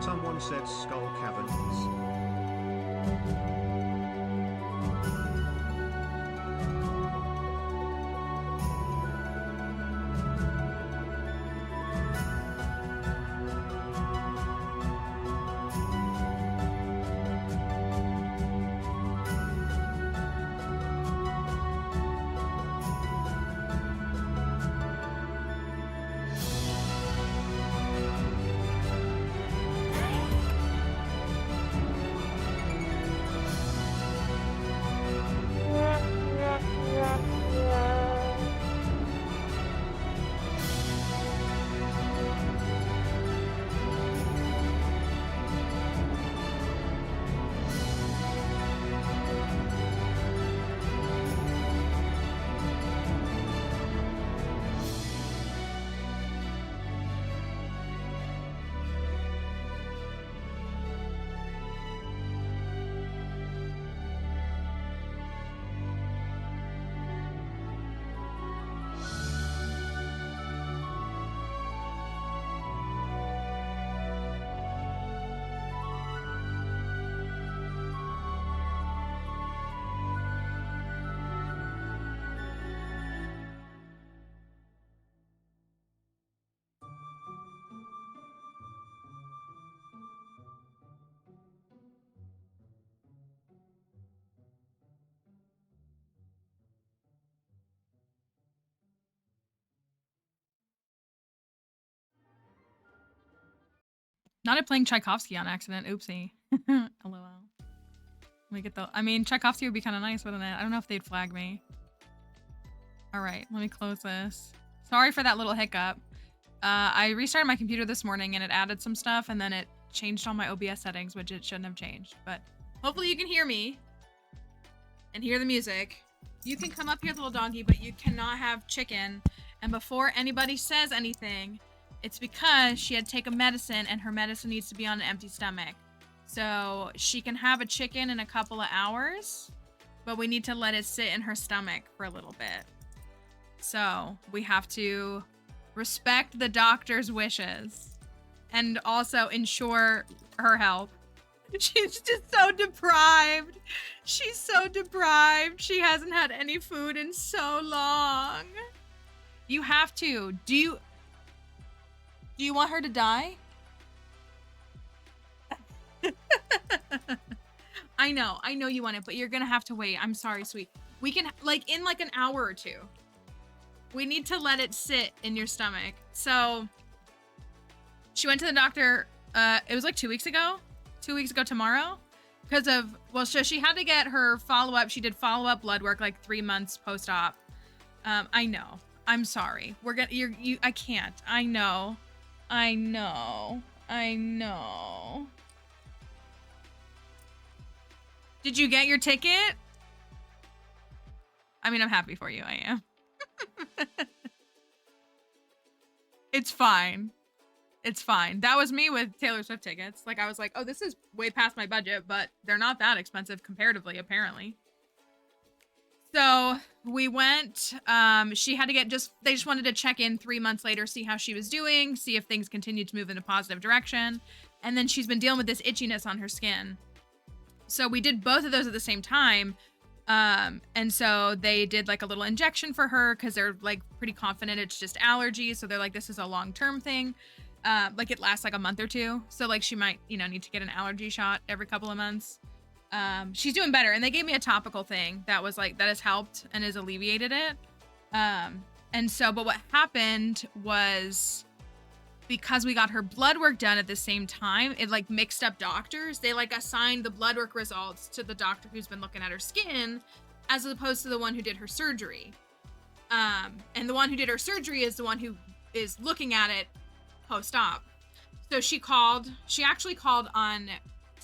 Someone said Skull Caverns. Not playing Tchaikovsky on accident. Oopsie. LOL. Let me get the... I mean, Tchaikovsky would be kind of nice, wouldn't it? I don't know if they'd flag me. All right, let me close this. Sorry for that little hiccup. I restarted my computer this morning and it added some stuff and then it changed all my OBS settings, which it shouldn't have changed. But hopefully you can hear me and hear the music. You can come up here, little doggy, but you cannot have chicken. And before anybody says anything, it's because she had to take a medicine and her medicine needs to be on an empty stomach. So she can have a chicken in a couple of hours, but we need to let it sit in her stomach for a little bit. So we have to respect the doctor's wishes and also ensure her health. She's just so deprived. She's so deprived. She hasn't had any food in so long. You have to. Do you want her to die? I know you want it, but you're gonna have to wait. I'm sorry, sweet. We can, like, in like an hour or two. We need to let it sit in your stomach. So she went to the doctor, it was like 2 weeks ago. 2 weeks ago tomorrow. Because of, well, so she had to get her follow-up. She did follow-up blood work like 3 months post-op. I know. I'm sorry. We're gonna, I can't. I know. Did you get your ticket? I mean, I'm happy for you. I am. It's fine. It's fine. That was me with Taylor Swift tickets. Like, I was like, oh, this is way past my budget, but they're not that expensive comparatively, apparently. So we went, she had to get they just wanted to check in 3 months later, see how she was doing, see if things continued to move in a positive direction. And then she's been dealing with this itchiness on her skin. So we did both of those at the same time. And so they did like a little injection for her because they're like pretty confident it's just allergies. So they're like, this is a long-term thing. Like it lasts like a month or two. So like she might, need to get an allergy shot every couple of months. She's doing better. And they gave me a topical thing that was like, that has helped and has alleviated it. And so, but what happened was because we got her blood work done at the same time, it like mixed up doctors. They like assigned the blood work results to the doctor who's been looking at her skin as opposed to the one who did her surgery. And the one who did her surgery is the one who is looking at it post-op. So she actually called on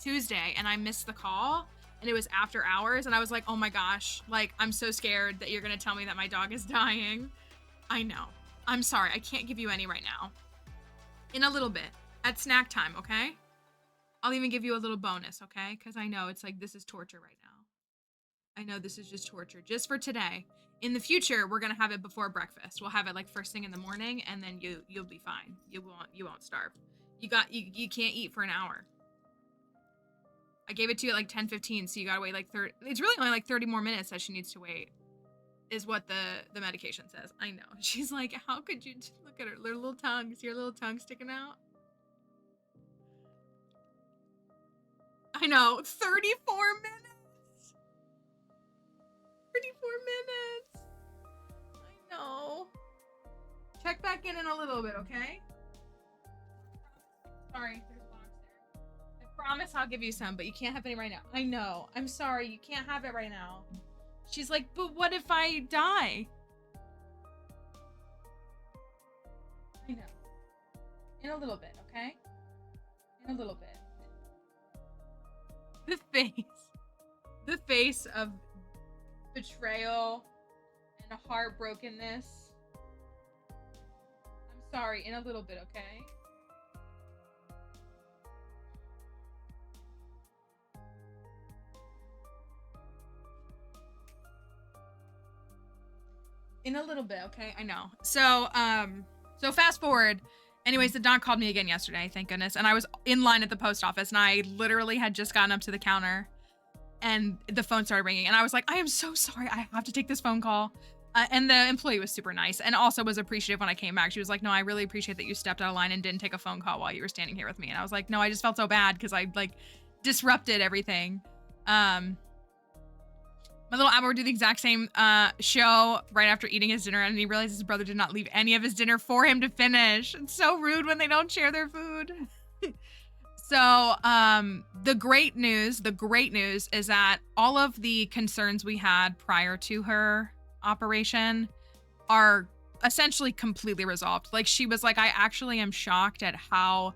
Tuesday and I missed the call and it was after hours and I was like, oh my gosh, like I'm so scared that you're gonna tell me that my dog is dying. I know. I'm sorry, I can't give you any right now. In a little bit, at snack time, okay? I'll even give you a little bonus, okay? Because I know it's like, this is torture right now. I know this is just torture, just for today. In the future, we're gonna have it before breakfast. We'll have it like first thing in the morning, and then you'll be fine. You won't starve. You can't eat for an hour. I gave it to you at like 10:15, so you gotta wait like 30. It's really only like 30 more minutes that she needs to wait, is what the medication says. I know. She's like, how could you look at her little tongue? See her little tongue sticking out? I know. 34 minutes. 34 minutes. I know. Check back in a little bit, okay? Sorry, there's a box there. I promise I'll give you some, but you can't have any right now. I know. I'm sorry, you can't have it right now. She's like, but what if I die? I know. In a little bit, okay? In a little bit. The face of betrayal and heartbrokenness. I'm sorry, in a little bit, okay? In a little bit, okay? I know. So, so fast forward. Anyways, the dog called me again yesterday, thank goodness. And I was in line at the post office and I literally had just gotten up to the counter and the phone started ringing. And I was like, I am so sorry. I have to take this phone call. And the employee was super nice and also was appreciative when I came back. She was like, no, I really appreciate that you stepped out of line and didn't take a phone call while you were standing here with me. And I was like, no, I just felt so bad because I like disrupted everything. My little Abba would do the exact same show right after eating his dinner, and he realized his brother did not leave any of his dinner for him to finish. It's so rude when they don't share their food. So, the great news is that all of the concerns we had prior to her operation are essentially completely resolved. Like, she was like, I actually am shocked at how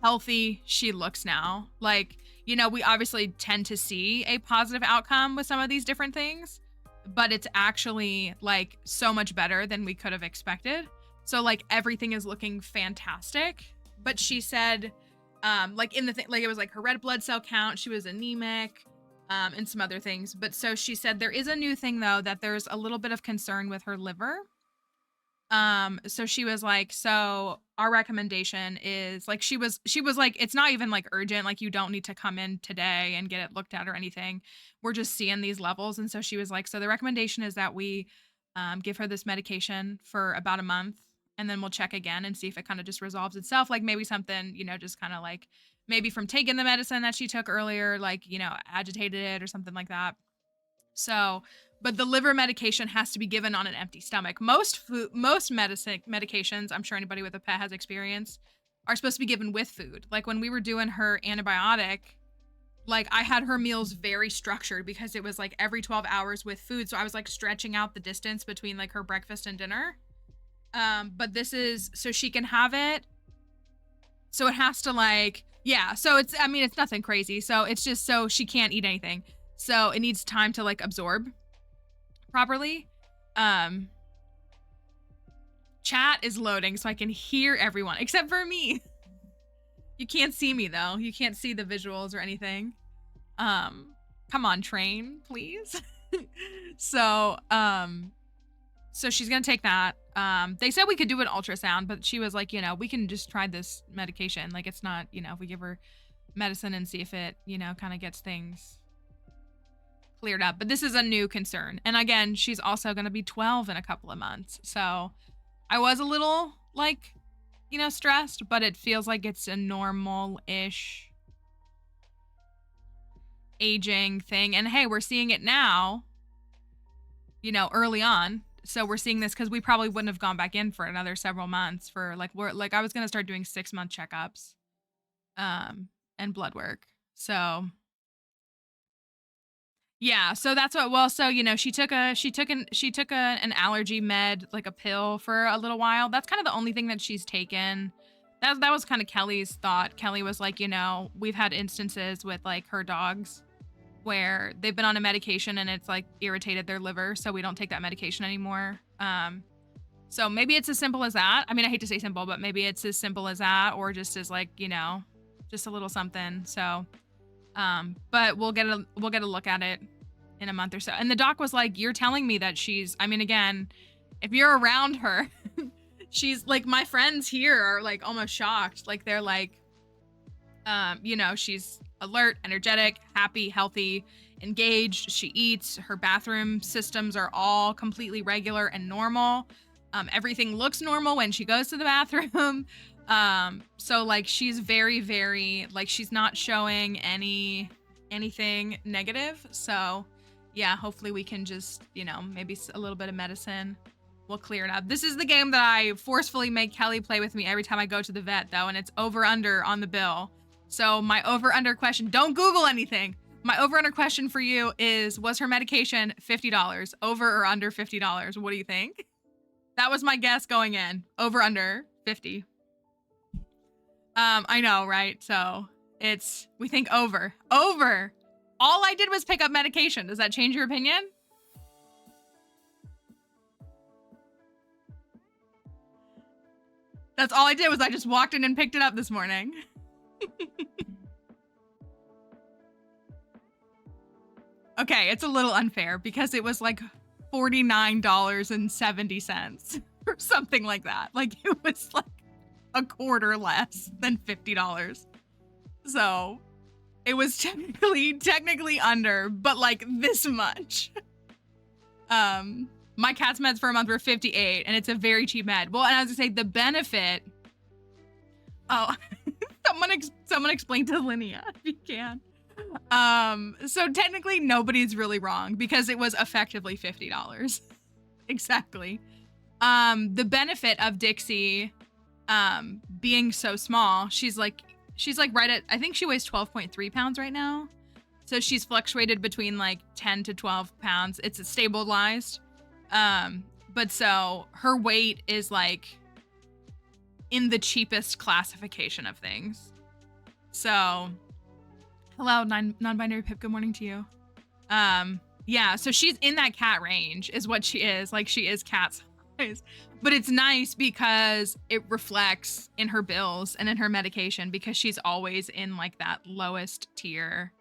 healthy she looks now. Like, you know, we obviously tend to see a positive outcome with some of these different things, but it's actually like so much better than we could have expected. So like everything is looking fantastic. But she said, like in the thing, like it was like her red blood cell count, she was anemic, and some other things. But so she said there is a new thing though, that there's a little bit of concern with her liver. So she was like, so our recommendation is like, she was like, it's not even like urgent. Like you don't need to come in today and get it looked at or anything. We're just seeing these levels. And so she was like, so the recommendation is that we, give her this medication for about a month and then we'll check again and see if it kind of just resolves itself. Like maybe something, you know, just kind of like maybe from taking the medicine that she took earlier, like, you know, agitated it or something like that. So, but the liver medication has to be given on an empty stomach. Most medications, I'm sure anybody with a pet has experience, are supposed to be given with food. Like when we were doing her antibiotic, like I had her meals very structured because it was like every 12 hours with food. So I was like stretching out the distance between like her breakfast and dinner. But this is so she can have it. So it has to like, yeah. So it's, I mean, it's nothing crazy. So it's just so she can't eat anything. So it needs time to like absorb properly. Chat is loading so I can hear everyone except for me. You can't see me though. You can't see the visuals or anything. Come on, train, please. So she's gonna take that. They said we could do an ultrasound, but she was like, you know, we can just try this medication. Like it's not, you know, if we give her medicine and see if it, you know, kind of gets things cleared up. But this is a new concern. And again, she's also going to be 12 in a couple of months. So I was a little like, you know, stressed, but it feels like it's a normal-ish aging thing. And hey, we're seeing it now, you know, early on. So we're seeing this because we probably wouldn't have gone back in for another several months for like, we're like, I was going to start doing 6-month checkups, and blood work. So yeah, so that's what, well, so, you know, she took an allergy med, like a pill for a little while. That's kind of the only thing that she's taken. That was kind of Kelly's thought. Kelly was like, you know, we've had instances with like her dogs where they've been on a medication and it's like irritated their liver. So we don't take that medication anymore. So maybe it's as simple as that. I mean, I hate to say simple, but maybe it's as simple as that, or just as like, you know, just a little something. So, but we'll get a look at it in a month or so. And the doc was like, you're telling me that she's, I mean, again, if you're around her, she's like, my friends here are like almost shocked. Like they're like, you know, she's alert, energetic, happy, healthy, engaged. She eats. Her bathroom systems are all completely regular and normal. Everything looks normal when she goes to the bathroom. So like she's very, very, like she's not showing anything negative. So yeah, hopefully we can just, you know, maybe a little bit of medicine will clear it up. This is the game that I forcefully make Kelly play with me every time I go to the vet though, and it's over under on the bill. So my over under question, don't Google anything. My over under question for you is, was her medication $50? Over or under $50? What do you think? That was my guess going in. Over under 50. I know, right? So we think over. All I did was pick up medication. Does that change your opinion? That's all I did, was I just walked in and picked it up this morning. Okay, it's a little unfair because it was like $49.70 or something like that. Like it was like a quarter less than $50. So it was technically under, but like this much. My cat's meds for a month were $58 and it's a very cheap med. Well, and I was gonna say the benefit. Oh, someone explain to Linnea if you can. So technically nobody's really wrong because it was effectively $50. Exactly. The benefit of Dixie being so small, she's like she's like right at, I think she weighs 12.3 pounds right now. So she's fluctuated between like 10 to 12 pounds. It's stabilized. But so her weight is like in the cheapest classification of things. So, hello, non-binary Pip, good morning to you. Yeah, so she's in that cat range is what she is. Like she is cat size. But it's nice because it reflects in her bills and in her medication because she's always in like that lowest tier.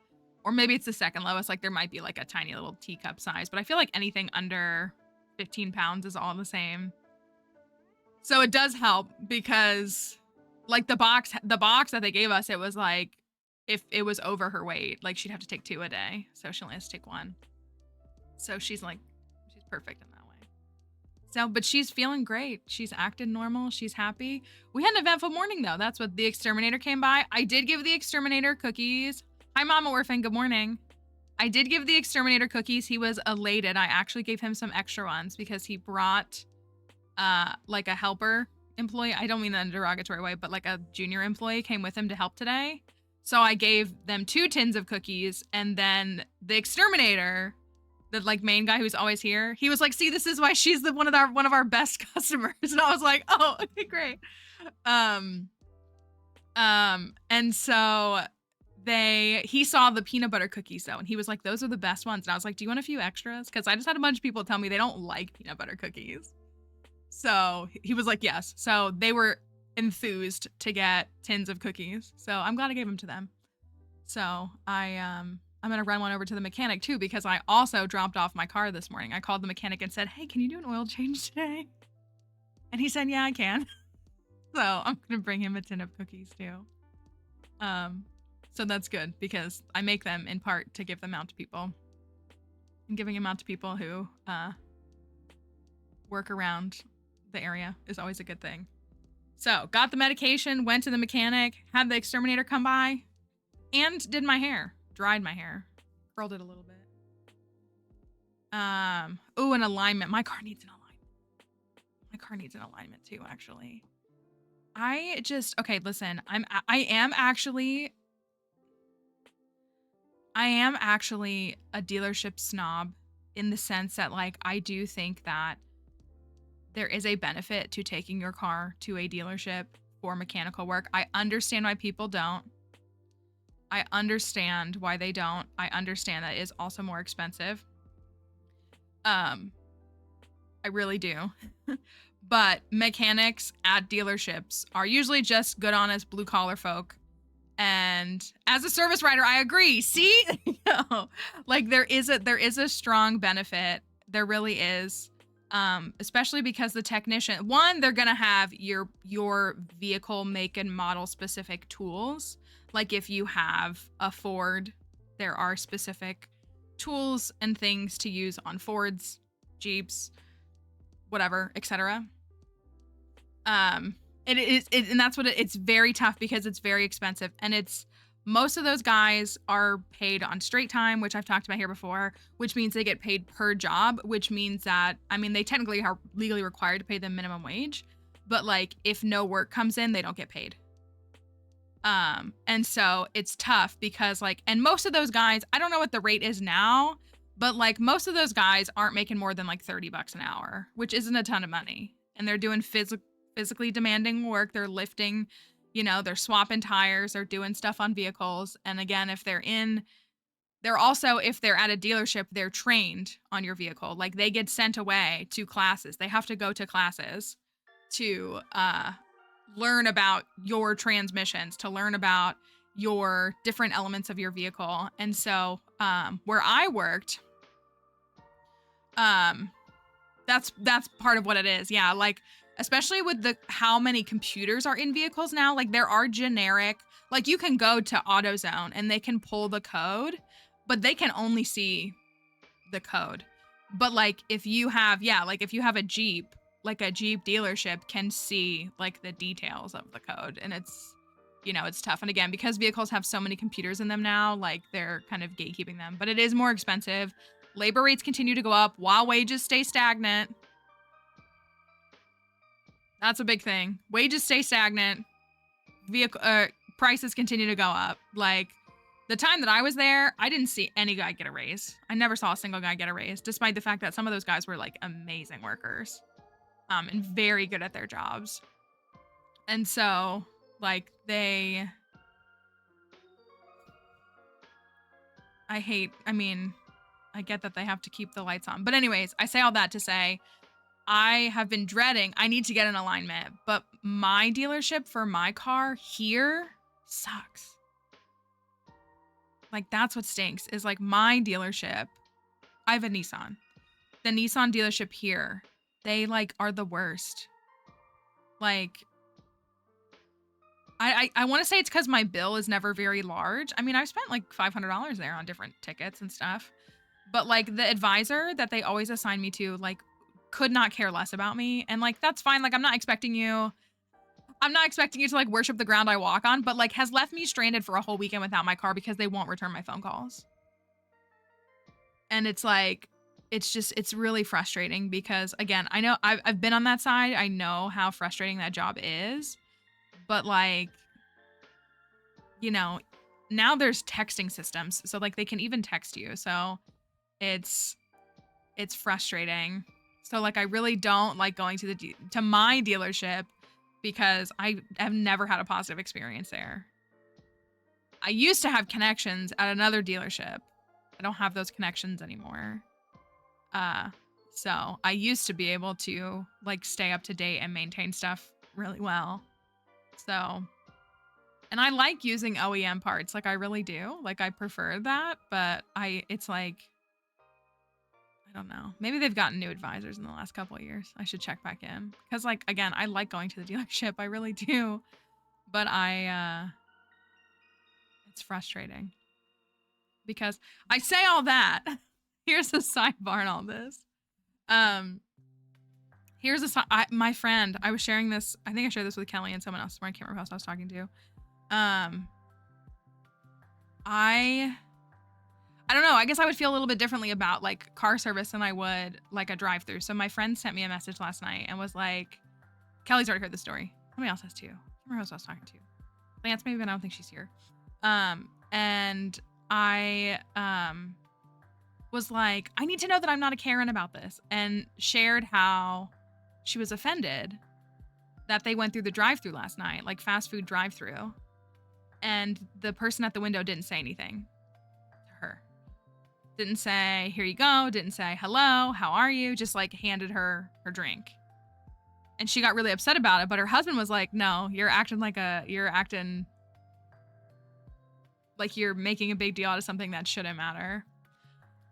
Or maybe it's the second lowest, like there might be like a tiny little teacup size, but I feel like anything under 15 pounds is all the same. So it does help because like the box that they gave us, it was like if it was over her weight, like she'd have to take 2 a day. So she only has to take 1. So she's perfect in that way. So, but she's feeling great. She's acted normal. She's happy. We had an eventful morning though. That's what the exterminator came by. I did give the exterminator cookies. Hi, Mama Orphan. Good morning. I did give the exterminator cookies. He was elated. I actually gave him some extra ones because he brought like a helper employee. I don't mean that in a derogatory way, but like a junior employee came with him to help today. So I gave them 2 tins of cookies, and then the exterminator, the like main guy who's always here, he was like, "See, this is why she's one of our best customers." And I was like, "Oh, okay, great." And so he saw the peanut butter cookies though, and he was like, "Those are the best ones." And I was like, "Do you want a few extras?" Because I just had a bunch of people tell me they don't like peanut butter cookies. So he was like, "Yes." So they were enthused to get tins of cookies. So I'm glad I gave them to them. So I'm gonna run one over to the mechanic too because I also dropped off my car this morning. I called the mechanic and said, "Hey, can you do an oil change today?" And he said, "Yeah, I can." So I'm gonna bring him a tin of cookies too. So that's good because I make them in part to give them out to people. And giving them out to people who work around the area is always a good thing. So got the medication, went to the mechanic, had the exterminator come by, and did my hair. Dried my hair. Curled it a little bit. Oh, an alignment. My car needs an alignment. My car needs an alignment too, actually. Okay, listen. I am actually a dealership snob in the sense that like I do think that there is a benefit to taking your car to a dealership for mechanical work. I understand why people don't. I understand why they don't. I understand that it is also more expensive. I really do. But mechanics at dealerships are usually just good, honest, blue-collar folk. And as a service writer, I agree. See? Like there is a strong benefit. There really is. Especially because the technician, one, they're gonna have your vehicle make and model specific tools. Like if you have a Ford, there are specific tools and things to use on Fords, Jeeps, whatever, etc. And that's what it's very tough because it's very expensive, and most of those guys are paid on straight time, which I've talked about here before, which means they get paid per job, which means that, I mean, they technically are legally required to pay them minimum wage, but like if no work comes in, they don't get paid. And so it's tough because like, and most of those guys, I don't know what the rate is now, but like most of those guys aren't making more than like $30 an hour, which isn't a ton of money. And they're doing physically demanding work. They're lifting, they're swapping tires, they're doing stuff on vehicles. And again, if they're at a dealership, they're trained on your vehicle. Like they get sent away to classes. They have to go to classes to learn about your transmissions, to learn about your different elements of your vehicle. And so where I worked, that's part of what it is. Yeah, like especially with how many computers are in vehicles now, like there are generic, like you can go to AutoZone and they can pull the code, but they can only see the code. But like if you have a Jeep, like a Jeep dealership can see like the details of the code, and it's tough. And again, because vehicles have so many computers in them now, like they're kind of gatekeeping them, but it is more expensive. Labor rates continue to go up while wages stay stagnant. That's a big thing. Wages stay stagnant. prices continue to go up. Like, the time that I was there, I didn't see any guy get a raise. I never saw a single guy get a raise, despite the fact that some of those guys were like amazing workers, and very good at their jobs. And so, like, I get that they have to keep the lights on. But anyways, I say all that to say, I have been dreading, I need to get an alignment, but my dealership for my car here sucks. Like, that's what stinks, is like my dealership. I have a Nissan. The Nissan dealership here, they like are the worst. Like, I want to say it's because my bill is never very large. I mean, I've spent like $500 there on different tickets and stuff. But like the advisor that they always assign me to, like, could not care less about me. And like, that's fine. Like, I'm not expecting you to like worship the ground I walk on, but like has left me stranded for a whole weekend without my car because they won't return my phone calls. And it's like, it's really frustrating because, again, I know I've been on that side. I know how frustrating that job is, but like, you know, now there's texting systems. So like they can even text you. So it's frustrating. So like, I really don't like going to my dealership because I have never had a positive experience there. I used to have connections at another dealership. I don't have those connections anymore. So I used to be able to like stay up to date and maintain stuff really well. So, and I like using OEM parts. Like, I really do. Like, I prefer that, but it's like, I don't know. Maybe they've gotten new advisors in the last couple of years. I should check back in. Because, like, again, I like going to the dealership. I really do. But it's frustrating. Because I say all that. Here's a sidebar in all this. My friend, I was sharing this. I think I shared this with Kelly and someone else. I can't remember who else I was talking to. I don't know. I guess I would feel a little bit differently about like car service than I would like a drive-through. So my friend sent me a message last night and was like, Kelly's already heard the story. Somebody else has too. I don't remember who else I was talking to. Lance maybe, but I don't think she's here. And I was like, I need to know that I'm not a Karen about this, and shared how she was offended that they went through the drive-through last night, like fast food drive-through, and the person at the window didn't say anything to her. Didn't say, here you go. Didn't say, hello, how are you? Just like handed her her drink. And she got really upset about it, but her husband was like, no, you're acting like you're making a big deal out of something that shouldn't matter.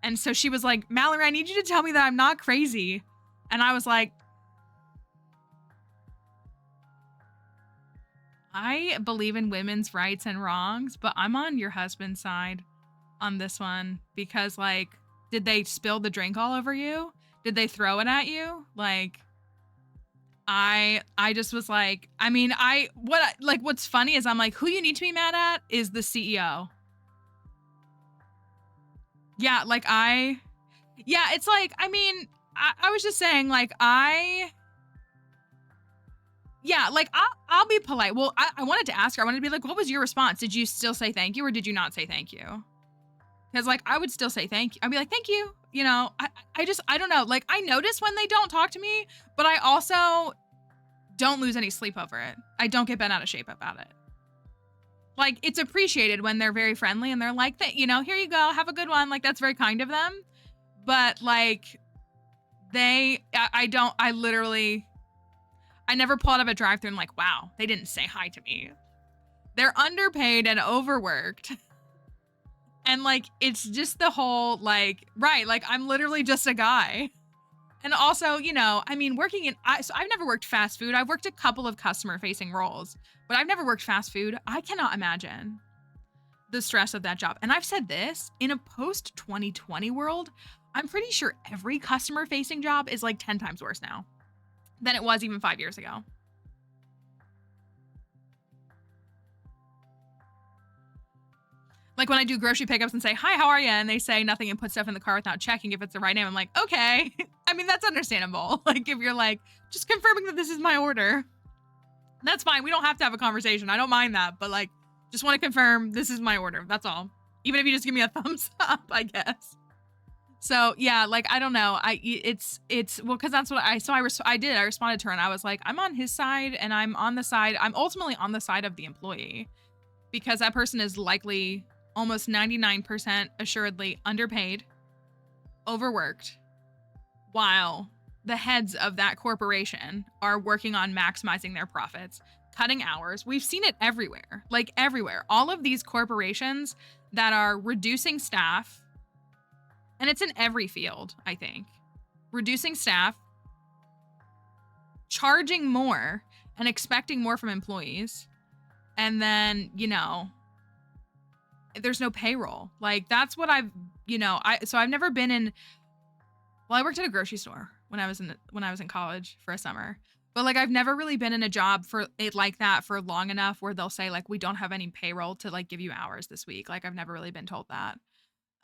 And so she was like, Mallory, I need you to tell me that I'm not crazy. And I was like, I believe in women's rights and wrongs, but I'm on your husband's side on this one because, like, did they spill the drink all over you? Did they throw it at you? Like, I just was like, I mean, what's funny is I'm like, who you need to be mad at is the CEO. Yeah, like it's like, I mean, I was just saying, like, I'll be polite. Well, I wanted to ask her, I wanted to be like, what was your response? Did you still say thank you or did you not say thank you? Because, like, I would still say thank you. I'd be like, thank you. You know, I don't know. Like, I notice when they don't talk to me, but I also don't lose any sleep over it. I don't get bent out of shape about it. Like, it's appreciated when they're very friendly and they're like, you know, here you go, have a good one. Like, that's very kind of them. But, like, I never pull out of a drive-thru and like, wow, they didn't say hi to me. They're underpaid and overworked. And, like, it's just the whole, like, right, like, I'm literally just a guy. And also, you know, I mean, so I've never worked fast food. I've worked a couple of customer-facing roles, but I've never worked fast food. I cannot imagine the stress of that job. And I've said this, in a post-2020 world, I'm pretty sure every customer-facing job is, like, 10 times worse now than it was even 5 years ago. Like, when I do grocery pickups and say, hi, how are you? And they say nothing and put stuff in the car without checking if it's the right name. I'm like, okay. I mean, that's understandable. Like, if you're like, just confirming that this is my order. That's fine. We don't have to have a conversation. I don't mind that. But, like, Just want to confirm this is my order. That's all. Even if you just give me a thumbs up, I guess. So yeah, like, I don't know. It's well, cause that's what I responded to her and I was like, I'm on his side and I'm ultimately on the side of the employee because that person is likely almost 99% assuredly underpaid, overworked, while the heads of that corporation are working on maximizing their profits, cutting hours. We've seen it everywhere, like everywhere. All of these corporations that are reducing staff, and it's in every field, I think, reducing staff, charging more and expecting more from employees. And then, you know, there's no payroll. Like that's what I've never been in. Well, I worked at a grocery store when I was in college for a summer, but like I've never really been in a job for it like that for long enough where they'll say like, we don't have any payroll to like give you hours this week. Like I've never really been told that.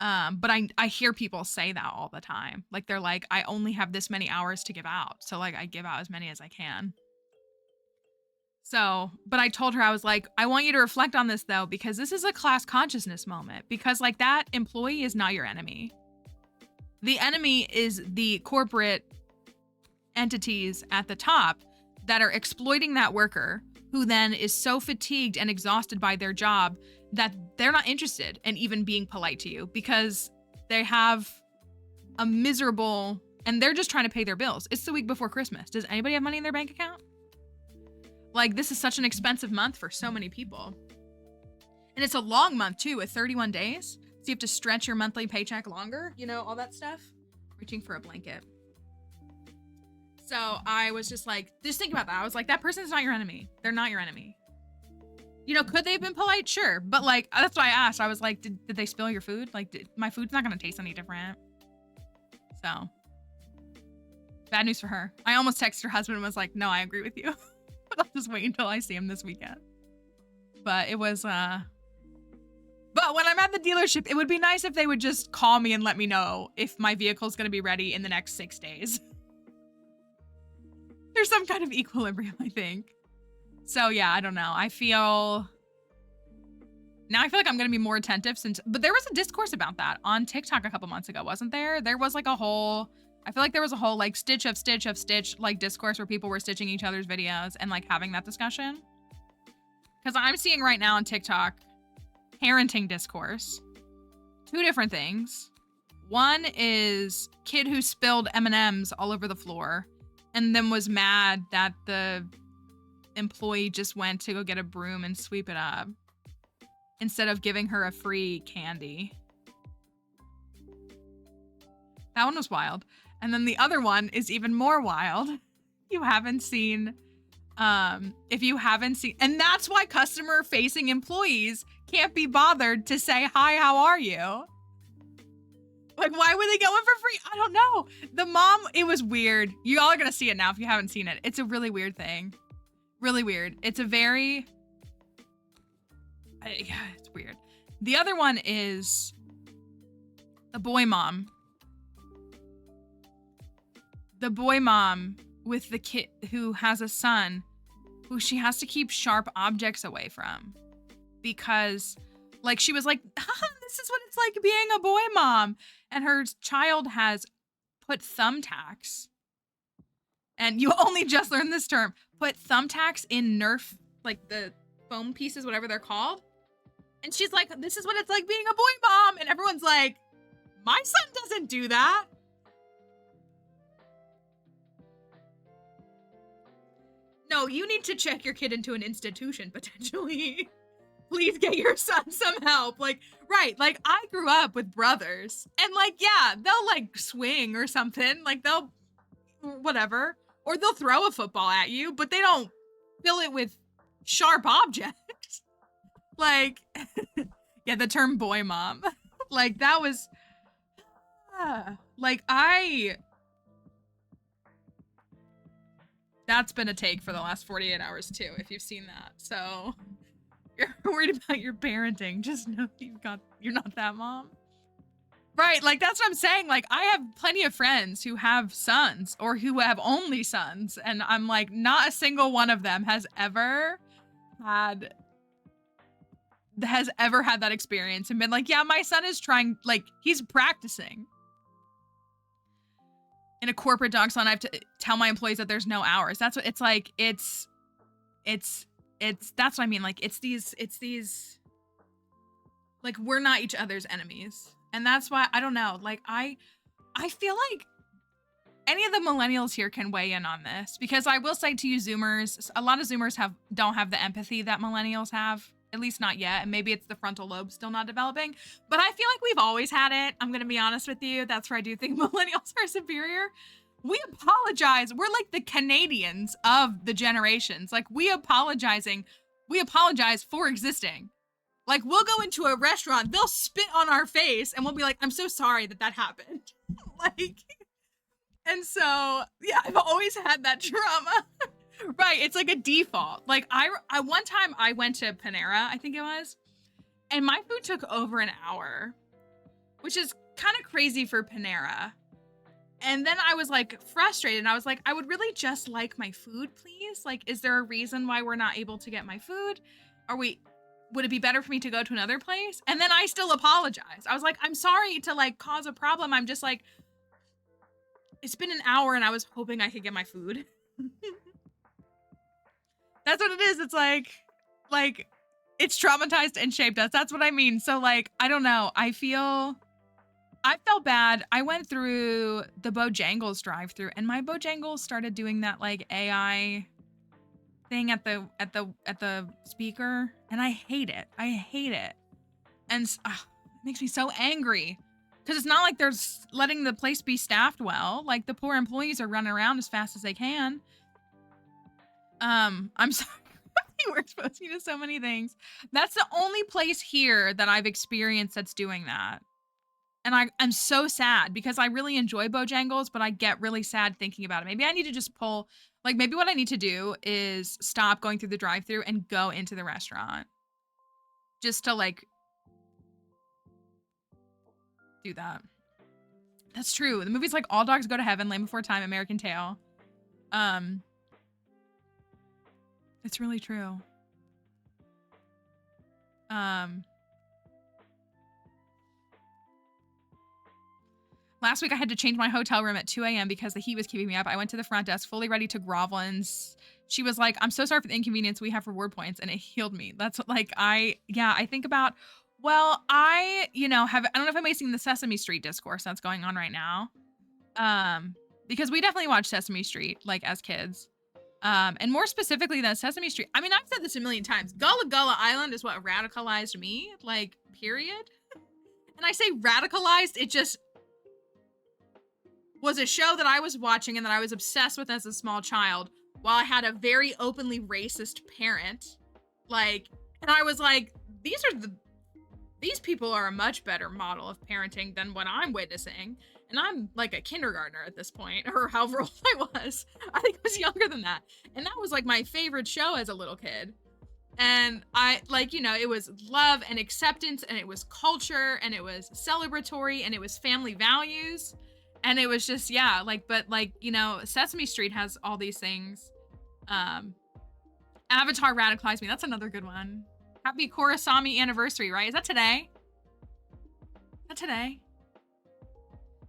But I hear people say that all the time. Like they're like, I only have this many hours to give out. So like I give out as many as I can. So, but I told her, I was like, I want you to reflect on this though, because this is a class consciousness moment, because like that employee is not your enemy. The enemy is the corporate entities at the top that are exploiting that worker who then is so fatigued and exhausted by their job that they're not interested in even being polite to you because they have a miserable, and they're just trying to pay their bills. It's the week before Christmas. Does anybody have money in their bank account? Like this is such an expensive month for so many people. And it's a long month too, with 31 days. So you have to stretch your monthly paycheck longer, you know, all that stuff. Reaching for a blanket. So I was just like, just think about that. I was like, that person's not your enemy. They're not your enemy. You know, could they have been polite? Sure. But like, that's why I asked. I was like, did they spill your food? Like, my food's not going to taste any different. So, bad news for her. I almost texted her husband and was like, no, I agree with you. But I'll just wait until I see him this weekend. But it was, but when I'm at the dealership, it would be nice if they would just call me and let me know if my vehicle's going to be ready in the next 6 days. There's some kind of equilibrium, I think. So yeah, I don't know. I feel like I'm going to be more attentive but there was a discourse about that on TikTok a couple months ago, wasn't there? There was like I feel like there was a whole like stitch like discourse where people were stitching each other's videos and like having that discussion. Cause I'm seeing right now on TikTok, parenting discourse, 2 different things. One is kid who spilled M&Ms all over the floor and then was mad that the employee just went to go get a broom and sweep it up instead of giving her a free candy. That one was wild. And then the other one is even more wild. You haven't seen, if you haven't seen, and that's why customer facing employees can't be bothered to say, hi, how are you? Like, why would they get one for free? I don't know. The mom, it was weird. You all are going to see it now if you haven't seen it. It's a really weird thing. Really weird. It's a very, yeah, it's weird. The other one is the boy mom. The boy mom with the kid who has a son who she has to keep sharp objects away from because like she was like, this is what it's like being a boy mom. And her child has put thumbtacks. And you only just learned this term. Put thumbtacks in Nerf, like the foam pieces, whatever they're called. And she's like, this is what it's like being a boy mom. And everyone's like, my son doesn't do that. No, you need to check your kid into an institution, potentially. Please get your son some help. Like, right, like, I grew up with brothers. And, like, yeah, they'll, like, swing or something. Like, they'll, whatever. Or they'll throw a football at you, but they don't fill it with sharp objects. Like, yeah, the term boy mom. Like, that was, like, that's been a take for the last 48 hours too, if you've seen that. So you're worried about your parenting, just know you're not that mom. Right, like that's what I'm saying. Like I have plenty of friends who have sons or who have only sons. And I'm like, not a single one of them has ever had has ever had that experience and been like, yeah, my son is trying, like, he's practicing. In a corporate dog salon, I have to tell my employees that there's no hours. That's what it's like. It's that's what I mean. Like, it's these, like, we're not each other's enemies. And that's why, I don't know, like, I feel like any of the millennials here can weigh in on this, because I will say to you Zoomers, a lot of Zoomers don't have the empathy that millennials have, at least not yet. And maybe it's the frontal lobe still not developing, but I feel like we've always had it. I'm going to be honest with you. That's where I do think millennials are superior. We apologize. We're like the Canadians of the generations. Like, we apologize for existing. Like, we'll go into a restaurant, they'll spit on our face and we'll be like, I'm so sorry that happened. Like, and so, yeah, I've always had that trauma. Right, it's like a default. Like, I one time I went to Panera, I think it was, and my food took over an hour, which is kind of crazy for Panera. And then I was like frustrated, and I was like, I would really just like my food, please. Like, is there a reason why we're not able to get my food? Would it be better for me to go to another place? And then I still apologized. I was like, I'm sorry to like cause a problem. I'm just like, it's been an hour and I was hoping I could get my food. That's what it is. It's like it's traumatized and shaped us. That's what I mean. So like, I don't know. I felt bad. I went through the Bojangles drive-through, and my Bojangles started doing that like AI thing at the speaker, and I hate it. And it makes me so angry, because it's not like they're letting the place be staffed well. Like, the poor employees are running around as fast as they can. I'm sorry. We're exposing you to so many things. That's the only place here that I've experienced that's doing that. And I'm so sad, because I really enjoy Bojangles, but I get really sad thinking about it. Maybe I need to just maybe what I need to do is stop going through the drive-thru and go into the restaurant. Just to like do that. That's true. The movie's like All Dogs Go to Heaven, Land Before Time, American Tail. It's really true. Last week I had to change my hotel room at 2 a.m. because the heat was keeping me up. I went to the front desk fully ready to grovel, and she was like, I'm so sorry for the inconvenience. We have reward points. And it healed me. That's what, like, I think about, well, I don't know if I'm facing the Sesame Street discourse that's going on right now. Because we definitely watched Sesame Street, like, as kids. And more specifically than Sesame Street. I mean, I've said this a million times. Gullah Gullah Island is what radicalized me, like, period. And I say radicalized, it just was a show that I was watching and that I was obsessed with as a small child, while I had a very openly racist parent. Like, and I was like, these people are a much better model of parenting than what I'm witnessing. And I'm like a kindergartner at this point, or however old I was. I think I was younger than that. And that was like my favorite show as a little kid. And I, like, it was love and acceptance, and it was culture, and it was celebratory, and it was family values. And it was just, yeah, like, but like, Sesame Street has all these things. Avatar radicalized me. That's another good one. Happy Korosami anniversary, right? Is that today?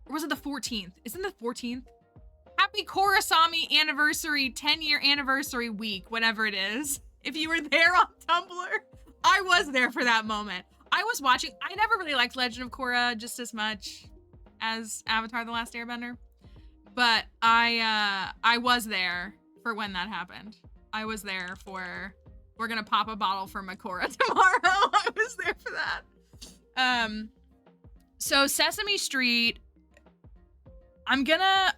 Or was it the 14th? Isn't the 14th? Happy Korosami anniversary, 10-year anniversary week, whatever it is. If you were there on Tumblr, I was there for that moment. I was watching. I never really liked Legend of Korra just as much as Avatar: The Last Airbender, but I was there for when that happened. I was there for, we're gonna pop a bottle for Makora tomorrow. I was there for that. So Sesame Street, I'm gonna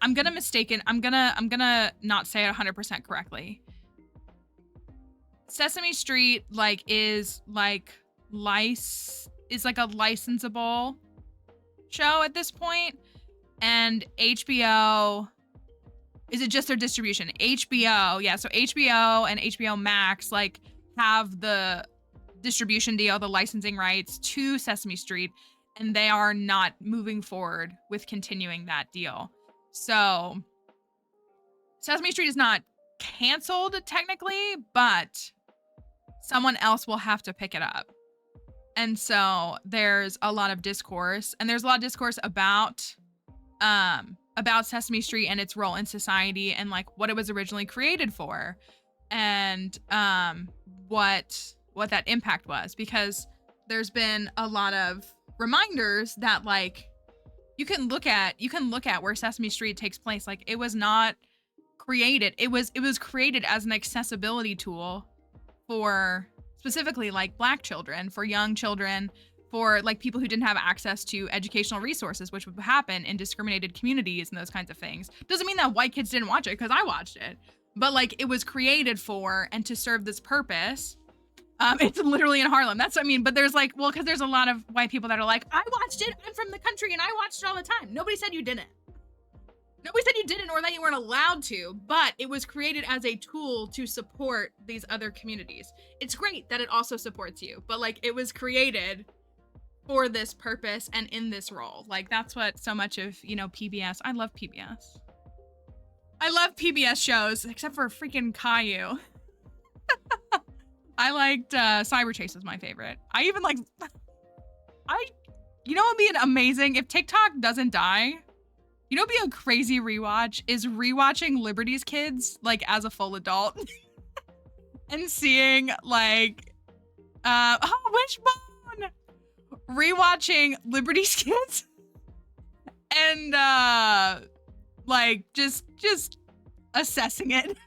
not say it 100% correctly. Sesame Street is like a licensable show at this point, and HBO, is it just their distribution? HBO, yeah, so HBO and HBO Max have the distribution deal, the licensing rights to Sesame Street, and they are not moving forward with continuing that deal. So Sesame Street is not canceled technically, but someone else will have to pick it up. And so there's a lot of discourse, and there's a lot of discourse about Sesame Street and its role in society and like what it was originally created for, and what that impact was, because there's been a lot of reminders that like you can look at where Sesame Street takes place. Like it was not created. It was created as an accessibility tool for specifically like Black children, for young children, for like people who didn't have access to educational resources, which would happen in discriminated communities and those kinds of things. Doesn't mean that white kids didn't watch it, because I watched it, but like it was created for and to serve this purpose. It's literally in Harlem. That's what I mean. But there's like, well, because there's a lot of white people that are like, I watched it. I'm from the country and I watched it all the time. Nobody said you didn't. Nobody said you didn't, or that you weren't allowed to, but it was created as a tool to support these other communities. It's great that it also supports you, but like it was created for this purpose and in this role. Like that's what so much of, you know, PBS. I love PBS. I love PBS shows, except for freaking Caillou. I liked Cyber Chase was my favorite. I even like, you know what would be amazing if TikTok doesn't die? You know, what'd be a crazy rewatch is rewatching Liberty's Kids like as a full adult and seeing like, Wishbone, rewatching Liberty's Kids and like just assessing it.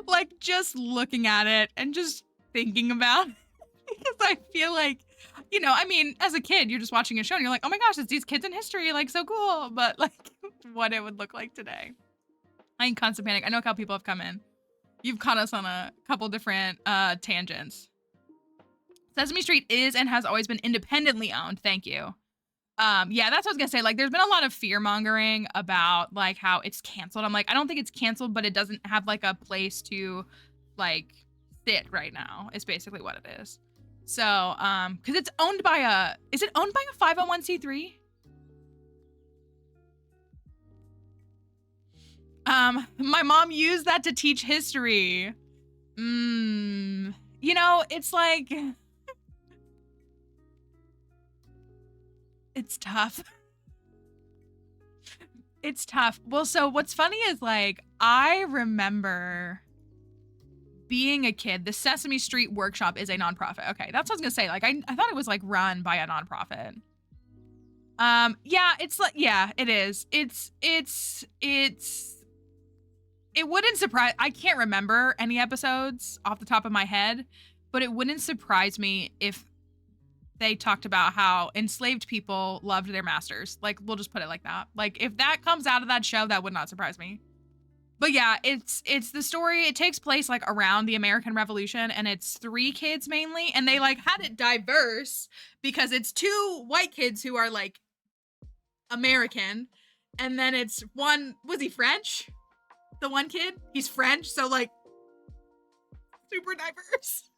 Like just looking at it and just thinking about it. Because I feel like, you know, I mean, as a kid, you're just watching a show and you're like, oh my gosh, it's these kids in history, like so cool. But like what it would look like today. I think Constant Panic, I know a couple people have come in. You've caught us on a couple different tangents. Sesame Street is and has always been independently owned. Thank you. Yeah, that's what I was gonna say. Like, there's been a lot of fear mongering about like how it's canceled. I'm like, I don't think it's canceled, but it doesn't have like a place to like sit right now. Is basically what it is. So, because it's owned by is it owned by a 501c3? My mom used that to teach history. You know, it's like. It's tough. It's tough. Well, so what's funny is like, I remember being a kid, the Sesame Street Workshop is a nonprofit. Okay, that's what I was gonna say. Like, I thought it was like run by a nonprofit. Yeah, it's like, yeah, it is. It wouldn't surprise, I can't remember any episodes off the top of my head, but it wouldn't surprise me if they talked about how enslaved people loved their masters. Like, we'll just put it like that. Like, if that comes out of that show, that would not surprise me. But yeah, it's the story. It takes place like around the American Revolution, and it's 3 kids mainly, and they like had it diverse because it's 2 white kids who are like American, and then it's one, was he French? The one kid? He's French, so like super diverse.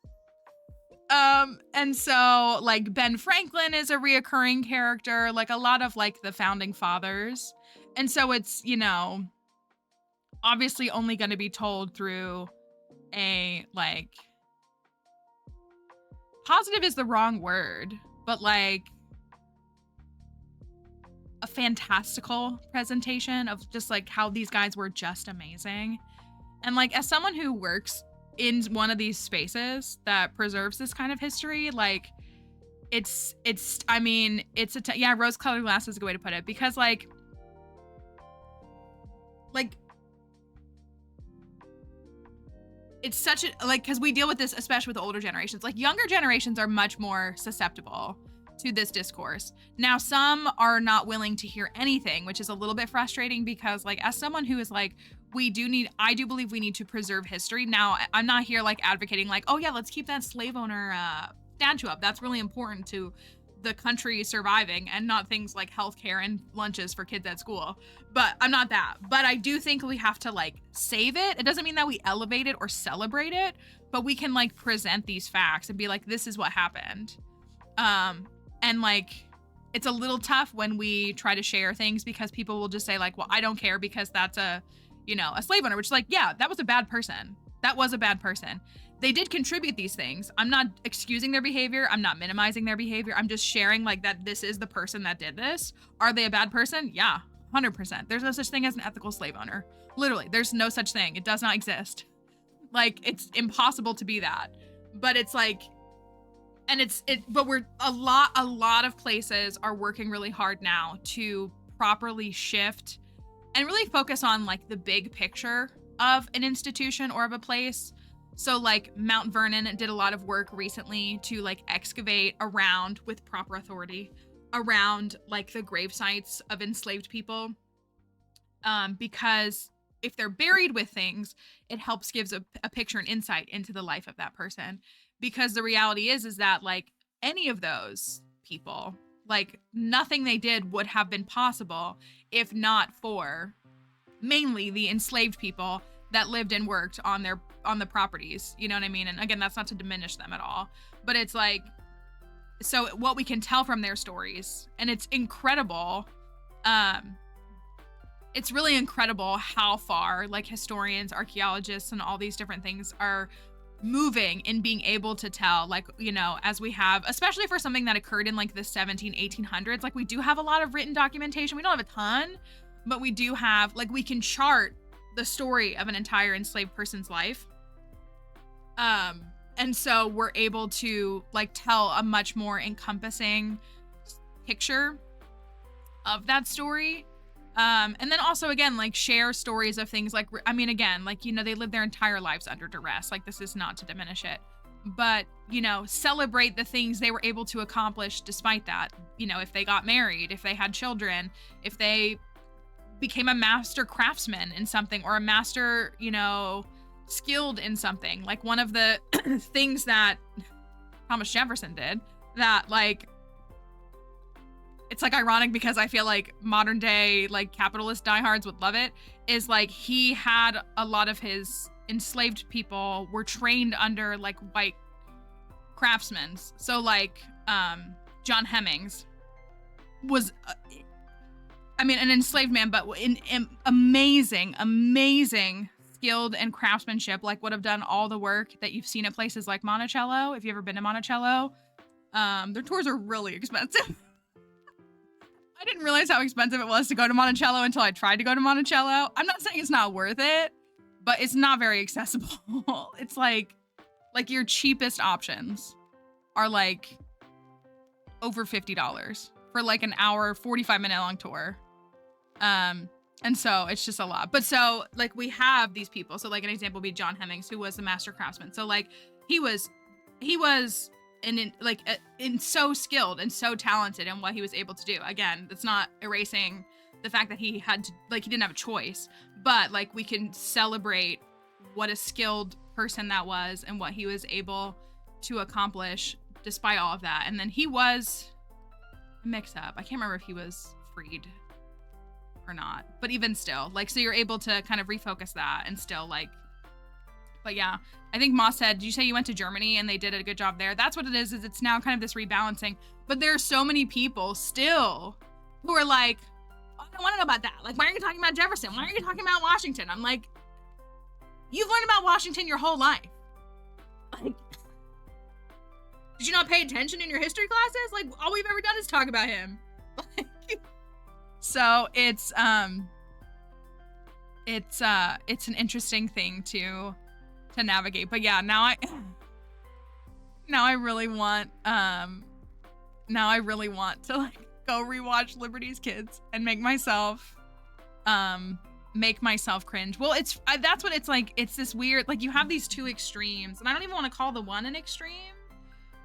And so like Ben Franklin is a reoccurring character, like a lot of like the founding fathers. And so it's, you know, obviously only going to be told through a like, positive is the wrong word, but like a fantastical presentation of just like how these guys were just amazing. And like, as someone who works in one of these spaces that preserves this kind of history, like I mean, it's yeah, rose-colored glasses is a good way to put it, because like it's such a, like, because we deal with this, especially with the older generations, like younger generations are much more susceptible to this discourse. Now, some are not willing to hear anything, which is a little bit frustrating, because like, as someone who is like, I do believe we need to preserve history. Now, I'm not here like advocating like, oh yeah, let's keep that slave owner statue up. That's really important to the country surviving, and not things like healthcare and lunches for kids at school. But I'm not that. But I do think we have to like save it. It doesn't mean that we elevate it or celebrate it, but we can like present these facts and be like, this is what happened. And like, it's a little tough when we try to share things, because people will just say like, well, I don't care because that's a, you know, a slave owner, which is like, yeah, that was a bad person. That was a bad person. they did contribute these things. I'm not excusing their behavior. I'm not minimizing their behavior. I'm just sharing like that this is the person that did this. Are they a bad person? Yeah, 100%. There's no such thing as an ethical slave owner. Literally, there's no such thing. It does not exist. Like, it's impossible to be that. But it's like, and but we're a lot of places are working really hard now to properly shift and really focus on like the big picture of an institution or of a place. So like Mount Vernon did a lot of work recently to like excavate around with proper authority around like the grave sites of enslaved people. Because if they're buried with things, it helps gives a picture and insight into the life of that person. Because the reality is that like any of those people, like nothing they did would have been possible if not for mainly the enslaved people that lived and worked on the properties. You know what I mean? And again, that's not to diminish them at all, but it's like, so what we can tell from their stories, and it's incredible. It's really incredible how far like historians, archaeologists, and all these different things are moving in being able to tell, like, you know, as we have, especially for something that occurred in like the 1800s, like we do have a lot of written documentation. We don't have a ton, but we do have, like, we can chart the story of an entire enslaved person's life. And so we're able to like tell a much more encompassing picture of that story. And then also, again, like share stories of things like, I mean, again, like, you know, they lived their entire lives under duress. Like, this is not to diminish it, but, you know, celebrate the things they were able to accomplish despite that. You know, if they got married, if they had children, if they became a master craftsman in something, or a master, you know, skilled in something. Like one of the things that Thomas Jefferson did that, like, it's like ironic because I feel like modern day like capitalist diehards would love it, is like he had a lot of his enslaved people were trained under like white craftsmen. So like John Hemmings was I mean an enslaved man, but in amazing skilled and craftsmanship, like would have done all the work that you've seen at places like Monticello. If you've ever been to Monticello, their tours are really expensive. I didn't realize how expensive it was to go to Monticello until I tried to go to Monticello. I'm not saying it's not worth it, but it's not very accessible. It's like your cheapest options are like over $50 for like an hour, 45-minute long tour. And so it's just a lot. But so like we have these people. So like an example would be John Hemmings, who was the master craftsman. So like he was so skilled and so talented in what he was able to do. Again, that's not erasing the fact that he had to, like, he didn't have a choice, but like we can celebrate what a skilled person that was and what he was able to accomplish despite all of that. And then he was mixed up. I can't remember if he was freed or not, but even still, like, so you're able to kind of refocus that and still like, but yeah, I think Moss said, did you say you went to Germany and they did a good job there? That's what it is it's now kind of this rebalancing. But there are so many people still who are like, oh, I don't want to know about that. Like, why are you talking about Jefferson? Why are you talking about Washington? I'm like, you've learned about Washington your whole life. Like, did you not pay attention in your history classes? Like, all we've ever done is talk about him. So it's an interesting thing to navigate. But yeah, now I really want to like go rewatch Liberty's Kids and make myself cringe. Well, that's what it's like. It's this weird, like, you have these two extremes, and I don't even want to call the one an extreme,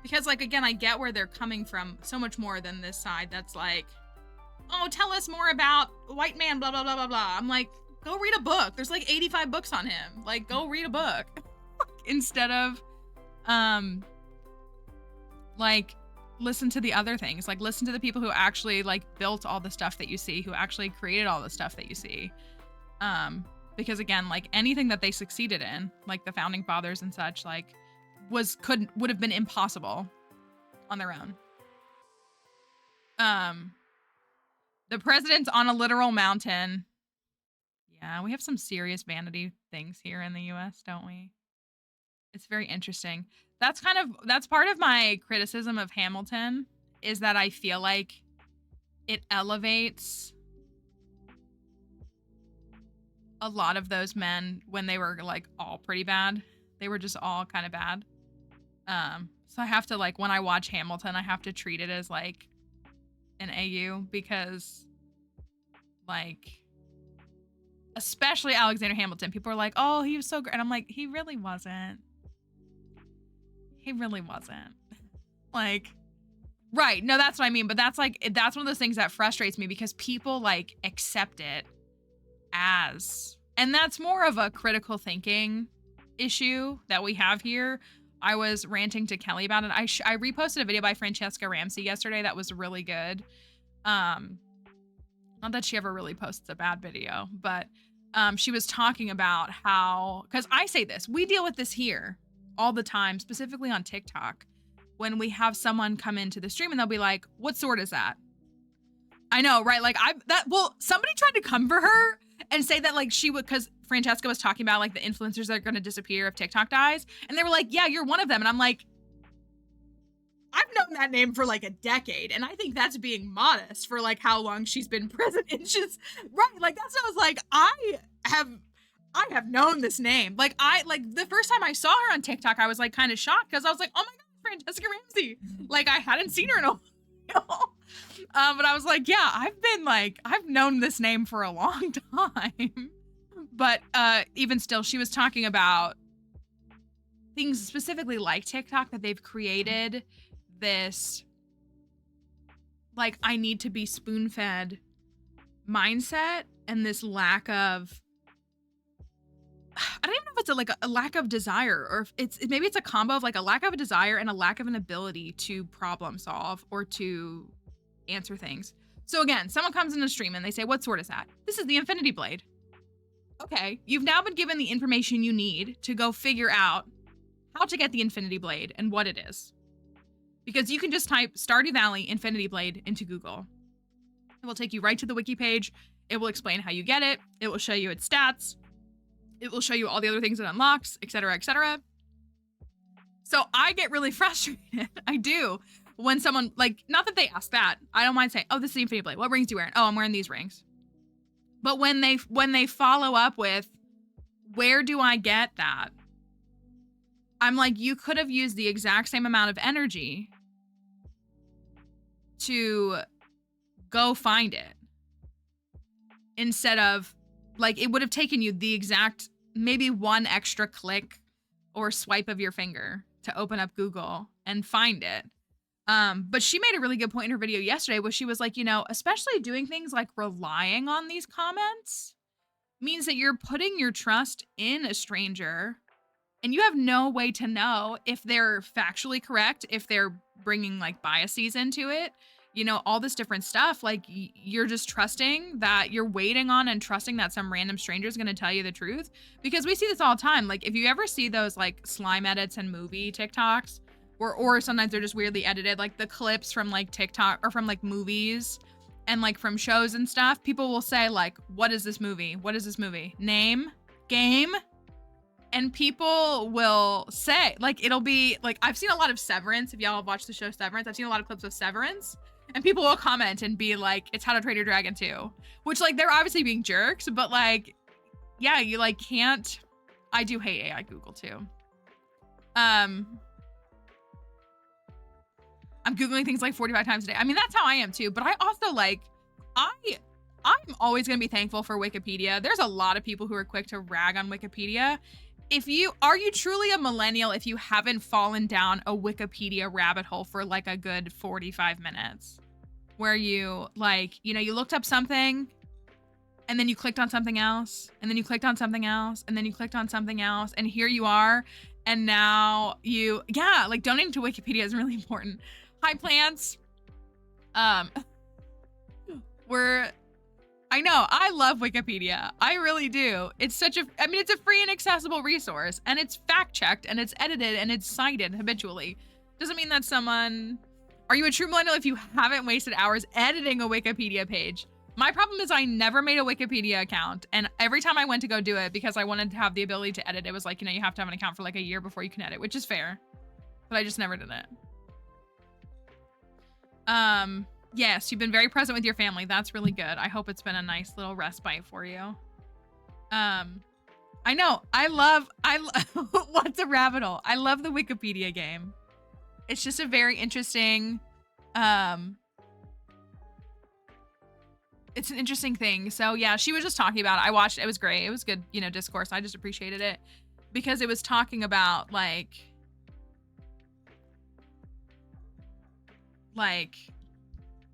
because like, again, I get where they're coming from so much more than this side that's like, oh, tell us more about white man, blah blah blah blah blah. I'm like, go read a book. There's like 85 books on him. Like, go read a book. Instead of like listen to the other things, like listen to the people who actually like built all the stuff that you see, who actually created all the stuff that you see. Because again, like anything that they succeeded in, like the founding fathers and such, like would have been impossible on their own. The president's on a literal mountain. Yeah, we have some serious vanity things here in the US, don't we? It's very interesting. That's part of my criticism of Hamilton, is that I feel like it elevates a lot of those men when they were like all pretty bad. They were just all kind of bad. So I have to, like, when I watch Hamilton, I have to treat it as like an AU, because like, especially Alexander Hamilton, people are like, oh, he was so great. And I'm like, he really wasn't. He really wasn't. Like, right. No, that's what I mean. But that's one of those things that frustrates me, because people like accept it as, and that's more of a critical thinking issue that we have here. I was ranting to Kelly about it. I reposted a video by Francesca Ramsey yesterday that was really good. Not that she ever really posts a bad video, but she was talking about how, because I say this, we deal with this here all the time, specifically on TikTok, when we have someone come into the stream and they'll be like, what sword is that? I know, right? Like, somebody tried to come for her and say that, like, she would, because Francesca was talking about, like, the influencers that are going to disappear if TikTok dies. And they were like, yeah, you're one of them. And I'm like, I've known that name for, like, a decade. And I think that's being modest for, like, how long she's been present. It's just, right, like, that's what I was like, I have known this name. Like, the first time I saw her on TikTok, I was, like, kind of shocked, because I was like, oh my God, Francesca Ramsey. Like, I hadn't seen her in a while. But I was like, yeah, I've known this name for a long time. But even still, she was talking about things specifically like TikTok, that they've created this, like, I need to be spoon-fed mindset, and this lack of, I don't even know if it's a lack of desire, or if maybe it's a combo of like a lack of a desire and a lack of an ability to problem solve or to answer things. So again, someone comes in the stream and they say, what sword is that? This is the Infinity Blade. Okay, you've now been given the information you need to go figure out how to get the Infinity Blade and what it is. Because you can just type Stardew Valley Infinity Blade into Google. It will take you right to the wiki page. It will explain how you get it. It will show you its stats. It will show you all the other things it unlocks, etc., etc. So I get really frustrated. I do. When someone, like, not that they ask that. I don't mind saying, oh, this is the Infinity Blade. What rings do you wear? Oh, I'm wearing these rings. But when they follow up with, where do I get that? I'm like, you could have used the exact same amount of energy to go find it. Instead of, like, it would have taken you the exact, maybe one extra click or swipe of your finger to open up Google and find it. But she made a really good point in her video yesterday, where she was like, you know, especially doing things like relying on these comments means that you're putting your trust in a stranger, and you have no way to know if they're factually correct, if they're bringing like biases into it, you know, all this different stuff. Like, you're just trusting that, you're waiting on and trusting that some random stranger is going to tell you the truth. Because we see this all the time. Like, if you ever see those like slime edits and movie TikToks, or sometimes they're just weirdly edited, like the clips from like TikTok or from like movies and like from shows and stuff, people will say like, what is this movie? What is this movie? Name? Game? And people will say, like, it'll be like, I've seen a lot of Severance. If y'all have watched the show Severance, I've seen a lot of clips of Severance, and people will comment and be like, it's How to Train Your Dragon 2, which, like, they're obviously being jerks, but like, yeah, you like can't. I do hate AI Google too. I'm Googling things like 45 times a day. I mean, that's how I am too, but I also like, I'm always going to be thankful for Wikipedia. There's a lot of people who are quick to rag on Wikipedia. Are you truly a millennial if you haven't fallen down a Wikipedia rabbit hole for like a good 45 minutes, where you like, you know, you looked up something and then you clicked on something else, and then you clicked on something else, and then you clicked on something else, and here you are. And now like, donating to Wikipedia is really important. Hi, plants. I know, I love Wikipedia. I really do. It's it's a free and accessible resource, and it's fact-checked, and it's edited, and it's cited habitually. Doesn't mean that are you a true millennial if you haven't wasted hours editing a Wikipedia page? My problem is I never made a Wikipedia account, and every time I went to go do it, because I wanted to have the ability to edit, it was like, you know, you have to have an account for like a year before you can edit, which is fair, but I just never did it. Yes, you've been very present with your family. That's really good. I hope it's been a nice little respite for you. I know. I love what's a rabbit hole? I love the Wikipedia game. It's just a very interesting, it's an interesting thing. So yeah, she was just talking about it. I watched it. It was great. It was good, you know, discourse. I just appreciated it because it was talking about like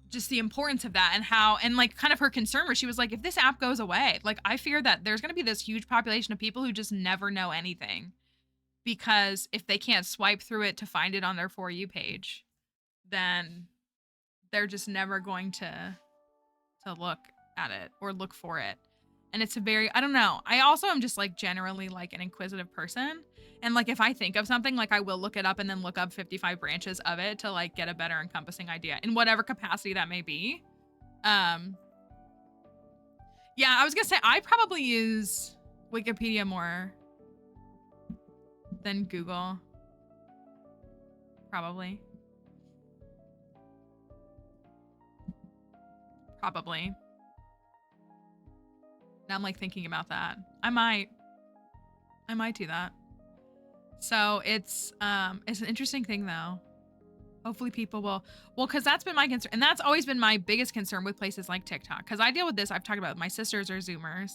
just the importance of that and how, and like kind of her concern where she was like, if this app goes away, like I fear that there's going to be this huge population of people who just never know anything because if they can't swipe through it to find it on their For You page, then they're just never going to look at it or look for it. And it's a very, I don't know. I also am just like generally like an inquisitive person. And like if I think of something, like I will look it up and then look up 55 branches of it to like get a better encompassing idea in whatever capacity that may be. Yeah, I was gonna say I probably use Wikipedia more than Google. Probably. Now I'm like thinking about that. I might do that. So it's an interesting thing though. Hopefully people will, well, cause that's been my concern. And that's always been my biggest concern with places like TikTok. Cause I deal with this. I've talked about it. My sisters are Zoomers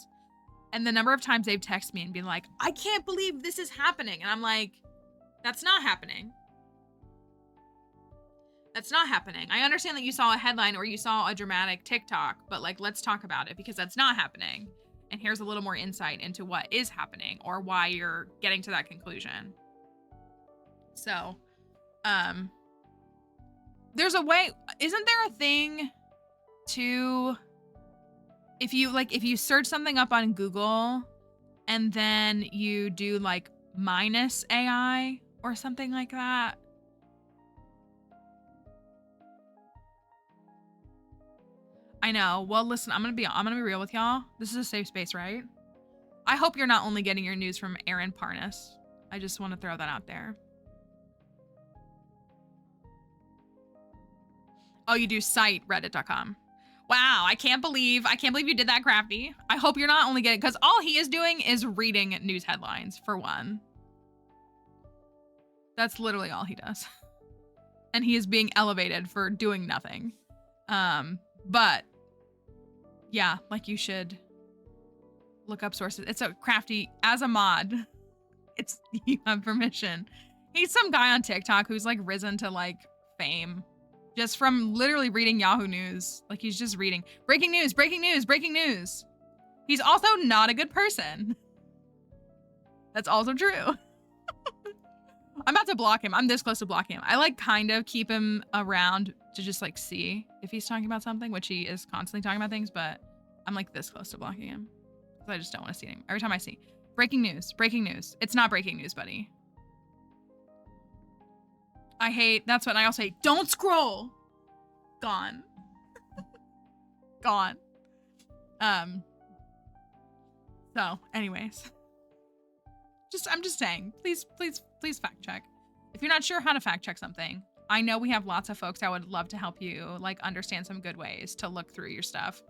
and the number of times they've texted me and been like, I can't believe this is happening. And I'm like, that's not happening. That's not happening. I understand that you saw a headline or you saw a dramatic TikTok, but like, let's talk about it because that's not happening. And here's a little more insight into what is happening or why you're getting to that conclusion. So, there's a way, isn't there a thing to, if you search something up on Google and then you do like minus AI or something like that? I know. Well, listen, I'm gonna be real with y'all. This is a safe space, right? I hope you're not only getting your news from Aaron Parnas. I just want to throw that out there. Oh, you do cite reddit.com. Wow, I can't believe you did that, Crafty. I hope you're not only getting, because all he is doing is reading news headlines for one. That's literally all he does. And he is being elevated for doing nothing. But yeah, like you should look up sources. It's a Crafty as a mod. It's, you have permission. He's some guy on TikTok who's like risen to like fame just from literally reading Yahoo News. Like he's just reading breaking news, breaking news, breaking news. He's also not a good person. That's also true. I'm about to block him. I'm this close to blocking him. I like kind of keep him around to just like see if he's talking about something, which he is constantly talking about things, but I'm like this close to blocking him because I just don't want to see him. Every time I see breaking news, breaking news. It's not breaking news, buddy. I hate, that's what I also hate. Don't scroll. Gone. Gone. So anyways, I'm just saying, please fact check. If you're not sure how to fact check something, I know we have lots of folks that would love to help you like understand some good ways to look through your stuff.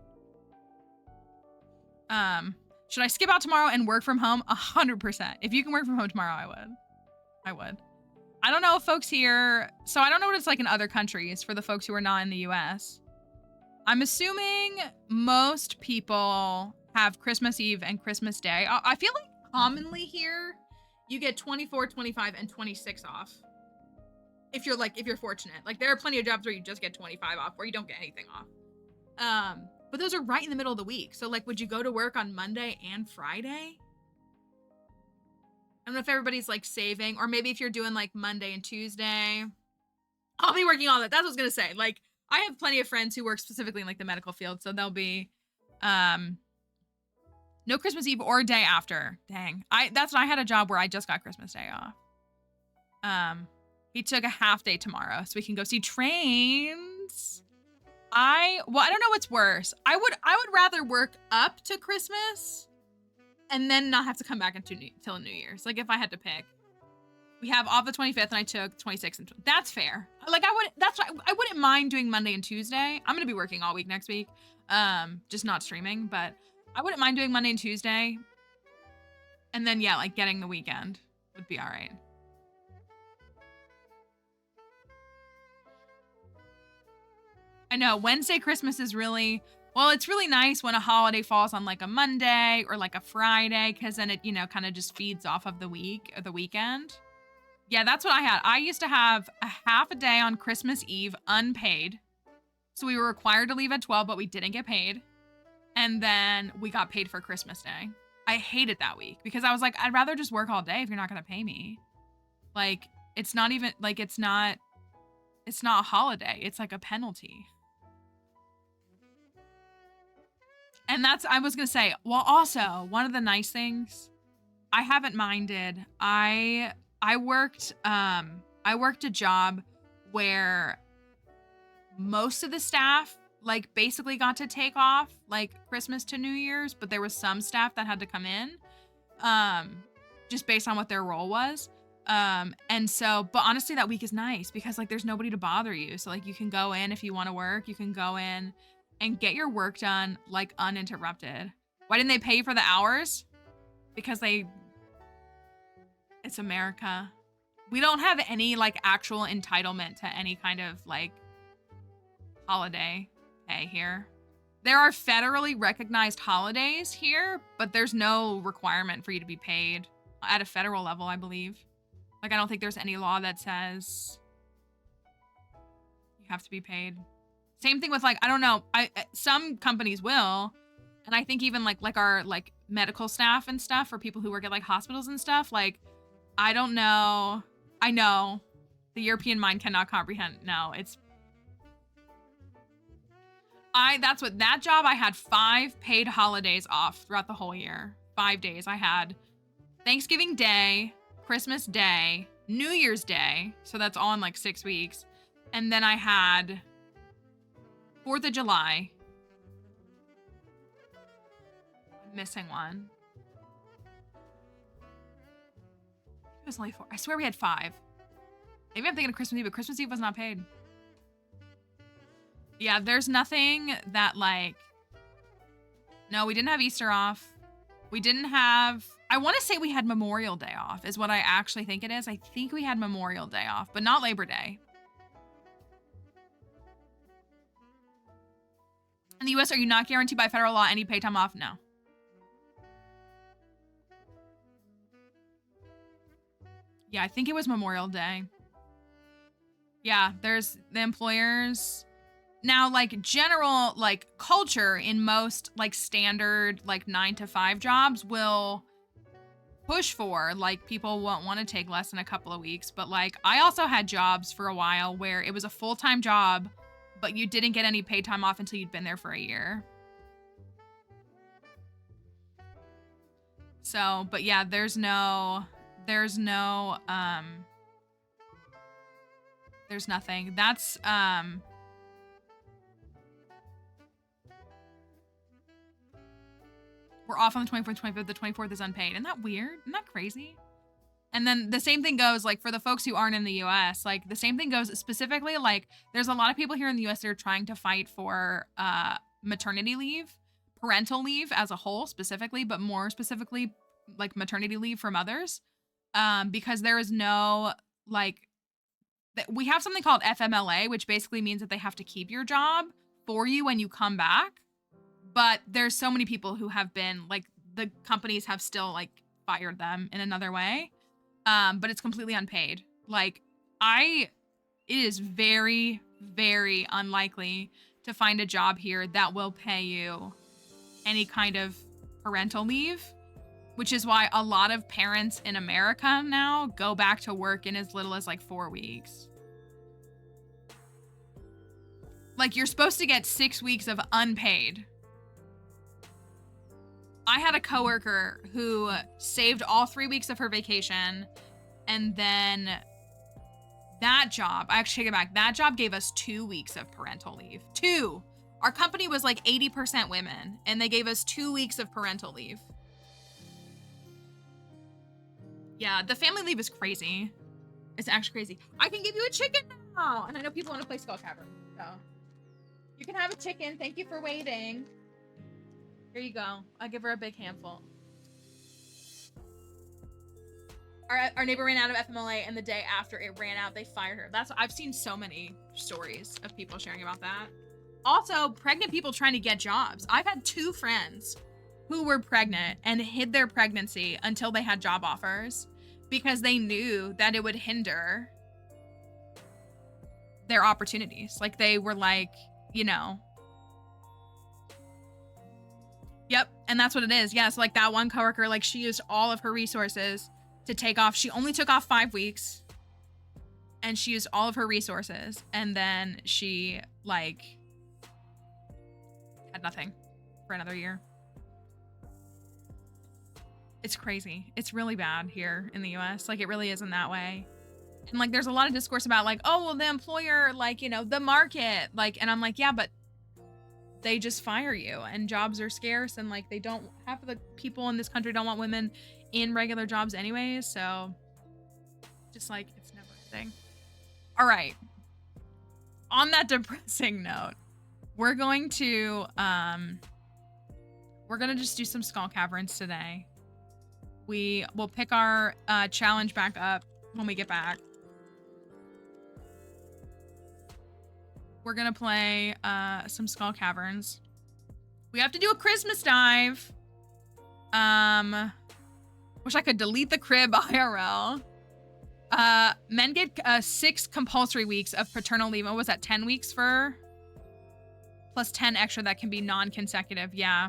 Should I skip out tomorrow and work from home? 100%. If you can work from home tomorrow, I would. I don't know if folks here, so I don't know what it's like in other countries for the folks who are not in the US. I'm assuming most people have Christmas Eve and Christmas Day. I feel like commonly here, you get 24, 25, and 26 off. If you're fortunate. Like there are plenty of jobs where you just get 25 off or you don't get anything off. But those are right in the middle of the week. So like, would you go to work on Monday and Friday? I don't know if everybody's like saving, or maybe if you're doing like Monday and Tuesday. I'll be working all that. That's what I was gonna say. Like I have plenty of friends who work specifically in like the medical field. So they'll be, no Christmas Eve or day after. Dang. I had a job where I just got Christmas Day off. He took a half day tomorrow so we can go see trains. Well, I don't know what's worse. I would rather work up to Christmas and then not have to come back until New Year's. Like if I had to pick. We have off the 25th and I took 26th and that's fair. Like I wouldn't mind doing Monday and Tuesday. I'm going to be working all week next week. Just not streaming, but I wouldn't mind doing Monday and Tuesday. And then yeah, like getting the weekend would be all right. I know Wednesday Christmas is really, well, it's really nice when a holiday falls on like a Monday or like a Friday, because then it, you know, kind of just feeds off of the week or the weekend. Yeah, that's what I had. I used to have a half a day on Christmas Eve unpaid. So we were required to leave at 12, but we didn't get paid. And then we got paid for Christmas Day. I hated that week because I was like, I'd rather just work all day if you're not going to pay me. Like, it's not even, like, it's not a holiday. It's like a penalty. And that's, I was going to say, well, also, one of the nice things, I haven't minded. I worked a job where most of the staff like basically got to take off like Christmas to New Year's, but there was some staff that had to come in just based on what their role was. And so, but honestly, that week is nice because like there's nobody to bother you. So like you can go in if you want to work, you can go in and get your work done like uninterrupted. Why didn't they pay you for the hours? Because it's America. We don't have any like actual entitlement to any kind of like holiday pay here. There are federally recognized holidays here, but there's no requirement for you to be paid at a federal level, I believe. Like, I don't think there's any law that says you have to be paid. Same thing with like, I don't know, some companies will, and I think even like our like medical staff and stuff for people who work at like hospitals and stuff, like, I don't know. I know the European mind cannot comprehend. No, that's what that job, I had 5 paid holidays off throughout the whole year. 5 days. I had Thanksgiving Day, Christmas Day, New Year's Day. So that's all in like 6 weeks. And then I had 4th of July. I'm missing one. It was only 4. I swear we had 5. Maybe I'm thinking of Christmas Eve, but Christmas Eve was not paid. Yeah, there's nothing that like, no, we didn't have Easter off. We didn't have, I want to say we had Memorial Day off is what I actually think it is. I think we had Memorial Day off, but not Labor Day. In the US, are you not guaranteed by federal law any paid time off? No. Yeah, I think it was Memorial Day. Yeah, there's the employers. Now, like general like culture in most like standard like 9-to-5 jobs will push for like people won't want to take less than a couple of weeks. But like I also had jobs for a while where it was a full-time job, but you didn't get any paid time off until you'd been there for a year. So, but yeah, there's nothing. That's we're off on the 24th, 25th. The 24th is unpaid. Isn't that weird? Isn't that crazy? And then the same thing goes like for the folks who aren't in the US, like the same thing goes specifically like there's a lot of people here in the US that are trying to fight for maternity leave, parental leave as a whole specifically, but more specifically like maternity leave for mothers. Because there is no like, we have something called FMLA, which basically means that they have to keep your job for you when you come back. But there's so many people who have been like, the companies have still like fired them in another way. But it's completely unpaid. Like it is very, very unlikely to find a job here that will pay you any kind of parental leave, which is why a lot of parents in America now go back to work in as little as like 4 weeks. Like you're supposed to get 6 weeks of unpaid. I had a coworker who saved all 3 weeks of her vacation and then That job, I actually take it back. That job gave us 2 weeks of parental leave. 2. Our company was like 80% women, and they gave us 2 weeks of parental leave. Yeah, the family leave is crazy. It's actually crazy. I can give you a chicken now! And I know people want to play Skull Cavern, so. You can have a chicken. Thank you for waiting. Here you go. I'll give her a big handful. Our neighbor ran out of FMLA, and the day after it ran out, they fired her. I've seen so many stories of people sharing about that. Also, pregnant people trying to get jobs. I've had 2 friends who were pregnant and hid their pregnancy until they had job offers because they knew that it would hinder their opportunities. Like, they were like, you know. Yep, and that's what it is. Yes, like that one coworker, like she used all of her resources to take off. She only took off 5 weeks, and she used all of her resources, and then she like had nothing for another year. It's crazy. It's really bad here in the US. Like, it really is in that way. And like, there's a lot of discourse about like, oh, well, the employer, like, you know, the market, like, and I'm like, yeah, but they just fire you, and jobs are scarce, and like, they don't, half of the people in this country don't want women in regular jobs anyways. So just like, it's never ending. All right. On that depressing note, we're going to just do some Skull Caverns today. We will pick our challenge back up when we get back. We're gonna play some Skull Caverns. We have to do a Christmas dive. Wish I could delete the crib IRL. Men get 6 compulsory weeks of paternal leave. What was that? 10 weeks for? Plus 10 extra that can be non-consecutive. Yeah.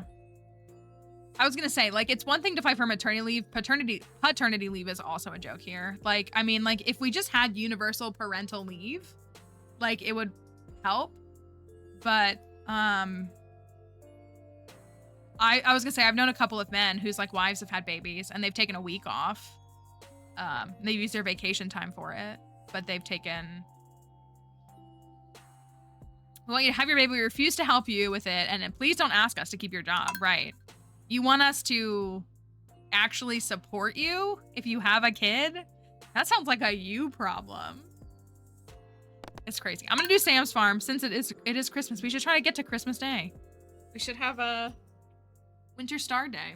I was gonna say, like, it's one thing to fight for maternity leave. Paternity leave is also a joke here. Like, I mean, like, if we just had universal parental leave, like, it would help. But I was gonna say, I've known a couple of men whose like wives have had babies and they've taken a week off. They've used their vacation time for it, but they've taken. We want you to have your baby. We refuse to help you with it, and then please don't ask us to keep your job. Right? You want us to actually support you if you have a kid? That sounds like a you problem. It's crazy. I'm gonna do Sam's Farm since it is Christmas. We should try to get to Christmas Day. We should have a Winter Star Day.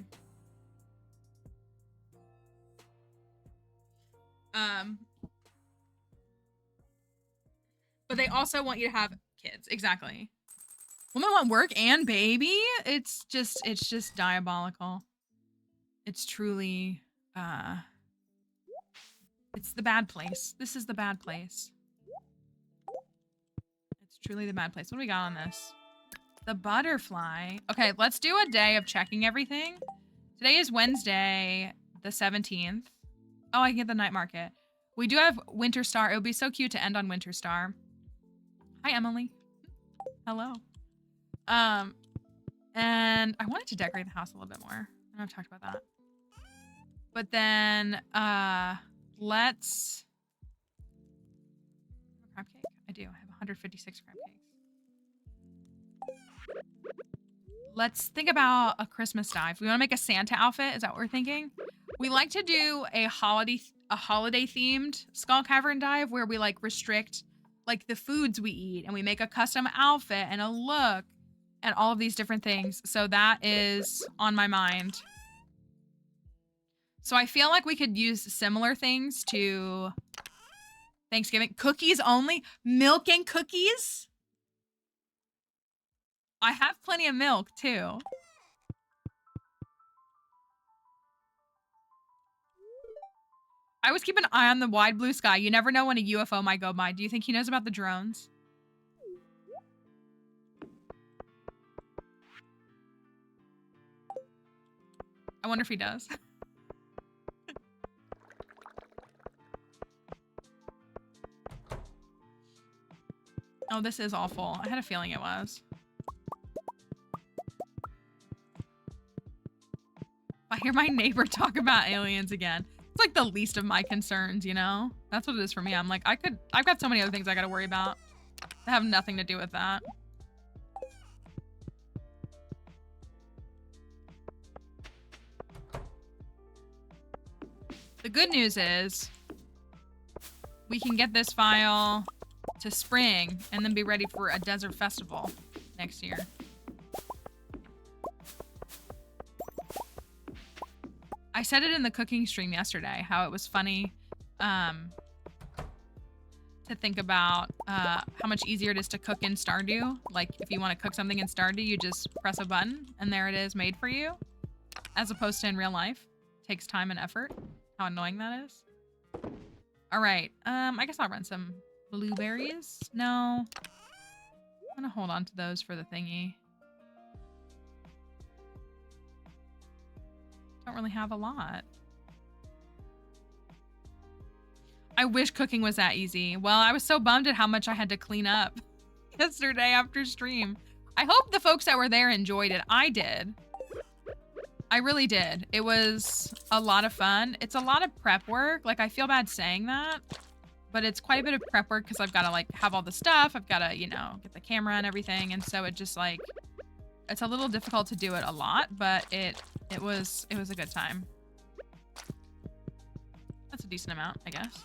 But they also want you to have kids. Exactly. Women want work and baby. It's just diabolical. It's truly it's the bad place. This is the bad place. It's truly the bad place. What do we got on this? The butterfly. Okay, let's do a day of checking everything. Today is Wednesday, the 17th. Oh, I can get the night market. We do have Winter Star. It would be so cute to end on Winter Star. Hi, Emily. Hello. And I wanted to decorate the house a little bit more. I know I've talked about that. But then, let's... Crab cake? I do. I have 156 crab cakes. Let's think about a Christmas dive. We want to make a Santa outfit. Is that what we're thinking? We like to do a holiday themed Skull Cavern dive where we like restrict like the foods we eat, and we make a custom outfit and a look and all of these different things. So that is on my mind. So I feel like we could use similar things to Thanksgiving. Cookies only? Milk and cookies? I have plenty of milk, too. I always keep an eye on the wide blue sky. You never know when a UFO might go by. Do you think he knows about the drones? I wonder if he does. Oh, this is awful. I had a feeling it was. I hear my neighbor talk about aliens again. It's like the least of my concerns, you know? That's what it is for me. I'm like, I've got so many other things I gotta worry about that have nothing to do with that. The good news is we can get this file to spring and then be ready for a desert festival next year. I said it in the cooking stream yesterday, how it was funny to think about how much easier it is to cook in Stardew. Like, if you want to cook something in Stardew, you just press a button and there it is made for you. As opposed to in real life. It takes time and effort. How annoying that is. All right. I guess I'll run some blueberries. No. I'm gonna hold on to those for the thingy. Don't really have a lot. I wish cooking was that easy. Well, I was so bummed at how much I had to clean up yesterday after stream. I hope the folks that were there enjoyed it. I did. I really did. It was a lot of fun. It's a lot of prep work. Like, I feel bad saying that, but it's quite a bit of prep work because I've got to like have all the stuff. I've got to, you know, get the camera and everything. And so it just like, it's a little difficult to do it a lot, but it was a good time. That's a decent amount, I guess.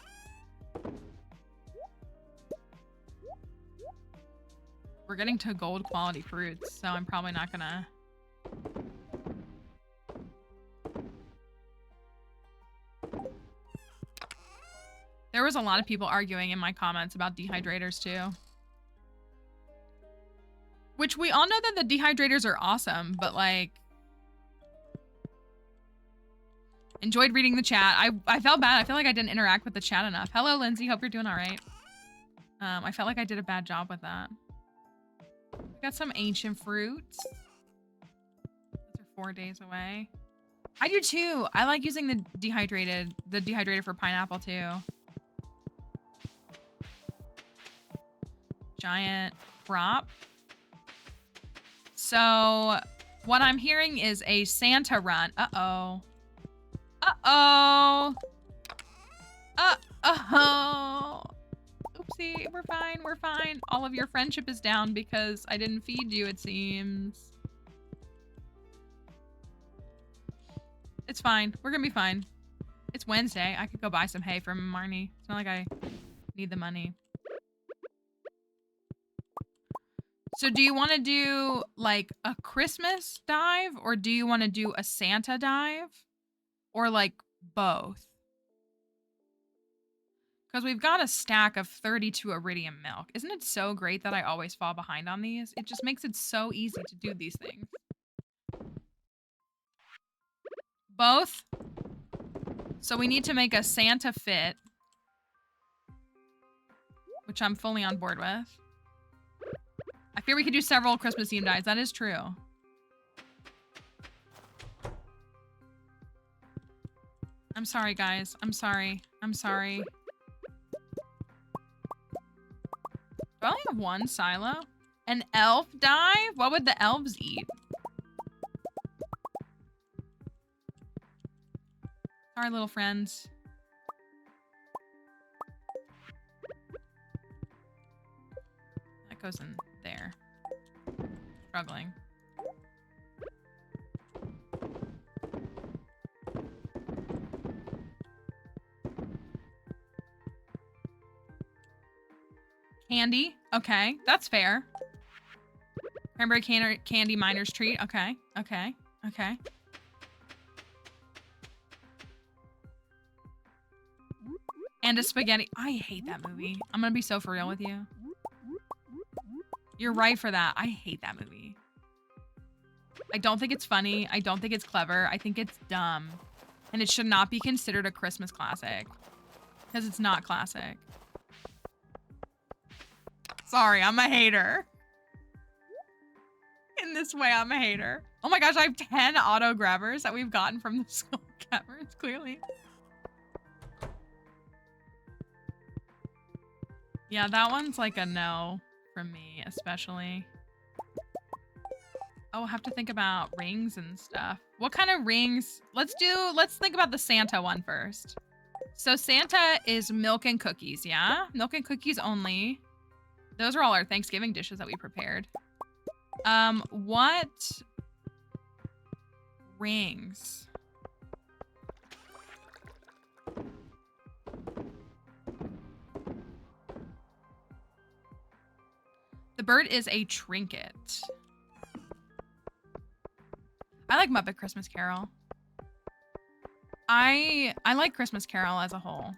We're getting to gold quality fruits, so I'm probably not gonna... There was a lot of people arguing in my comments about dehydrators too. Which we all know that the dehydrators are awesome, but like... Enjoyed reading the chat. I felt bad. I feel like I didn't interact with the chat enough. Hello, Lindsay. Hope you're doing all right. I felt like I did a bad job with that. Got some ancient fruits. Those are 4 days away. I do too. I like using the dehydrator for pineapple too. Giant crop. So what I'm hearing is a Santa run. Uh-oh. Uh-oh. Uh-oh. Oopsie, we're fine, we're fine. All of your friendship is down because I didn't feed you, it seems. It's fine. We're gonna be fine. It's Wednesday. I could go buy some hay from Marnie. It's not like I need the money. So do you want to do like a Christmas dive or do you want to do a Santa dive? Or like both? Because we've got a stack of 32 iridium milk. Isn't it so great that I always fall behind on these? It just makes it so easy to do these things. Both? So we need to make a Santa fit. Which I'm fully on board with. I fear we could do several Christmas themed dives. That is true. I'm sorry, guys. I'm sorry. I'm sorry. Do I only have one silo? An elf dive? What would the elves eat? Sorry, little friends. That goes in there. Struggling. Candy. Okay, that's fair. Cranberry candy miner's treat. Okay, okay, okay. And a spaghetti. I hate that movie. I'm gonna be so for real with you. You're right for that. I hate that movie. I don't think it's funny. I don't think it's clever. I think it's dumb. And it should not be considered a Christmas classic. Because it's not classic. Sorry, I'm a hater. In this way, I'm a hater. Oh my gosh, I have 10 auto grabbers that we've gotten from the Skull Caverns, clearly. Yeah, that one's like a no from me, especially. Oh, I'll have to think about rings and stuff. What kind of rings? Let's think about the Santa one first. So Santa is milk and cookies, yeah? Milk and cookies only. Those are all our Thanksgiving dishes that we prepared. What rings? The bird is a trinket. I like Muppet Christmas Carol. I like Christmas Carol as a whole.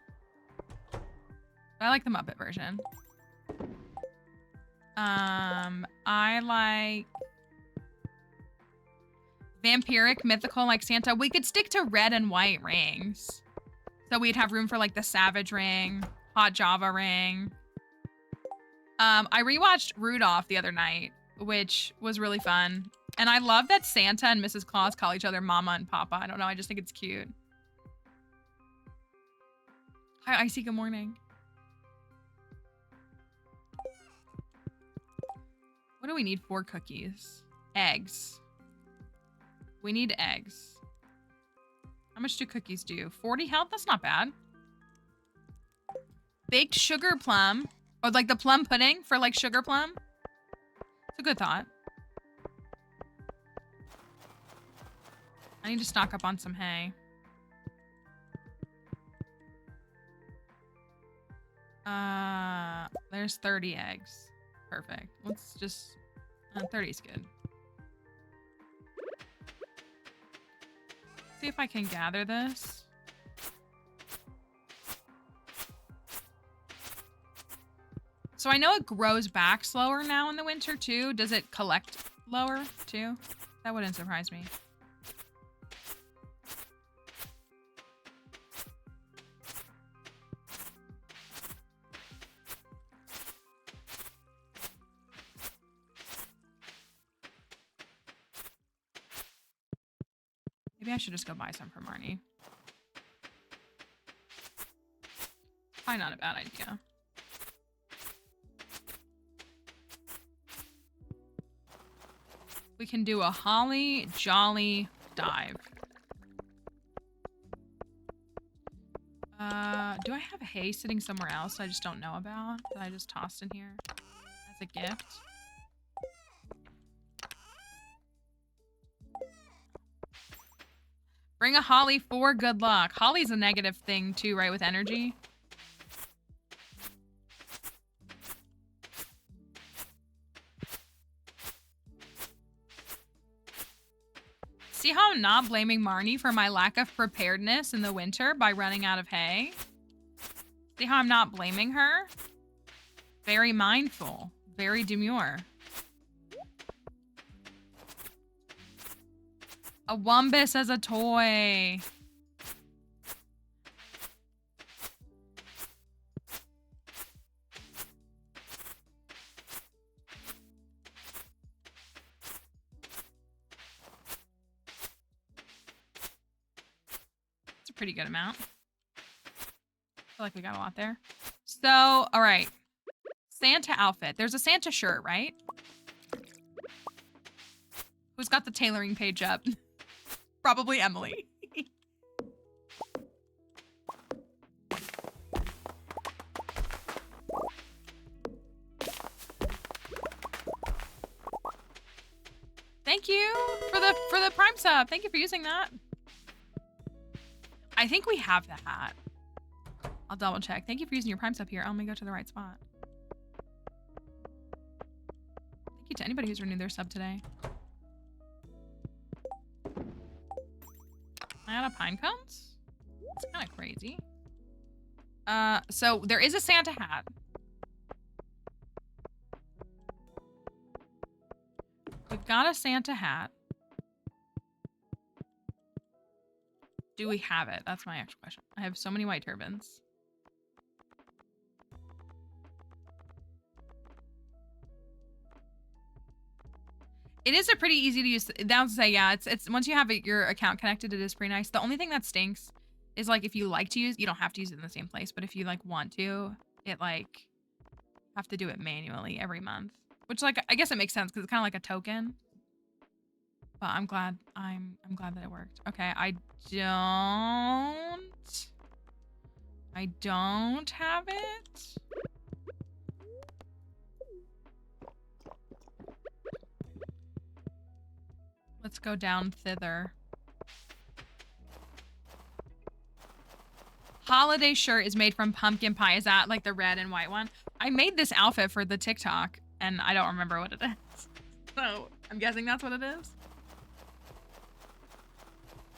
But I like the Muppet version. I like vampiric, mythical, like Santa. We could stick to red and white rings. So we'd have room for like the Savage ring, Hot Java ring. I rewatched Rudolph the other night, which was really fun. And I love that Santa and Mrs. Claus call each other Mama and Papa. I don't know. I just think it's cute. Hi, Icy. Good morning. What do we need for cookies? Eggs. We need eggs. How much do cookies do? 40 health? That's not bad. Baked sugar plum. Or like the plum pudding for like sugar plum. It's a good thought. I need to stock up on some hay. There's 30 eggs. Perfect. Let's just... 30 is good. See if I can gather this. So I know it grows back slower now in the winter too. Does it collect lower too? That wouldn't surprise me. Maybe I should just go buy some from Marnie. Probably not a bad idea. We can do a holly jolly dive. Do I have hay sitting somewhere else I just don't know about that I just tossed in here as a gift? Bring a holly for good luck. Holly's a negative thing too, right, with energy? See how I'm not blaming Marnie for my lack of preparedness in the winter by running out of hay? See how I'm not blaming her? Very mindful. Very demure. A Wumbus as a toy. It's a pretty good amount. I feel like we got a lot there. So, all right. Santa outfit. There's a Santa shirt, right? Who's got the tailoring page up? Probably Emily. Thank you for the Prime sub. Thank you for using that. I think we have the hat. I'll double check. Thank you for using your Prime sub here. Let me go to the right spot. Thank you to anybody who's renewed their sub today. Am I out of pine cones? It's kind of crazy. So there is a Santa hat. We've got a Santa hat. Do we have it? That's my actual question. I have so many white turbans. It is a pretty easy to use. Down to say, yeah, it's once you have your account connected, it is pretty nice. The only thing that stinks is like if you like to use, you don't have to use it in the same place, but if you like want to, it like have to do it manually every month. Which like I guess it makes sense because it's kind of like a token. But I'm glad that it worked. Okay, I don't have it. Let's go down thither. Holiday shirt is made from pumpkin pie. Is that like the red and white one? I made this outfit for the TikTok and I don't remember what it is. So I'm guessing that's what it is.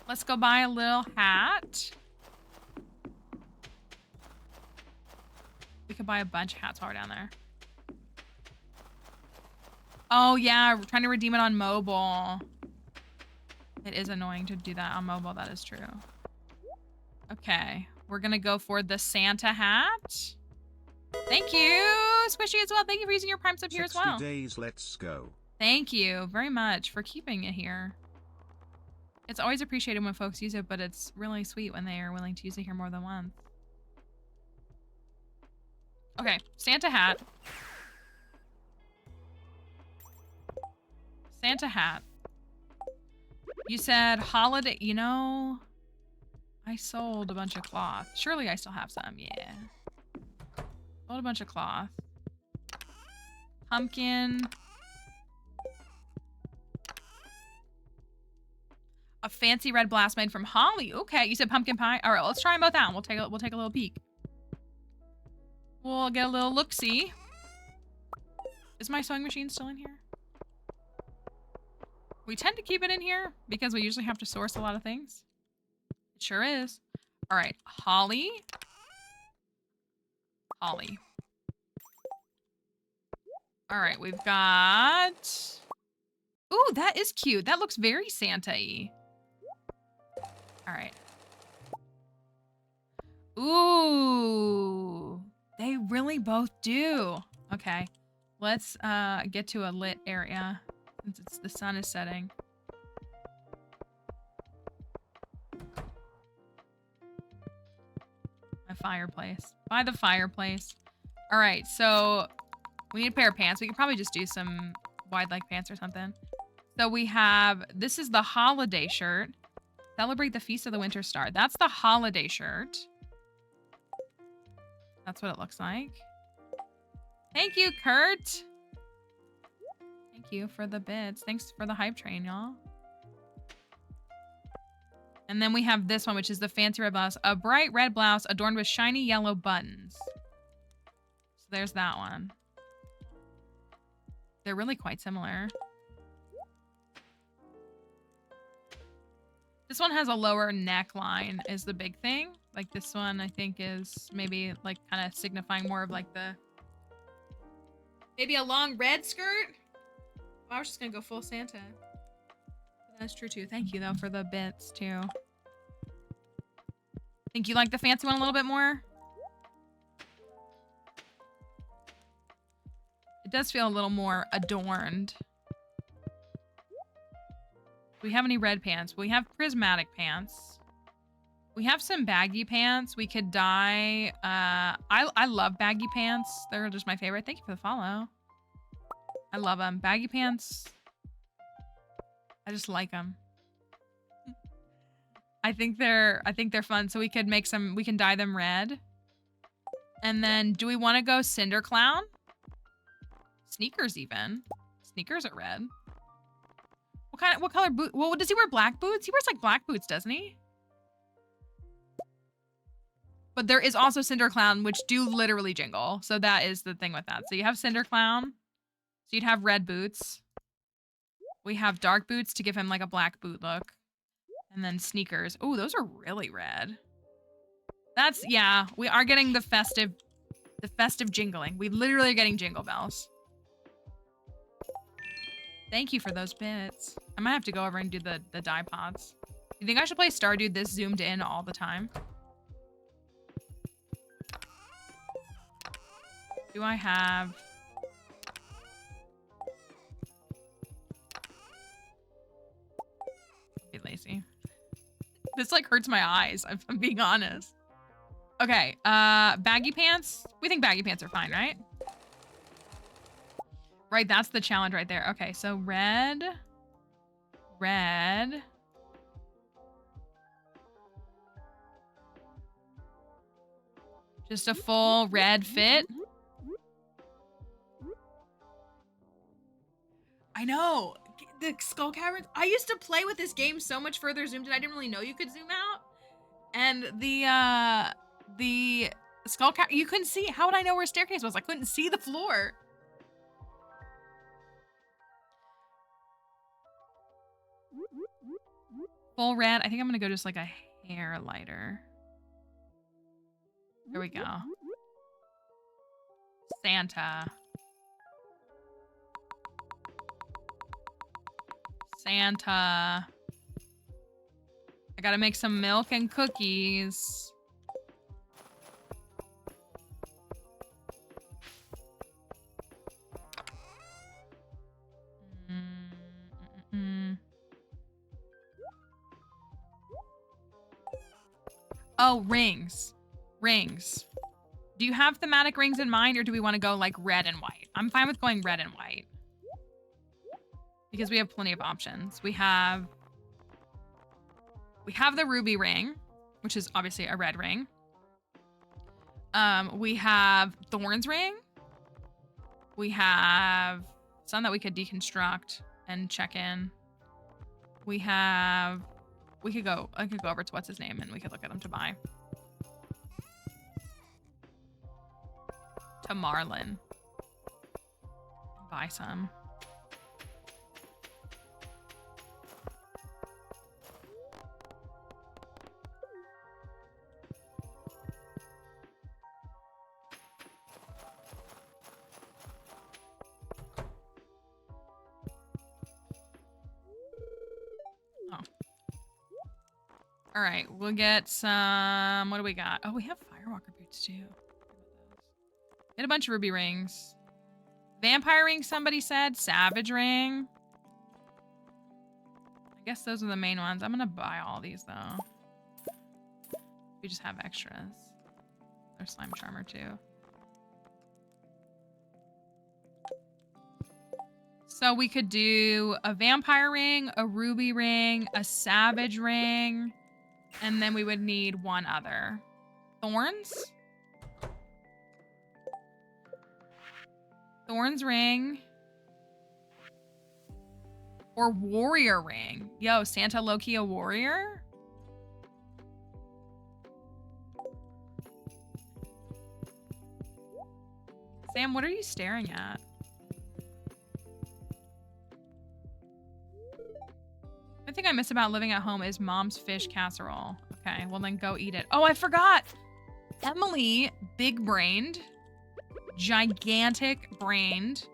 Let's go buy a little hat. We could buy a bunch of hats while we're down there. Oh yeah, we're trying to redeem it on mobile. It is annoying to do that on mobile, that is true. Okay, we're gonna go for the Santa hat. Thank you, Squishy, as well. Thank you for using your Prime sub here as well. 60 days, let's go. Thank you very much for keeping it here. It's always appreciated when folks use it, but it's really sweet when they are willing to use it here more than once. Okay, Santa hat. Santa hat. You said holiday, you know, I sold a bunch of cloth. Surely I still have some, yeah. Sold a bunch of cloth. Pumpkin. A fancy red blast made from holly. Okay, you said pumpkin pie. All right, let's try them both out. We'll take a little peek. We'll get a little look-see. Is my sewing machine still in here? We tend to keep it in here because we usually have to source a lot of things. It sure is. All right, holly. Holly. All right, we've got... Ooh, that is cute. That looks very Santa-y. All right. Ooh, they really both do. Okay, let's get to a lit area since the sun is setting. My fireplace. By the fireplace. All right, so we need a pair of pants. We could probably just do some wide leg pants or something. So we have, this is the holiday shirt. Celebrate the Feast of the Winter Star. That's the holiday shirt. That's what it looks like. Thank you, Kurt. Thank you for the bits. Thanks for the hype train, y'all. And then we have this one, which is the fancy red blouse. A bright red blouse adorned with shiny yellow buttons. So there's that one. They're really quite similar. This one has a lower neckline is the big thing. Like this one, I think is maybe like kind of signifying more of like the... Maybe a long red skirt? Well, I was just gonna go full Santa. That's true too. Thank you though for the bits too. Think you like the fancy one a little bit more? It does feel a little more adorned. Do we have any red pants? We have prismatic pants. We have some baggy pants. We could dye. I love baggy pants. They're just my favorite. Thank you for the follow. I love them. Baggy pants. I just like them. I think they're fun. So we could make some. We can dye them red. And then, do we want to go Cinder Clown? Sneakers even. Sneakers are red. What color boot? Well, does he wear black boots? He wears like black boots, doesn't he? But there is also Cinder Clown, which do literally jingle. So that is the thing with that. So you have Cinder Clown. So you'd have red boots. We have dark boots to give him like a black boot look. And then sneakers. Oh, those are really red. That's, yeah, we are getting the festive jingling. We literally are getting jingle bells. Thank you for those bits. I might have to go over and do the dye pots. You think I should play Stardew this zoomed in all the time? Do I have... Be lazy. This like hurts my eyes, if I'm being honest. Okay, baggy pants. We think baggy pants are fine, right? Right, that's the challenge right there. Okay, so red, red. Just a full red fit. I know. The Skull Caverns. I used to play with this game so much further zoomed in. I didn't really know you could zoom out. And the Skull Cavern, you couldn't see. How would I know where a staircase was? I couldn't see the floor. Full red. I think I'm gonna go just like a hair lighter. There we go. Santa. Santa. I gotta make some milk and cookies. Oh, rings. Rings. Do you have thematic rings in mind, or do we want to go like red and white? I'm fine with going red and white. Because we have plenty of options. We have the ruby ring, which is obviously a red ring. We have thorns ring. We have some that we could deconstruct and check in. I could go over to what's his name and we could look at them to buy. To Marlin. Buy some. All right, we'll get some. What do we got? Oh, we have Firewalker boots too. Get a bunch of ruby rings. Vampire ring, somebody said. Savage ring. I guess those are the main ones. I'm gonna buy all these though. We just have extras. There's slime charmer too. So we could do a vampire ring, a ruby ring, a savage ring. And then we would need one other. Thorns? Thorns ring. Or warrior ring. Yo, Santa Loki a warrior? Sam, what are you staring at? The thing I miss about living at home is mom's fish casserole. Okay, well then go eat it. Oh, I forgot. Emily, big-brained, gigantic-brained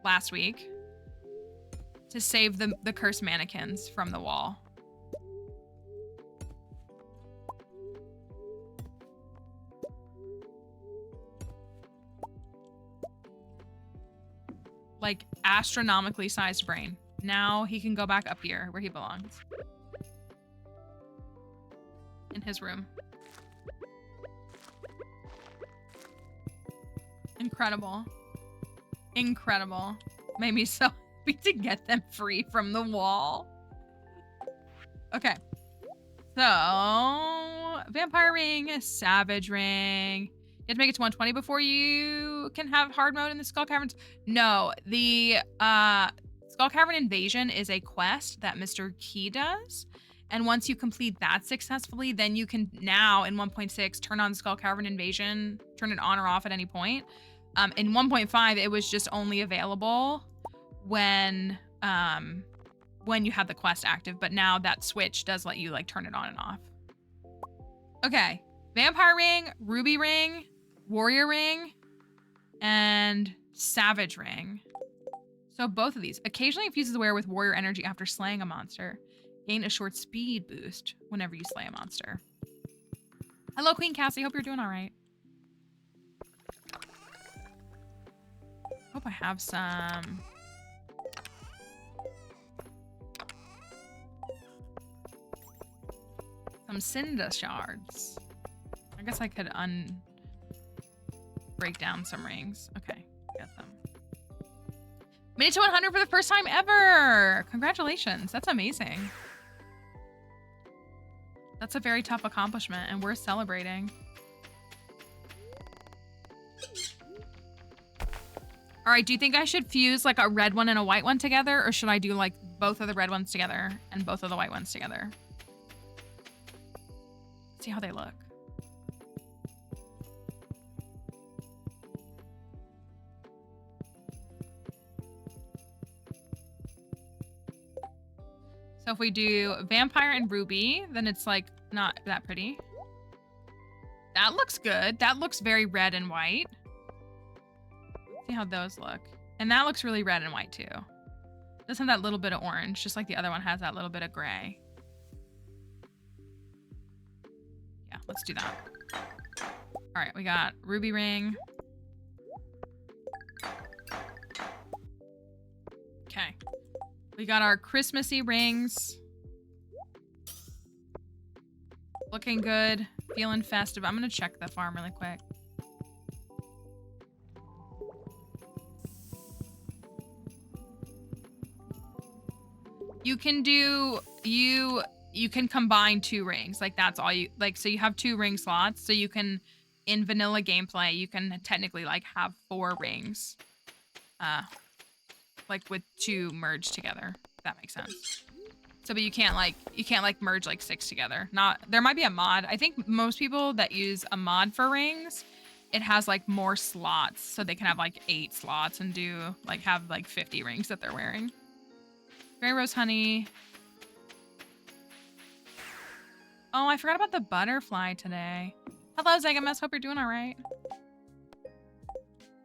last week to save the cursed mannequins from the wall. Like, astronomically sized brain. Now he can go back up here where he belongs. In his room. Incredible. Incredible. Made me so happy to get them free from the wall. Okay. So, vampire ring, savage ring. You have to make it to 120 before you can have hard mode in the Skull Caverns. No, the Skull Cavern Invasion is a quest that Mr. Key does. And once you complete that successfully, then you can now in 1.6 turn on Skull Cavern Invasion, turn it on or off at any point. In 1.5, it was just only available when you have the quest active. But now that switch does let you like turn it on and off. Okay, vampire ring, ruby ring, warrior ring, and savage ring. So both of these. Occasionally infuses the wearer with warrior energy after slaying a monster. Gain a short speed boost whenever you slay a monster. Hello, Queen Cassie. Hope you're doing all right. Hope I have some Cinda shards. I guess I could break down some rings. Okay, get them. Made it to 100 for the first time ever. Congratulations. That's amazing. That's a very tough accomplishment, and we're celebrating. All right, do you think I should fuse like a red one and a white one together, or should I do like both of the red ones together and both of the white ones together? See how they look. So if we do vampire and ruby, then it's like not that pretty. That looks good. That looks very red and white. Let's see how those look. And that looks really red and white too. Doesn't have that little bit of orange, just like the other one has that little bit of gray. Yeah, let's do that. All right, we got ruby ring. Okay. We got our Christmassy rings. Looking good. Feeling festive. I'm gonna check the farm really quick. You can do, you can combine 2 rings. Like that's all you, like, so you have 2 ring slots. So you can, in vanilla gameplay, you can technically like have 4 rings. Like with 2 merged together, if that makes sense. So, but you can't like merge like 6 together. There might be a mod. I think most people that use a mod for rings, it has like more slots. So they can have like 8 slots and do like, have like 50 rings that they're wearing. Gray rose honey. Oh, I forgot about the butterfly today. Hello, Zegamus. Hope you're doing all right.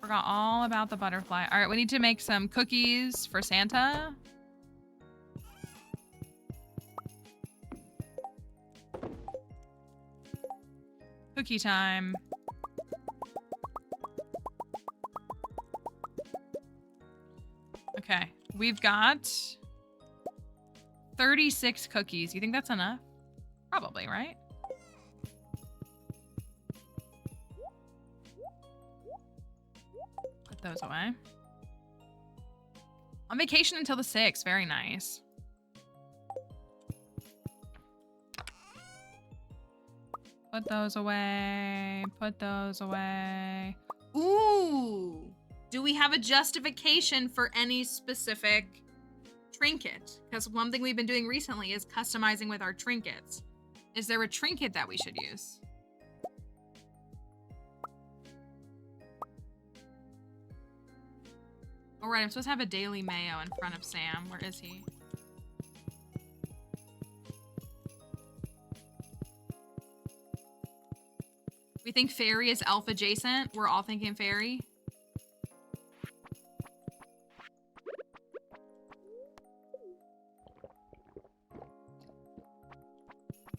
Forgot all about the butterfly. All right, we need to make some cookies for Santa. Cookie time. Okay, we've got 36 cookies. You think that's enough? Probably, right? Put those away. On vacation until the 6th. Very nice. Put those away. Put those away. Ooh! Do we have a justification for any specific trinket? Because one thing we've been doing recently is customizing with our trinkets. Is there a trinket that we should use? All right, I'm supposed to have a daily mayo in front of Sam. Where is he? We think fairy is elf adjacent. We're all thinking fairy.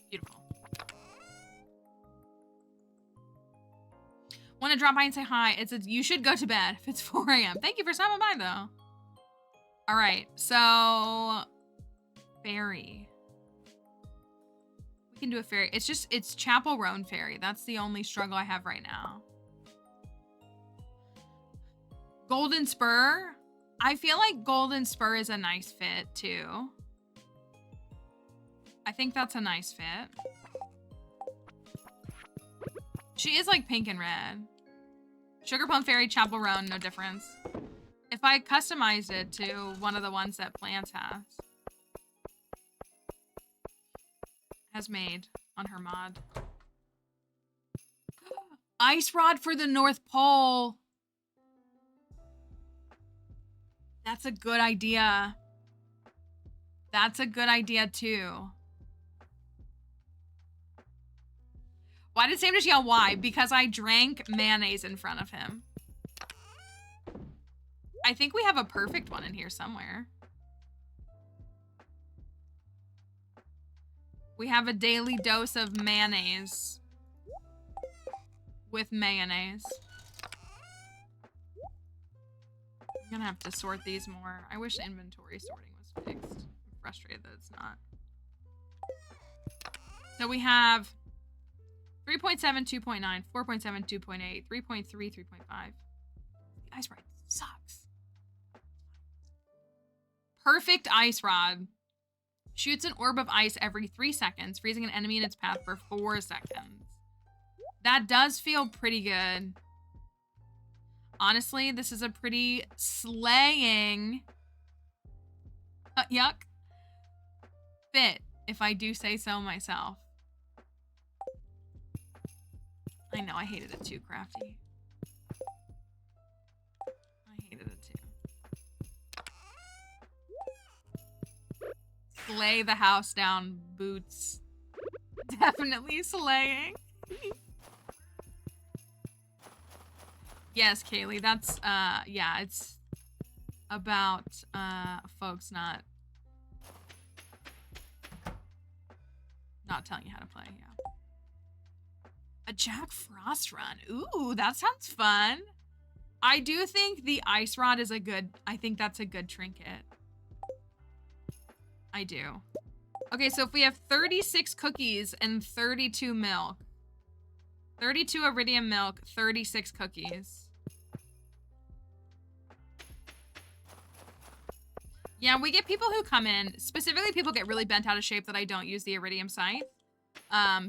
Beautiful. Want to drop by and say hi? You should go to bed if it's 4 a.m. Thank you for stopping by, though. All right, so fairy. We can do a fairy. It's Chapel Roan fairy. That's the only struggle I have right now. Golden Spur. I feel like Golden Spur is a nice fit, too. I think that's a nice fit. She is like pink and red. Sugar Plum Fairy, Chapel Roan, no difference. If I customized it to one of the ones that Plants has made on her mod. Ice Rod for the North Pole. That's a good idea. That's a good idea too. Why did Sam just yell why? Because I drank mayonnaise in front of him. I think we have a perfect one in here somewhere. We have a daily dose of mayonnaise with mayonnaise. I'm gonna have to sort these more. I wish inventory sorting was fixed. I'm frustrated that it's not. So we have 3.7, 2.9, 4.7, 2.8, 3.3, 3.5. The ice ride sucks. Perfect ice rod. Shoots an orb of ice every 3 seconds, freezing an enemy in its path for 4 seconds. That does feel pretty good. Honestly, this is a pretty slaying yuck fit, if I do say so myself. I know, I hated it too, Crafty. I hated it too. Slay the house down, boots. Definitely slaying. Yes, Kaylee, that's, yeah, it's about, folks not telling you how to play, yeah. A Jack Frost run. Ooh, that sounds fun. I do think the ice rod is I think that's a good trinket. I do. Okay, so if we have 36 cookies and 32 milk. 32 iridium milk, 36 cookies. Yeah, we get people who come in, specifically people get really bent out of shape that I don't use the iridium scythe.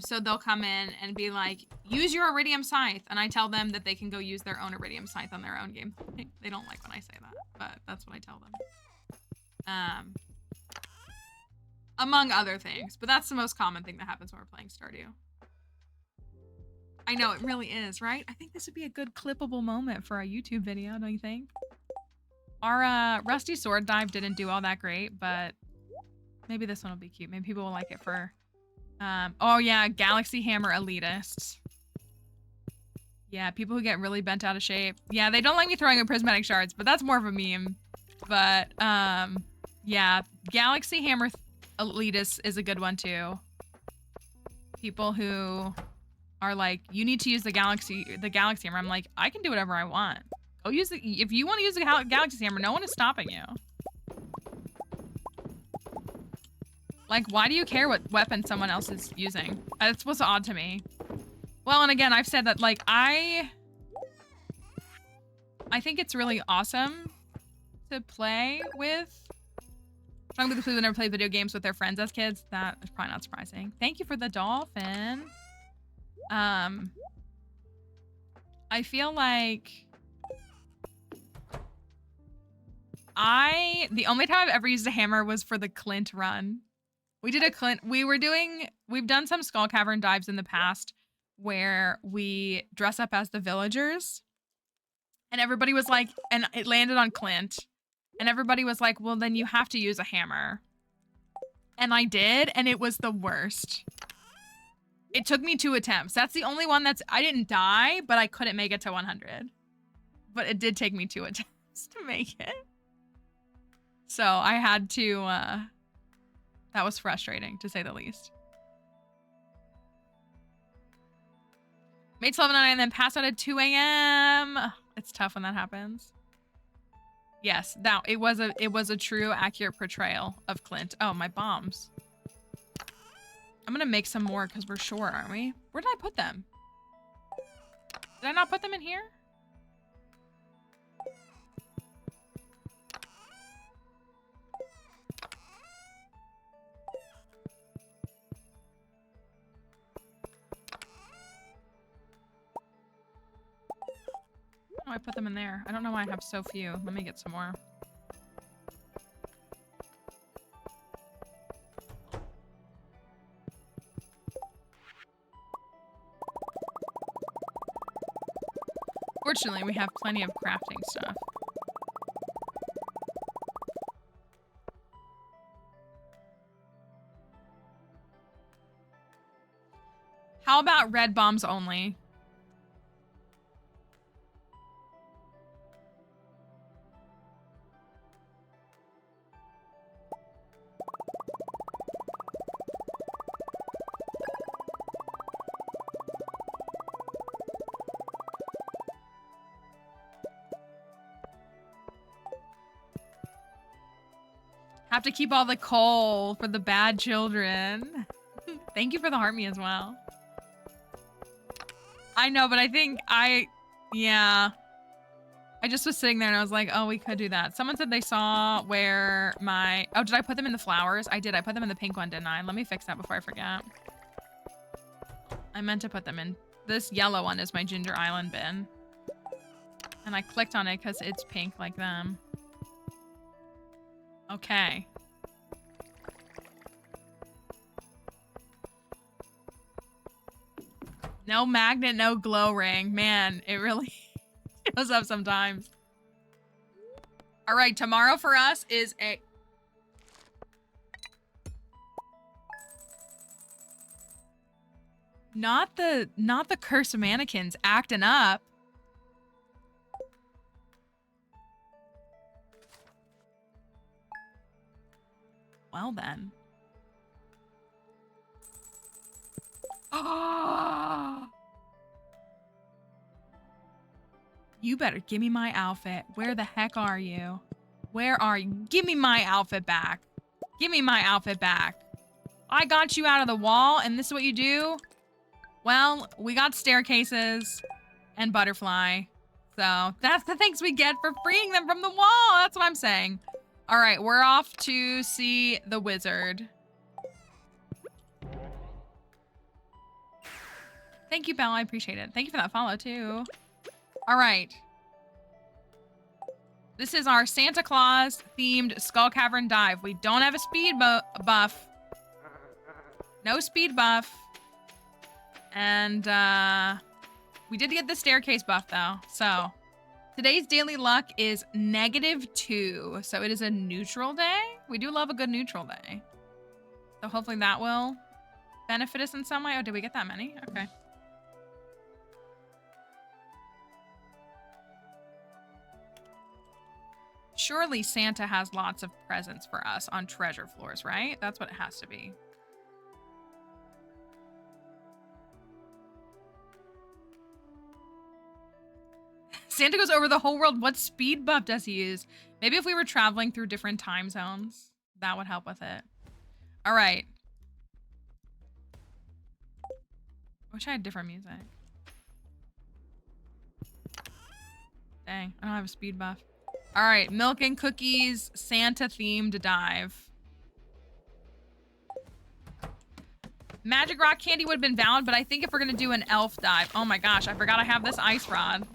So they'll come in and be like, use your iridium scythe. And I tell them that they can go use their own iridium scythe on their own game. They don't like when I say that, but that's what I tell them. Among other things, but that's the most common thing that happens when we're playing Stardew. I know, it really is, right? I think this would be a good clippable moment for a YouTube video, don't you think? Our Rusty Sword Dive didn't do all that great, but maybe this one will be cute. Maybe people will like it for... oh yeah, Galaxy Hammer Elitists. Yeah, people who get really bent out of shape. Yeah, they don't like me throwing in prismatic shards, but that's more of a meme. But, yeah, Galaxy Hammer Elitists is a good one too. People who are like, you need to use the Galaxy Hammer. I'm like, I can do whatever I want. Go use if you want to use the Galaxy Hammer, no one is stopping you. Like, why do you care what weapon someone else is using? That's what's odd to me. Well, and again, I've said that, like, I think it's really awesome to play with. Strongly the people who never played video games with their friends as kids. That is probably not surprising. Thank you for the dolphin. I feel like the only time I've ever used a hammer was for the Clint run. We did a Clint, we've done some Skull Cavern dives in the past where we dress up as the villagers and everybody was like, and it landed on Clint and everybody was like, well, then you have to use a hammer. And I did, and it was the worst. It took me 2 attempts. That's the only one I didn't die, but I couldn't make it to 100. But it did take me 2 attempts to make it. So I had to, that was frustrating, to say the least. Made 12 and then passed out at 2 a.m. It's tough when that happens. Yes, it was a true, accurate portrayal of Clint. Oh, my bombs. I'm gonna make some more because we're short, aren't we? Where did I put them? Did I not put them in here? Oh, I put them in there. I don't know why I have so few. Let me get some more. Fortunately, we have plenty of crafting stuff. How about red bombs only? Have to keep all the coal for the bad children. Thank you for the heart me as well. I know, but I think yeah. I just was sitting there and I was like, oh, we could do that. Someone said they saw where my... Oh, did I put them in the flowers? I did. I put them in the pink one, didn't I? Let me fix that before I forget. I meant to put them in. This yellow one is my Ginger Island bin. And I clicked on it because it's pink like them. Okay. No magnet, no glow ring. Man, it really shows up sometimes. All right, tomorrow for us is a... Not the curse of mannequins acting up. Well then. Oh! You better give me my outfit. Where the heck are you? Where are you? Give me my outfit back. Give me my outfit back. I got you out of the wall, and this is what you do? Well, we got staircases and butterfly. So that's the things we get for freeing them from the wall. That's what I'm saying. All right, we're off to see the wizard. Thank you, Belle. I appreciate it. Thank you for that follow, too. All right. This is our Santa Claus themed Skull Cavern dive. We don't have a speed buff. No speed buff. And we did get the staircase buff, though. So today's daily luck is -2. So it is a neutral day. We do love a good neutral day. So hopefully that will benefit us in some way. Oh, did we get that many? Okay. Surely Santa has lots of presents for us on treasure floors, right? That's what it has to be. Santa goes over the whole world. What speed buff does he use? Maybe if we were traveling through different time zones, that would help with it. All right. I wish I had different music. Dang, I don't have a speed buff. All right, milk and cookies, Santa-themed dive. Magic rock candy would have been valid, but I think if we're gonna do an elf dive, oh my gosh, I forgot I have this ice rod.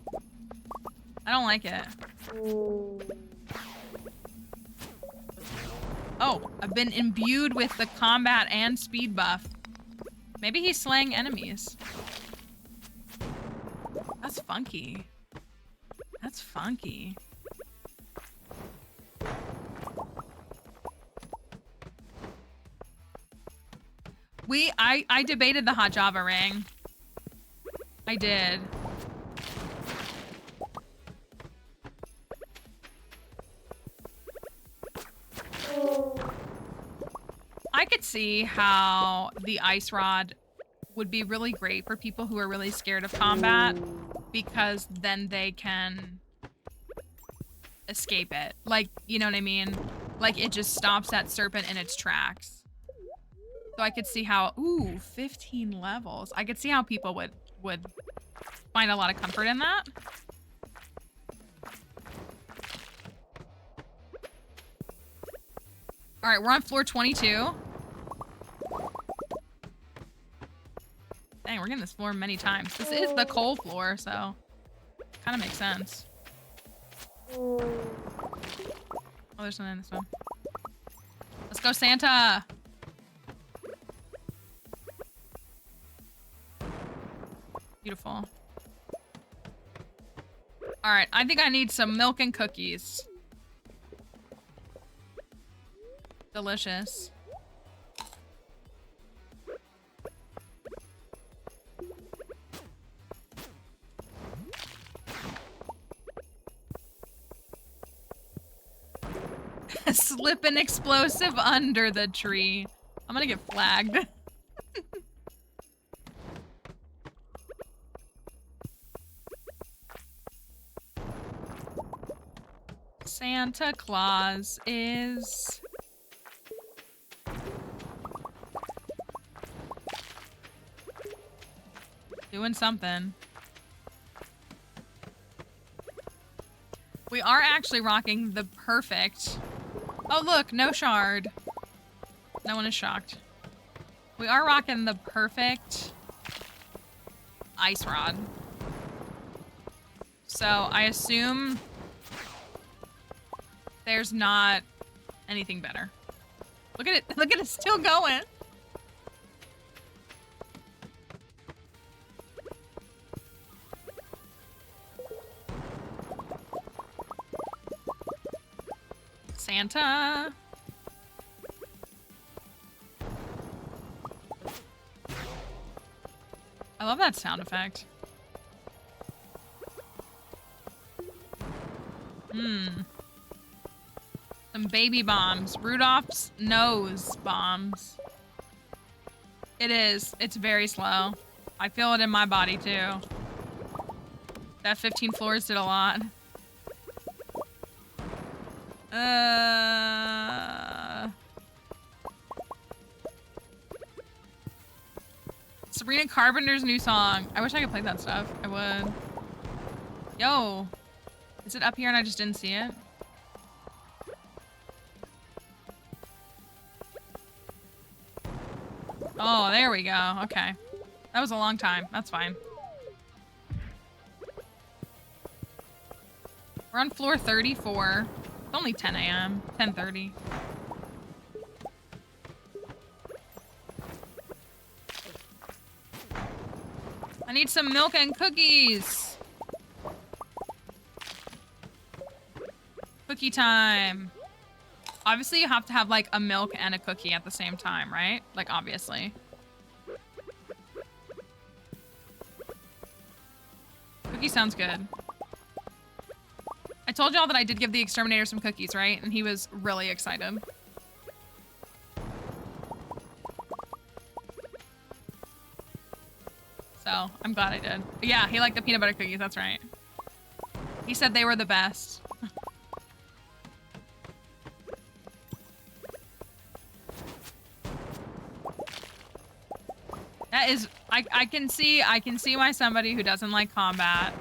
I don't like it. Oh, I've been imbued with the combat and speed buff. Maybe he's slaying enemies. That's funky. That's funky. I debated the hot Java ring. I did. I could see how the ice rod would be really great for people who are really scared of combat, because then they can escape it. Like, you know what I mean? Like, it just stops that serpent in its tracks. So I could see how, ooh, 15 levels. I could see how people would find a lot of comfort in that. All right, we're on floor 22. Dang, we're getting this floor many times. This is the coal floor, so kind of makes sense. Oh, there's one in this one. Let's go, Santa. Beautiful. All right, I think I need some milk and cookies. Delicious. Slip an explosive under the tree. I'm gonna get flagged. Santa Claus is... doing something. We are actually rocking the perfect... Oh, look, no shard. No one is shocked. We are rocking the perfect ice rod. So I assume there's not anything better. Look at it. Look at it still going. Santa. I love that sound effect. Some baby bombs. Rudolph's nose bombs. It is. It's very slow. I feel it in my body too. That 15 floors did a lot. Sabrina Carpenter's new song. I wish I could play that stuff. I would. Yo. Is it up here and I just didn't see it? Oh, there we go. Okay. That was a long time. That's fine. We're on floor 34. It's only 10 a.m. 10:30. I need some milk and cookies. Cookie time. Obviously, you have to have, like, a milk and a cookie at the same time, right? Like, obviously. Cookie sounds good. I told y'all that I did give the exterminator some cookies, right? And he was really excited. So, I'm glad I did. But yeah, he liked the peanut butter cookies, that's right. He said they were the best. That is, I can see why somebody who doesn't like combat.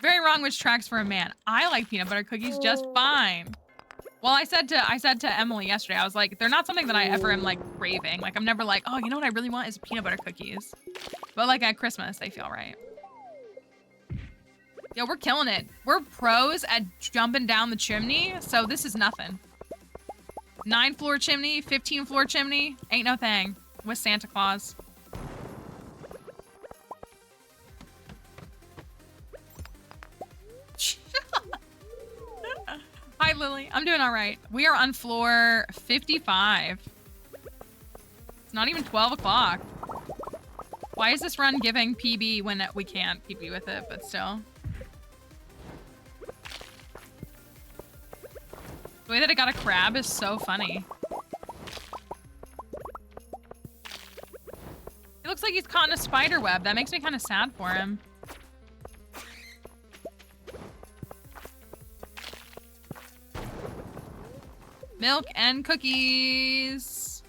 Very wrong, which tracks for a man. I like peanut butter cookies just fine. Well, I said to Emily yesterday, I was like, they're not something that I ever am like craving. Like I'm never like, oh, you know what I really want is peanut butter cookies. But like at Christmas, they feel right. Yo, we're killing it. We're pros at jumping down the chimney, so this is nothing. 9-floor chimney, 15-floor chimney, ain't no thing with Santa Claus. Hi, Lily. I'm doing all right. We are on floor 55. It's not even 12 o'clock. Why is this run giving PB when we can't PB with it, but still? The way that it got a crab is so funny. It looks like he's caught in a spider web. That makes me kind of sad for him. Milk and cookies.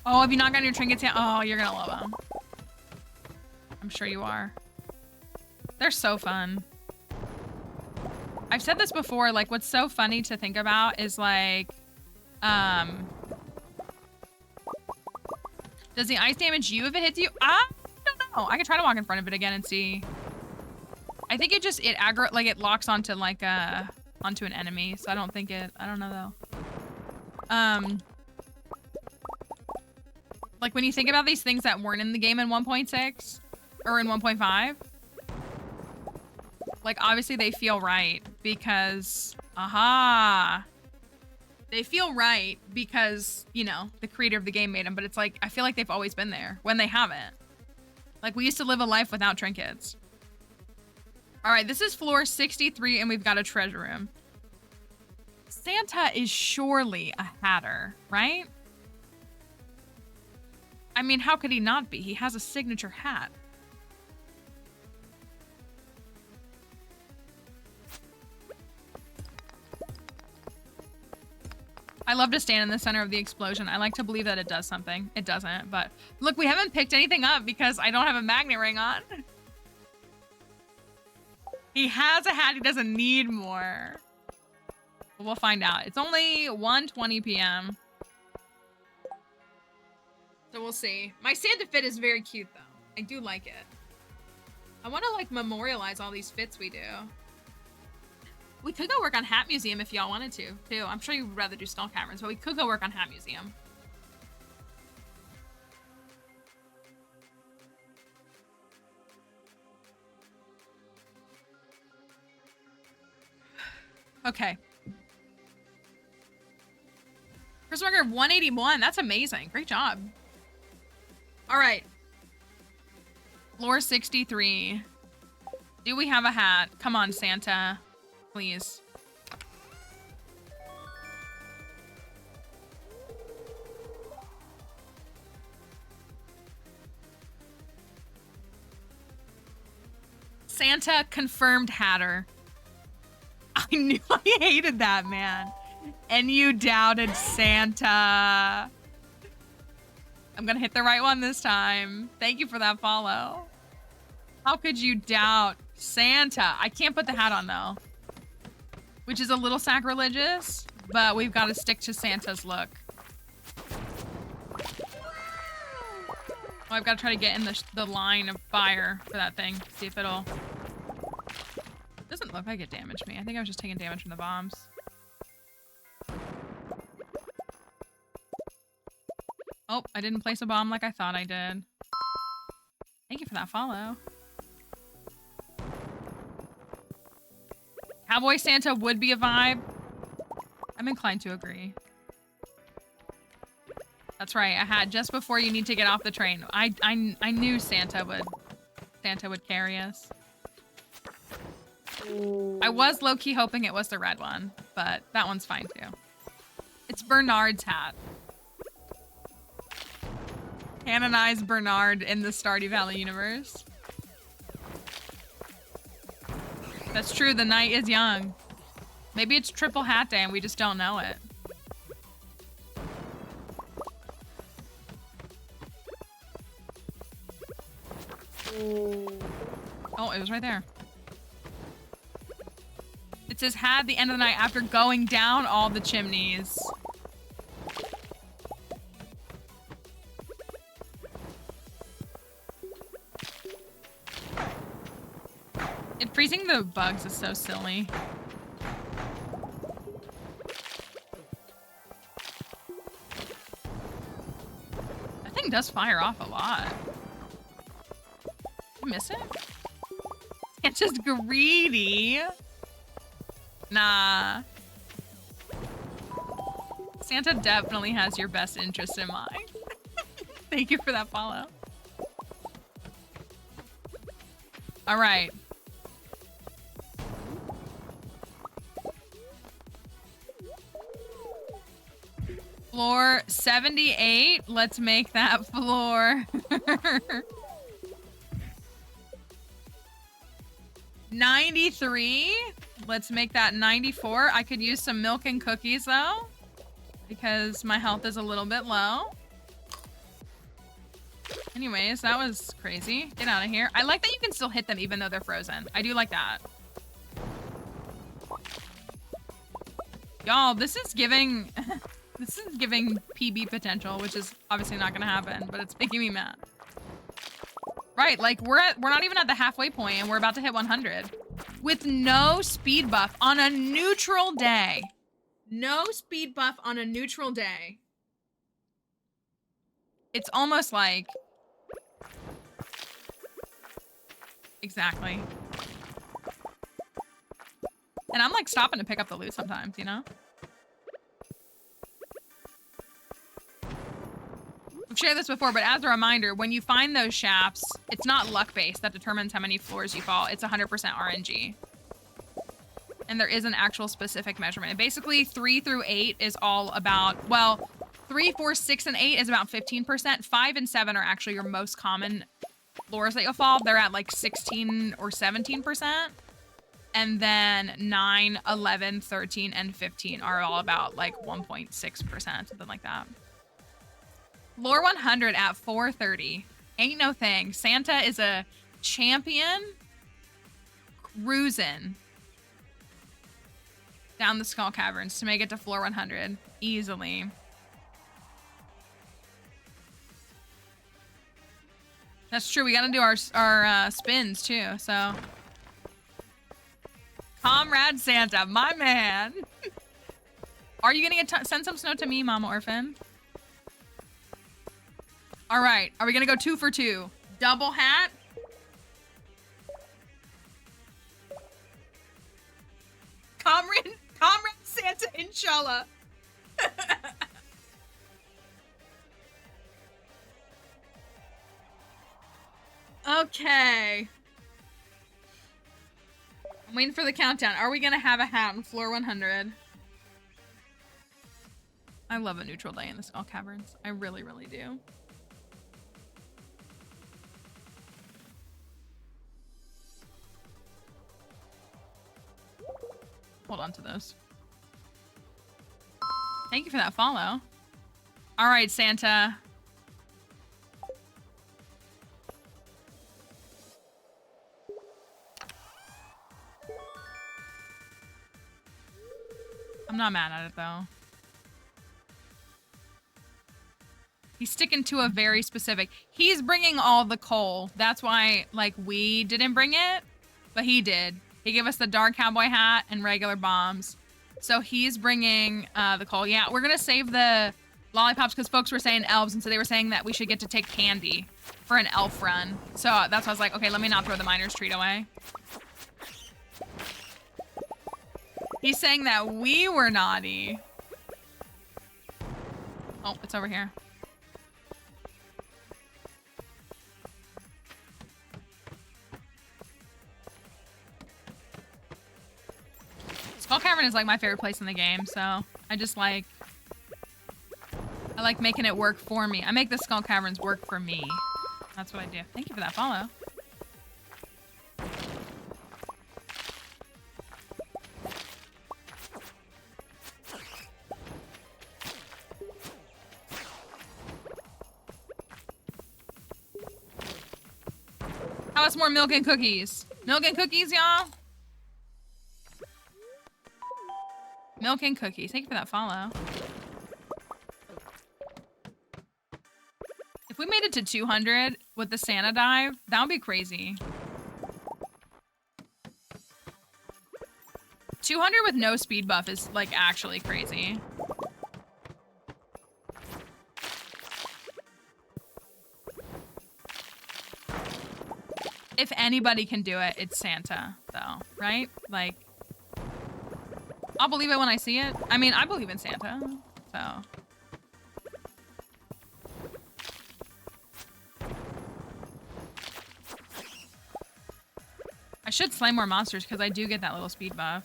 Oh, have you not gotten your trinkets yet? Oh, you're gonna love them. I'm sure you are. They're so fun. I've said this before, like, what's so funny to think about is, like, does the ice damage you if it hits you? I don't know. I can try to walk in front of it again and see. I think it aggro, like, it locks onto, like, onto an enemy, so I don't think it, I don't know, though. Like, when you think about these things that weren't in the game in 1.6 or in 1.5, like, obviously they feel right because, they feel right because, you know, the creator of the game made them, but it's like, I feel like they've always been there when they haven't. Like, we used to live a life without trinkets. All right, this is floor 63 and we've got a treasure room. Santa is surely a hatter, right? I mean, how could he not be? He has a signature hat. love to stand in the center of the explosion. I like to believe that it does something. It doesn't, but look, we haven't picked anything up because I don't have a magnet ring on. He has a hat, he doesn't need more. But we'll find out. It's only 1:20 p.m. So we'll see. My Santa fit is very cute though. I do like it. I want to like memorialize all these fits we do. We could go work on Hat Museum if y'all wanted to, too. I'm sure you would rather do Skull Caverns, but we could go work on Hat Museum. Okay. First record 181. That's amazing. Great job. All right. Floor 63. Do we have a hat? Come on, Santa. Please. Santa confirmed Hatter. I knew I hated that, man. And you doubted Santa. I'm gonna hit the right one this time. Thank you for that follow. How could you doubt Santa? I can't put the hat on though, which is a little sacrilegious, but we've got to stick to Santa's look. Oh, I've got to try to get in the line of fire for that thing. See if it'll... Doesn't look like it damaged me. I think I was just taking damage from the bombs. Oh, I didn't place a bomb like I thought I did. Thank you for that follow. Cowboy Santa would be a vibe. I'm inclined to agree. That's right. I had just before you need to get off the train. I knew Santa would carry us. I was low-key hoping it was the red one, but that one's fine too. It's Bernard's hat. Canonize Bernard in the Stardew Valley universe. That's true, the night is young. Maybe it's triple hat day and we just don't know it. Oh, it was right there. It says had the end of the night after going down all the chimneys. Freezing the bugs is so silly. That thing does fire off a lot. You miss it? It's just greedy. Nah. Santa definitely has your best interest in mind. Thank you for that follow. All right. Floor 78. Let's make that floor. 93. Let's make that 94. I could use some milk and cookies though, because my health is a little bit low. Anyways, that was crazy. Get out of here. I like that you can still hit them even though they're frozen. I do like that. Y'all, this is giving... this is giving PB potential, which is obviously not gonna happen, but it's making me mad. Right, like we're not even at the halfway point and we're about to hit 100. With no speed buff on a neutral day. No speed buff on a neutral day. It's almost like... Exactly. And I'm like stopping to pick up the loot sometimes, you know? I've shared this before, but as a reminder, when you find those shafts, it's not luck-based that determines how many floors you fall. It's 100% RNG. And there is an actual specific measurement. And basically, 3 through 8 is all about, well, 3, 4, 6, and 8 is about 15%. 5 and 7 are actually your most common floors that you'll fall. They're at like 16 or 17%. And then 9, 11, 13, and 15 are all about like 1.6%, something like that. Lore 100 at 430. Ain't no thing. Santa is a champion cruising down the Skull Caverns to make it to floor 100 easily. That's true. We got to do our spins too. So, Comrade Santa, my man. Are you gonna send some snow to me, Mama Orphan? All right. Are we gonna go 2 for 2? Double hat. Comrade Santa, inshallah. Okay. I'm waiting for the countdown. Are we gonna have a hat on floor 100? I love a neutral day in the Skull Caverns. I really, really do. Hold on to those. Thank you for that follow. All right, Santa. I'm not mad at it, though. He's sticking to a very specific... He's bringing all the coal. That's why, like, we didn't bring it, but he did. He gave us the dark cowboy hat and regular bombs. So he's bringing the coal. Yeah, we're going to save the lollipops because folks were saying elves, and so they were saying that we should get to take candy for an elf run. So that's why I was like, okay, let me not throw the miner's treat away. He's saying that we were naughty. Oh, it's over here. Skull Cavern is like my favorite place in the game, so I just like... I like making it work for me. I make the Skull Caverns work for me. That's what I do. Thank you for that follow. How about some more milk and cookies? Milk and cookies, y'all? Milk and cookies. Thank you for that follow. If we made it to 200 with the Santa dive, that would be crazy. 200 with no speed buff is, like, actually crazy. If anybody can do it, it's Santa, though, right? Like, I'll believe it when I see it. I mean, I believe in Santa, so. I should slay more monsters because I do get that little speed buff.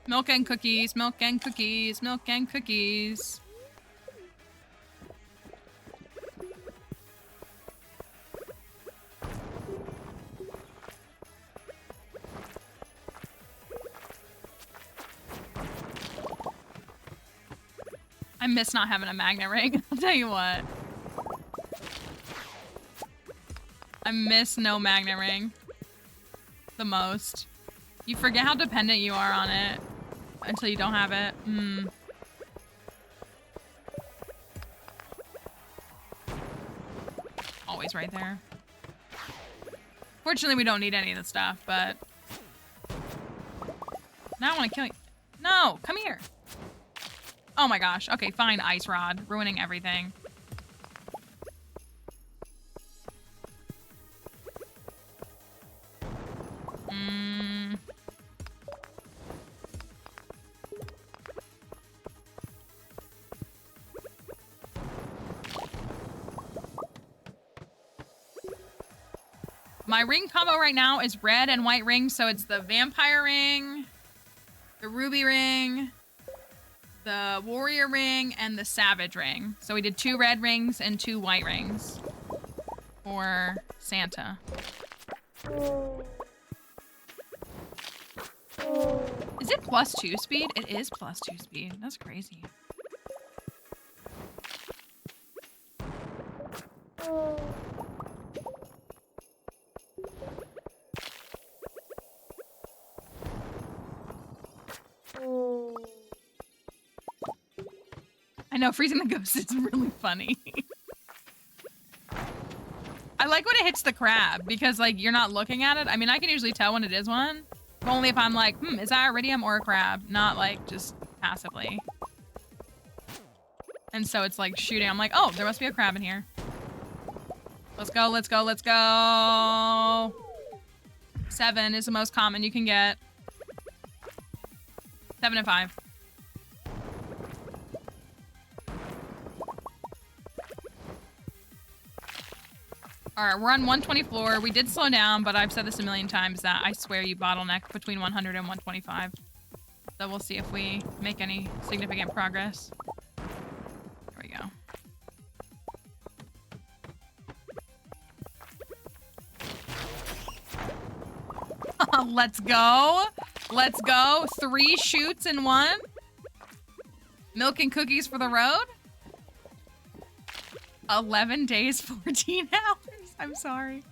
Milk and cookies, milk and cookies, milk and cookies. I miss not having a magnet ring. I'll tell you what. I miss no magnet ring. The most. You forget how dependent you are on it until you don't have it. Always right there. Fortunately, we don't need any of the stuff, but... Now I want to kill you. No! Come here! Oh my gosh. Okay, fine, Ice Rod. Ruining everything. My ring combo right now is red and white rings, so it's the vampire ring, the ruby ring, the warrior ring, and the savage ring. So we did 2 red rings and 2 white rings for Santa. Is it +2 speed? It is +2 speed. That's crazy. I know, freezing the ghost is really funny. I like when it hits the crab because, like, you're not looking at it. I mean, I can usually tell when it is one, but only if I'm like, is that iridium or a crab? Not, like, just passively. And so it's, like, shooting. I'm like, oh, there must be a crab in here. Let's go, let's go, let's go. 7 is the most common you can get. 7 and 5. All right, we're on 120 floor. We did slow down, but I've said this a million times that I swear you bottleneck between 100 and 125. So we'll see if we make any significant progress. There we go. Let's go. Let's go. 3 shoots in 1. Milk and cookies for the road. 11 days, 14 hours. I'm sorry.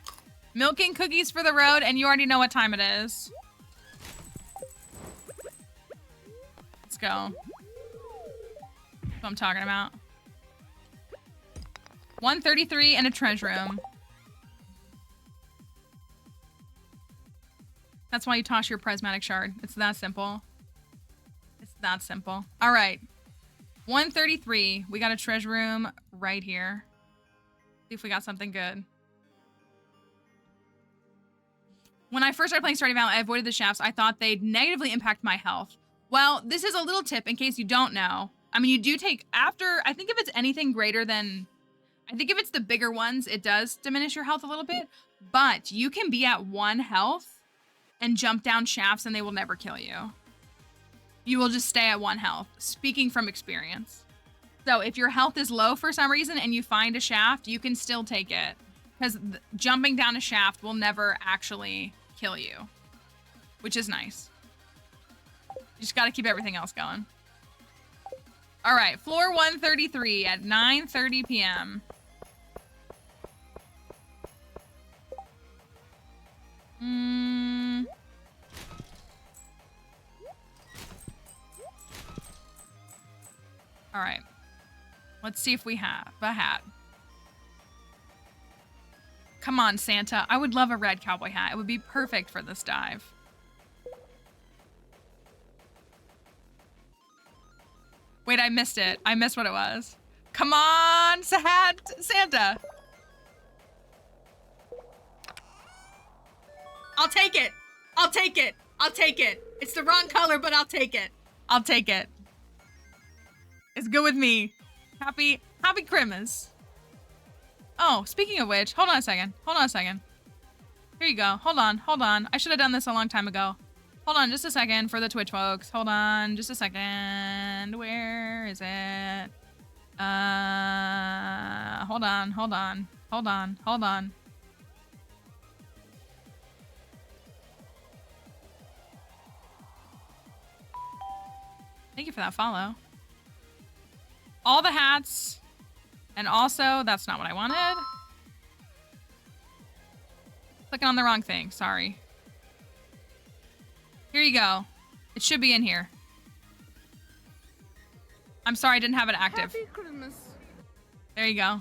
Milk and cookies for the road, and you already know what time it is. Let's go. That's what I'm talking about. 133 and a treasure room. That's why you toss your prismatic shard. It's that simple. It's that simple. All right. 133. We got a treasure room right here. See if we got something good. When I first started playing Stardew Valley, I avoided the shafts. I thought they'd negatively impact my health. Well, this is a little tip in case you don't know. I mean, you do take after, I think if it's anything greater than, I think if it's the bigger ones, it does diminish your health a little bit. But you can be at 1 health and jump down shafts and they will never kill you. You will just stay at 1 health, speaking from experience. So if your health is low for some reason and you find a shaft, you can still take it. Because jumping down a shaft will never actually kill you, which is nice. You just got to keep everything else going. All right, floor 133 at 9:30 p.m. All right. Let's see if we have a hat. Come on, Santa. I would love a red cowboy hat. It would be perfect for this dive. Wait, I missed it. I missed what it was. Come on, Santa. I'll take it. I'll take it. I'll take it. It's the wrong color, but I'll take it. I'll take it. It's good with me. Happy Christmas. Oh, speaking of which, hold on a second. Hold on a second. Here you go. Hold on. I should have done this a long time ago. Hold on just a second for the Twitch folks. Hold on just a second. Where is it? Hold on. Thank you for that follow. All the hats. And also, that's not what I wanted. Clicking on the wrong thing. Sorry. Here you go. It should be in here. I'm sorry I didn't have it active. Happy Christmas. There you go.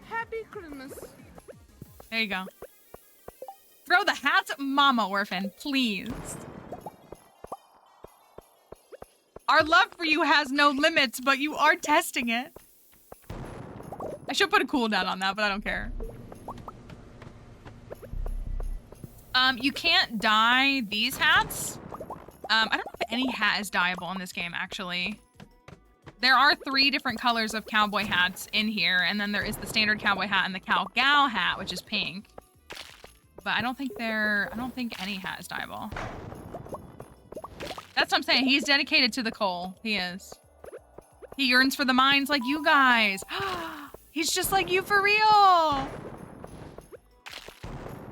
Happy Christmas. There you go. Throw the hats, Mama Orphan, please. Our love for you has no limits, but you are testing it. I should put a cooldown on that, but I don't care. You can't dye these hats. I don't know if any hat is dyeable in this game, actually. there are 3 different colors of cowboy hats in here, and then there is the standard cowboy hat and the cowgal hat, which is pink. But I don't think any hat is dyeable. That's what I'm saying. He's dedicated to the coal. He is. He yearns for the mines like you guys. He's just like you for real.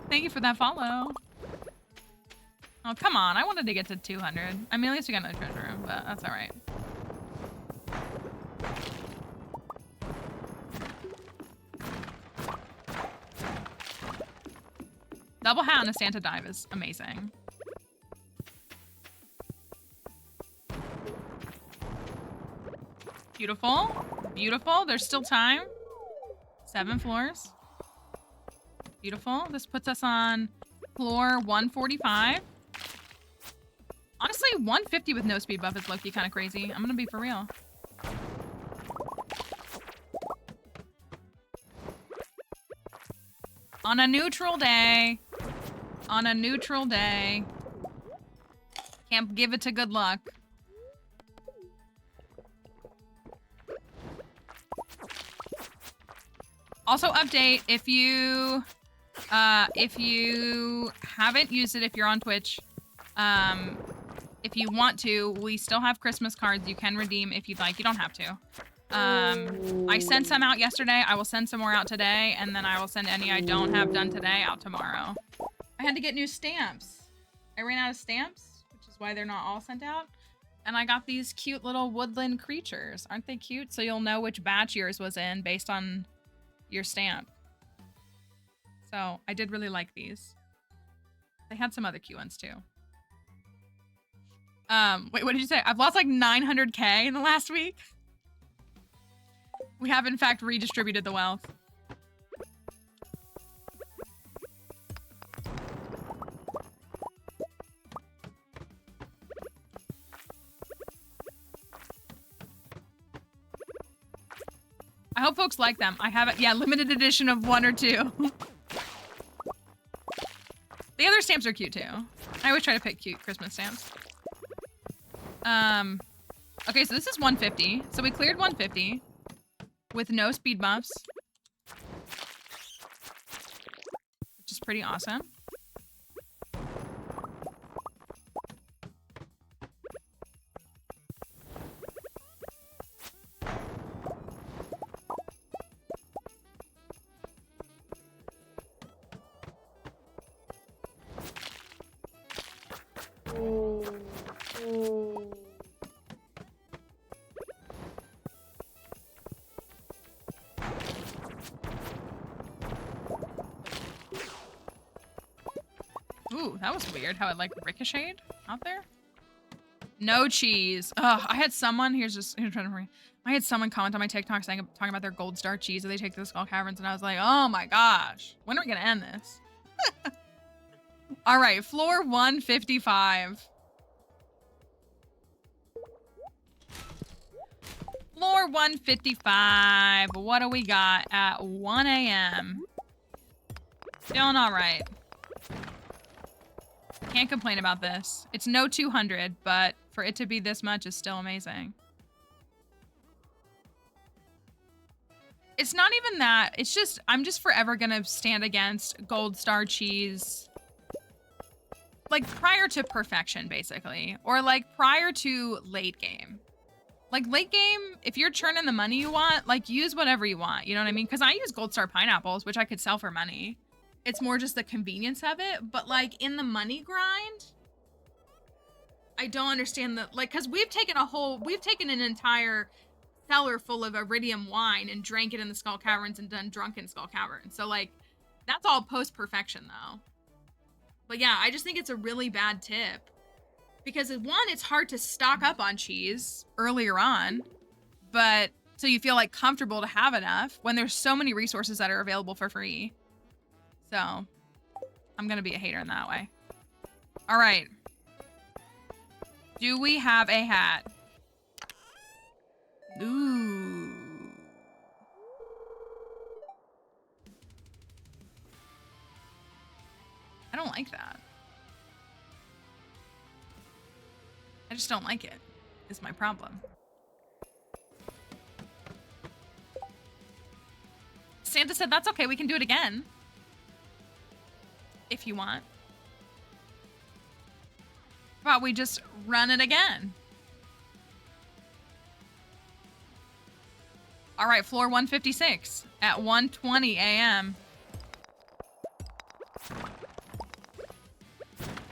Thank you for that follow. Oh, come on. I wanted to get to 200. I mean, at least we got another treasure room, but that's all right. Double hat and a Santa dive is amazing. Beautiful. Beautiful. There's still time. 7 floors. Beautiful. This puts us on floor 145. Honestly, 150 with no speed buff is low-key kind of crazy. I'm gonna be for real. On a neutral day. On a neutral day. Can't give it to good luck. Also, update, if you haven't used it, if you're on Twitch, if you want to, we still have Christmas cards you can redeem if you'd like. You don't have to. I sent some out yesterday. I will send some more out today, and then I will send any I don't have done today out tomorrow. I had to get new stamps. I ran out of stamps, which is why they're not all sent out. And I got these cute little woodland creatures. Aren't they cute? So you'll know which batch yours was in based on your stamp. So I did really like these. They had some other cute ones too. Wait, what did you say? I've lost like 900K in the last week. We have in fact redistributed the wealth. I hope folks like them. I have it. Yeah, limited edition of 1 or 2. The other stamps are cute too. I always try to pick cute Christmas stamps. Okay, so this is 150. So we cleared 150 with no speed buffs, which is pretty awesome. Ooh, that was weird how it like ricocheted out there. No cheese. Ugh, I had someone, here's trying to remember. I had someone comment on my TikTok talking about their gold star cheese that they take to the Skull Caverns, and I was like, oh my gosh, when are we gonna end this? All right, floor 155. Floor 155. What do we got at 1 a.m.? Feeling all right. Can't complain about this. It's no 200, but for it to be this much is still amazing. It's not even that. It's just, I'm just forever gonna stand against gold star cheese. Like prior to perfection, basically. Or like prior to late game. Like late game, if you're churning the money you want, like use whatever you want. You know what I mean? Because I use gold star pineapples, which I could sell for money. It's more just the convenience of it. But like in the money grind, I don't understand the, like, because we've taken an entire cellar full of iridium wine and drank it in the Skull Caverns and done drunken Skull Caverns. So like, that's all post-perfection though. But yeah, I just think it's a really bad tip. Because one, it's hard to stock up on cheese earlier on, but so you feel like comfortable to have enough when there's so many resources that are available for free. So I'm gonna be a hater in that way. All right. Do we have a hat? Ooh. I don't like that. I just don't like it, is my problem. Santa said that's okay. We can do it again. If you want. How about we just run it again? All right, floor 156 at 1:20 a.m.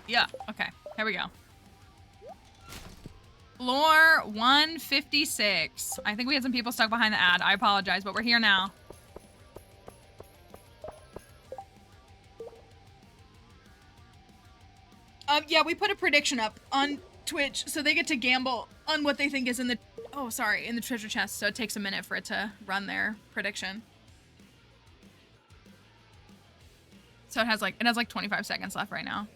Yeah, okay. Here we go. Floor 156. I think we had some people stuck behind the ad. I apologize, but we're here now. Yeah, we put a prediction up on Twitch, so they get to gamble on what they think is in the, in the treasure chest, so it takes a minute for it to run their prediction. So it has like 25 seconds left right now.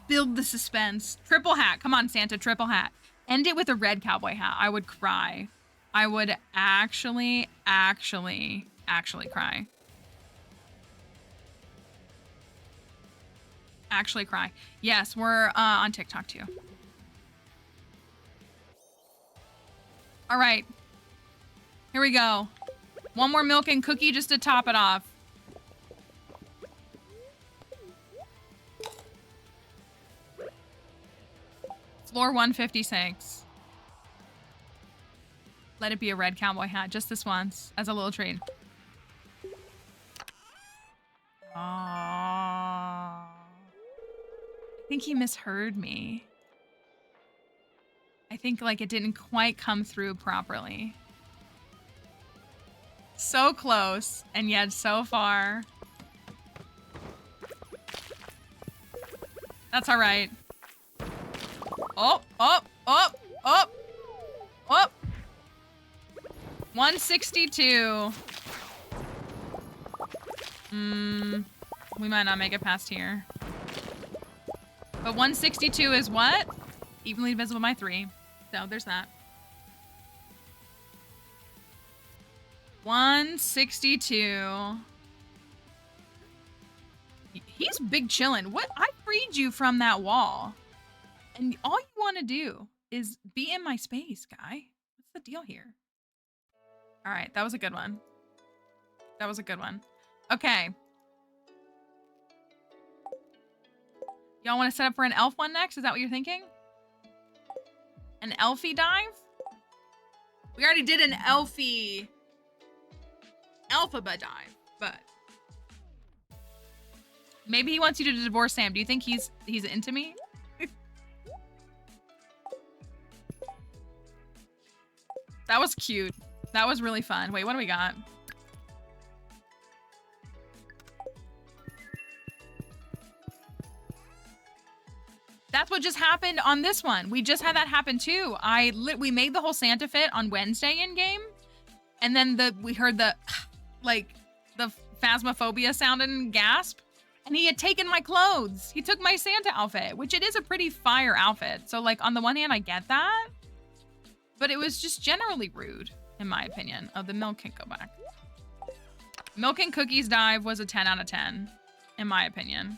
Build the suspense. Triple hat. Come on, Santa, triple hat. End it with a red cowboy hat. I would cry. I would actually cry. Actually cry. Yes, we're on TikTok too. All right. Here we go. One more milk and cookie just to top it off. Floor 156. Let it be a red cowboy hat just this once as a little treat. Aww. I think he misheard me. I think like it didn't quite come through properly. So close and yet so far. That's all right. Oh, oh, oh, oh, oh. 162. We might not make it past here. But 162 is what? Evenly divisible by 3. So there's that. 162. He's big chillin'. What? I freed you from that wall. And all you want to do is be in my space, guy. What's the deal here? All right, that was a good one. That was a good one. Okay. Y'all want to set up for an elf one next? Is that what you're thinking? An elfie dive? We already did an elfie Alphaba dive, but maybe he wants you to divorce Sam. Do you think he's into me? That was cute. That was really fun. Wait, what do we got? That's what just happened on this one. We just had that happen too. We made the whole Santa fit on Wednesday in game, and then we heard the like the phasmophobia sound and gasp, and he had taken my clothes. He took my Santa outfit, which it is a pretty fire outfit. So like on the one hand, I get that, but it was just generally rude in my opinion. Oh, the milk can go back. Milk and cookies dive was a 10 out of 10 in my opinion.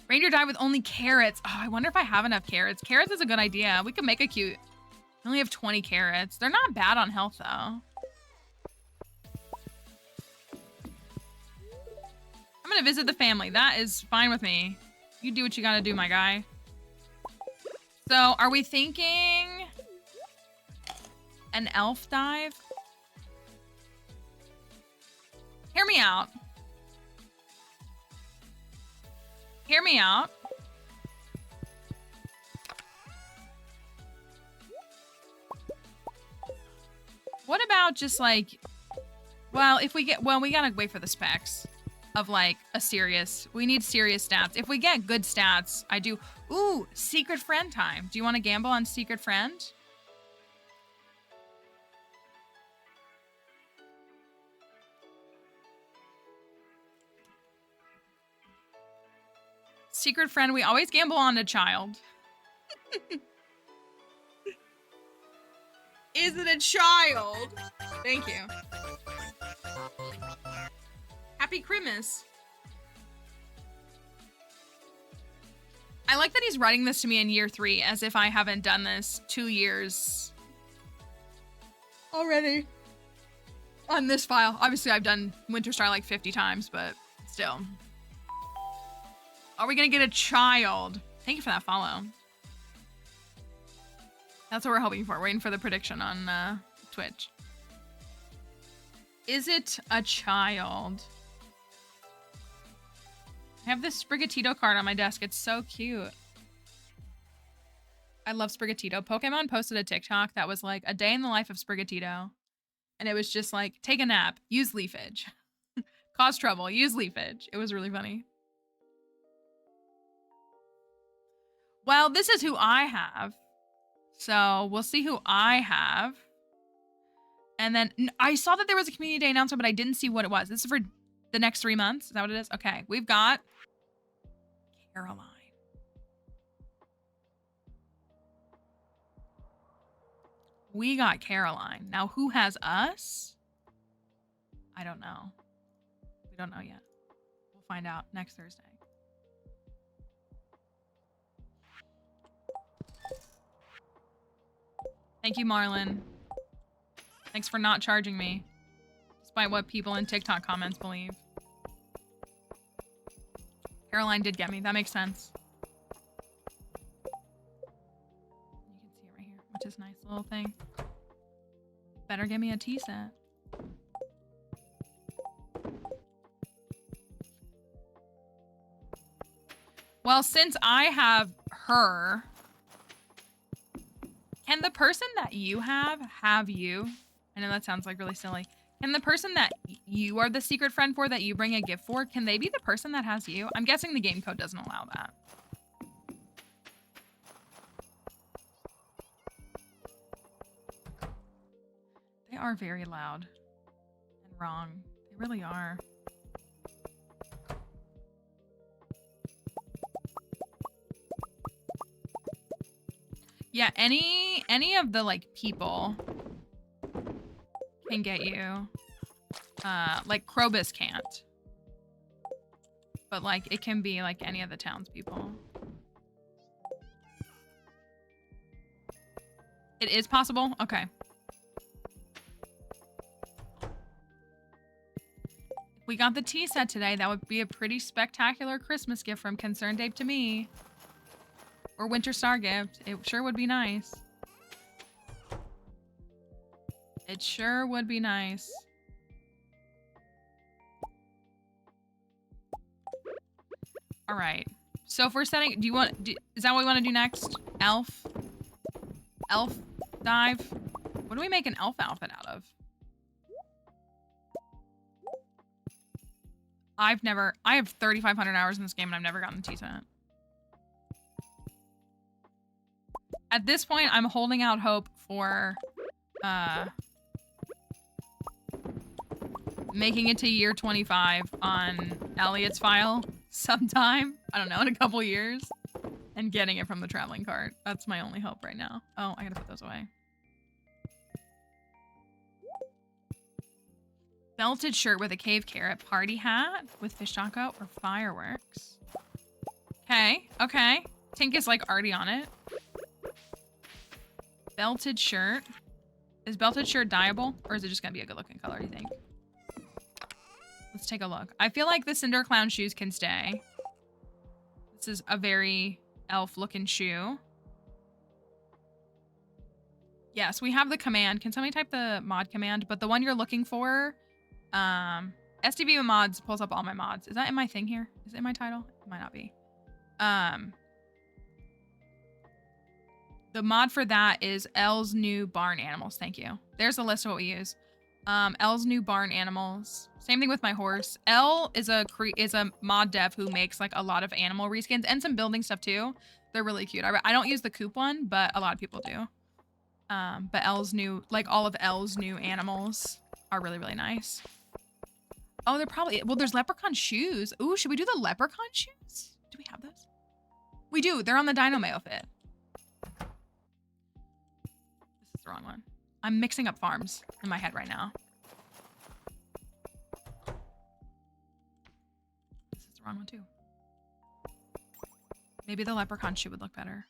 Reindeer dive with only carrots. Oh, I wonder if I have enough carrots. Carrots is a good idea. We could make a cute. I only have 20 carrots. They're not bad on health, though. I'm gonna visit the family. That is fine with me. You do what you gotta do, my guy. So, are we thinking an elf dive? Hear me out. Hear me out. What about just like, well, we gotta wait for the specs of like we need serious stats. If we get good stats, I do. Ooh, secret friend time. Do you want to gamble on secret friend? Secret friend, we always gamble on a child. Is it a child? Thank you. Happy Christmas. I like that he's writing this to me in year 3 as if I haven't done this 2 years already on this file. Obviously, I've done Winter Star like 50 times, but still. Are we gonna get a child? Thank you for that follow. That's what we're hoping for. Waiting for the prediction on Twitch. Is it a child? I have this Sprigatito card on my desk. It's so cute. I love Sprigatito. Pokemon posted a TikTok that was like a day in the life of Sprigatito. And it was just like, take a nap, use leafage. Cause trouble, use leafage. It was really funny. Well, this is who I have. So we'll see who I have. And then I saw that there was a community day announcement, but I didn't see what it was. This is for the next 3 months. Is that what it is? Okay, we've got Caroline. We got Caroline. Now, who has us? I don't know. We don't know yet. We'll find out next Thursday. Thank you, Marlon. Thanks for not charging me, despite what people in TikTok comments believe. Caroline did get me. That makes sense. You can see it right here, which is a nice little thing. Better give me a tea set. Well, since I have her, can the person that you have you? I know that sounds like really silly. Can the person that you are the secret friend for, that you bring a gift for, can they be the person that has you? I'm guessing the game code doesn't allow that. They are very loud and wrong. They really are. Yeah, any of the like people can get you. Like Krobus can't. But like it can be like any of the townspeople. It is possible? Okay. If we got the tea set today, that would be a pretty spectacular Christmas gift from Concerned Ape to me. Or Winter Star gift. It sure would be nice. It sure would be nice. All right. So if we're setting, is that what we want to do next? Elf? Elf dive? What do we make an elf outfit out of? I have 3,500 hours in this game and I've never gotten the T-set. At this point, I'm holding out hope for making it to year 25 on Elliot's file sometime. I don't know, in a couple years. And getting it from the traveling cart. That's my only hope right now. Oh, I gotta put those away. Belted shirt with a cave carrot. Party hat with fish taco or fireworks. Okay, okay. Tink is like already on it. Belted shirt. Is belted shirt dyeable? Or is it just gonna be a good looking color, you think? Let's take a look. I feel like the Cinder Clown shoes can stay. This is a very elf looking shoe. Yes, we have the command. Can somebody type the mod command? But the one you're looking for, STV mods pulls up all my mods. Is that in my thing here? Is it in my title? It might not be. The mod for that is L's new barn animals. Thank you. There's a list of what we use. L's new barn animals. Same thing with my horse. L is a mod dev who makes like a lot of animal reskins and some building stuff too. They're really cute. I don't use the coop one, but a lot of people do. But L's new, like all of L's new animals are really, really nice. Oh, they're probably, well, there's leprechaun shoes. Ooh, should we do the leprechaun shoes? Do we have those? We do. They're on the Dino Mayo fit. This is the wrong one. I'm mixing up farms in my head right now. This is the wrong one too. Maybe the leprechaun shoe would look better.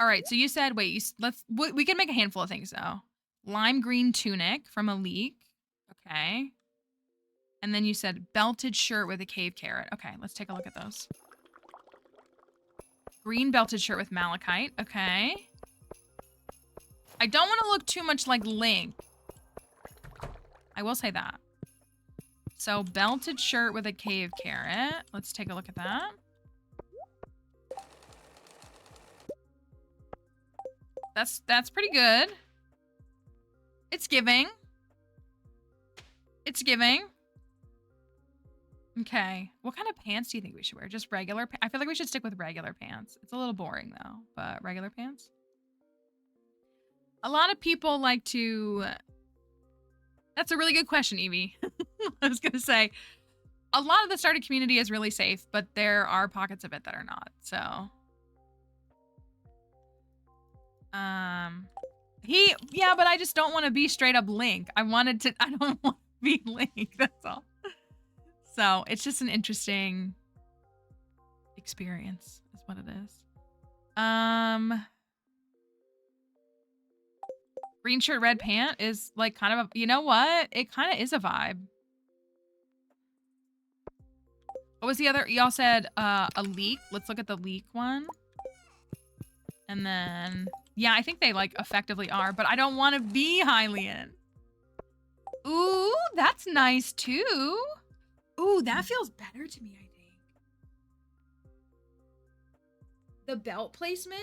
All right, so you said, wait, we can make a handful of things though. Lime green tunic from a leek. Okay. And then you said belted shirt with a cave carrot. Okay, let's take a look at those. Green belted shirt with malachite. Okay. I don't want to look too much like Link. I will say that. So belted shirt with a cave carrot. Let's take a look at that. That's pretty good. It's giving. It's giving. Okay. What kind of pants do you think we should wear? Just regular I feel like we should stick with regular pants. It's a little boring though, but regular pants. A lot of people like to... That's a really good question, Evie. I was going to say, a lot of the starter community is really safe, but there are pockets of it that are not, so... Yeah, but I just don't want to be straight up Link. I don't want to be Link, that's all. So, it's just an interesting experience, is what it is. Green shirt, red pant is like kind of a, you know what? It kind of is a vibe. What was the other? Y'all said a leek. Let's look at the leek one. And then, yeah, I think they like effectively are, but I don't want to be Hylian. Ooh, that's nice too. Ooh, that feels better to me, I think. The belt placement.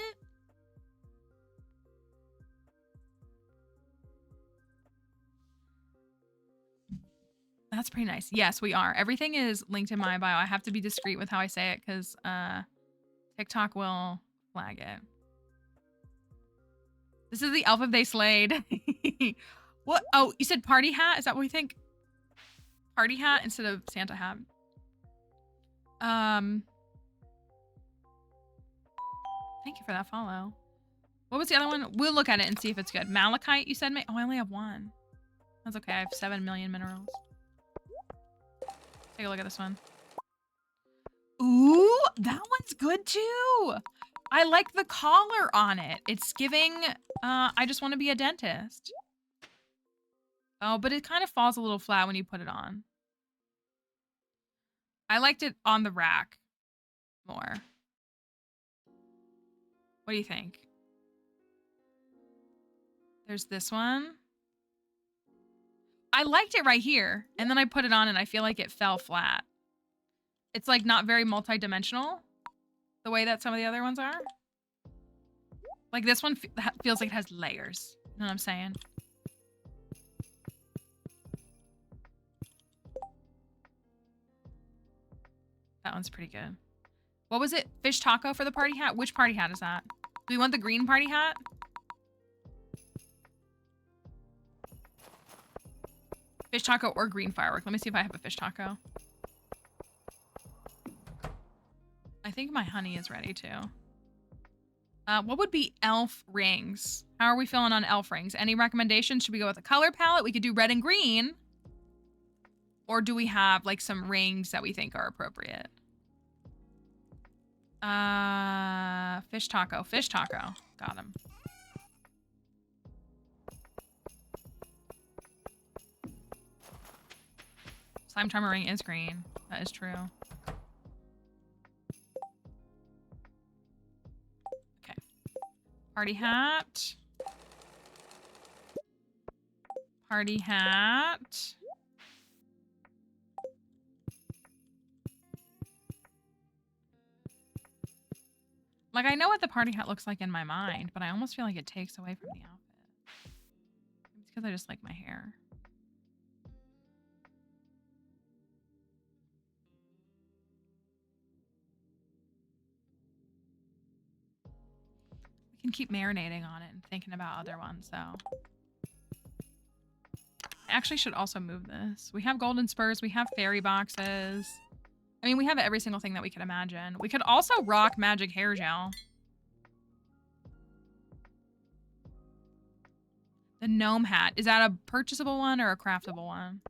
That's pretty nice. Yes, we are. Everything is linked in my bio. I have to be discreet with how I say it because TikTok will flag it. This is the outfit they slayed. What? Oh, you said party hat? Is that what we think? Party hat instead of Santa hat. Thank you for that follow. What was the other one? We'll look at it and see if it's good. Malachite, you said? Oh, I only have one. That's okay. I have 7 million minerals. Take a look at this one. Ooh, that one's good too. I like the collar on it. It's giving, I just want to be a dentist. Oh, but it kind of falls a little flat when you put it on. I liked it on the rack more. What do you think? There's this one. I liked it right here. And then I put it on and I feel like it fell flat. It's like not very multi-dimensional. The way that some of the other ones are. Like this one feels like it has layers. You know what I'm saying? That one's pretty good. What was it? Fish taco for the party hat? Which party hat is that? Do we want the green party hat? Fish taco or green firework. Let me see if I have a fish taco. I think my honey is ready too. What would be elf rings? How are we feeling on elf rings? Any recommendations? Should we go with a color palette? We could do red and green. Or do we have like some rings that we think are appropriate? Fish taco. Fish taco. Got him. Slime charmer ring is green. That is true. Okay. Party hat. Party hat. Like, I know what the party hat looks like in my mind, but I almost feel like it takes away from the outfit. It's because I just like my hair. We can keep marinating on it and thinking about other ones, though. I actually should also move this. We have golden spurs. We have fairy boxes. I mean, we have every single thing that we could imagine. We could also rock magic hair gel. The gnome hat. Is that a purchasable one or a craftable one?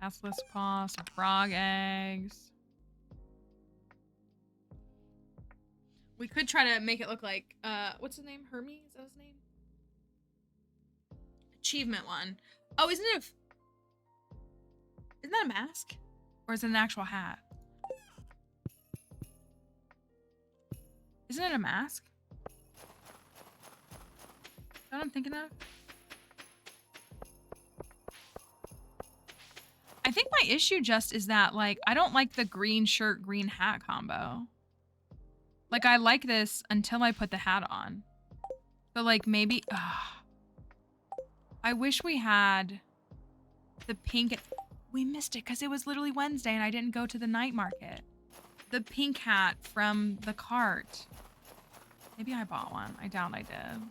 Basilisk paw, some frog eggs. We could try to make it look like, what's his name? Hermes? Is that his name? Achievement one. Oh, isn't that a mask? Or is it an actual hat? Isn't it a mask? Is that what I'm thinking of? I think my issue just is that, like, I don't like the green shirt, green hat combo. Like, I like this until I put the hat on. But, like, maybe... I wish we had the pink... We missed it because it was literally Wednesday and I didn't go to the night market. The pink hat from the cart. Maybe I bought one. I doubt I did.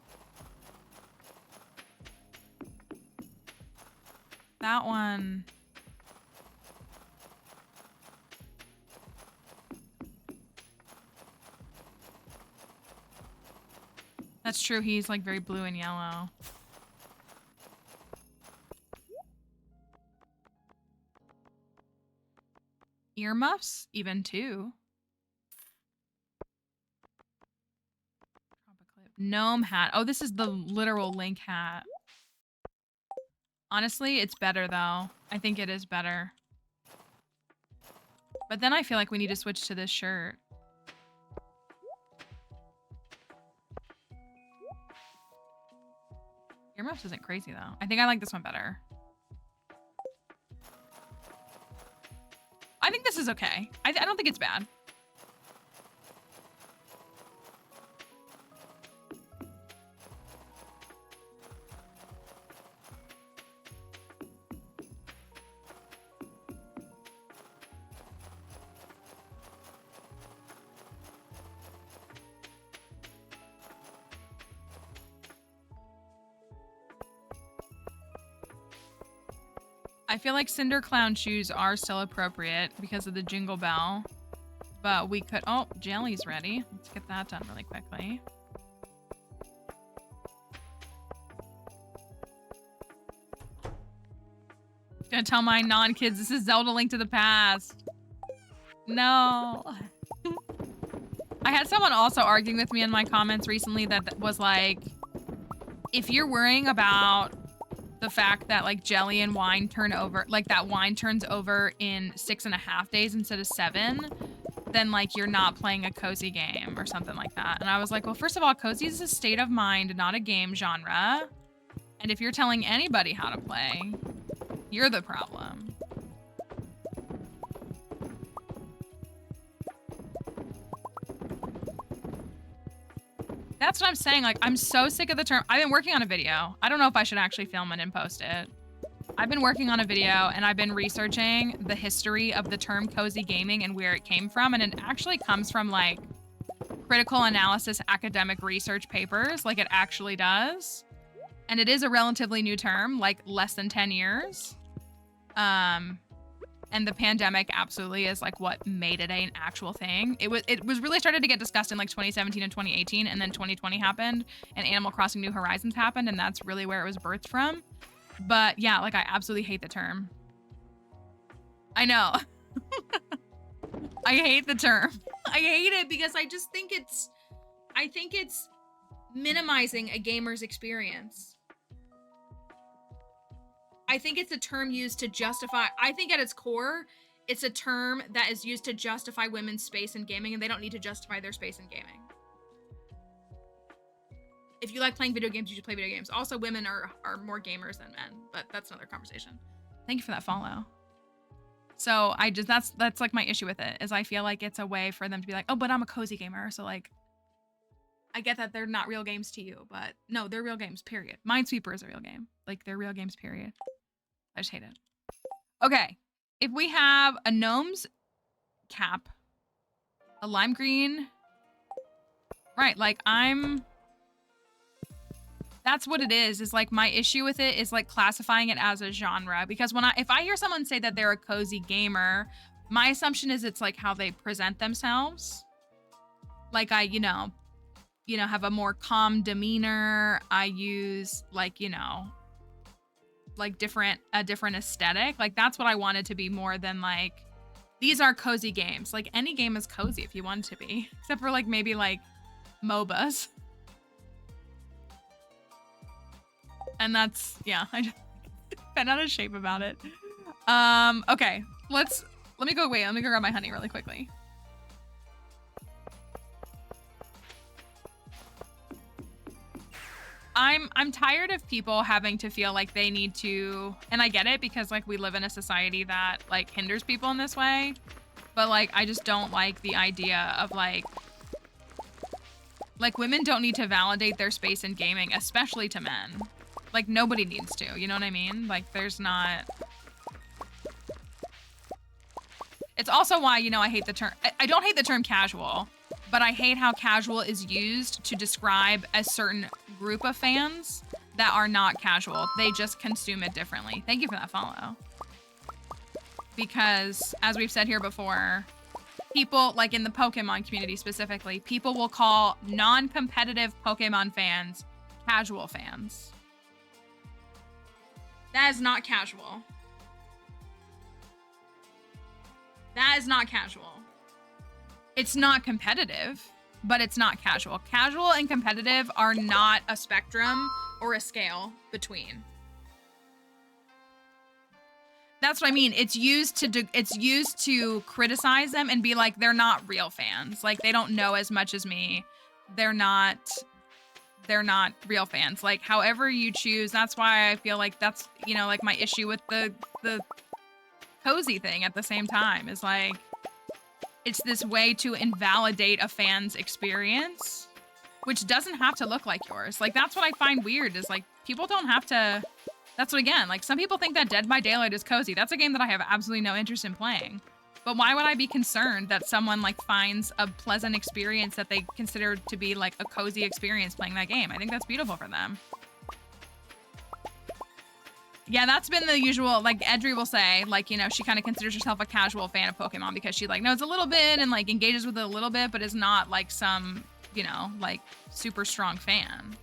That one... That's true. He's like very blue and yellow. Earmuffs, even too. Gnome hat. Oh, this is the literal Link hat. Honestly, it's better though. I think it is better. But then I feel like we need to switch to this shirt. Earmuffs isn't crazy though. I think I like this one better. I think this is okay. I don't think it's bad. I feel like Cinder Clown shoes are still appropriate because of the jingle bell. But we could... Oh, jelly's ready. Let's get that done really quickly. Gonna tell my non-kids this is Zelda Link to the Past. No. I had someone also arguing with me in my comments recently that was like, if you're worrying about the fact that like jelly and wine turn over, like that wine turns over in 6.5 days instead of 7, then like you're not playing a cozy game or something like that. And I was like, well, first of all, cozy is a state of mind, not a game genre. And if you're telling anybody how to play, you're the problem. That's what I'm saying. Like, I'm so sick of the term. I've been working on a video. I don't know if I should actually film it and post it. I've been working on a video and I've been researching the history of the term cozy gaming and where it came from. And it actually comes from like critical analysis academic research papers. Like it actually does. And it is a relatively new term, like less than 10 years. And the pandemic absolutely is like what made it an actual thing. It was really started to get discussed in like 2017 and 2018, and then 2020 happened and Animal Crossing New Horizons happened, and that's really where it was birthed from. But yeah, like I absolutely hate the term. I know. I hate the term. I hate it because I just think it's minimizing a gamer's experience. I think it's a term used to justify, I think at its core, it's a term that is used to justify women's space in gaming, and they don't need to justify their space in gaming. If you like playing video games, you should play video games. Also, women are more gamers than men, but that's another conversation. Thank you for that follow. So I just, that's like my issue with it, is I feel like it's a way for them to be like, oh, but I'm a cozy gamer. So like, I get that they're not real games to you, but no, they're real games, period. Minesweeper is a real game. Like, they're real games, period. I just hate it. Okay. If we have a gnome's cap, a lime green, right, like that's what it is like my issue with it is like classifying it as a genre, because if I hear someone say that they're a cozy gamer, my assumption is it's like how they present themselves. Like I, you know, have a more calm demeanor. I use like, like a different aesthetic. Like that's what I wanted to be more than like, these are cozy games. Like any game is cozy if you want it to be, except for like maybe like MOBAs. And that's, yeah, I just been out of shape about it. Okay, let me go grab my honey really quickly. I'm tired of people having to feel like they need to, and I get it because like we live in a society that like hinders people in this way, but like I just don't like the idea of like women don't need to validate their space in gaming, especially to men. Like nobody needs to, you know what I mean? Like there's not. It's also why, you know, I hate the term, I don't hate the term casual, but I hate how casual is used to describe a certain group of fans that are not casual. They just consume it differently. Thank you for that follow. Because as we've said here before, people like in the Pokemon community specifically, people will call non-competitive Pokemon fans casual fans. That is not casual. That is not casual. It's not competitive, but it's not casual. Casual and competitive are not a spectrum or a scale between. That's what I mean. It's used to criticize them and be like, they're not real fans. Like they don't know as much as me. They're not real fans. Like however you choose. That's why I feel like that's, you know, like my issue with the cozy thing at the same time is like, it's this way to invalidate a fan's experience, which doesn't have to look like yours. Like, that's what I find weird is like, people don't have to, that's what, again, like some people think that Dead by Daylight is cozy. That's a game that I have absolutely no interest in playing. But why would I be concerned that someone like finds a pleasant experience that they consider to be like a cozy experience playing that game? I think that's beautiful for them. Yeah, that's been the usual, like Edry will say, like, you know, she kind of considers herself a casual fan of Pokemon because she like knows a little bit and like engages with it a little bit, but is not like some, you know, like super strong fan.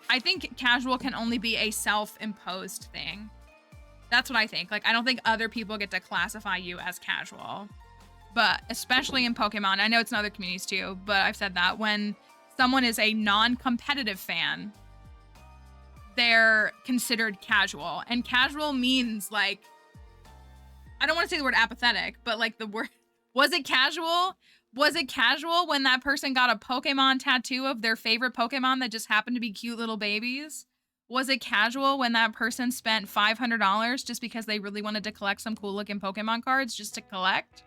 I think casual can only be a self-imposed thing. That's what I think. Like, I don't think other people get to classify you as casual, but especially in Pokemon, I know it's in other communities too, but I've said that when someone is a non-competitive fan, they're considered casual. And casual means like, I don't want to say the word apathetic, but like the word, was it casual? Was it casual when that person got a Pokemon tattoo of their favorite Pokemon that just happened to be cute little babies? Was it casual when that person spent $500 just because they really wanted to collect some cool looking Pokemon cards just to collect?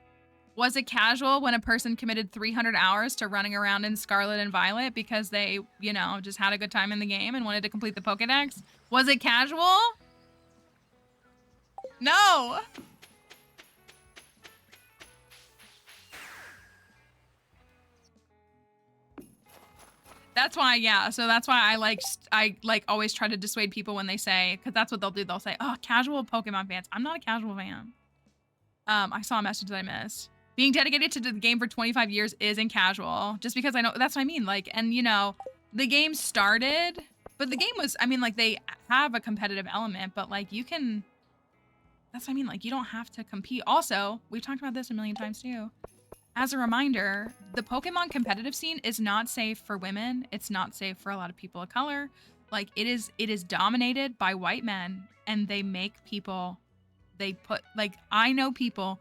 Was it casual when a person committed 300 hours to running around in Scarlet and Violet because they, you know, just had a good time in the game and wanted to complete the Pokedex? Was it casual? No. That's why, yeah. So that's why I always try to dissuade people when they say, because that's what they'll do. They'll say, oh, casual Pokemon fans. I'm not a casual fan. I saw a message that I missed. Being dedicated to the game for 25 years isn't casual. Just because I know, that's what I mean. Like, and you know, the game started, but the game was, I mean, like they have a competitive element, but like you can, that's what I mean. Like you don't have to compete. Also, we've talked about this a million times too. As a reminder, the Pokemon competitive scene is not safe for women. It's not safe for a lot of people of color. Like it is dominated by white men, and they make people, they put, like, I know people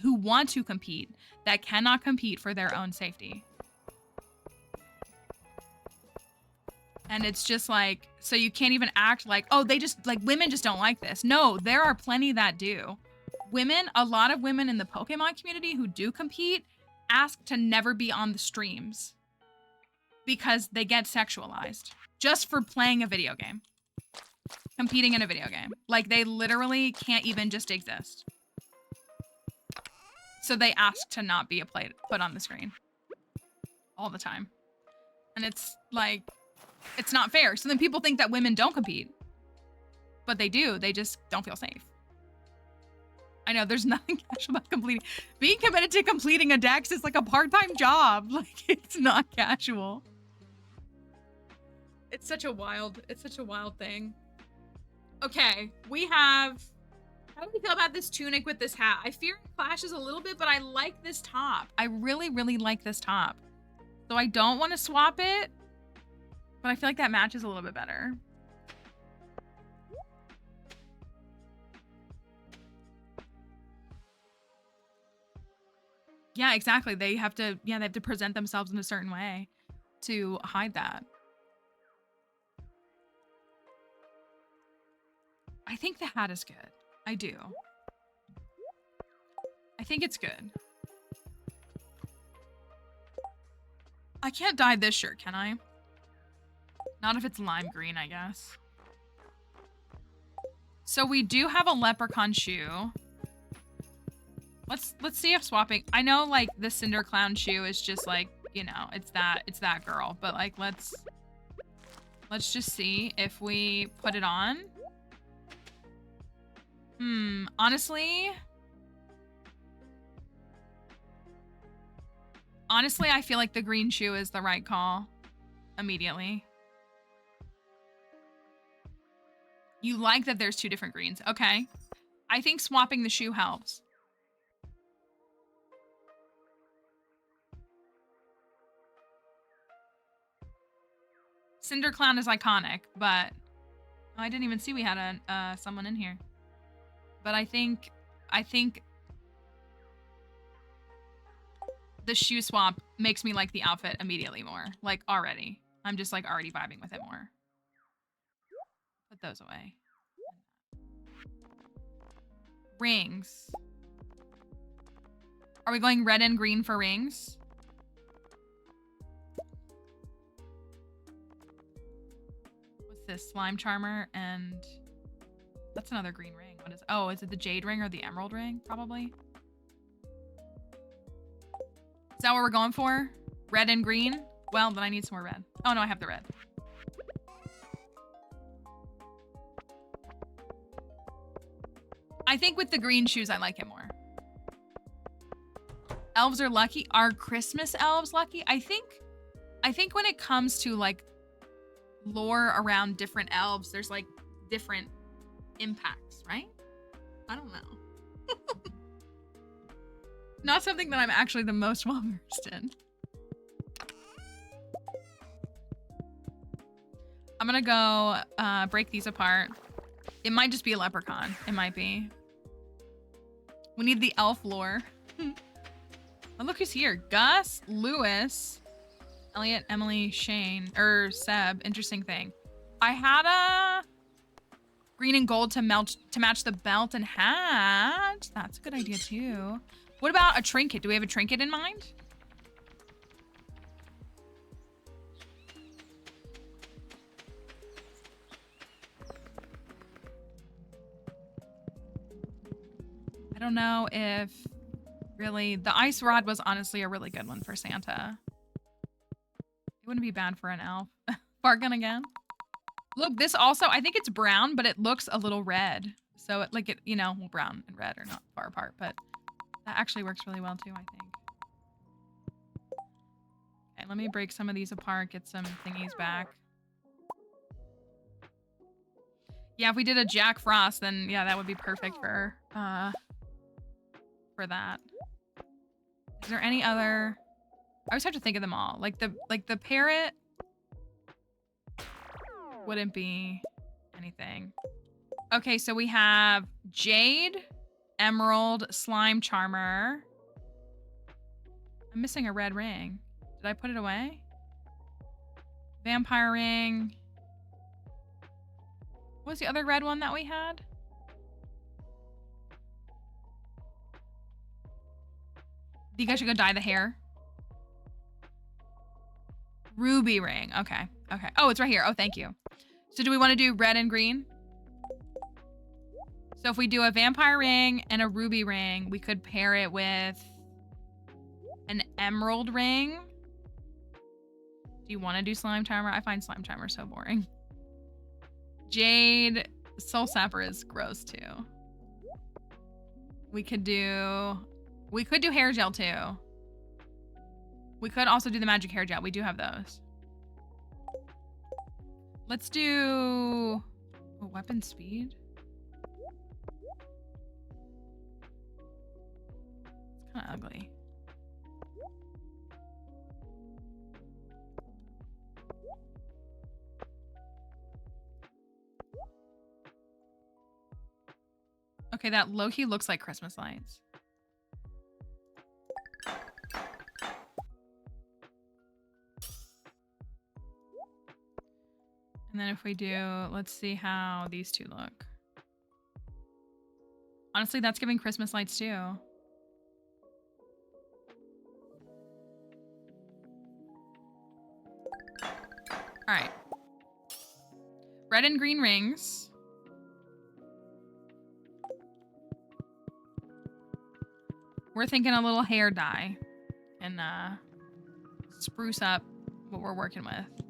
who want to compete that cannot compete for their own safety. And it's just like, so you can't even act like, oh, they just, like, women just don't like this. No, there are plenty that do. Women, a lot of women in the Pokemon community who do compete ask to never be on the streams because they get sexualized just for playing a video game. Competing in a video game. Like, they literally can't even just exist. So they ask to not be put on the screen all the time. And it's like, it's not fair. So then people think that women don't compete. But they do. They just don't feel safe. I know there's nothing casual about completing. Being committed to completing a dex is like a part-time job. Like, it's not casual. It's such a wild thing. Okay, we have, how do we feel about this tunic with this hat? I fear it clashes a little bit, but I like this top. I really, really like this top. So I don't want to swap it, but I feel like that matches a little bit better. Yeah, exactly. They have to present themselves in a certain way to hide that. I think the hat is good. I do. I think it's good. I can't dye this shirt, can I? Not if it's lime green, I guess. So we do have a leprechaun shoe. Let's see if swapping. I know like the Cinder Clown shoe is just like, you know, it's that girl, but like let's just see if we put it on. Honestly, I feel like the green shoe is the right call immediately. You like that there's two different greens. Okay. I think swapping the shoe helps. Cinder Clown is iconic, but oh, I didn't even see we had someone in here. But I think the shoe swap makes me like the outfit immediately more. Like already. I'm just like already vibing with it more. Put those away. Rings. Are we going red and green for rings? What's this? Slime Charmer and... That's another green ring. What is... Oh, is it the jade ring or the emerald ring? Probably. Is that what we're going for? Red and green? Well, then I need some more red. Oh, no, I have the red. I think with the green shoes, I like it more. Elves are lucky. Are Christmas elves lucky? I think when it comes to like lore around different elves, there's like different impacts, right? I don't know. Not something that I'm actually the most well versed in. I'm gonna go break these apart. It might just be a leprechaun. It might be. We need the elf lore. Oh, look who's here. Gus, Lewis, Elliot, Emily, Shane, or Seb. Interesting thing. I had a green and gold to match the belt and hat. That's a good idea too. What about a trinket? Do we have a trinket in mind? I don't know if really the ice rod was honestly a really good one for Santa. It wouldn't be bad for an elf. Bargain again. Look, this also, I think it's brown, but it looks a little red. So it like it, you know, well, brown and red are not far apart, but that actually works really well too, I think. Okay, let me break some of these apart, get some thingies back. Yeah, if we did a Jack Frost, then yeah, that would be perfect for that. Is there any other? I always have to think of them all. Like the parrot wouldn't be anything. Okay, so we have jade, emerald, slime charmer. I'm missing a red ring. Did I put it away? Vampire ring. What was the other red one that we had? You guys should go dye the hair. Ruby ring. Okay. Okay. Oh, it's right here. Oh, thank you. So do we want to do red and green? So if we do a vampire ring and a ruby ring, we could pair it with an emerald ring. Do you want to do slime charmer? I find slime charmer so boring. Jade, soul sapper is gross too. We could do hair gel too. We could also do the magic hair gel. We do have those. Let's do a weapon speed. It's kind of ugly. Okay, that low-key looks like Christmas lights. And then if we do, let's see how these two look. Honestly, that's giving Christmas lights too. All right. Red and green rings. We're thinking a little hair dye and spruce up what we're working with.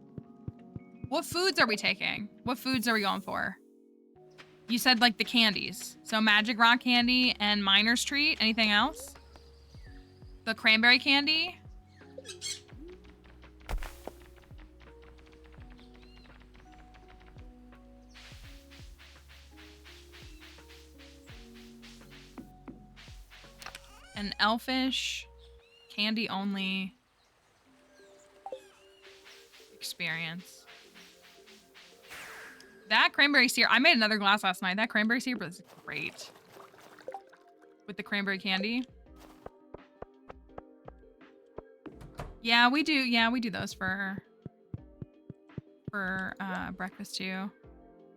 What foods are we taking? What foods are we going for? You said like the candies. So magic rock candy and miner's treat. Anything else? The cranberry candy. An elfish candy only experience. That cranberry syrup. I made another glass last night. That cranberry syrup was great. With the cranberry candy. Yeah, we do. Yeah, we do those for breakfast too.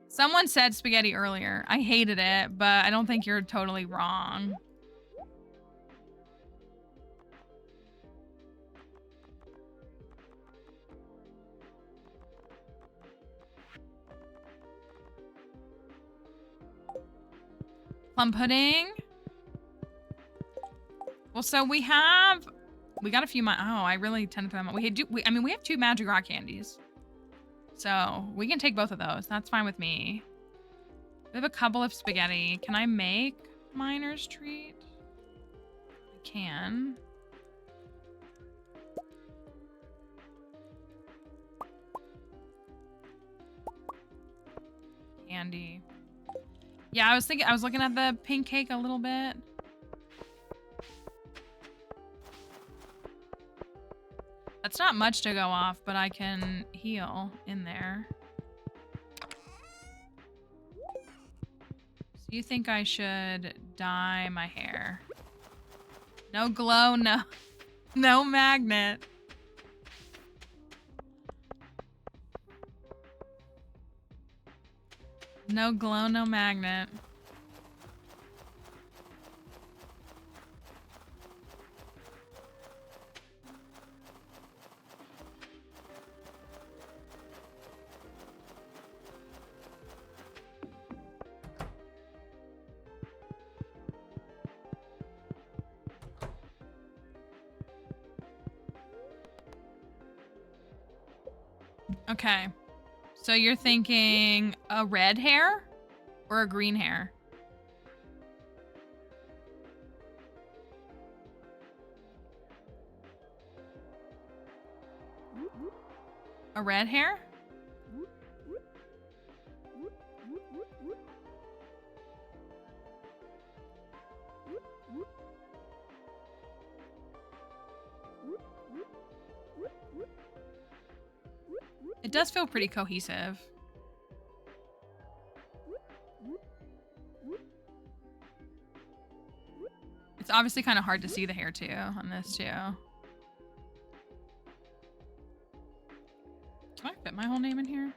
Someone said spaghetti earlier. I hated it, but I don't think you're totally wrong. Plum pudding. Well, so we got a few. Oh, I really tend to put them. I mean, we have 2 magic rock candies, so we can take both of those. That's fine with me. We have a couple of spaghetti. Can I make miner's treat? I can. Candy. Yeah, I was looking at the pink cake a little bit. That's not much to go off, but I can heal in there. So you think I should dye my hair? No glow, no magnet. No glow, no magnet. Okay. So you're thinking a red hair or a green hair? A red hair? It does feel pretty cohesive. It's obviously kind of hard to see the hair too on this too. Can I fit my whole name in here?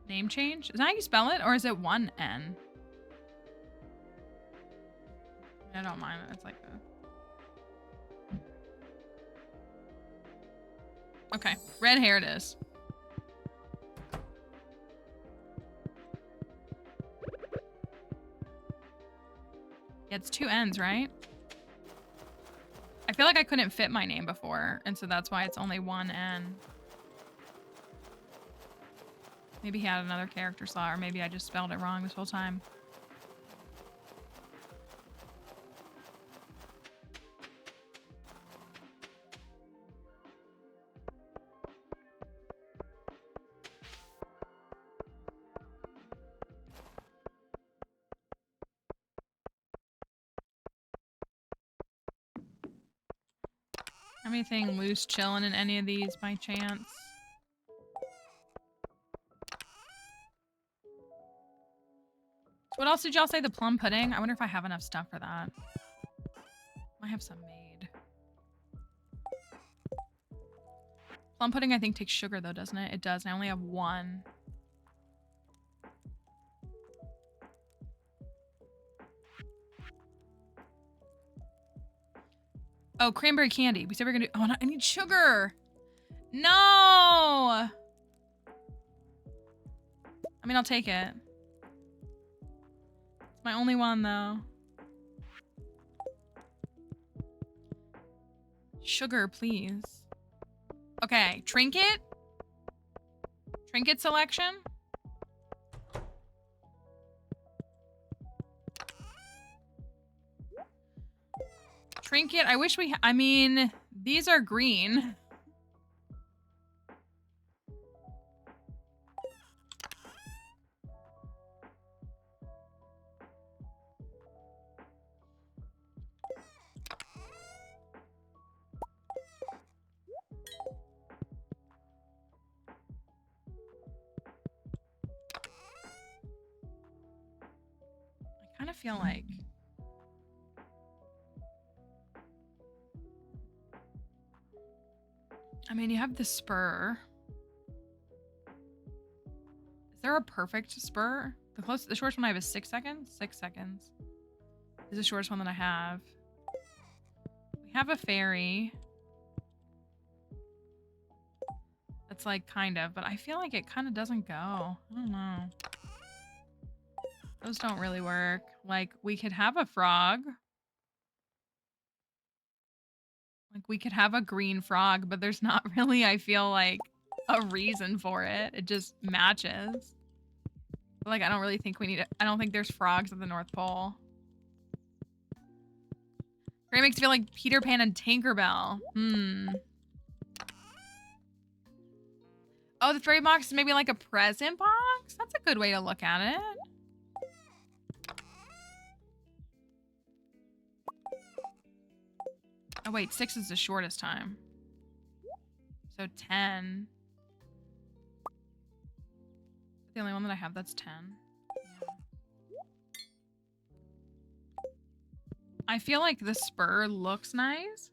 Name change? Is that how you spell it? Or is it 1 N? I don't mind it. It's like a... Okay, red hair it is. Yeah, it's 2 N's, right? I feel like I couldn't fit my name before, and so that's why it's only 1 N. Maybe he had another character slot, or maybe I just spelled it wrong this whole time. Anything loose chilling in any of these by chance? What else did y'all say? The plum pudding? I wonder if I have enough stuff for that. I have some made. Plum pudding, I think, takes sugar, though, doesn't it? It does, and I only have one. Oh, cranberry candy. We said we're gonna do... Oh, no, I need sugar! No! I mean, I'll take it. It's my only one, though. Sugar, please. Okay, trinket? Trinket selection? Trinket, I wish we... I mean, these are green. I kind of feel like... I mean, you have the spur. Is there a perfect spur? The shortest one I have is 6 seconds? 6 seconds. Is the shortest one that I have. We have a fairy. That's like kind of, but I feel like it kind of doesn't go. I don't know. Those don't really work. Like, we could have a frog. Like, we could have a green frog, but there's not really, I feel like, a reason for it. It just matches. But, like, I don't really think we need it. I don't think there's frogs at the North Pole. Gray makes me feel like Peter Pan and Tinkerbell. Oh, the fairy box is maybe like a present box? That's a good way to look at it. Oh, wait, 6 is the shortest time. So 10. The only one that I have that's 10. Yeah. I feel like the spur looks nice.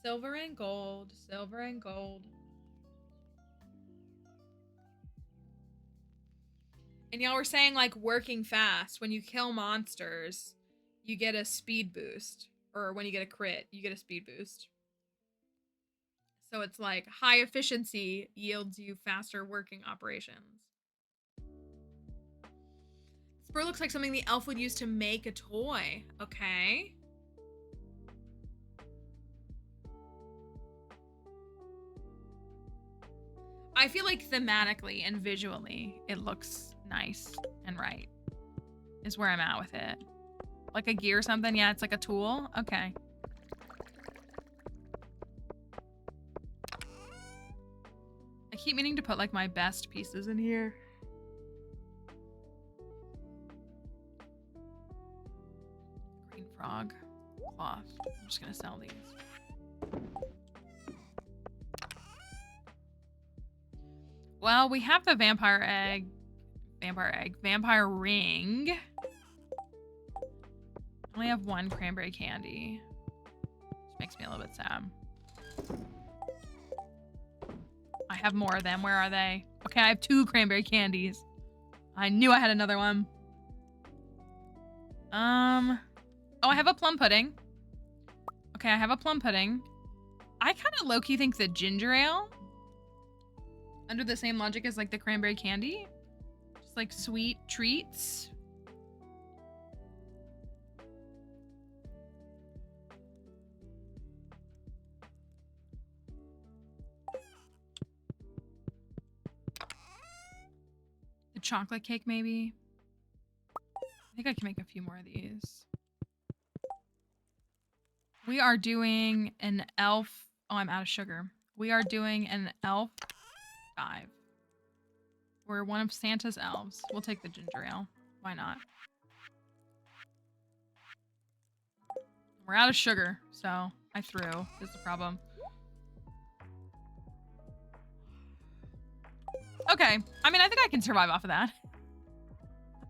Silver and gold, silver and gold. And y'all were saying, like, working fast. When you kill monsters, you get a speed boost. Or when you get a crit, you get a speed boost. So it's like high efficiency yields you faster working operations. Spur looks like something the elf would use to make a toy. Okay. I feel like thematically and visually, it looks nice and right. Is where I'm at with it. Like a gear or something? Yeah, it's like a tool. Okay. I keep meaning to put like my best pieces in here. Green frog. Cloth. I'm just gonna sell these. Well, we have the vampire egg. Vampire ring. I only have one cranberry candy. Which makes me a little bit sad. I have more of them. Where are they? Okay, I have 2 cranberry candies. I knew I had another one. Oh, I have a plum pudding. Okay, I have a plum pudding. I kind of low-key think the ginger ale, under the same logic as like the cranberry candy, just like sweet treats. The chocolate cake, maybe. I think I can make a few more of these. We are doing an elf. Oh, I'm out of sugar. We are doing an elf 5. We're one of Santa's elves. We'll take the ginger ale. Why not? We're out of sugar, so I threw. This is the problem. Okay. I mean, I think I can survive off of that.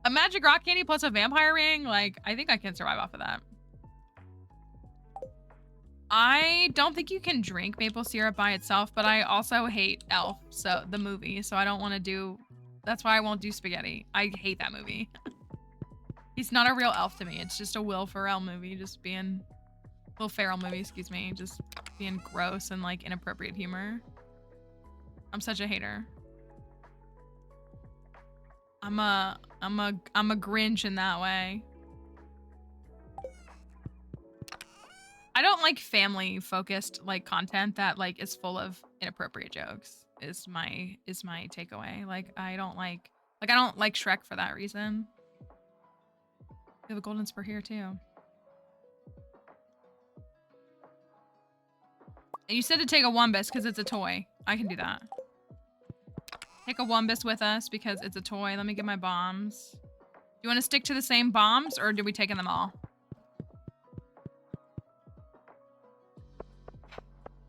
A magic rock candy plus a vampire ring? Like, I think I can survive off of that. I don't think you can drink maple syrup by itself, but I also hate Elf, so the movie, so I don't want to do... That's why I won't do spaghetti. I hate that movie. He's not a real elf to me. It's just a Will Ferrell movie, just being... Will Ferrell movie, excuse me. Just being gross and, like, inappropriate humor. I'm such a hater. I'm a Grinch in that way. I don't like family focused like content that like is full of inappropriate jokes is my takeaway. Like I don't like Shrek for that reason. We have a golden spur here too. And you said to take a Wumbus because it's a toy. I can do that. Take a Wumbus with us because it's a toy. Let me get my bombs. Do you want to stick to the same bombs or did we take them all?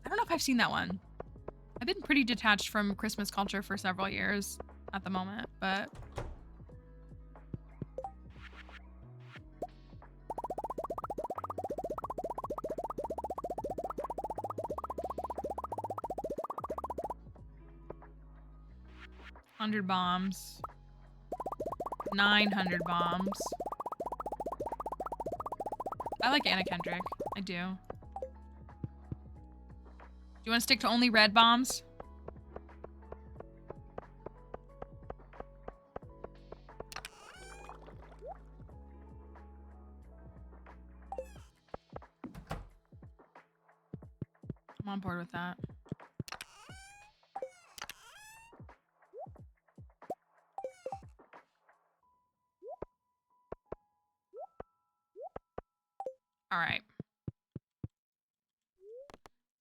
I don't know if I've seen that one. I've been pretty detached from Christmas culture for several years at the moment, but... $100 bombs. 900 bombs. I like Anna Kendrick. I do. Do you want to stick to only red bombs? I'm on board with that. All right.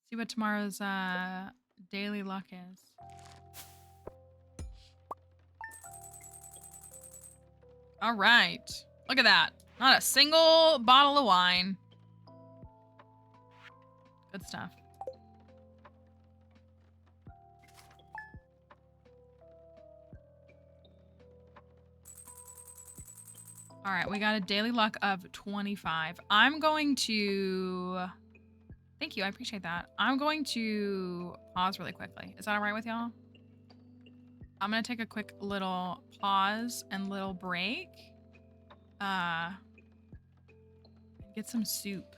See what tomorrow's daily luck is. All right. Look at that. Not a single bottle of wine. Good stuff. All right, we got a daily luck of 25. I'm going to... Thank you, I appreciate that. I'm going to pause really quickly. Is that all right with y'all? I'm gonna take a quick little pause and little break. Get some soup.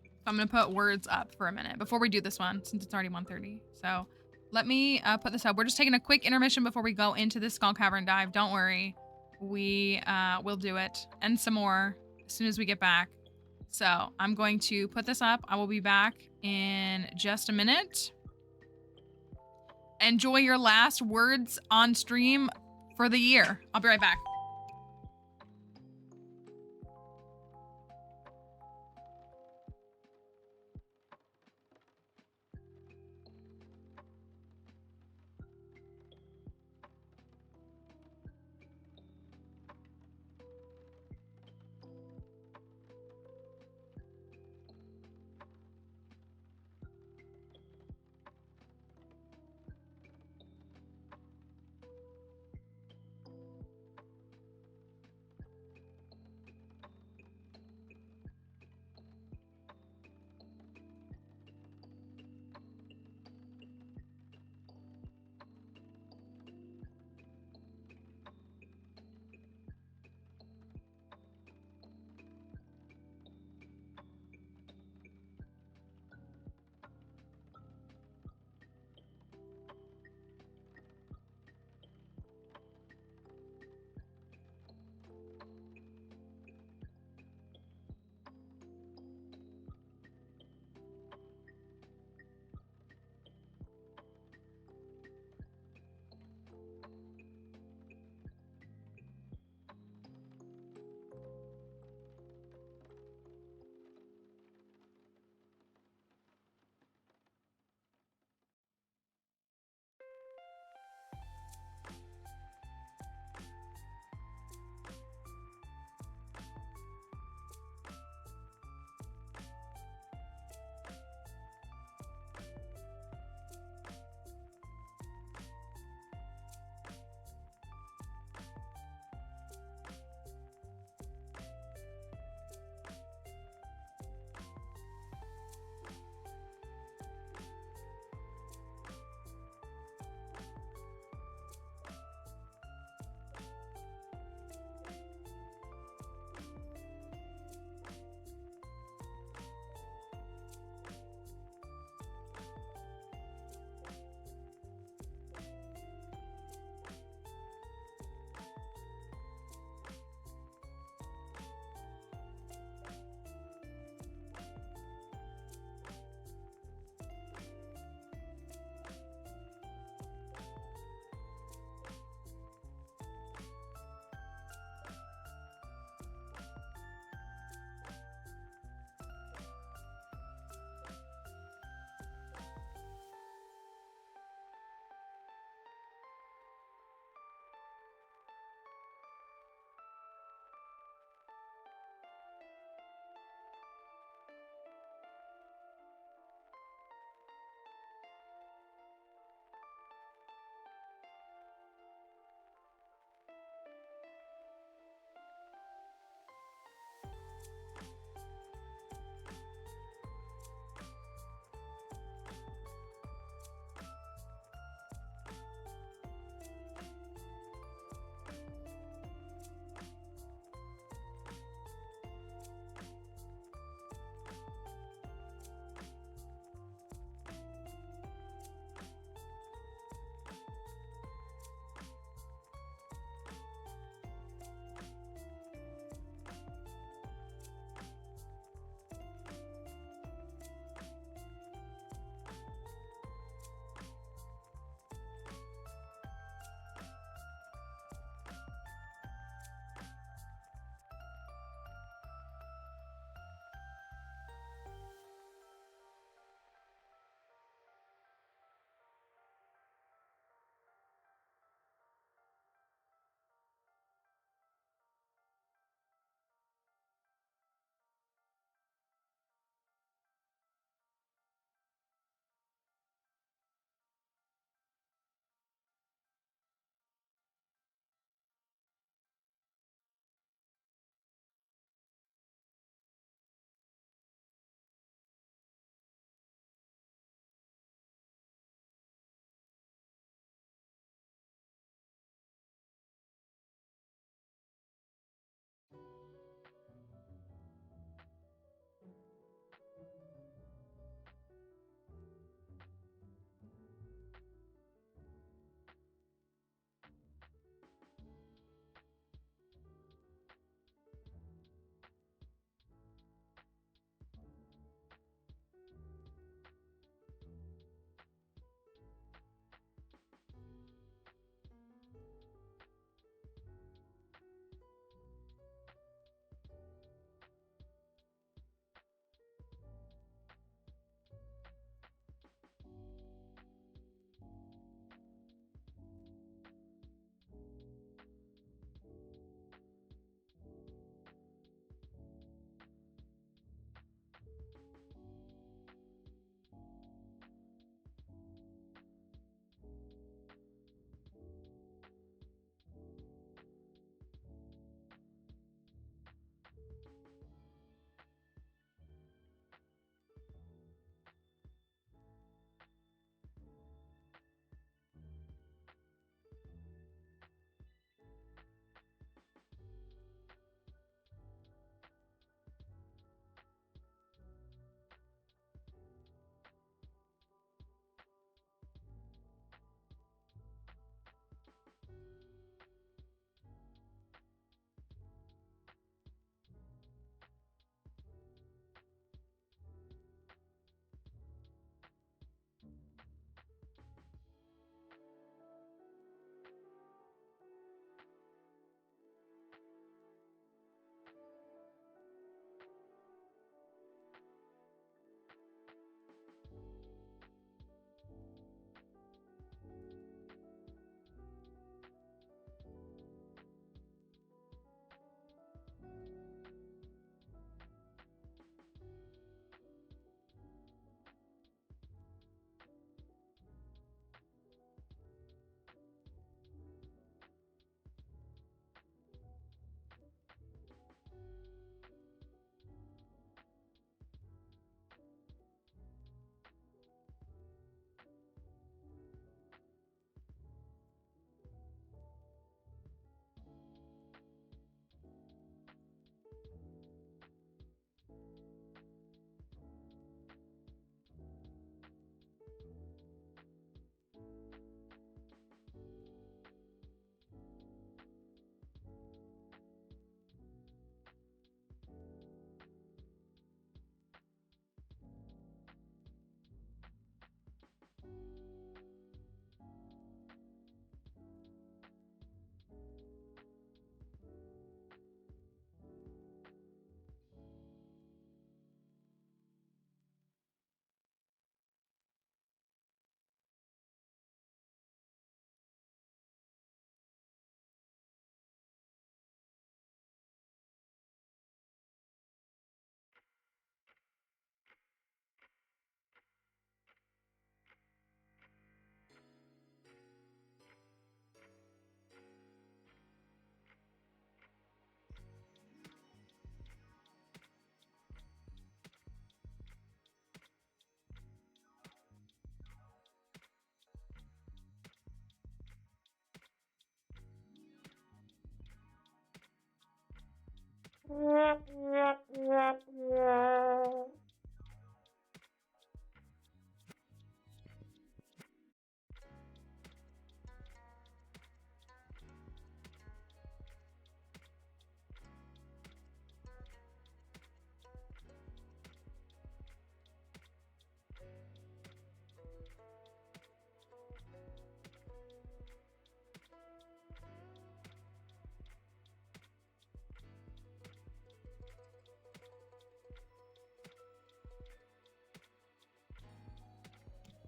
So I'm gonna put words up for a minute before we do this one, since it's already 1:30. So let me put this up. We're just taking a quick intermission before we go into the Skull Cavern dive. Don't worry, we will do it and some more as soon as we get back. So I'm going to put this up. I will be back in just a minute. Enjoy your last words on stream for the year. I'll be right back.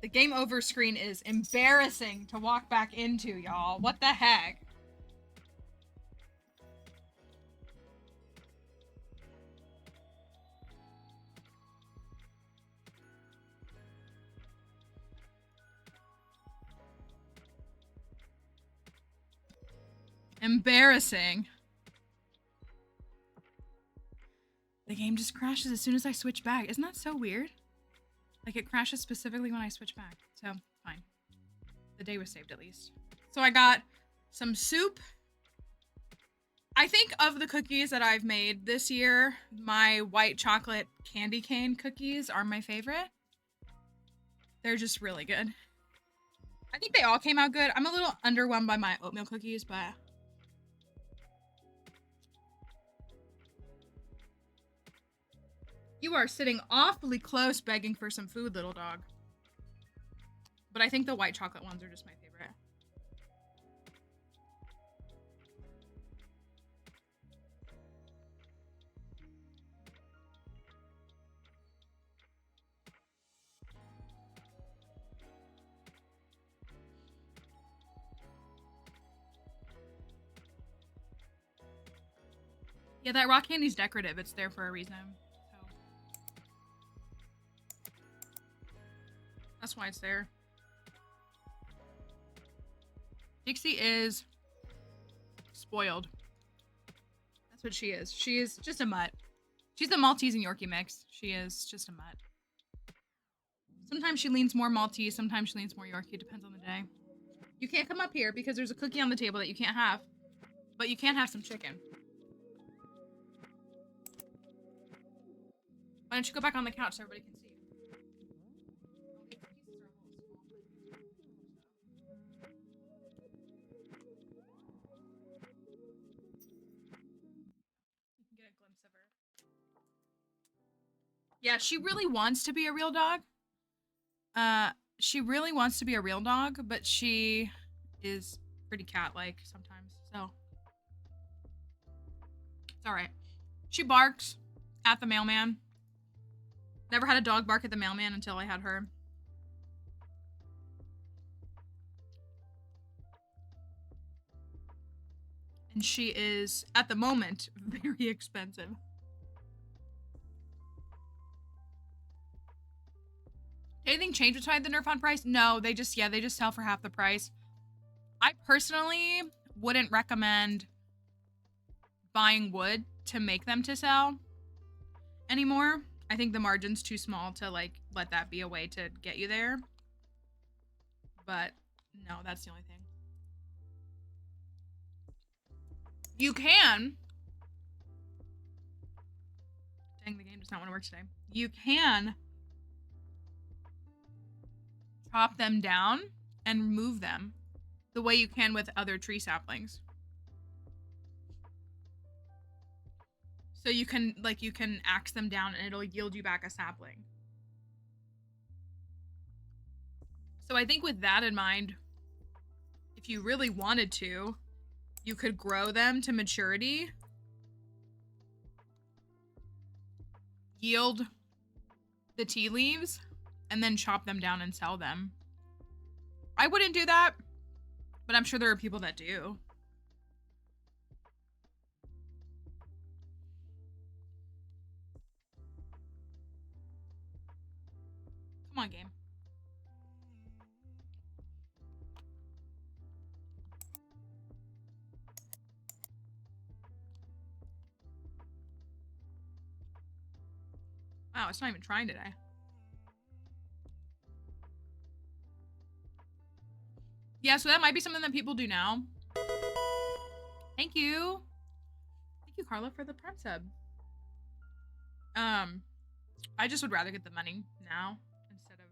The game over screen is embarrassing to walk back into, y'all. What the heck? Embarrassing. The game just crashes as soon as I switch back. Isn't that so weird? Like, it crashes specifically when I switch back. So, fine. The day was saved, at least. So I got some soup. I think of the cookies that I've made this year, my white chocolate candy cane cookies are my favorite. They're just really good. I think they all came out good. I'm a little underwhelmed by my oatmeal cookies, but... You are sitting awfully close begging for some food, little dog. But I think the white chocolate ones are just my favorite. Yeah, that rock candy's decorative. It's there for a reason. That's why it's there. Dixie is spoiled. That's what she is. She is just a mutt. She's a Maltese and Yorkie mix. She is just a mutt. Sometimes she leans more Maltese, sometimes she leans more Yorkie. Depends on the day. You can't come up here because there's a cookie on the table that you can't have. But you can have some chicken. Why don't you go back on the couch so everybody can see? Yeah, she really wants to be a real dog. She really wants to be a real dog, but she is pretty cat-like sometimes, so. It's alright. She barks at the mailman. Never had a dog bark at the mailman until I had her. And she is, at the moment, very expensive. Anything change beside the Nerf on price? No, they just sell for half the price. I personally wouldn't recommend buying wood to make them to sell anymore. I think the margin's too small to like let that be a way to get you there. But no, that's the only thing. You can. Dang, the game does not want to work today. You can chop them down and remove them the way you can with other tree saplings. So you can axe them down and it'll yield you back a sapling. So I think with that in mind, if you really wanted to, you could grow them to maturity, yield the tea leaves, and then chop them down and sell them. I wouldn't do that, but I'm sure there are people that do. Come on, game. Wow, it's not even trying today. Yeah, so that might be something that people do now. Thank you. Thank Thank you, Carla, for the Prime sub. I just would rather get the money now instead of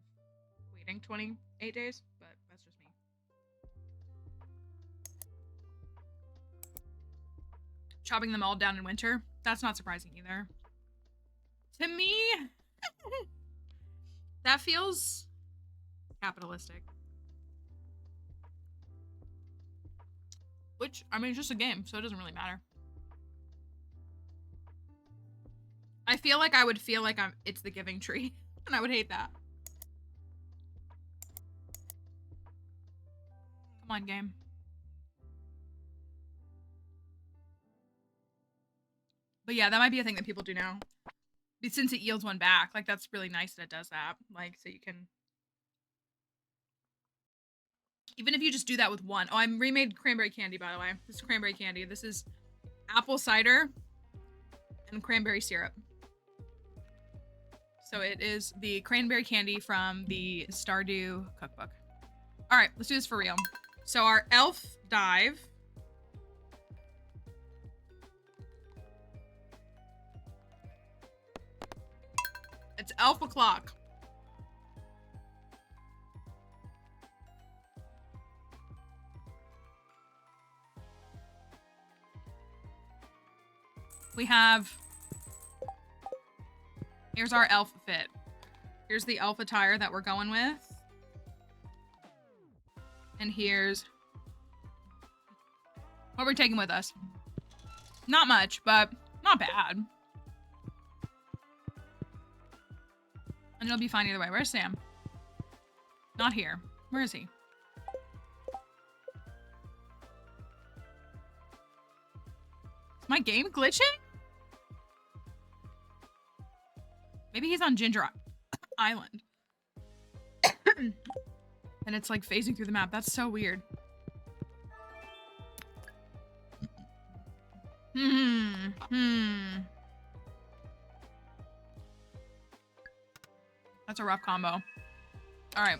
waiting 28 days, but that's just me. Chopping them all down in winter. That's not surprising either. To me, that feels capitalistic. Which, I mean, it's just a game, so it doesn't really matter. I feel like I would feel like it's the giving tree, and I would hate that. Come on, game. But yeah, that might be a thing that people do now. Since it yields one back, like that's really nice that it does that. Like, so you can, even if you just do that with one. Oh, I remade cranberry candy, by the way. This is cranberry candy. This is apple cider and cranberry syrup. So it is the cranberry candy from the Stardew cookbook. All right, let's do this for real. So our elf dive. It's elf o'clock. We have, here's our elf fit. Here's the elf attire that we're going with. And here's what we're taking with us. Not much, but not bad. And it'll be fine either way. Where's Sam? Not here. Where is he? Is my game glitching? Maybe he's on Ginger Island. And it's like phasing through the map. That's so weird. That's a rough combo. All right.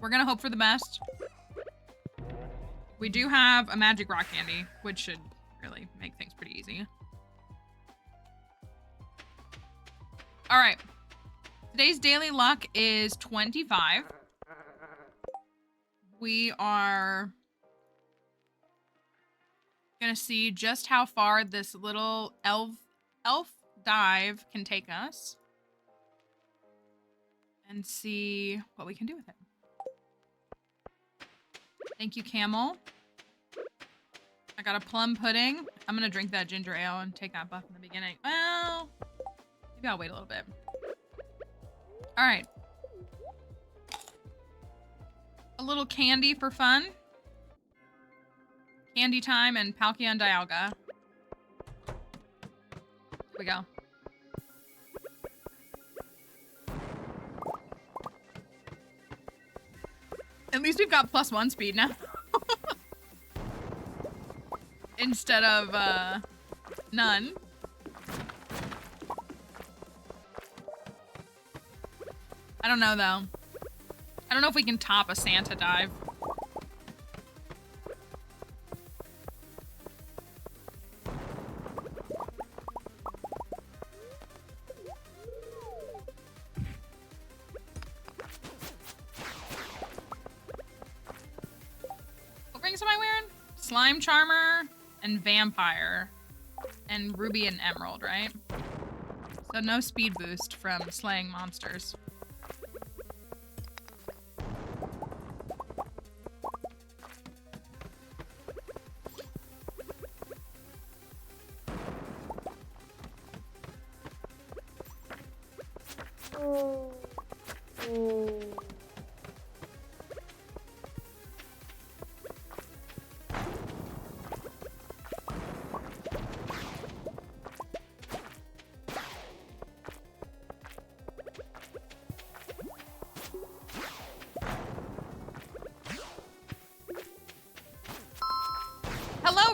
We're gonna hope for the best. We do have a magic rock candy, which should really make things pretty easy. All right. Today's daily luck is 25. We are gonna see just how far this little elf dive can take us. And see what we can do with it. Thank you, Camel. I got a plum pudding. I'm gonna drink that ginger ale and take that buff in the beginning. Well, maybe I'll wait a little bit. All right. A little candy for fun. Candy time and Palkia and Dialga. Here we go. At least we've got +1 speed now. Instead of, none. I don't know, though. I don't know if we can top a Santa dive. What rings am I wearing? Slime Charmer and Vampire and Ruby and Emerald, right? So no speed boost from slaying monsters.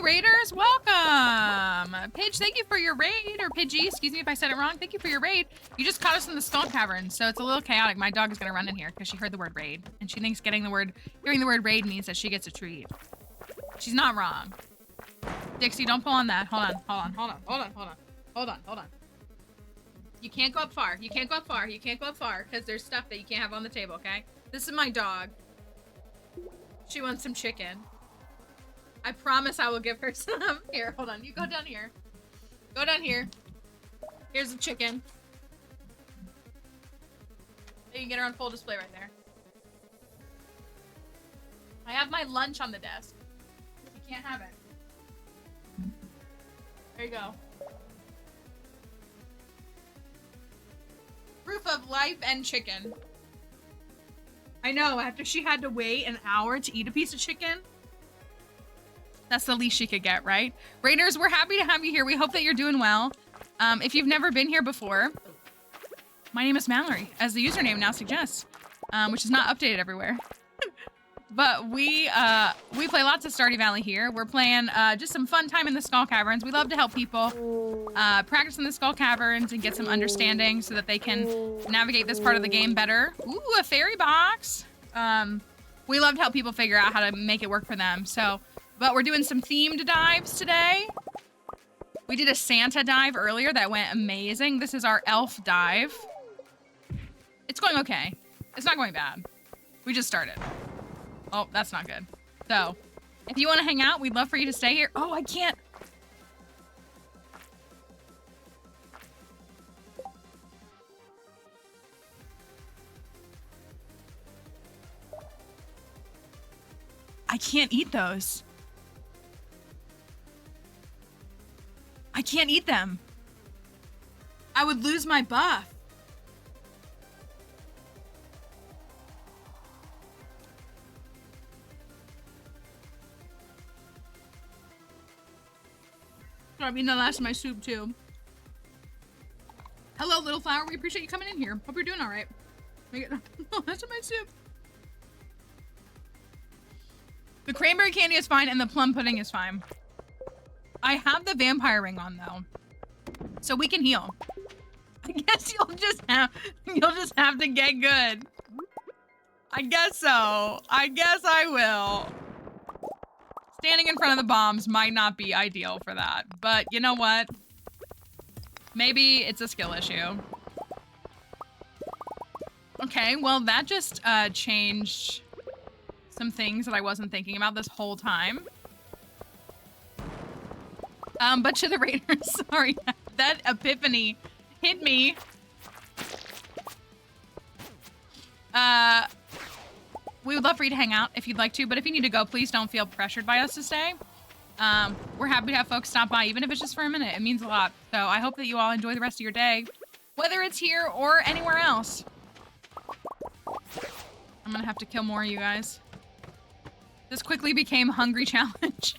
Raiders, welcome! Paige, thank you for your raid, or Pidgey, excuse me if I said it wrong. Thank you for your raid. You just caught us in the Skull Caverns, so it's a little chaotic. My dog is gonna run in here because she heard the word raid, and she thinks hearing the word raid means that she gets a treat. She's not wrong. Dixie, don't pull on that. Hold on, hold on, hold on, hold on, hold on, hold on, hold on. You can't go up far. You can't go up far. You can't go up far because there's stuff that you can't have on the table, okay? This is my dog. She wants some chicken. I promise I will give her some. Here, hold on. You go down here. Go down here. Here's the chicken. You can get her on full display right there. I have my lunch on the desk. You can't have it. There you go. Proof of life and chicken. I know, after she had to wait an hour to eat a piece of chicken, that's the least she could get, right? Raiders, we're happy to have you here. We hope that you're doing well. If you've never been here before, my name is Mallory, as the username now suggests, which is not updated everywhere. But we play lots of Stardew Valley here. We're playing just some fun time in the Skull Caverns. We love to help people practice in the Skull Caverns and get some understanding so that they can navigate this part of the game better. Ooh, a fairy box. We love to help people figure out how to make it work for them. But we're doing some themed dives today. We did a Santa dive earlier that went amazing. This is our elf dive. It's going okay. It's not going bad. We just started. Oh, that's not good. So, if you want to hang out, we'd love for you to stay here. Oh, I can't. I can't eat those. I can't eat them. I would lose my buff. I'm eating the last of my soup too. Hello, little flower. We appreciate you coming in here. Hope you're doing all right. I get the last of my soup. The cranberry candy is fine and the plum pudding is fine. I have the vampire ring on though, so we can heal. I guess you'll just have to get good. I guess so. I guess I will. Standing in front of the bombs might not be ideal for that, but you know what? Maybe it's a skill issue. Okay, well that just changed some things that I wasn't thinking about this whole time. But to the Raiders, sorry, that epiphany hit me. We would love for you to hang out if you'd like to, but if you need to go, please don't feel pressured by us to stay. We're happy to have folks stop by, even if it's just for a minute. It means a lot. So I hope that you all enjoy the rest of your day, whether it's here or anywhere else. I'm gonna have to kill more of you guys. This quickly became hungry challenge.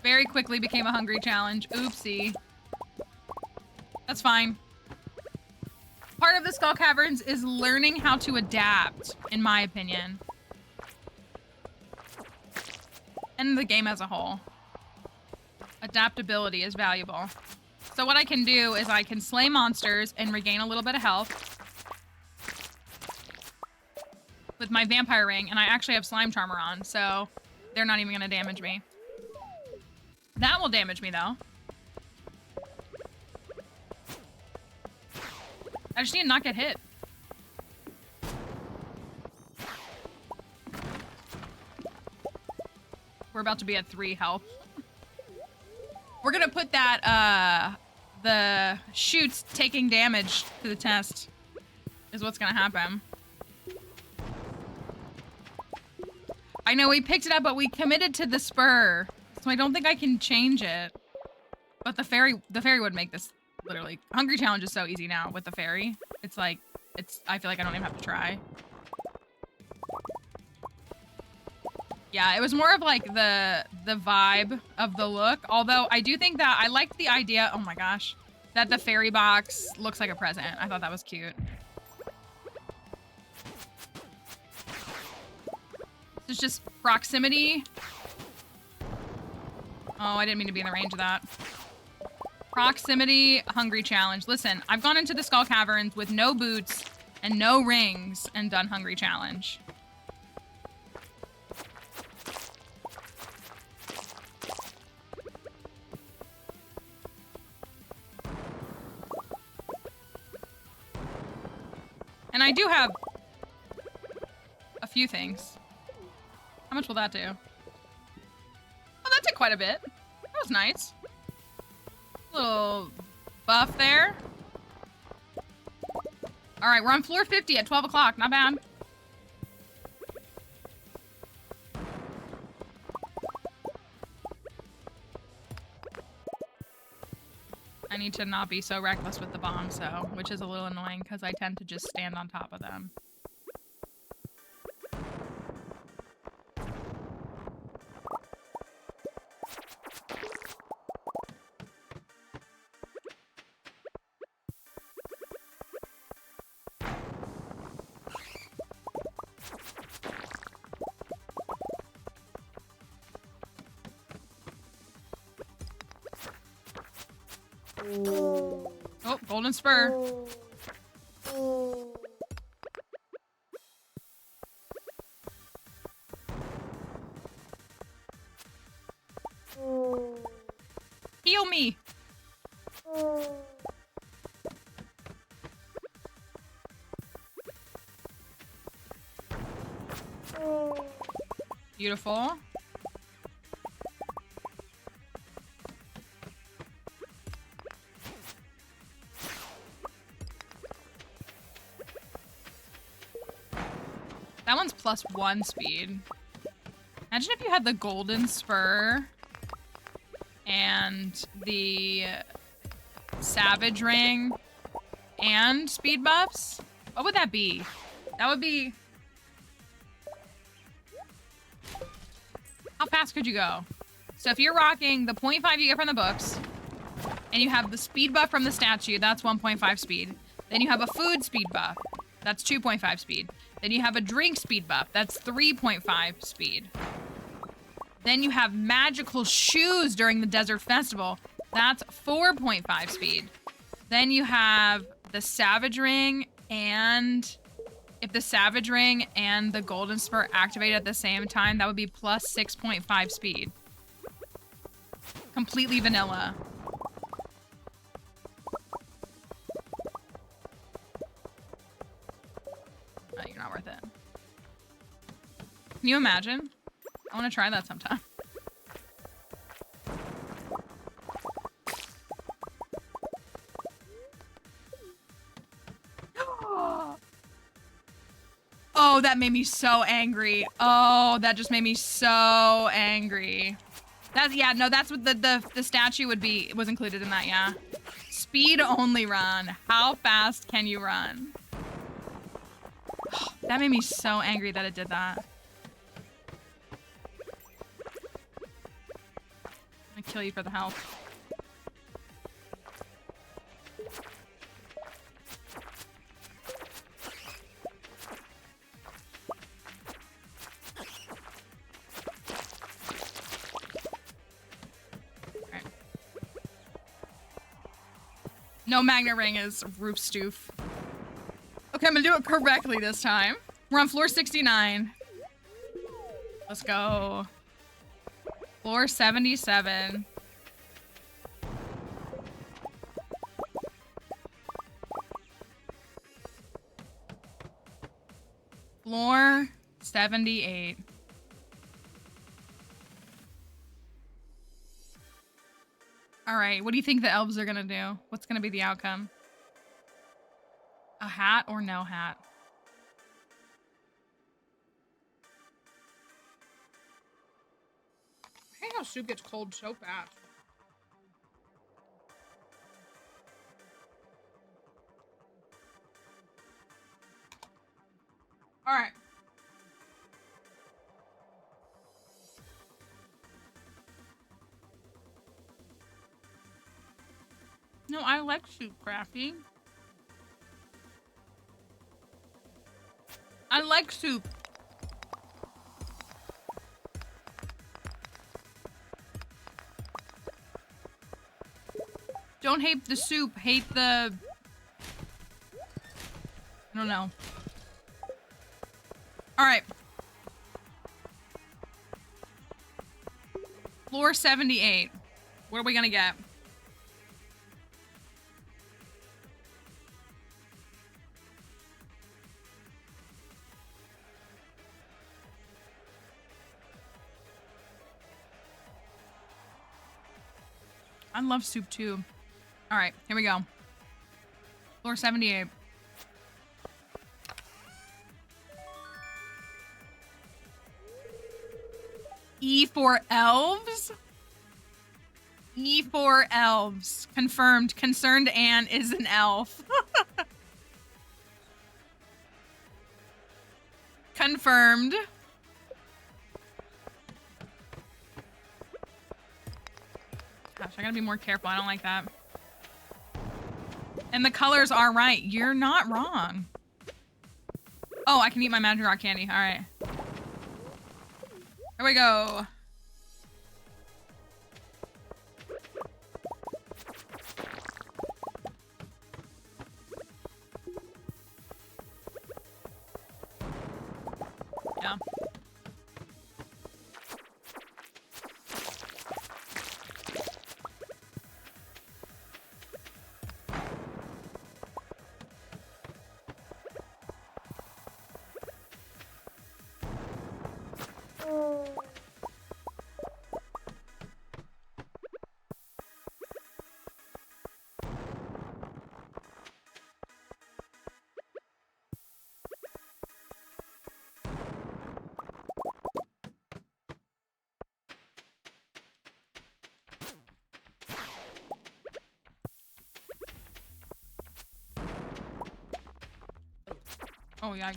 Very quickly became a hungry challenge. Oopsie. That's fine. Part of the Skull Caverns is learning how to adapt, in my opinion. And the game as a whole. Adaptability is valuable. So what I can do is I can slay monsters and regain a little bit of health with my vampire ring, and I actually have slime charmer on, so they're not even gonna damage me. That will damage me though. I just need to not get hit. We're about to be at 3 health. We're gonna put that, the shoots taking damage to the test is what's gonna happen. I know we picked it up, but we committed to the spur, so I don't think I can change it. But the fairy would make this literally. Hungry challenge is so easy now with the fairy. It's like, I feel like I don't even have to try. Yeah, it was more of like the vibe of the look. Although I do think that I liked the idea, oh my gosh, that the fairy box looks like a present. I thought that was cute. It's just proximity. Oh, I didn't mean to be in the range of that. Proximity hungry challenge. Listen, I've gone into the Skull Caverns with no boots and no rings and done hungry challenge. I do have a few things. How much will that do? Oh, that did quite a bit. That was nice. Little buff there. All right, we're on floor 50 at 12 o'clock. Not bad. I need to not be so reckless with the bombs, though, which is a little annoying because I tend to just stand on top of them. Oh, golden spur. Heal me. Beautiful. That one's +1 speed. Imagine if you had the golden spur and the savage ring and speed buffs. What would that be? That would be... How fast could you go? So if you're rocking the 0.5 you get from the books, and you have the speed buff from the statue, that's 1.5 speed. Then you have a food speed buff, that's 2.5 speed. Then you have a drink speed buff, that's 3.5 speed. Then you have magical shoes during the desert festival, that's 4.5 speed. Then you have the savage ring, and if the savage ring and the golden spur activate at the same time, that would be +6.5 speed. Completely vanilla. Oh, you're not worth it. Can you imagine? I want to try that sometime. Oh, that made me so angry. Oh, that just made me so angry. That's, yeah, no, that's what the statue would be, was included in that, yeah. Speed only run. How fast can you run? That made me so angry that it did that. I'm gonna kill you for the health. No magnet ring is roof stoof. Okay, I'm gonna do it correctly this time. We're on floor 69. Let's go. Floor 77. Floor 78. All right, what do you think the elves are gonna do? What's gonna be the outcome? A hat or no hat? I hate how soup gets cold so fast. All right. No, I like soup, Crafty. I like soup. Don't hate the soup, hate the... I don't know. Alright. Floor 78. What are we gonna get? I love soup too. All right, here we go. Floor 78. E for elves? E for elves. Confirmed. Concerned Anne is an elf. Confirmed. Gosh, I gotta be more careful. I don't like that. And the colors are right. You're not wrong. Oh, I can eat my magic rock candy. All right. Here we go. Yeah. Oh, yeah.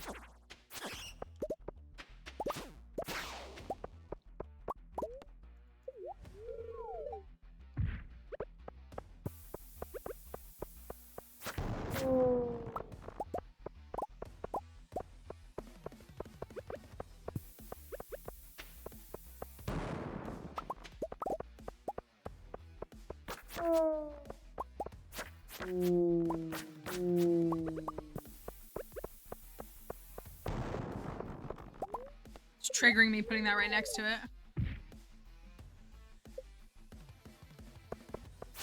It's triggering me putting that right next to it.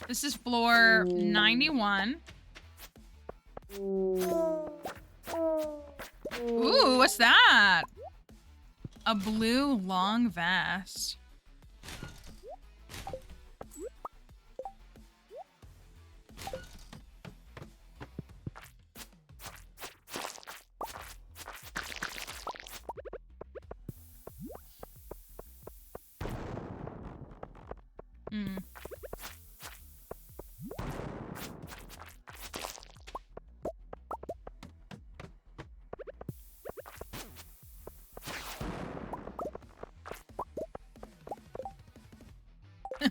This is floor 91. Ooh, what's that? A blue long vest. Hmm.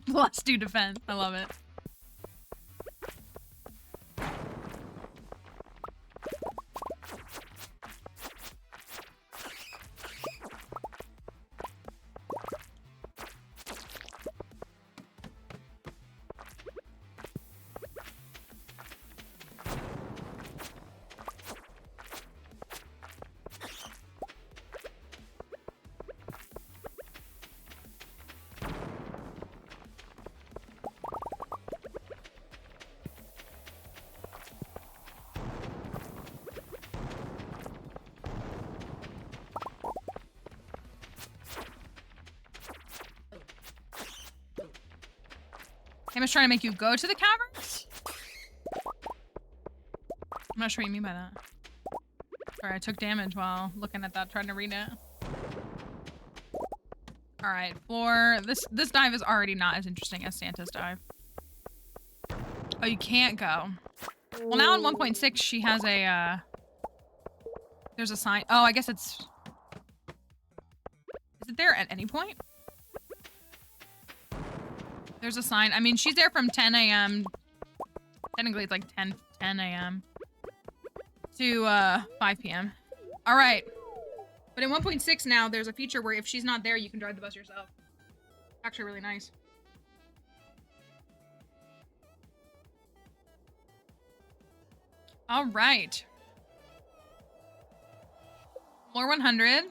Plus 2 defense. I love it. Game is trying to make you go to the caverns? I'm not sure what you mean by that. Sorry, I took damage while looking at that, trying to read it. Alright, floor... This dive is already not as interesting as Santa's dive. Oh, you can't go. Well, now in 1.6, she has a, there's a sign. Oh, I guess it's... Is it there at any point? There's a sign. I mean, she's there from 10 a.m. Technically, it's like 10 a.m. to 5 p.m. All right. But in 1.6 now, there's a feature where if she's not there, you can drive the bus yourself. Actually, really nice. All right. Floor 100.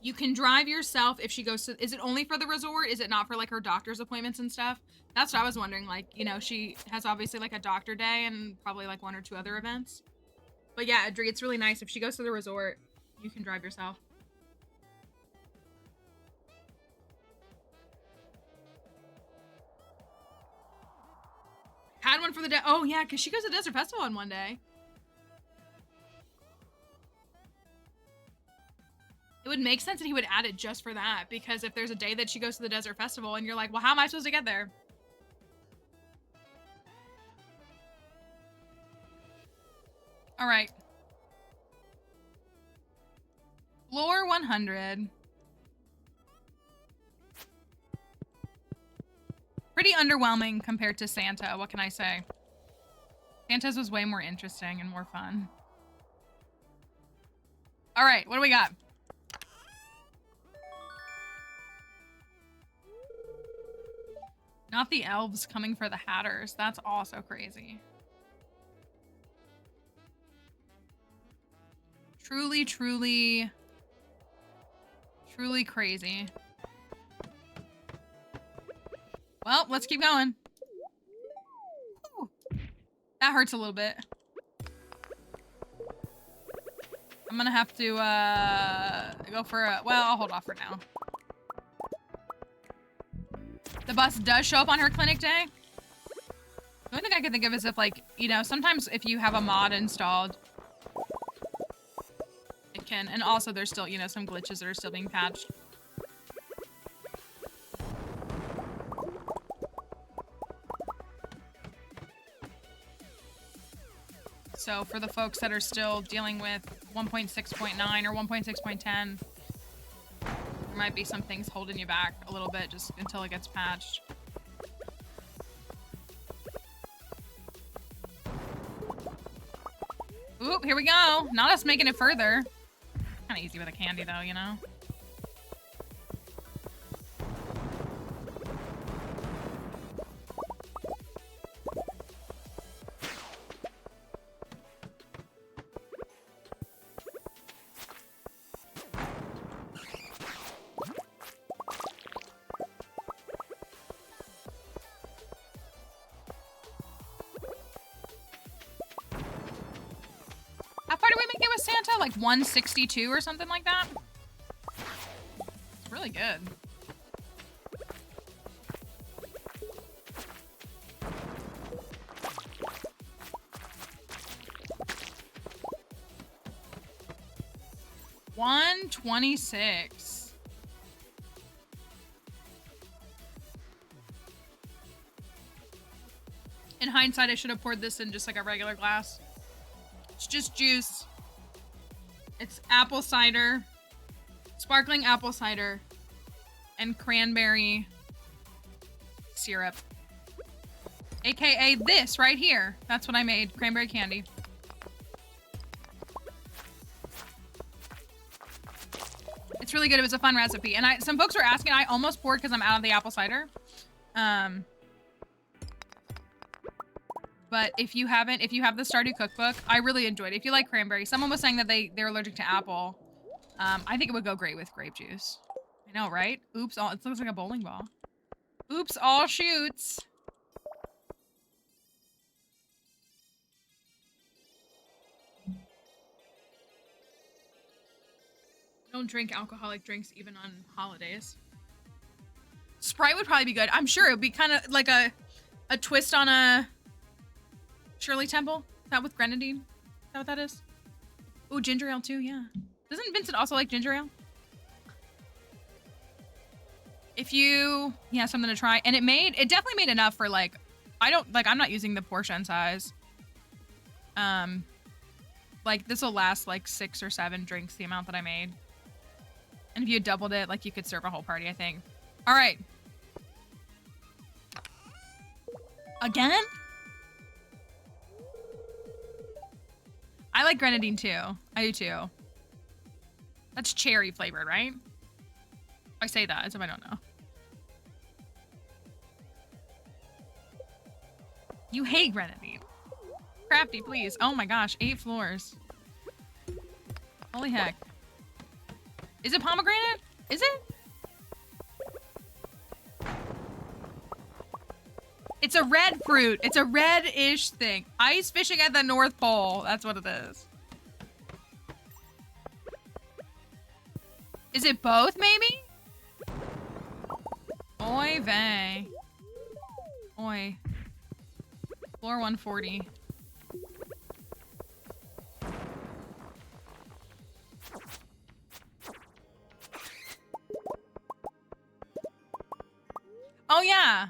You can drive yourself if she goes to, is it only for the resort? Is it not for like her doctor's appointments and stuff? That's what I was wondering. Like, you know, she has obviously like a doctor day and probably like 1 or 2 other events. But yeah, Adri, it's really nice. If she goes to the resort, you can drive yourself. Had one for the day. Oh yeah, because she goes to Desert Festival on one day. It would make sense that he would add it just for that, because if there's a day that she goes to the Desert Festival and you're like, well, how am I supposed to get there? All right. Floor 100. Pretty underwhelming compared to Santa, what can I say? Santa's was way more interesting and more fun. All right, what do we got? Not the elves coming for the hatters. That's also crazy. Truly, truly, truly crazy. Well, let's keep going. Whew. That hurts a little bit. I'm gonna have to go for a, well, I'll hold off for now. The bus does show up on her clinic day. The only thing I can think of is if, like, you know, sometimes if you have a mod installed, it can, and also there's still, you know, some glitches that are still being patched. So for the folks that are still dealing with 1.6.9 or 1.6.10, there might be some things holding you back a little bit just until it gets patched. Oop, here we go. Not us making it further. Kind of easy with a candy though, you know? Like 162 or something like that. It's really good. $126. In hindsight, I should have poured this in just like a regular glass. It's just juice. It's apple cider, sparkling apple cider, and cranberry syrup. AKA this right here. That's what I made, cranberry candy. It's really good. It was a fun recipe. And some folks were asking, I almost poured because I'm out of the apple cider. But if you have the Stardew cookbook, I really enjoyed it. If you like cranberry, someone was saying that they're allergic to apple. I think it would go great with grape juice. I know, right? Oops, it looks like a bowling ball. Oops, all shoots. Don't drink alcoholic drinks even on holidays. Sprite would probably be good. I'm sure it would be kind of like a twist on a Shirley Temple? Is that with grenadine? Is that what that is? Ooh, ginger ale too, yeah. Doesn't Vincent also like ginger ale? If you, yeah, something to try. And it definitely made enough for like, I'm not using the portion size. Like this will last like 6 or 7 drinks, the amount that I made. And if you doubled it, like you could serve a whole party, I think. All right. Again? I like grenadine too. I do too. That's cherry flavored, right? I say that as if I don't know. You hate grenadine. Crafty, please. Oh my gosh, 8 floors. Holy heck. Is it pomegranate? Is it? It's a red fruit. It's a red-ish thing. Ice fishing at the North Pole. That's what it is. Is it both, maybe? Oy vey. Oi. Floor 140. Oh, yeah.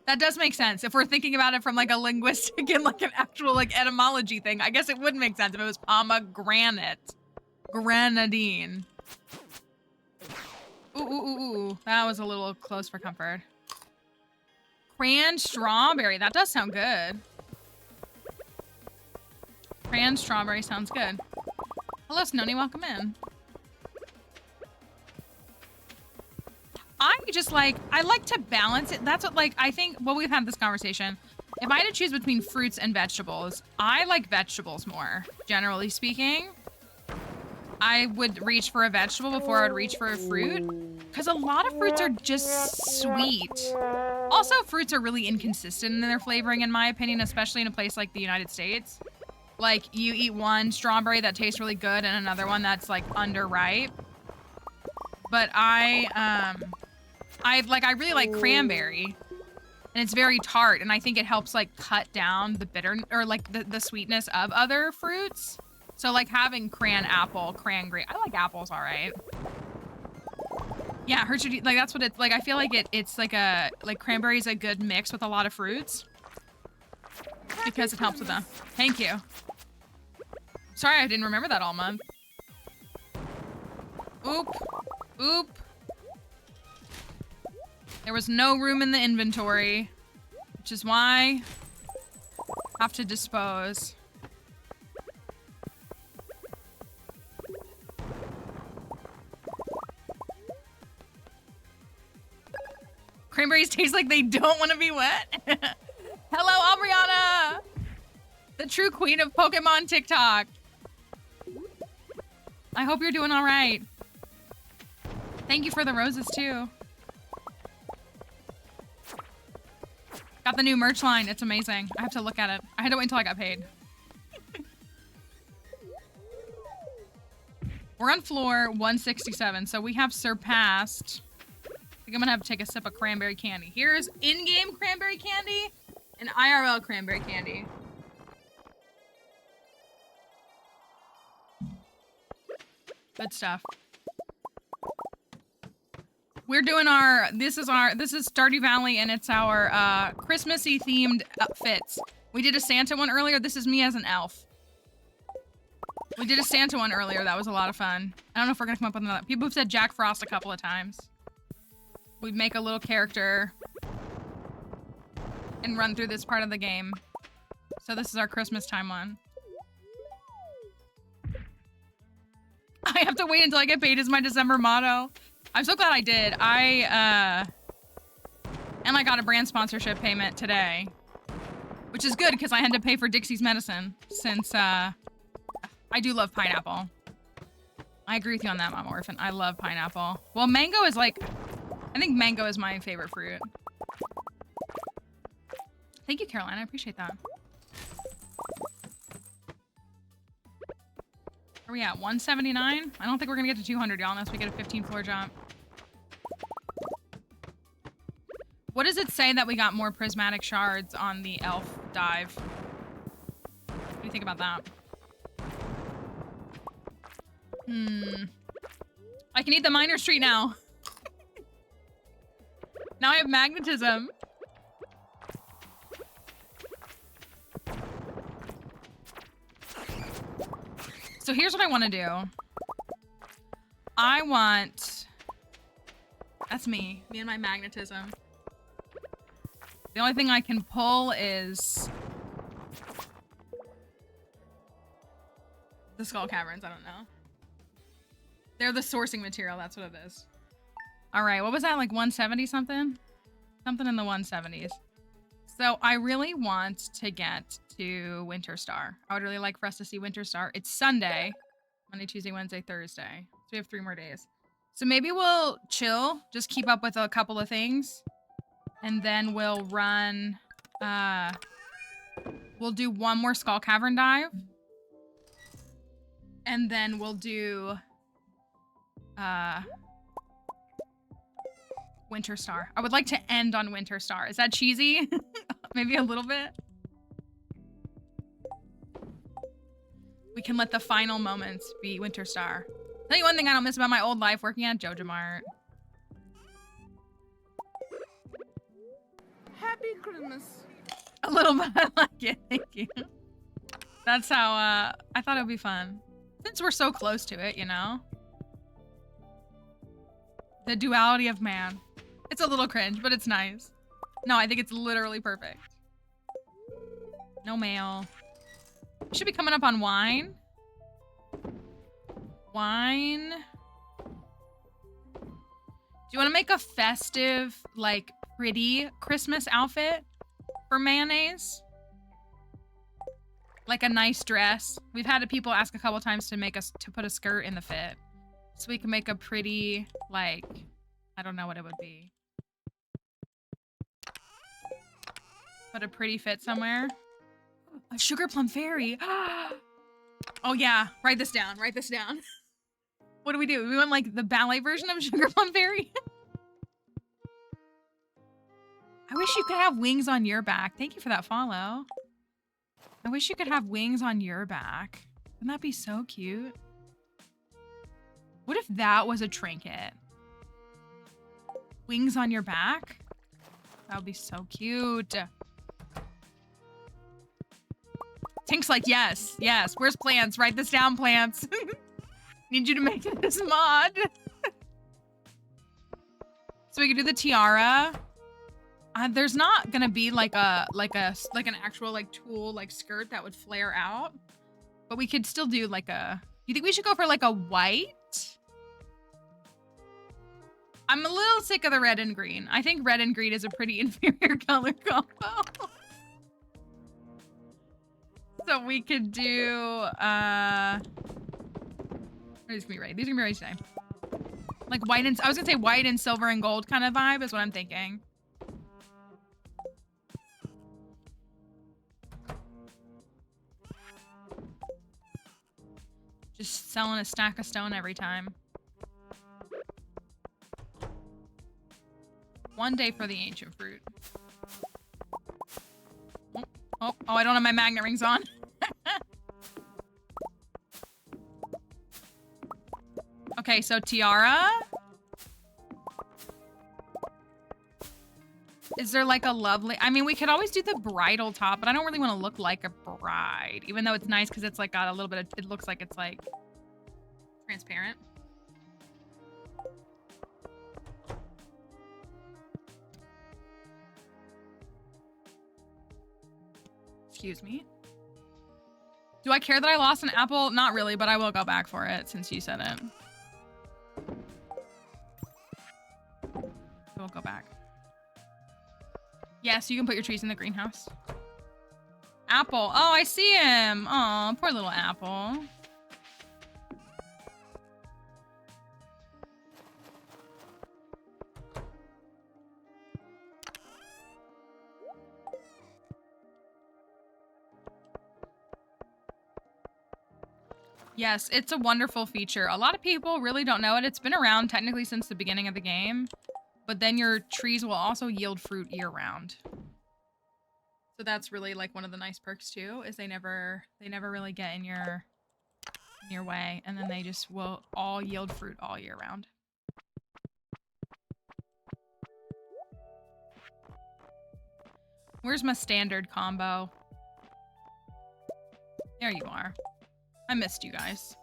That does make sense. If we're thinking about it from like a linguistic and like an actual like etymology thing, I guess it would make sense if it was pomegranate. Grenadine. Ooh, ooh, ooh, ooh. That was a little close for comfort. Cran strawberry. That does sound good. Cran strawberry sounds good. Hello, Snony. Welcome in. I like to balance it. That's what, like, I think, well, we've had this conversation. If I had to choose between fruits and vegetables, I like vegetables more, generally speaking. I would reach for a vegetable before I would reach for a fruit, because a lot of fruits are just sweet. Also, fruits are really inconsistent in their flavoring, in my opinion, especially in a place like the United States. Like, you eat one strawberry that tastes really good and another one that's, like, underripe. But I really like cranberry, and it's very tart, and I think it helps like cut down the bitter or like the sweetness of other fruits. So like having cran apple, cran grape. I like apples, all right. Yeah, like that's what it's like. I feel like it's like cranberry is a good mix with a lot of fruits because it helps with them. Thank you. Sorry, I didn't remember that all month. Oop, oop. There was no room in the inventory, which is why I have to dispose. Cranberries taste like they don't want to be wet. Hello, Aubriana! The true queen of Pokemon TikTok. I hope you're doing all right. Thank you for the roses, too. Got the new merch line. It's amazing. I have to look at it. I had to wait until I got paid. We're on floor 167, so we have surpassed. I think I'm gonna have to take a sip of cranberry candy. Here's in-game cranberry candy and IRL cranberry candy. Good stuff. We're doing this is Stardew Valley, and it's our Christmassy themed outfits. We did a Santa one earlier. This is me as an elf. We did a Santa one earlier. That was a lot of fun. I don't know if we're gonna come up with another. People have said Jack Frost a couple of times. We make a little character and run through this part of the game. So this is our Christmas time one. I have to wait until I get paid is my December motto. I'm so glad I did. And I got a brand sponsorship payment today, which is good because I had to pay for Dixie's medicine since I do love pineapple. I agree with you on that, Mama Orphan. I love pineapple. Well, mango is like, I think mango is my favorite fruit. Thank you, Caroline. I appreciate that. Where are we at? 179? I don't think we're gonna get to 200, y'all, unless we get a 15 floor jump. What does it say that we got more prismatic shards on the elf dive? What do you think about that? I can eat the minor street now. Now I have magnetism. So here's what I want to do. That's me and my magnetism. The only thing I can pull is the skull caverns. I don't know. They're the sourcing material. That's what it is. All right. What was that? Like 170 something? Something in the 170s. So I really want to get to Winter Star. I would really like for us to see Winter Star. It's Sunday. Monday, Tuesday, Wednesday, Thursday. So we have 3 more days. So maybe we'll chill, just keep up with a couple of things. And then we'll run, we'll do one more Skull Cavern dive. And then we'll do, Winter Star. I would like to end on Winter Star. Is that cheesy? Maybe a little bit. We can let the final moments be Winter Star. Tell you one thing I don't miss about my old life, working at Joja Mart. Happy Christmas. A little bit, I like it, thank you. That's how, I thought it would be fun. Since we're so close to it, you know? The duality of man. It's a little cringe, but it's nice. No, I think it's literally perfect. No mail. Should be coming up on wine. Wine. Do you want to make a festive, like, pretty Christmas outfit for mayonnaise? Like a nice dress. We've had people ask a couple times to make us to put a skirt in the fit. So we can make a pretty, like, I don't know what it would be. Put a pretty fit somewhere. A sugar plum fairy. Oh yeah, write this down, write this down. What do? We want like the ballet version of Sugar Plum Fairy? I wish you could have wings on your back. Thank you for that follow. I wish you could have wings on your back. Wouldn't that be so cute? What if that was a trinket? Wings on your back? That would be so cute. Tink's like, yes, yes. Where's Plants? Write this down, Plants. Need you to make this mod. So we can do the tiara. There's not gonna be like an actual like tulle like skirt that would flare out, but we could still do like a. You think we should go for like a white? I'm a little sick of the red and green. I think red and green is a pretty inferior color combo. So we could do, these gonna be ready. These are gonna be ready today. Like white and, I was gonna say white and silver and gold kind of vibe is what I'm thinking. Just selling a stack of stone every time. One day for the ancient fruit. Oh, I don't have my magnet rings on. Okay, so tiara. Is there like a lovely, I mean, we could always do the bridal top, but I don't really want to look like a bride, even though it's nice because it's like got a little bit of, it looks like it's like transparent. Excuse me. Do I care that I lost an apple? Not really, but I will go back for it since you said it. I will go back. Yes, you can put your trees in the greenhouse. Apple. Oh, I see him. Oh, poor little apple. Yes, it's a wonderful feature. A lot of people really don't know it. It's been around technically since the beginning of the game, but then your trees will also yield fruit year-round. So that's really like one of the nice perks too, is they never really get in your way, and then they just will all yield fruit all year round. Where's my standard combo? There you are. I missed you guys.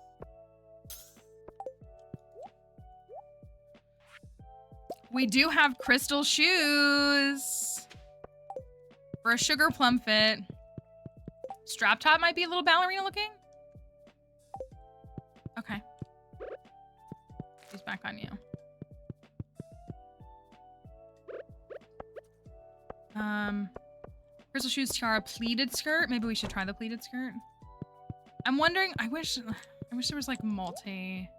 We do have crystal shoes for a sugar plum fit. Strap top might be a little ballerina looking. Okay. He's back on you. Crystal shoes, tiara, pleated skirt. Maybe we should try the pleated skirt. I'm wondering, I wish there was like multi.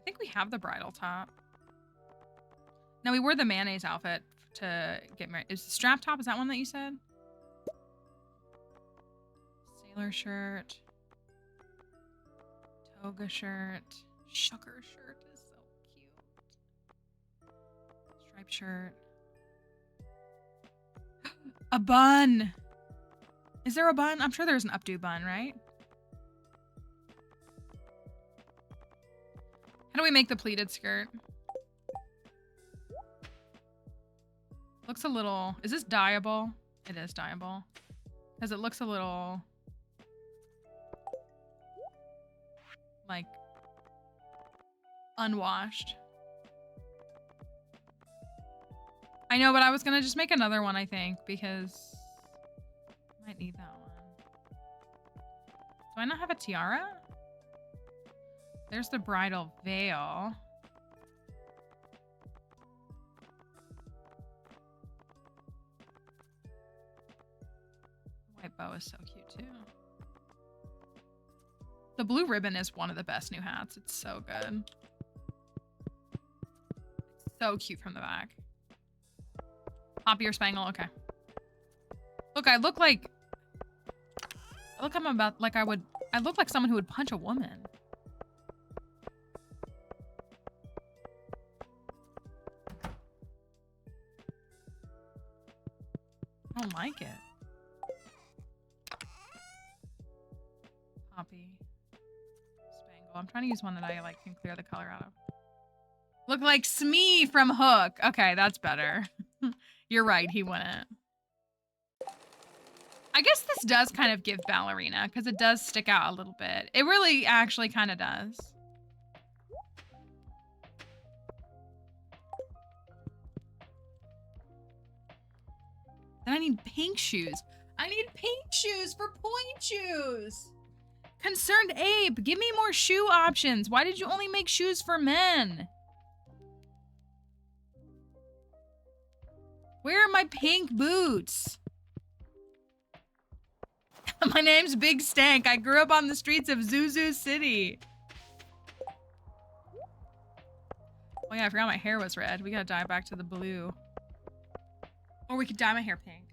I think we have the bridal top. No, we wore the mayonnaise outfit to get married. Is the strap top, is that one that you said? Sailor shirt. Toga shirt. Sugar shirt is so cute. Striped shirt. A bun! Is there a bun? I'm sure there's an updo bun, right? How do we make the pleated skirt? Looks a little... Is this dyeable? It is dyeable. Because it looks a little... like... unwashed. I know, but I was gonna just make another one, I think, because... I might need that one. Do I not have a tiara? There's the bridal veil. The white bow is so cute too. The blue ribbon is one of the best new hats. It's so good. It's so cute from the back. Poppy or spangle? Okay. Look, I look like... I look I look like someone who would punch a woman. I don't like it. Poppy. Spangle. I'm trying to use one that I like can clear the color out of. Look like Smee from Hook. Okay, that's better. You're right, he wouldn't. I guess this does kind of give ballerina because it does stick out a little bit. It really actually kind of does. Then I need pink shoes. I need pink shoes for point shoes. Concerned Abe, give me more shoe options. Why did you only make shoes for men? Where are my pink boots? My name's Big Stank. I grew up on the streets of Zuzu City. Oh yeah, I forgot my hair was red. We gotta dye it back to the blue. Or we could dye my hair pink.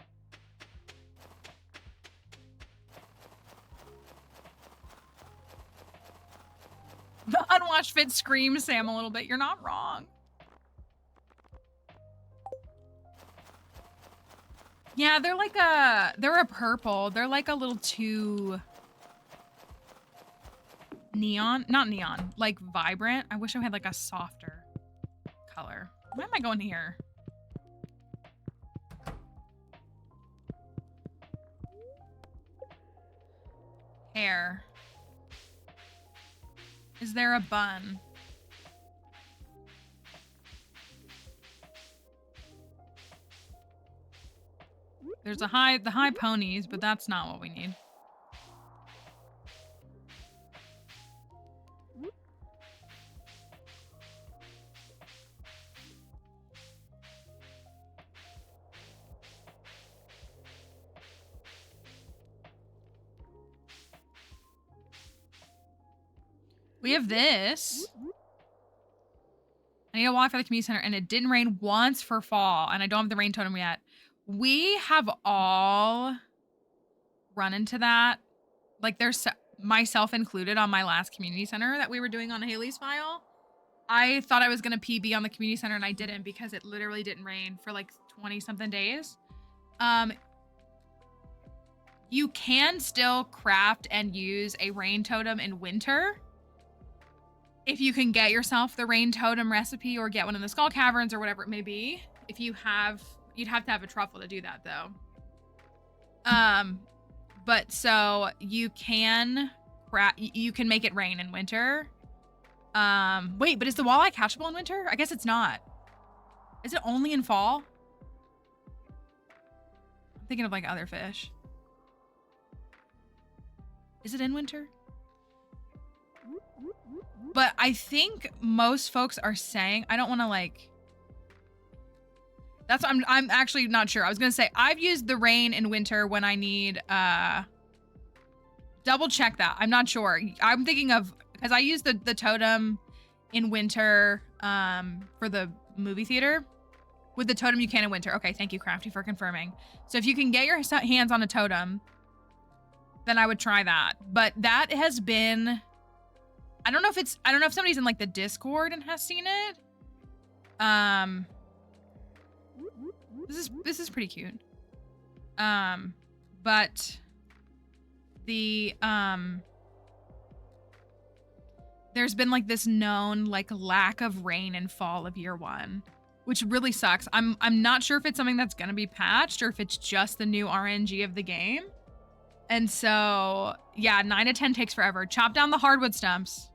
The unwashed fit screams Sam a little bit. You're not wrong. Yeah, they're a purple. They're like a little too neon, not neon, like vibrant. I wish I had like a softer color. Why am I going here? Hair. Is there a bun? There's the high ponies, but that's not what we need. We have this. I need a walk for the community center, and it didn't rain once for fall, and I don't have the rain totem yet. We have all run into that. Like, there's myself included on my last community center that we were doing on Haley's file. I thought I was going to PB on the community center, and I didn't because it literally didn't rain for like 20-something days. You can still craft and use a rain totem in winter. If you can get yourself the rain totem recipe or get one in the Skull Caverns or whatever it may be. If you have... You'd have to have a truffle to do that, though. But so you can make it rain in winter. Wait, but is the walleye catchable in winter? I guess it's not. Is it only in fall? I'm thinking of like other fish. Is it in winter? But I think most folks are saying, I don't want to like... That's I'm actually not sure. I was gonna say I've used the rain in winter when I need double check that. I'm not sure. I'm thinking of because I use the totem in winter for the movie theater. With the totem, you can in winter. Okay, thank you, Crafty, for confirming. So if you can get your hands on a totem, then I would try that. But that has been, I don't know if somebody's in like the Discord and has seen it. This is pretty cute. But the there's been like this known like lack of rain and fall of year one, which really sucks. I'm not sure if it's something that's gonna be patched or if it's just the new RNG of the game. And so yeah, 9 to 10 takes forever. Chop down the hardwood stumps.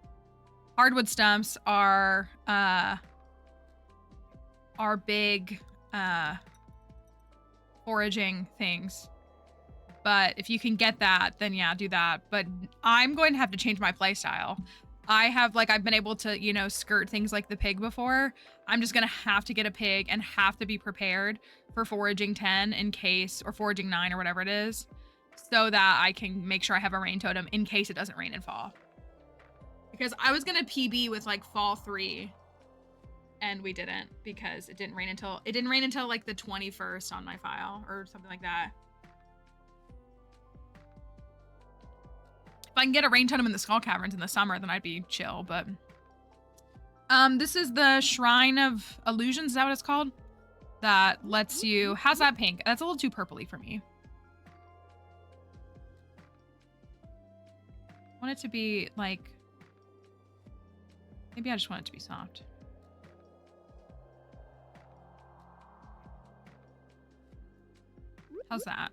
Hardwood stumps are big foraging things. But if you can get that, then yeah, do that. But I'm going to have to change my playstyle. I've been able to, you know, skirt things like the pig before. I'm just gonna have to get a pig and have to be prepared for foraging 10 in case, or foraging 9 or whatever it is, so that I can make sure I have a rain totem in case it doesn't rain in fall. Because I was gonna PB with like fall 3 and we didn't, because it didn't rain until like the 21st on my file or something like that. If I can get a rain totem in the Skull Caverns in the summer, then I'd be chill, but... this is the Shrine of Illusions, is that what it's called? That lets you... How's that pink? That's a little too purpley for me. I want it to be, like... Maybe I just want it to be soft. How's that?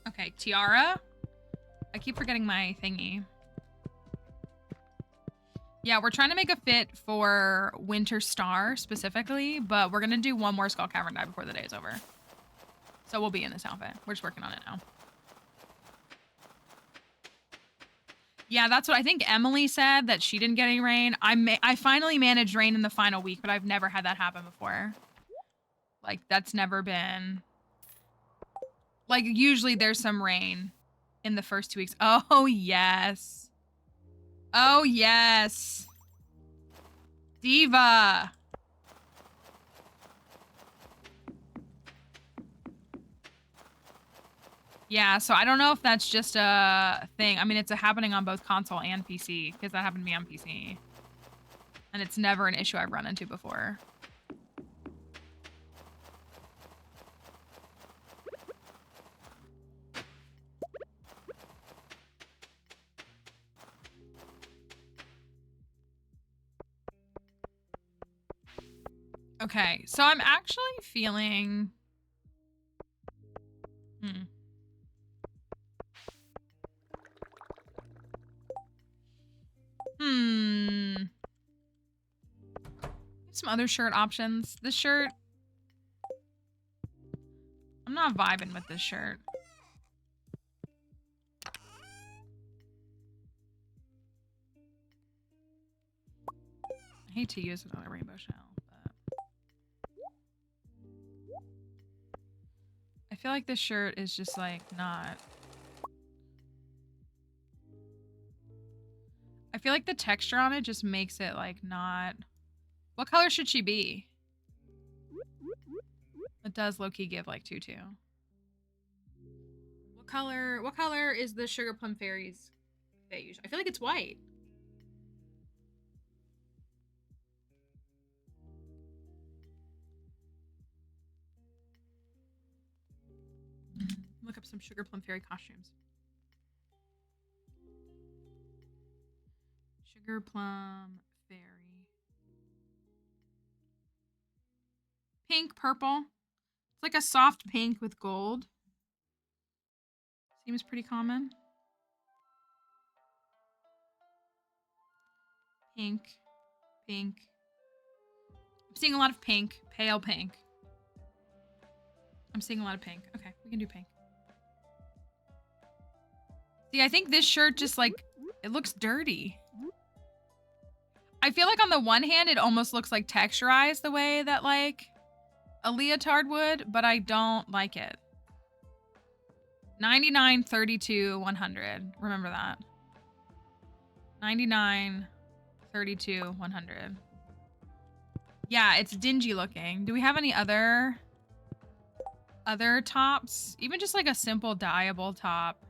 Okay, tiara. I keep forgetting my thingy. Yeah, we're trying to make a fit for Winter Star specifically, but we're gonna do one more Skull Cavern dye before the day is over. So we'll be in this outfit. We're just working on it now. Yeah, that's what I think Emily said, that she didn't get any rain. I finally managed rain in the final week, but I've never had that happen before. Like, that's never been... Like, usually there's some rain in the first 2 weeks. Oh, yes. Oh, yes. Diva. Yeah, so I don't know if that's just a thing. I mean, it's happening on both console and PC, because that happened to me on PC. And it's never an issue I've run into before. Okay, so I'm actually feeling... Some other shirt options. This shirt... I'm not vibing with this shirt. I hate to use another rainbow shell, but... I feel like this shirt is just, like, not... I feel like the texture on it just makes it, like, not... What color should she be? It does low-key give, like, tutu. What color is the Sugar Plum Fairies beige? I feel like it's white. Look up some Sugar Plum Fairy costumes. Sugar Plum Fairy. Pink, purple. It's like a soft pink with gold. Seems pretty common. Pink. Pink. I'm seeing a lot of pink. Pale pink. I'm seeing a lot of pink. Okay, we can do pink. See, I think this shirt just, like, it looks dirty. I feel like on the one hand, it almost looks like texturized the way that, like, a leotard would, but I don't like it. 99, 32, 100. Remember that. 99, 32, 100. Yeah, it's dingy looking. Do we have any other tops? Even just like a simple dyeable top.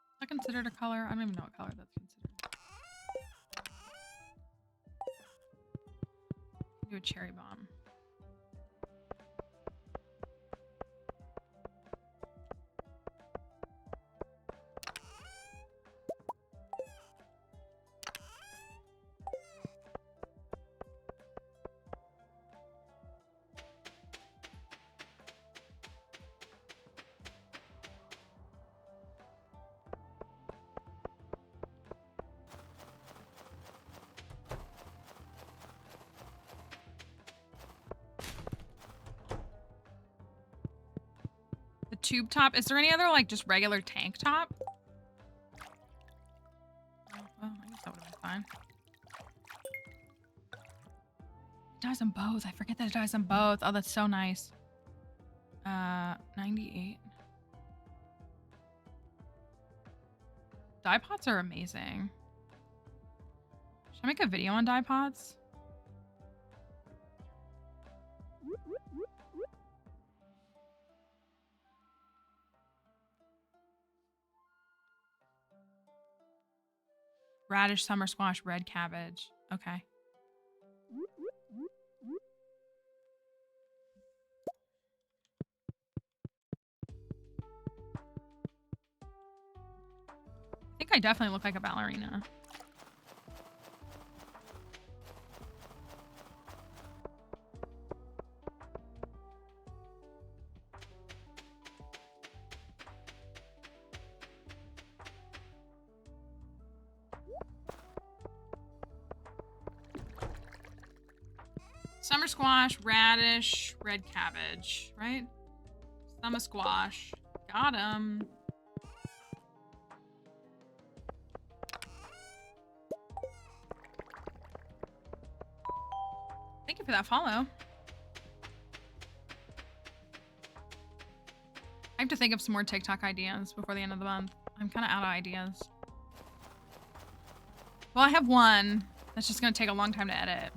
Is that considered a color? I don't even know what color that's considered. Do a cherry bomb. Tube top. Is there any other like just regular tank top? Oh, well, I guess that would have been fine. It dyes them both. I forget that it dyes them both. Oh, that's so nice. 98. Dye pots are amazing. Should I make a video on dye pots? Radish, summer squash, red cabbage. Okay. I think I definitely look like a ballerina. Summer squash, radish, red cabbage, right? Summer squash. Got him. Thank you for that follow. I have to think of some more TikTok ideas before the end of the month. I'm kind of out of ideas. Well, I have one that's just going to take a long time to edit.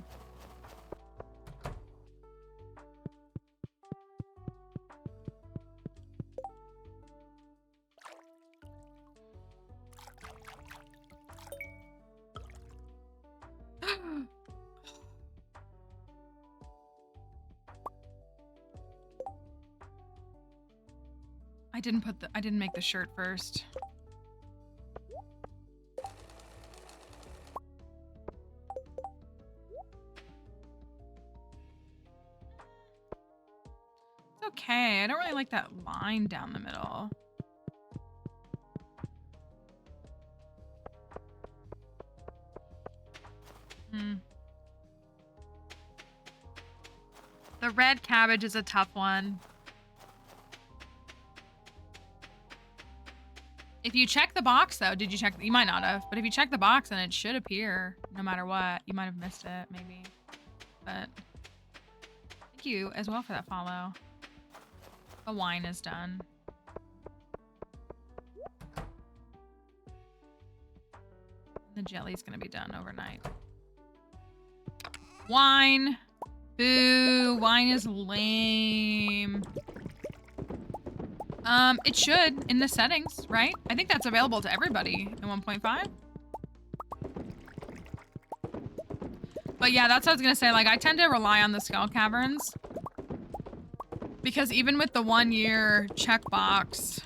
I didn't make the shirt first. It's okay. I don't really like that line down the middle. The red cabbage is a tough one. If you check the box, though, did you check? You might not have, but if you check the box, then it should appear no matter what. You might have missed it, maybe. But thank you as well for that follow. The wine is done. The jelly's gonna be done overnight. Wine. Boo. Wine is lame. It should in the settings, right? I think that's available to everybody in 1.5. But yeah, that's what I was gonna say. Like, I tend to rely on the Skull Caverns because even with the 1 year checkbox,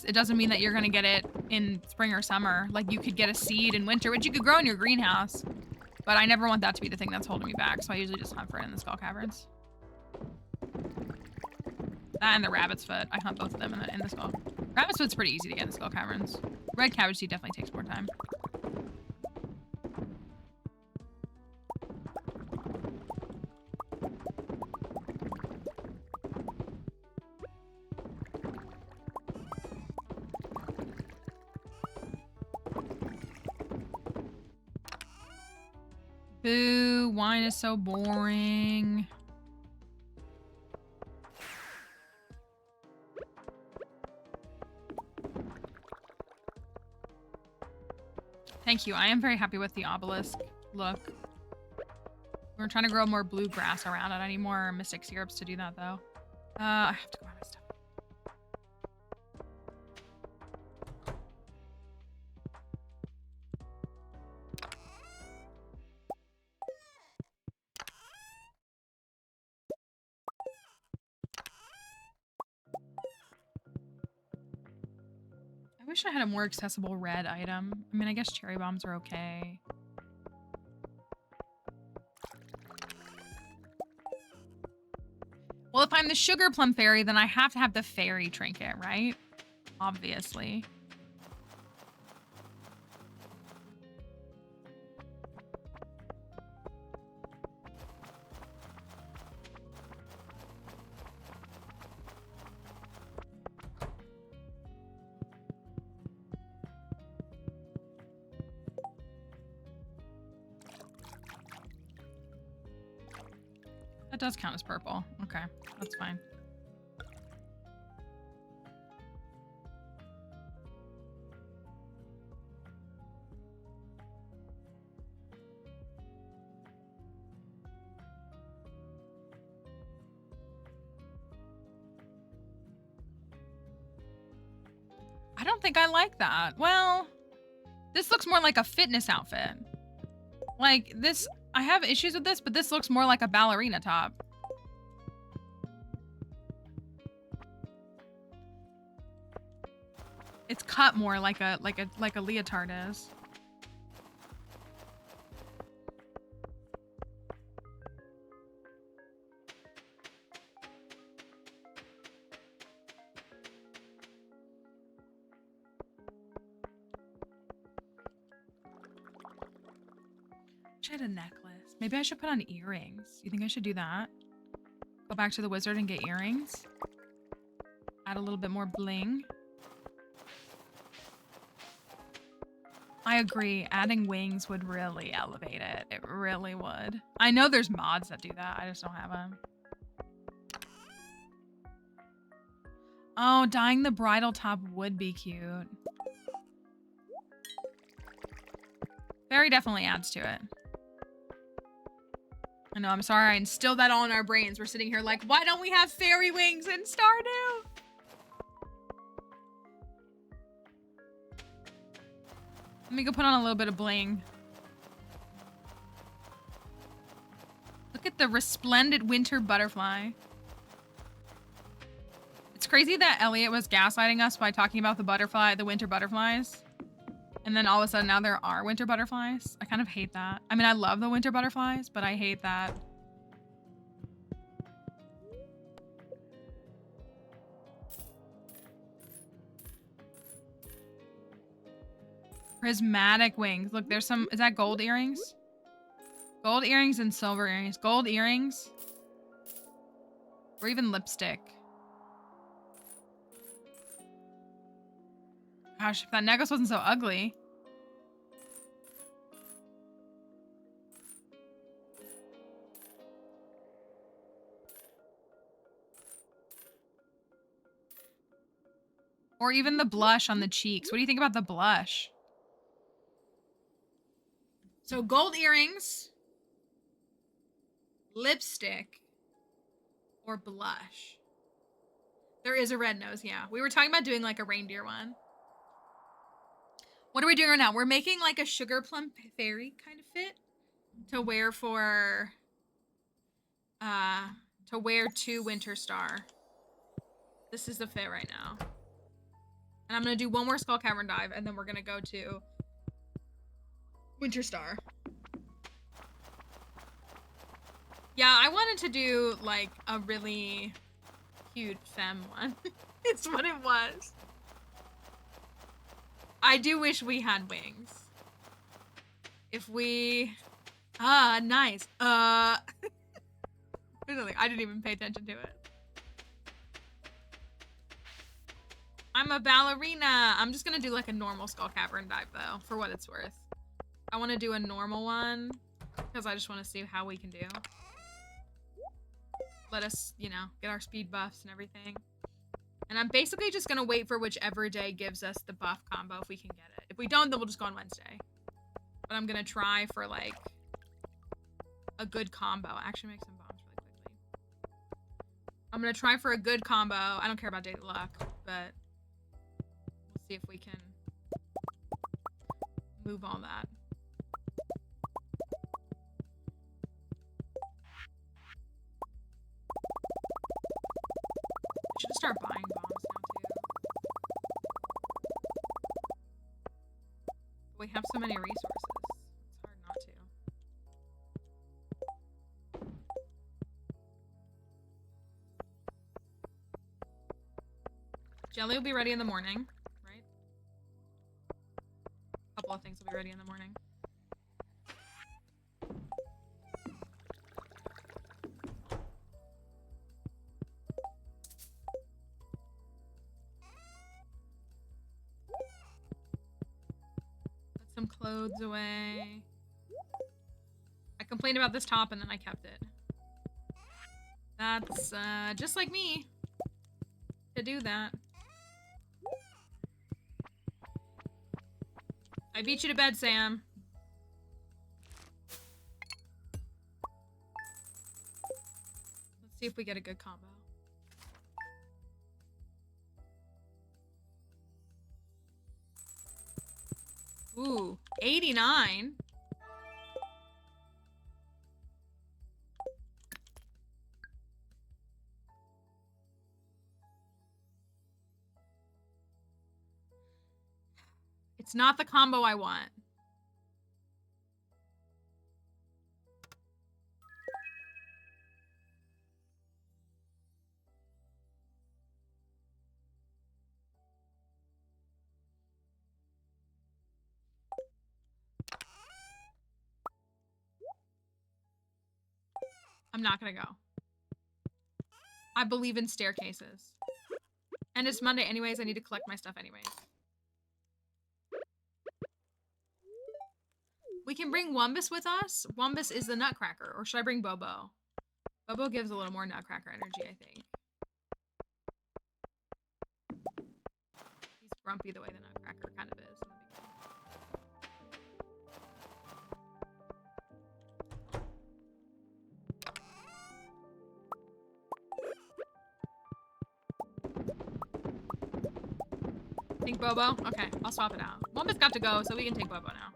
it doesn't mean that you're gonna get it in spring or summer. Like, you could get a seed in winter, which you could grow in your greenhouse. But I never want that to be the thing that's holding me back, so I usually just hunt for it in the Skull Caverns. That and the rabbit's foot. I hunt both of them in the skull. Rabbit's foot's pretty easy to get in Skull Caverns. Red cabbage seed definitely takes more time. Boo, wine is so boring. Thank you. I am very happy with the obelisk look. We're trying to grow more blue grass around it. I need more mystic syrups to do that though. I have to go out of stuff. I wish I had a more accessible red item. I mean, I guess cherry bombs are okay. Well, if I'm the sugar plum fairy, then I have to have the fairy trinket, right? Obviously. That does count as purple. Okay, that's fine. I don't think I like that. Well, this looks more like a fitness outfit. Like this, I have issues with this, but this looks more like a ballerina top. It's cut more like a leotard is. I had a necklace. Maybe I should put on earrings. You think I should do that? Go back to the wizard and get earrings? Add a little bit more bling. I agree. Adding wings would really elevate it. It really would. I know there's mods that do that. I just don't have them. Oh, dyeing the bridal top would be cute. Fairy definitely adds to it. I know, I'm sorry I instilled that all in our brains. We're sitting here like, why don't we have fairy wings in Stardew? Let me go put on a little bit of bling. Look at the resplendent winter butterfly. It's crazy that Elliot was gaslighting us by talking about the winter butterflies. And then all of a sudden now there are winter butterflies. I kind of hate that. I mean, I love the winter butterflies, but I hate that. Prismatic wings. Look, there's some, is that gold earrings? Gold earrings and silver earrings. Gold earrings. Or even lipstick. Gosh, if that necklace wasn't so ugly. Or even the blush on the cheeks. What do you think about the blush? So gold earrings, lipstick, or blush. There is a red nose, yeah. We were talking about doing like a reindeer one. What are we doing right now? We're making like a sugar plum fairy kind of fit to wear for, to Winter Star. This is the fit right now. And I'm gonna do one more Skull Cavern dive and then we're gonna go to Winter Star. Yeah, I wanted to do like a really cute femme one. It's what it was. I do wish we had wings. If we... Ah, nice. I didn't even pay attention to it. I'm a ballerina. I'm just gonna do like a normal skull cavern dive though, for what it's worth. I want to do a normal one because I just want to see how we can do. Let us, you know, get our speed buffs and everything. And I'm basically just gonna wait for whichever day gives us the buff combo if we can get it. If we don't, then we'll just go on Wednesday. But I'm gonna try for like a good combo. Actually make some bombs really quickly. I'm gonna try for a good combo. I don't care about daily luck, but we'll see if we can move all that. I should start buying bombs now too. We have so many resources. It's hard not to. Jelly will be ready in the morning, right? A couple of things will be ready in the morning. Put some clothes away. I complained about this top and then I kept it. That's just like me to do that. I beat you to bed, Sam. Let's see if we get a good combo. Ooh, 89. It's not the combo I want. I'm not gonna go. I believe in staircases. And it's Monday anyways, I need to collect my stuff anyways. We can bring Wumbus with us. Wumbus is the Nutcracker. Or should I bring Bobo? Bobo gives a little more Nutcracker energy, I think. He's grumpy the way the Nutcracker kind of is. Think Bobo? Okay, I'll swap it out. Wumbus got to go, so we can take Bobo now.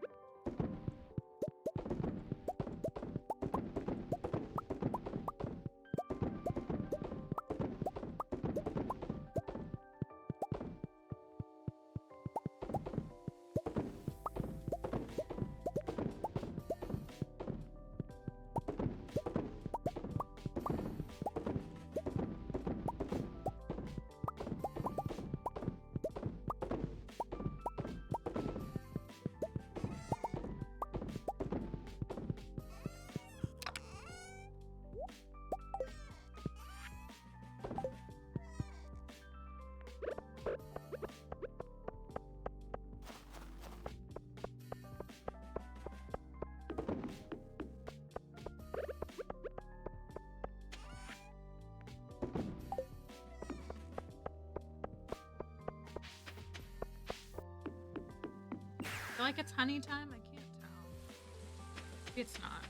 I feel like it's honey time? I can't tell. Maybe it's not.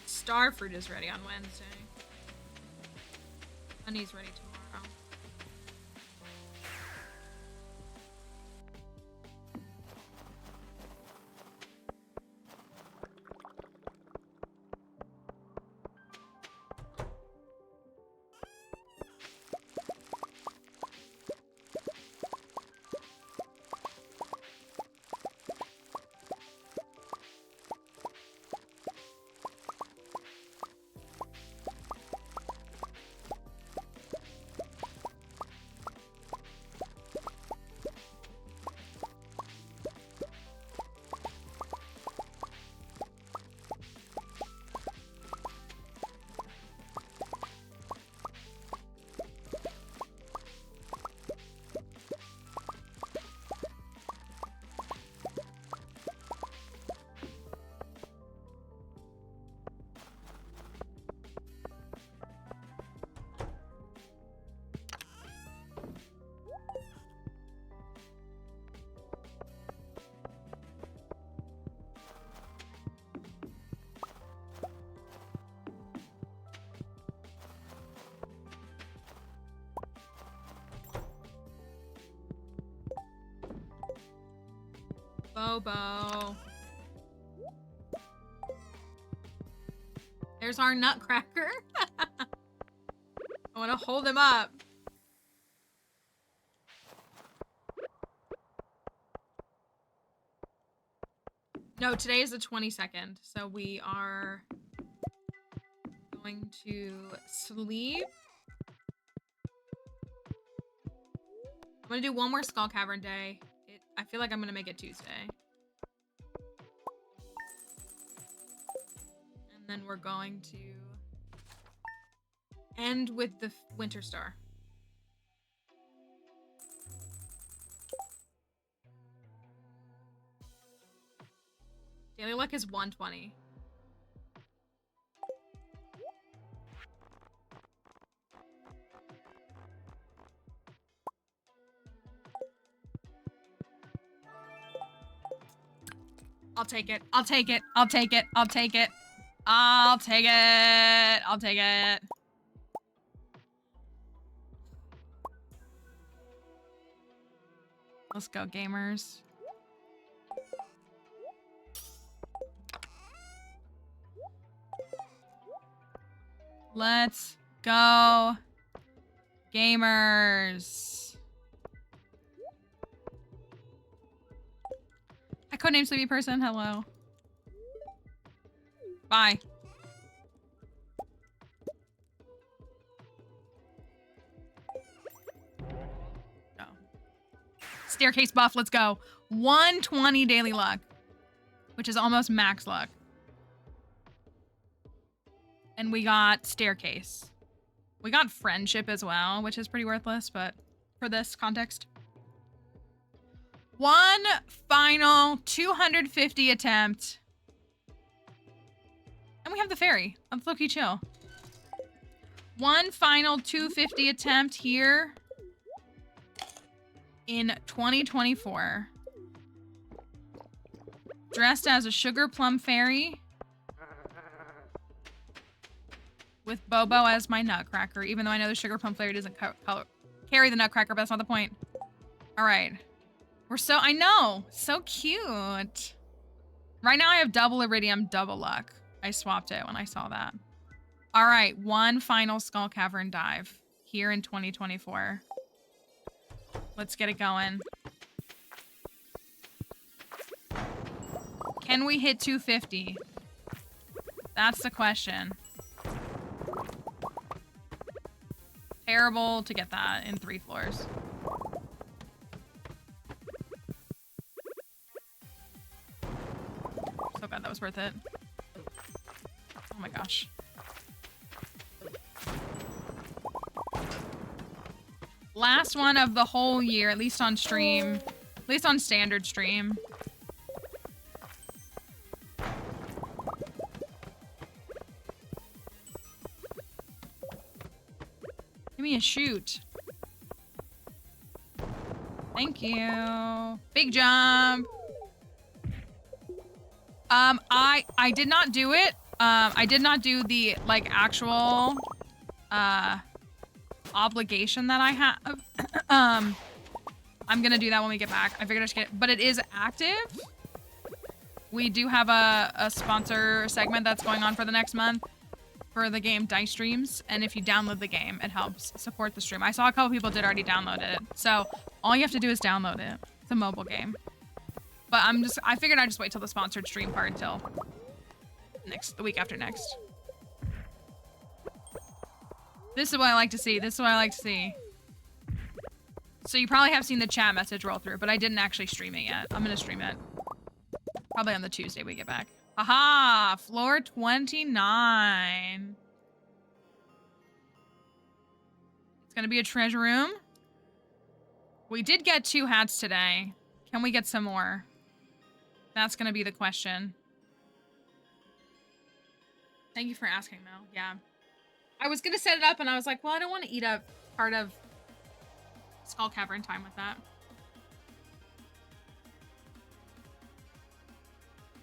Starfruit is ready on Wednesday. Honey's ready tomorrow. Bobo. There's our nutcracker. I want to hold him up. No, today is the 22nd, so we are going to sleep. I'm gonna do one more Skull Cavern day. I feel like I'm gonna make it Tuesday. And then we're going to end with the Winter Star. Daily luck is 120. I'll take it. I'll take it. I'll take it. I'll take it. I'll take it. I'll take it. Let's go, gamers. Let's go, gamers. Hi, codename Sleepy Person. Hello. Bye. Go. Staircase buff. Let's go. 120 daily luck, which is almost max luck. And we got Staircase. We got Friendship as well, which is pretty worthless, but for this context. One final 250 attempt. And we have the fairy. That's low-key chill. One final 250 attempt here in 2024. Dressed as a sugar plum fairy. With Bobo as my nutcracker, even though I know the sugar plum fairy doesn't carry the nutcracker, but that's not the point. All right. I know, so cute. Right now I have double iridium, double luck. I swapped it when I saw that. All right, one final Skull Cavern dive here in 2024. Let's get it going. Can we hit 250? That's the question. Terrible to get that in 3 floors. So glad that was worth it. Oh my gosh. Last one of the whole year, at least on stream. At least on standard stream. Give me a shoot. Thank you. Big jump. I did not do it. I did not do the like actual obligation that I have. I'm gonna do that when we get back. I figured I should get it, but it is active. We do have a sponsor segment that's going on for the next month for the game Dice Streams, and if you download the game, it helps support the stream. I saw a couple people did already download it, so all you have to do is download it. It's a mobile game. But I figured I'd just wait till the sponsored stream part until the week after next. This is what I like to see. This is what I like to see. So you probably have seen the chat message roll through, but I didn't actually stream it yet. I'm gonna stream it. Probably on the Tuesday we get back. Aha! Floor 29. It's gonna be a treasure room. We did get 2 hats today. Can we get some more? That's gonna be the question. Thank you for asking, Mel. Yeah. I was gonna set it up and I was like, well, I don't want to eat up part of Skull Cavern time with that.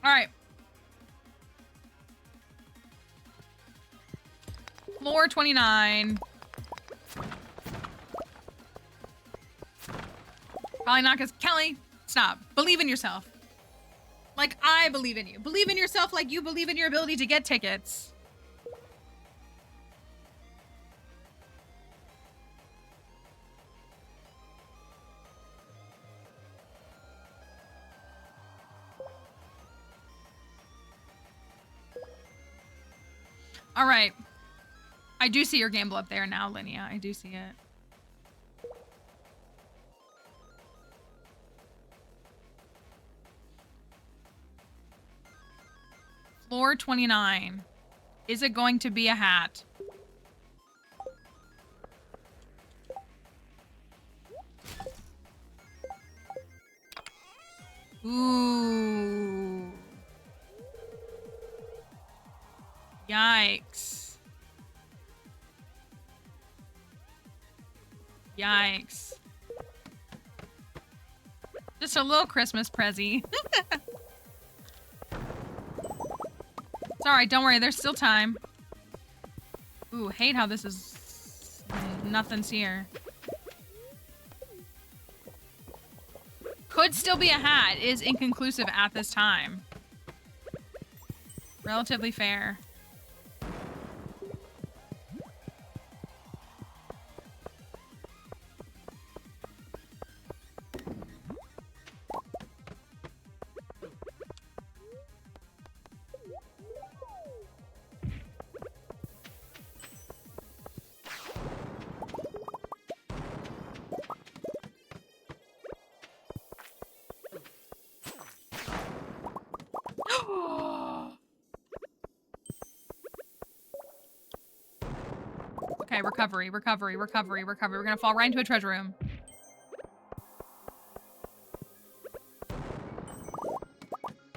All right. Floor 29. Probably not because Kelly, stop. Believe in yourself. Like, I believe in you. Believe in yourself like you believe in your ability to get tickets. All right. I do see your gamble up there now, Linnea. I do see it. Floor 29. Is it going to be a hat? Ooh. Yikes. Yikes. Just a little Christmas prezzy. It's alright, don't worry, there's still time. Ooh, hate how this is... nothing's here. Could still be a hat. Is inconclusive at this time. Relatively fair. Okay, recovery, recovery, recovery, recovery. We're gonna fall right into a treasure room.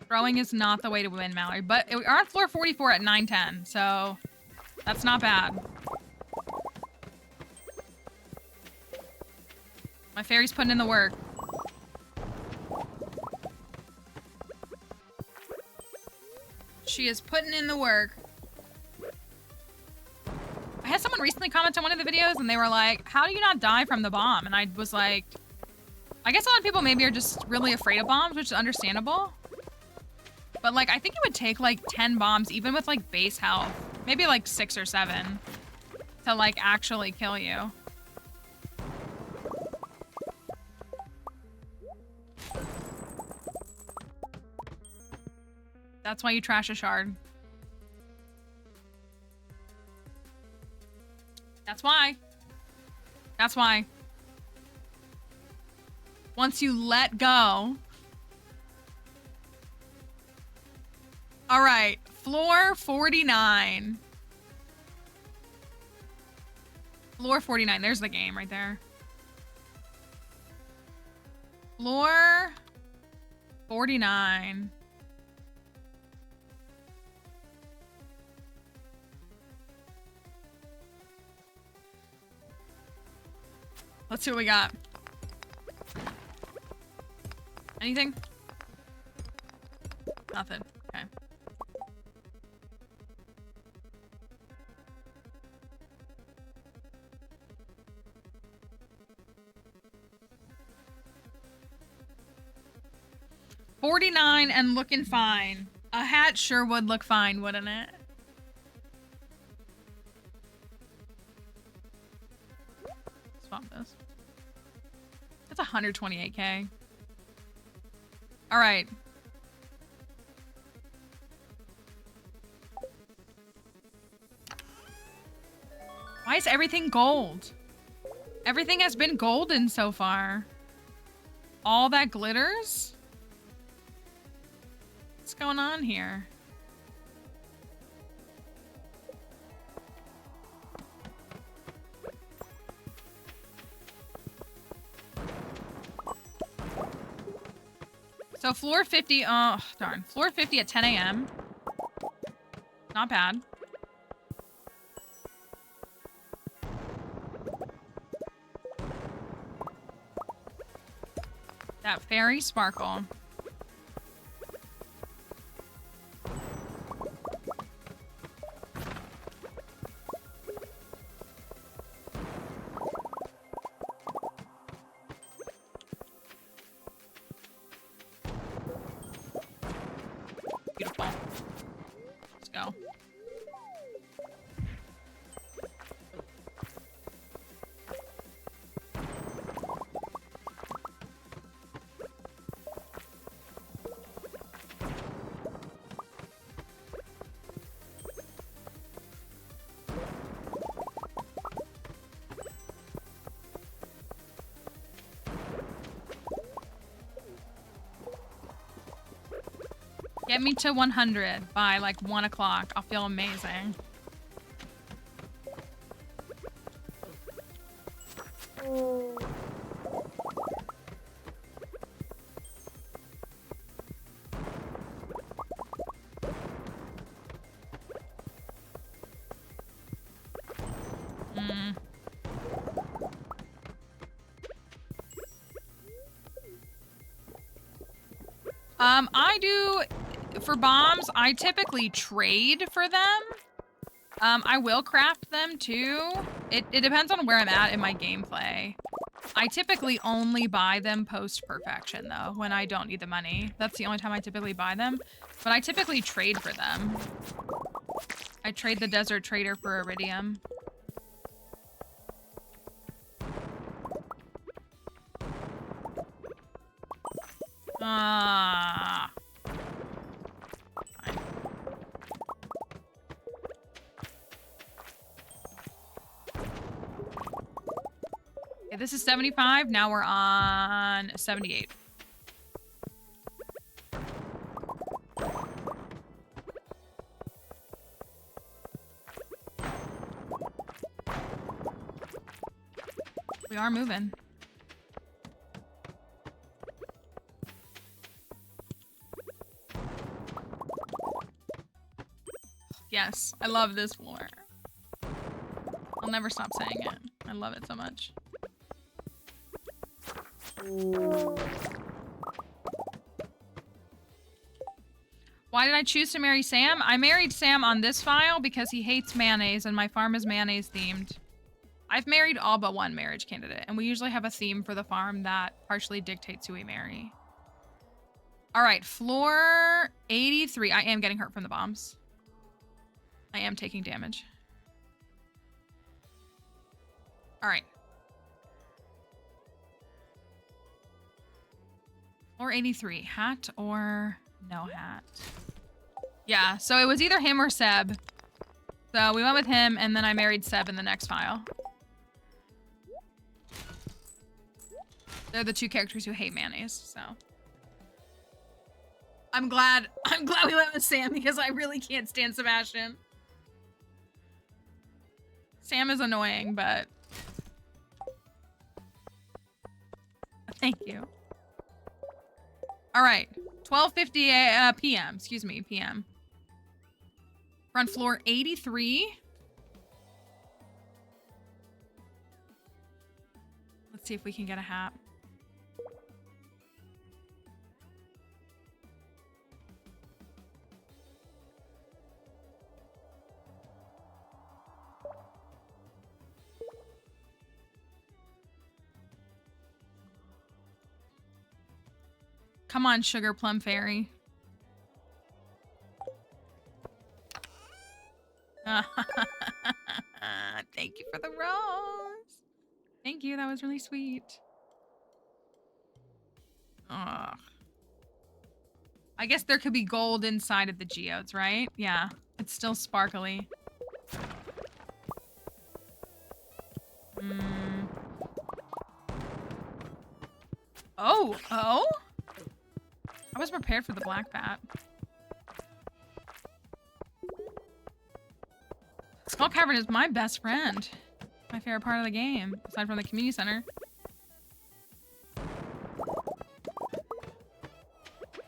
Throwing is not the way to win, Mallory. But we are on floor 44 at 9:10, so that's not bad. My fairy's putting in the work. She is putting in the work. I had someone recently comment on one of the videos and they were like, how do you not die from the bomb? And I was like, I guess a lot of people maybe are just really afraid of bombs, which is understandable. But like, I think it would take like 10 bombs, even with like base health, maybe like 6 or 7 to like actually kill you. That's why you trash a shard. That's why. That's why. Once you let go. All right, floor 49. Floor 49, there's the game right there. Floor 49. Let's see what we got. Anything? Nothing. Okay. $49 and looking fine. A hat sure would look fine, wouldn't it? Swap this. That's 128k. All right. Why is everything gold? Everything has been golden so far. All that glitters? What's going on here? So floor 50, oh darn. Floor 50 at 10 a.m. Not bad. That fairy sparkle. Get me to 100 by like 1 o'clock. I'll feel amazing. I do, for bombs, I typically trade for them. I will craft them too. It depends on where I'm at in my gameplay. I typically only buy them post-perfection though, when I don't need the money. That's the only time I typically buy them. But I typically trade for them. I trade the Desert Trader for Iridium. Ah. Okay, this is 75. Now we're on 78. We are moving. Yes, I love this floor. I'll never stop saying it. I love it so much. Why did I choose to marry Sam? I married Sam on this file because he hates mayonnaise and my farm is mayonnaise themed. I've married all but one marriage candidate, and we usually have a theme for the farm that partially dictates who we marry. All right, floor 83. I am getting hurt from the bombs. I am taking damage. All right. Floor 83, hat or no hat? Yeah, so it was either him or Seb. So we went with him, and then I married Seb in the next file. They're the two characters who hate mayonnaise, so. I'm glad we went with Sam because I really can't stand Sebastian. Sam is annoying, but thank you. All right, 12:50 p.m. Excuse me, p.m. We're on floor 83. Let's see if we can get a hat. Come on, Sugar Plum Fairy. Thank you for the rose. Thank you, that was really sweet. Ugh. I guess there could be gold inside of the geodes, right? Yeah, it's still sparkly. Oh? I was prepared for the black bat. Skull Cavern is my best friend. My favorite part of the game, aside from the community center.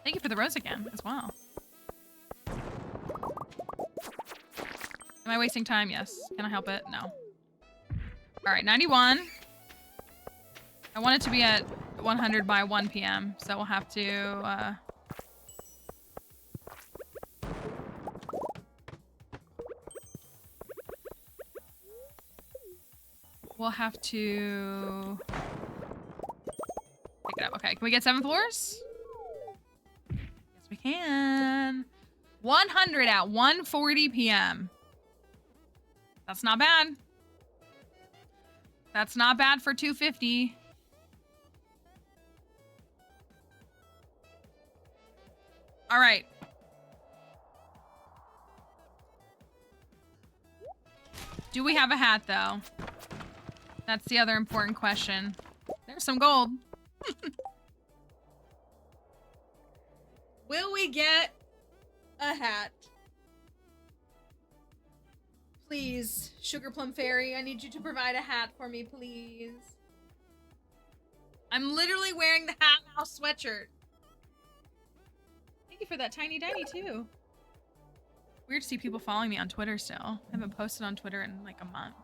Thank you for the rose again, as well. Am I wasting time? Yes. Can I help it? No. Alright, 91. I want it to be at 100 by 1 p.m., so we'll have to, we'll have to pick it up. Okay, can we get 7 floors? Yes, we can. 100 at 1:40 p.m. That's not bad. That's not bad for 250. All right. Do we have a hat, though? That's the other important question. There's some gold. Will we get A hat. Please, Sugar Plum Fairy, I need you to provide a hat for me, please. I'm literally wearing the Hat Mouse sweatshirt. Thank you for that tiny tiny too. Weird to see people following me on Twitter still. I haven't posted on Twitter in like a month.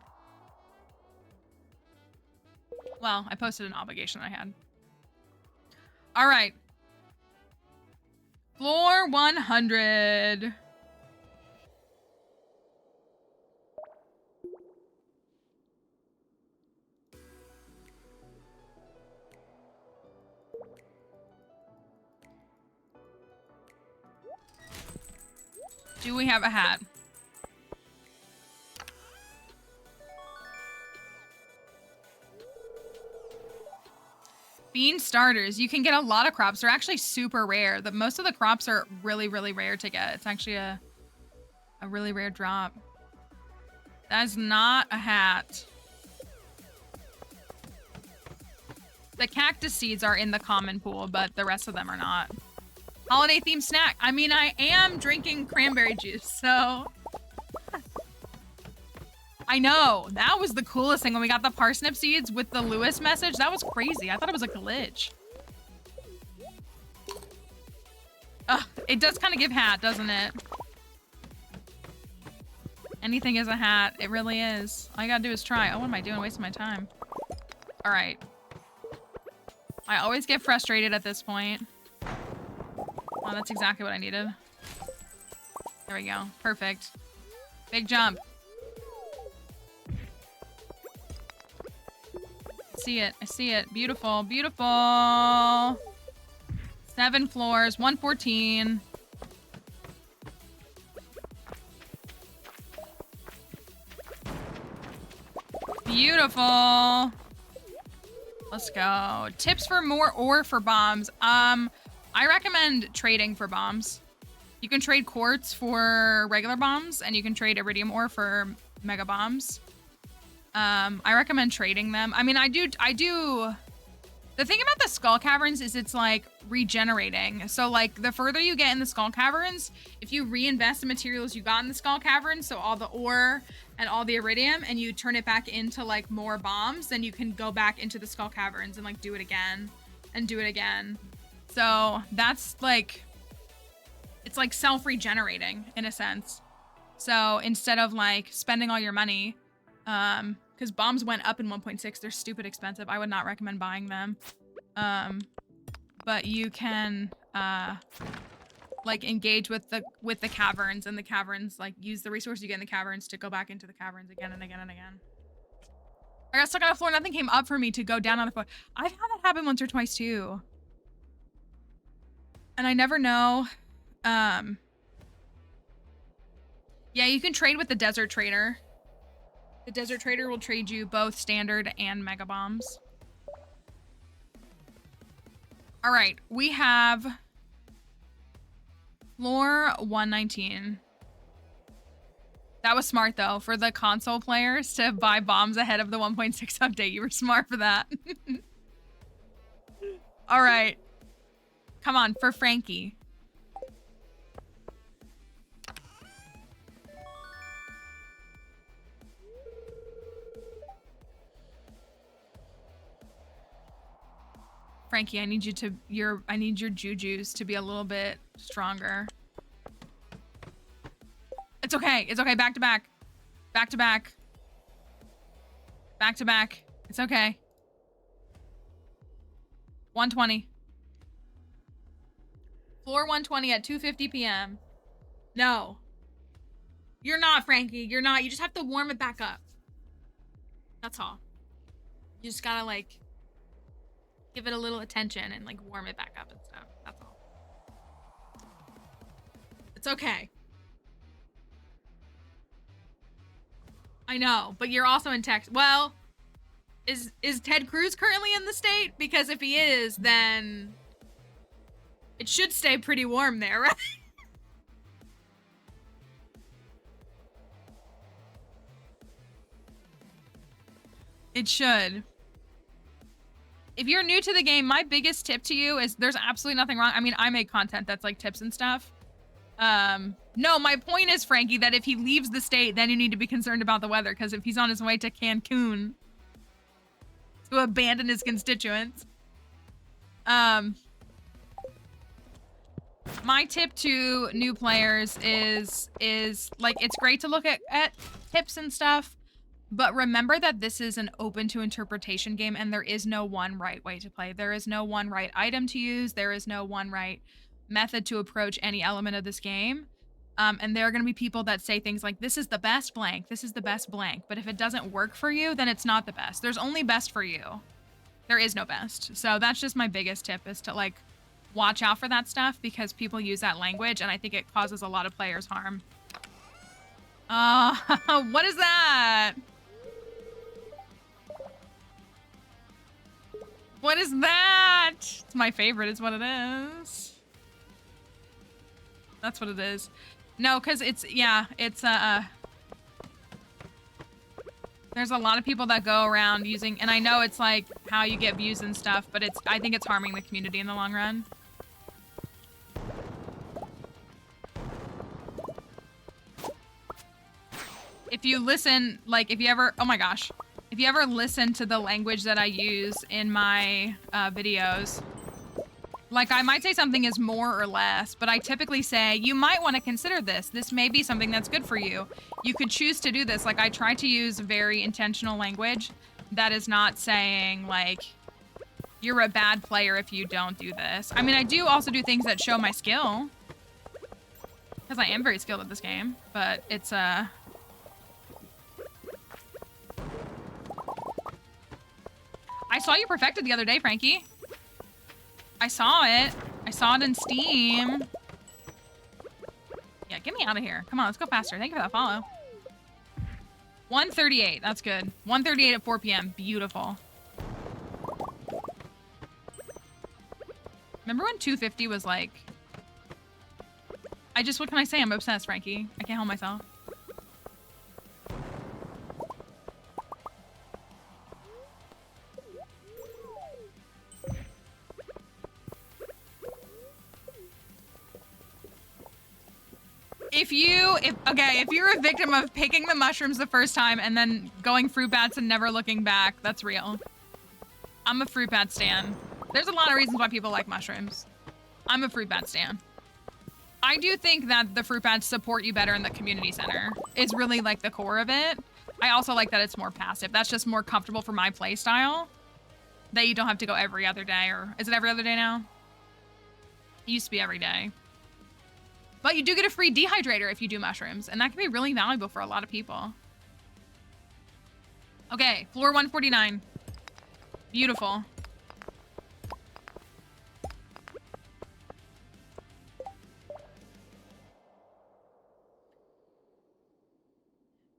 Well, I posted an obligation I had. All right. Floor 100. Do we have a hat? Bean starters. You can get a lot of crops. They're actually super rare. Most of the crops are really, really rare to get. It's actually a really rare drop. That is not a hat. The cactus seeds are in the common pool, but the rest of them are not. Holiday themed snack. I mean, I am drinking cranberry juice, so. I know. That was the coolest thing when we got the parsnip seeds with the Lewis message. That was crazy. I thought it was a glitch. Ugh, it does kind of give hat, doesn't it? Anything is a hat. It really is. All you gotta do is try. Oh, what am I doing? Wasting my time. All right. I always get frustrated at this point. Oh, that's exactly what I needed. There we go. Perfect. Big jump. I see it. I see it. Beautiful. Beautiful. 7 floors. 114. Beautiful. Let's go. Tips for more ore for bombs. I recommend trading for bombs. You can trade quartz for regular bombs, and you can trade iridium ore for mega bombs. I recommend trading them. I mean, I do. The thing about the skull caverns is it's like regenerating. So like the further you get in the skull caverns, if you reinvest the materials you got in the skull caverns, so all the ore and all the iridium, and you turn it back into like more bombs, then you can go back into the skull caverns and like do it again and do it again. So that's like, it's like self-regenerating in a sense. So instead of like spending all your money, because bombs went up in 1.6, they're stupid expensive. I would not recommend buying them. But you can like engage with the caverns, and the caverns like use the resources you get in the caverns to go back into the caverns again and again and again. I got stuck on a floor, nothing came up for me to go down on the floor. I've had that happen once or twice too. And I never know. Yeah, you can trade with the desert trader. The desert trader will trade you both standard and mega bombs. All right, we have floor 119. That was smart though, for the console players to buy bombs ahead of the 1.6 update. You were smart for that. All right. Come on, for Frankie. Frankie, I need you to I need your jujus to be a little bit stronger. It's okay. It's okay. Back to back. Back to back. Back to back. It's okay. 120. Floor 120 at 2:50 p.m. No. You're not, Frankie. You're not. You just have to warm it back up. That's all. You just gotta, like, give it a little attention and, like, warm it back up and stuff. That's all. It's okay. I know, but you're also in Texas. Well, is Ted Cruz currently in the state? Because if he is, then it should stay pretty warm there, right? It should. If you're new to the game, my biggest tip to you is there's absolutely nothing wrong. I mean, I make content that's like tips and stuff. No, my point is, Frankie, that if he leaves the state, then you need to be concerned about the weather, because if he's on his way to Cancun to abandon his constituents. My tip to new players is like, it's great to look at tips and stuff, but remember that this is an open to interpretation game, and there is no one right way to play. There is no one right item to use. There is no one right method to approach any element of this game. And there are going to be people that say things like, this is the best blank, this is the best blank. But if it doesn't work for you, then it's not the best. There's only best for you. There is no best. So that's just my biggest tip, is to like watch out for that stuff, because people use that language and I think it causes a lot of players harm. What is that? What is that? It's my favorite is what it is. That's what it is. No, because it's, yeah, it's, there's a lot of people that go around using, and I know it's like how you get views and stuff, but it's, I think it's harming the community in the long run. If you listen, like if you ever, oh my gosh, if you ever listen to the language that I use in my videos, like I might say something is more or less, but I typically say, you might want to consider this. This may be something that's good for you. You could choose to do this. Like I try to use very intentional language that is not saying like, you're a bad player if you don't do this. I mean, I do also do things that show my skill, because I am very skilled at this game, but it's I saw you perfected the other day, Frankie. I saw it. I saw it in Steam. Yeah, get me out of here. Come on, let's go faster. Thank you for that follow. 1:38. That's good. 1:38 at 4 p.m. Beautiful. Remember when 250 was like... what can I say? I'm obsessed, Frankie. I can't help myself. If you're a victim of picking the mushrooms the first time and then going fruit bats and never looking back, that's real. I'm a fruit bat stan. There's a lot of reasons why people like mushrooms. I'm a fruit bat stan. I do think that the fruit bats support you better in the community center. It's really like the core of it. I also like that it's more passive. That's just more comfortable for my play style. That you don't have to go every other day, or is it every other day now? It used to be every day. But you do get a free dehydrator if you do mushrooms, and that can be really valuable for a lot of people. Okay, floor 149. Beautiful.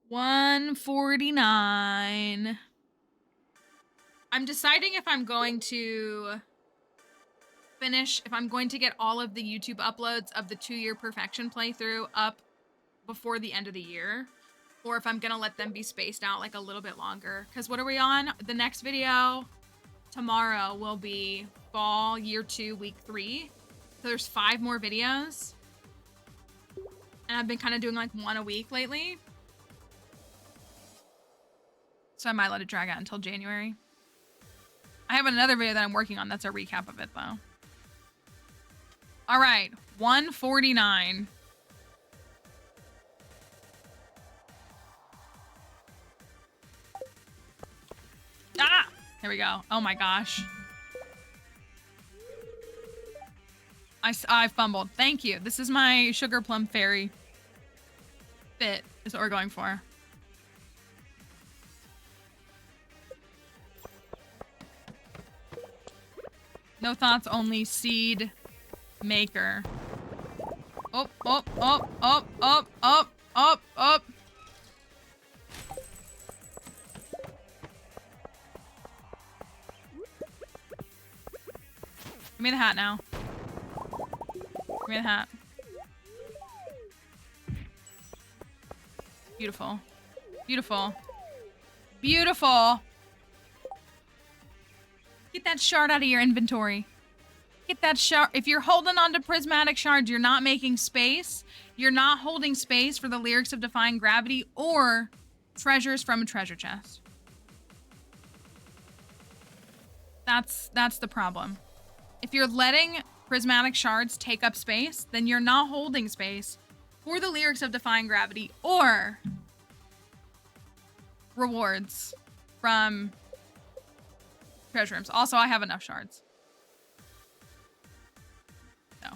$149. I'm deciding if I'm going to if I'm going to get all of the YouTube uploads of the 2-year perfection playthrough up before the end of the year, or if I'm gonna let them be spaced out like a little bit longer. Because what are we on? The next video tomorrow will be fall year 2 week 3. So there's 5 more videos. And I've been kind of doing like 1 a week lately. So I might let it drag out until January. I have another video that I'm working on that's a recap of it though. All right, 149. Ah! Here we go. Oh my gosh. I fumbled. Thank you. This is my Sugar Plum Fairy fit is what we're going for. No thoughts, only seed maker. Up, up, up, up, up, up, up, up. Give me the hat now. Give me the hat. Beautiful. Beautiful. Beautiful. Get that shard out of your inventory. Get that shard. If you're holding on to prismatic shards, you're not making space. You're not holding space for the lyrics of Defying Gravity or treasures from a treasure chest. That's the problem. If you're letting prismatic shards take up space, then you're not holding space for the lyrics of Defying Gravity or rewards from treasure rooms. Also, I have enough shards. So.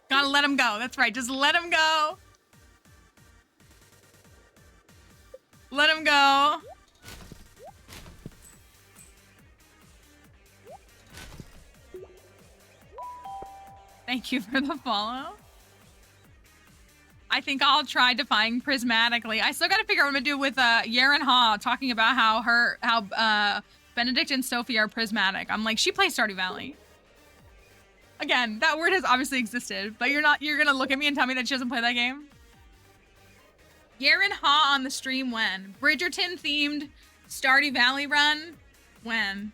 Gotta let him go. That's right. Just let him go. Let him go. Thank you for the follow. I think I'll try Defying Prismatically. I still gotta figure out what I'm gonna do with Yaren Ha talking about how Benedict and Sophie are prismatic. I'm like, she plays Stardew Valley. Again, that word has obviously existed, but you're gonna look at me and tell me that she doesn't play that game? Yaren Ha on the stream when? Bridgerton themed Stardew Valley run? When?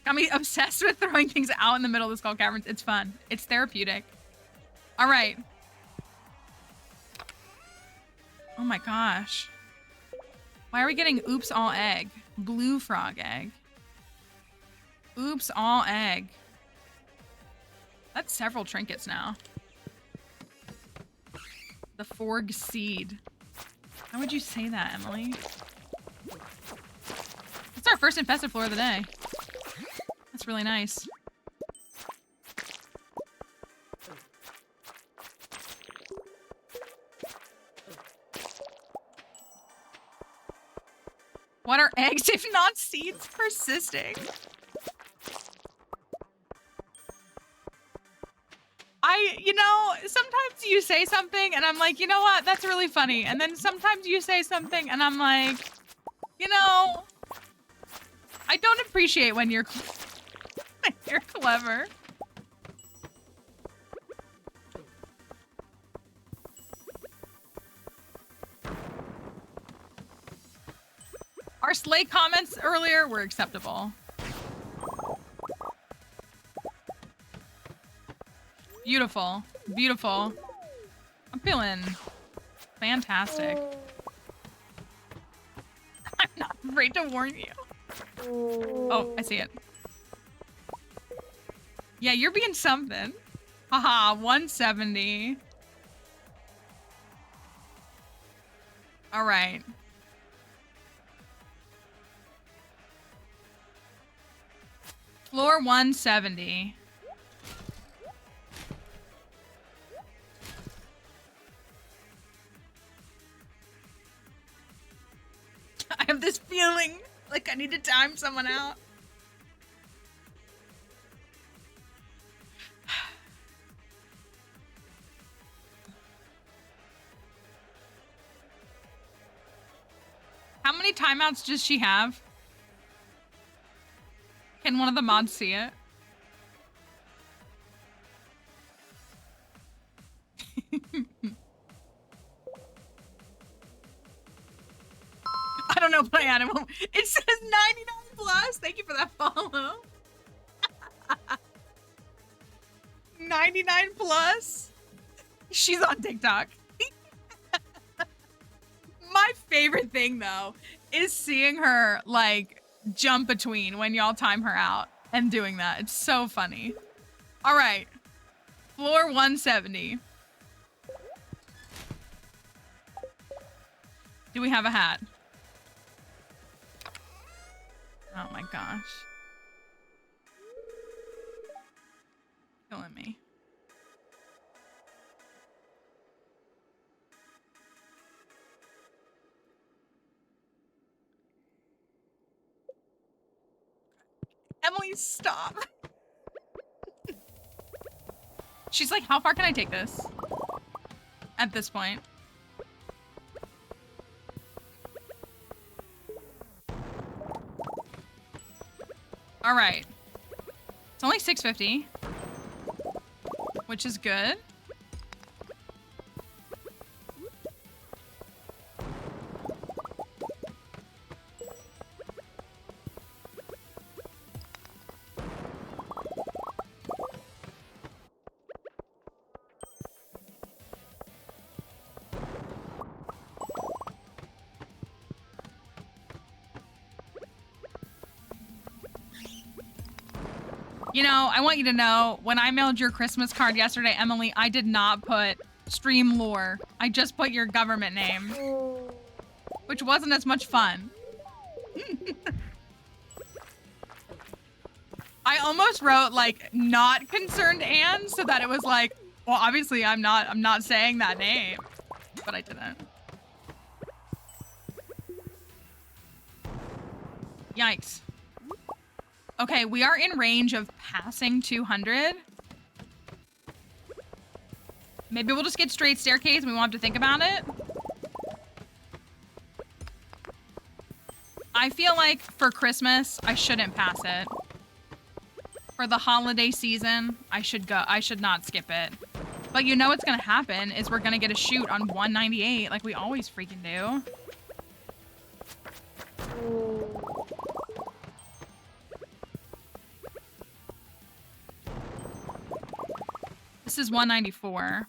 Got me obsessed with throwing things out in the middle of the Skull Caverns. It's fun. It's therapeutic. All right. Oh my gosh. Why are we getting oops all egg? Blue frog egg. Oops all egg. That's several trinkets now. The Forg seed. How would you say that, Emily? It's our first infested floor of the day. That's really nice. What are eggs if not seeds persisting? You know, sometimes you say something and I'm like, you know what? That's really funny. And then sometimes you say something and I'm like, you know, I don't appreciate when you're you're clever. Our slay comments earlier were acceptable. Beautiful. Beautiful. I'm feeling fantastic. I'm not afraid to warn you. Oh, I see it. Yeah, you're being something. Haha, 170. All right. Floor 170. I have this feeling like I need to time someone out. How many timeouts does she have? Can one of the mods see it? I don't know, but I added one. It says 99 plus. Thank you for that follow. 99 plus. She's on TikTok. My favorite thing though is seeing her like jump between when y'all time her out and doing that. It's so funny. All right. Floor 170. Do we have a hat? Oh my gosh. Killing me. Emily, stop. She's like, how far can I take this? At this point. All right. It's only 650, which is good. You know, I want you to know, when I mailed your Christmas card yesterday, Emily, I did not put stream lore. I just put your government name, which wasn't as much fun. I almost wrote like not concerned Anne so that it was like, well, obviously I'm not saying that name, but I didn't. Yikes. Okay, we are in range of passing 200. Maybe we'll just get straight staircase and we won't have to think about it. I feel like for Christmas, I shouldn't pass it. For the holiday season, I should not skip it. But you know what's gonna happen is we're gonna get a shoot on 198 like we always freaking do. This is 194.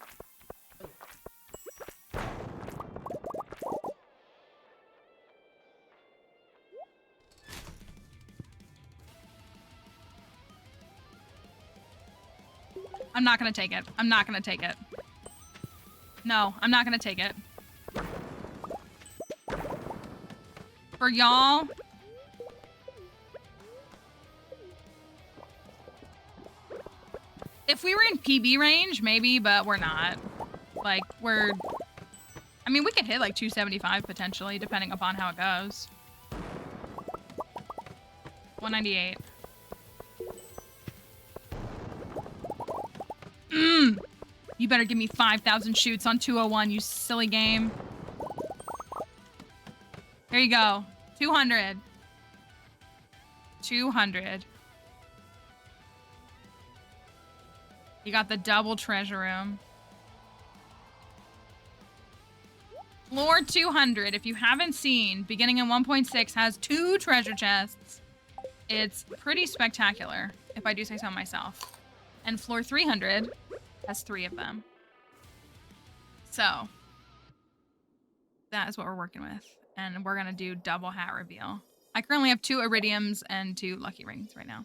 I'm not gonna take it. I'm not gonna take it. No, I'm not gonna take it. For y'all. If we were in PB range, maybe, but we're not. Like, I mean, we could hit like 275 potentially, depending upon how it goes. 198. You better give me 5,000 shoots on 201, you silly game. There you go. 200. 200. You got the double treasure room. Floor 200, if you haven't seen, beginning in 1.6 has 2 treasure chests. It's pretty spectacular, if I do say so myself. And floor 300 has 3 of them. So, that is what we're working with. And we're gonna do double hat reveal. I currently have 2 iridiums and 2 lucky rings right now.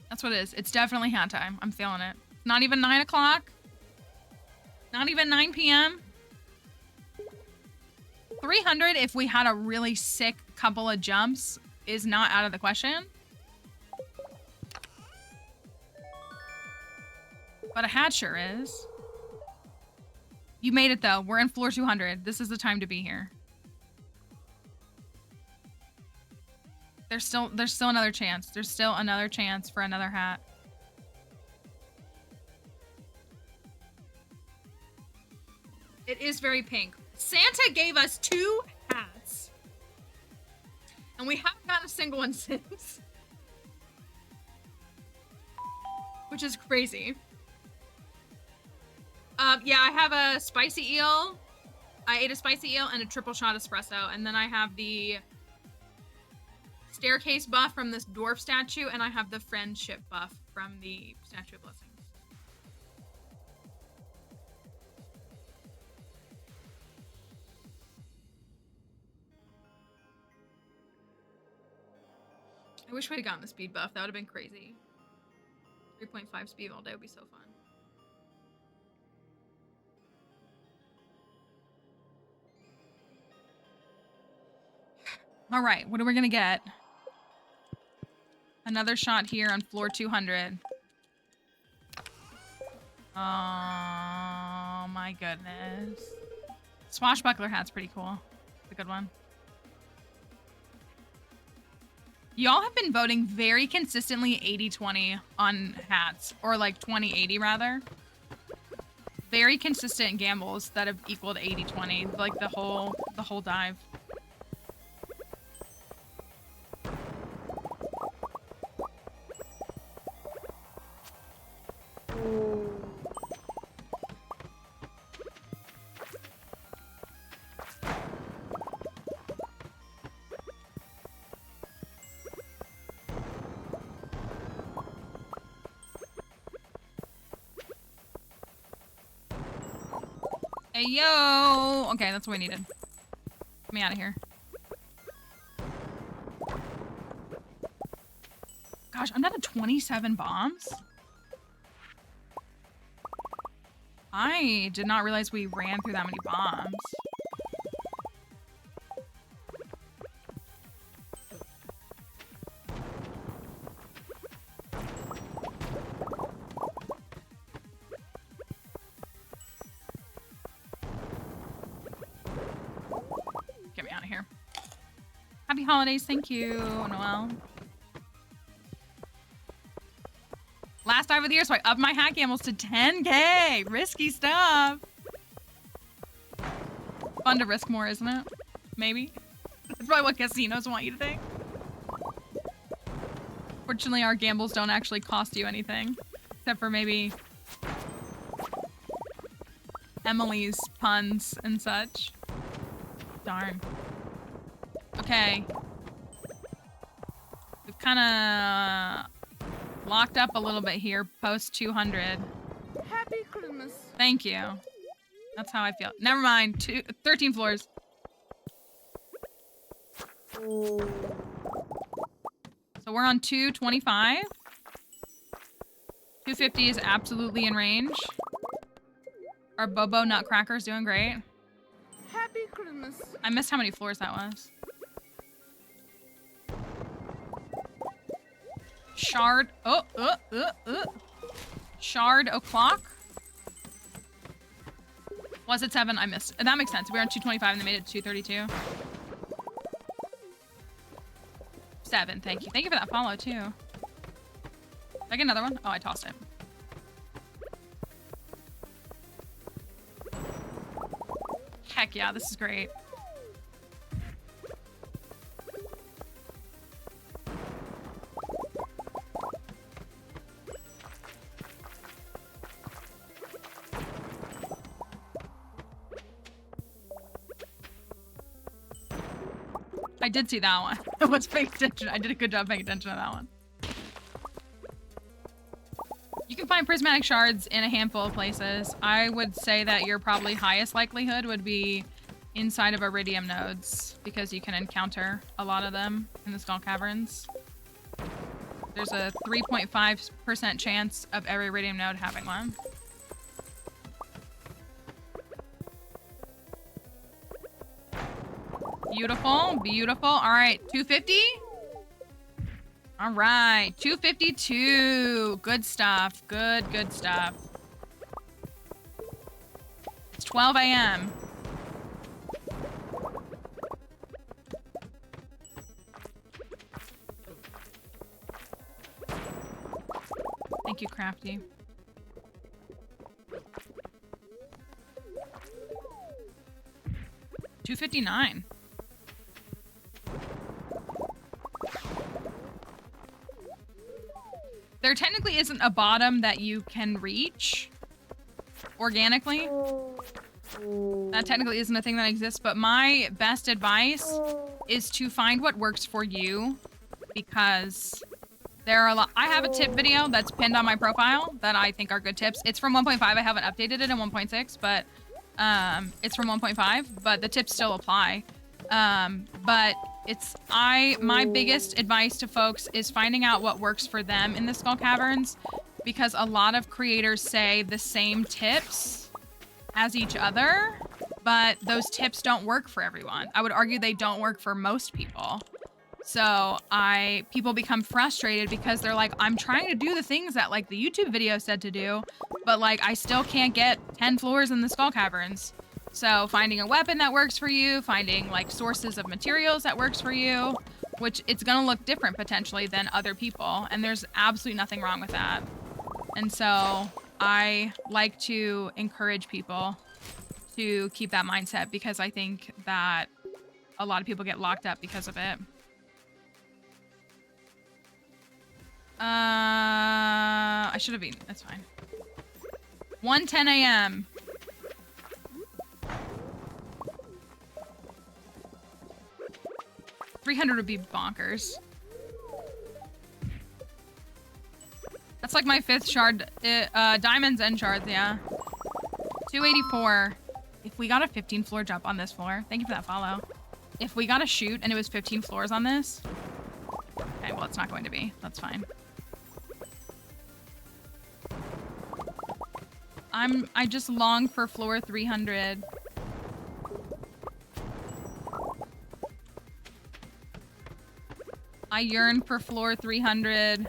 That's what it is. It's definitely hat time. I'm feeling it. Not even 9 o'clock. Not even 9 p.m. 300 if we had a really sick couple of jumps is not out of the question. But a hat sure is. You made it though. We're in floor 200. This is the time to be here. There's still another chance. There's still another chance for another hat. It is very pink. Santa gave us 2 hats. And we haven't gotten a single one since. Which is crazy. Yeah, I have a spicy eel. I ate a spicy eel and a triple shot espresso. And then I have the staircase buff from this dwarf statue, and I have the friendship buff from the Statue of Blessings. I wish we had gotten the speed buff. That would have been crazy. 3.5 speed all day would be so fun. All right, what are we gonna get? Another shot here on floor 200. Oh my goodness. Swashbuckler hat's pretty cool. It's a good one. Y'all have been voting very consistently 80-20 on hats, or like 20-80 rather. Very consistent gambles that have equaled 80-20, like the whole dive. Hey, yo! Okay, that's what we needed. Get me out of here. Gosh, I'm down to 27 bombs? I did not realize we ran through that many bombs. Get me out of here. Happy holidays, thank you, Noel. Last dive of the year, so I upped my hack gambles to 10K. Risky stuff. Fun to risk more, isn't it? Maybe. That's probably what casinos want you to think. Fortunately, our gambles don't actually cost you anything. Except for maybe Emily's puns and such. Darn. Okay. We've kind of locked up a little bit here, post 200. Happy Christmas. Thank you. That's how I feel. Never mind. 13 floors. So we're on 225. 250 is absolutely in range. Our Bobo Nutcracker's doing great. Happy Christmas. I missed how many floors that was. Shard. Shard o'clock. Was it 7? I missed. That makes sense. We were on 225 and they made it 232. 7. Thank you. Thank you for that follow too. Did I get another one? Oh, I tossed it. Heck yeah, this is great. I did see that one. I was paying attention. I did a good job paying attention to that one. You can find prismatic shards in a handful of places. I would say that your probably highest likelihood would be inside of iridium nodes because you can encounter a lot of them in the Skull Caverns. There's a 3.5% chance of every iridium node having one. Beautiful, beautiful. All right, 250. All right, 252. Good stuff. Good stuff. It's 12 a.m. Thank you, Crafty. $259. There technically isn't a bottom that you can reach organically. That technically isn't a thing that exists, but my best advice is to find what works for you because there are a lot. I have a tip video that's pinned on my profile that I think are good tips. It's from 1.5. I haven't updated it in 1.6, but it's from 1.5, but the tips still apply. But my biggest advice to folks is finding out what works for them in the Skull Caverns because a lot of creators say the same tips as each other, but those tips don't work for everyone. I would argue they don't work for most people. So people become frustrated because they're like, I'm trying to do the things that like the YouTube video said to do, but like I still can't get 10 floors in the Skull Caverns. So finding a weapon that works for you, finding like sources of materials that works for you, which it's gonna look different potentially than other people. And there's absolutely nothing wrong with that. And so I like to encourage people to keep that mindset because I think that a lot of people get locked up because of it. I should have eaten, that's fine. 1:10 a.m. $300 would be bonkers. That's like my 5th shard. Diamonds and shards, yeah. 284. If if we got a 15 floor jump on this floor, thank you for that follow. If we got a shoot and it was 15 floors on this, okay, well, it's not going to be. That's fine. I just long for floor 300. I yearn for floor 300.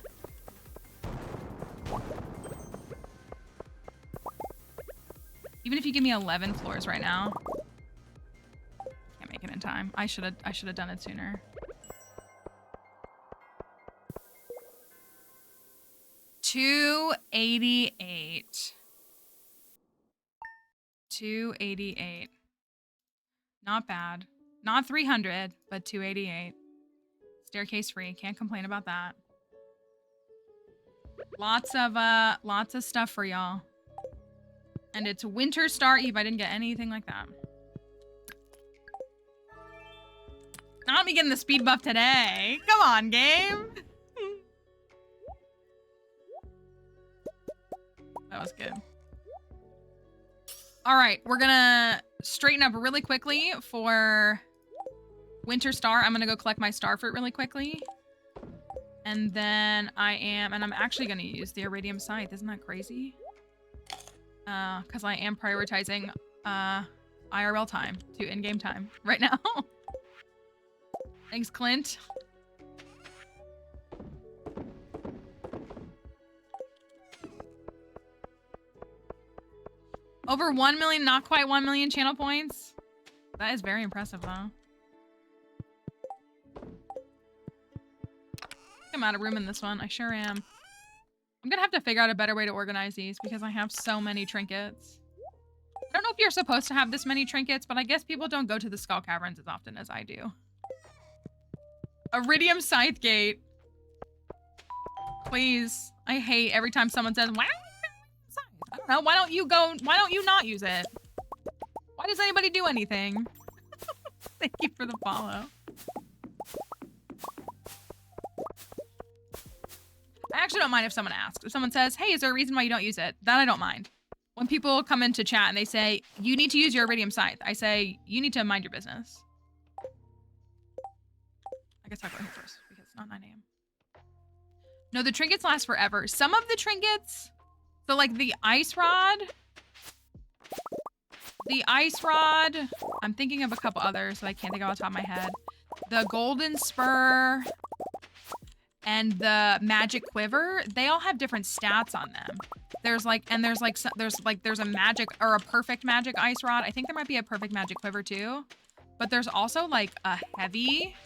Even if you give me 11 floors right now. Can't make it in time. I should have done it sooner. $288. $288. Not bad. Not 300, but 288. Staircase free. Can't complain about that. Lots of stuff for y'all. And it's Winter Star Eve. I didn't get anything like that. Not me getting the speed buff today. Come on, game. That was good. All right, we're gonna straighten up really quickly for Winter Star. I'm gonna go collect my star fruit really quickly. And then I'm actually gonna use the Iridium Scythe. Isn't that crazy? Because I am prioritizing IRL time to in-game time right now. Thanks, Clint. Over 1 million, not quite 1 million channel points. That is very impressive, though. I'm out of room in this one. I sure am. I'm gonna have to figure out a better way to organize these because I have so many trinkets. I don't know if you're supposed to have this many trinkets, but I guess people don't go to the Skull Caverns as often as I do. Iridium Scythe Gate. Please. I hate every time someone says, why don't you use Scythe? I don't know. Why don't you not use it? Why does anybody do anything? Thank you for the follow. I actually don't mind if someone asks. If someone says, hey, is there a reason why you don't use it? That I don't mind. When people come into chat and they say, you need to use your Iridium Scythe, I say, you need to mind your business. I guess I'll go here first because it's not 9 a.m. No, the trinkets last forever. Some of the trinkets, so like the ice rod, I'm thinking of a couple others that I can't think of off the top of my head. The golden spur and the magic quiver, they all have different stats on them. There's a magic or a perfect magic ice rod. I think there might be a perfect magic quiver too. But there's also like a heavy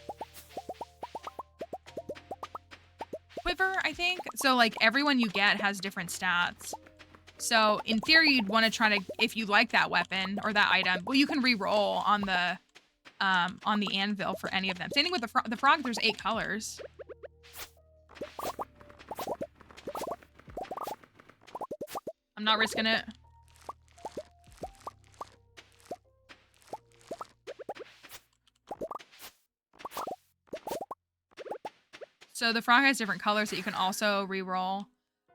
quiver, I think. So like everyone you get has different stats. So in theory, you'd want to try to, if you like that weapon or that item, well, you can re-roll on the anvil for any of them. Same thing with the frog. There's 8 colors. I'm not risking it. So the frog has different colors that you can also re-roll.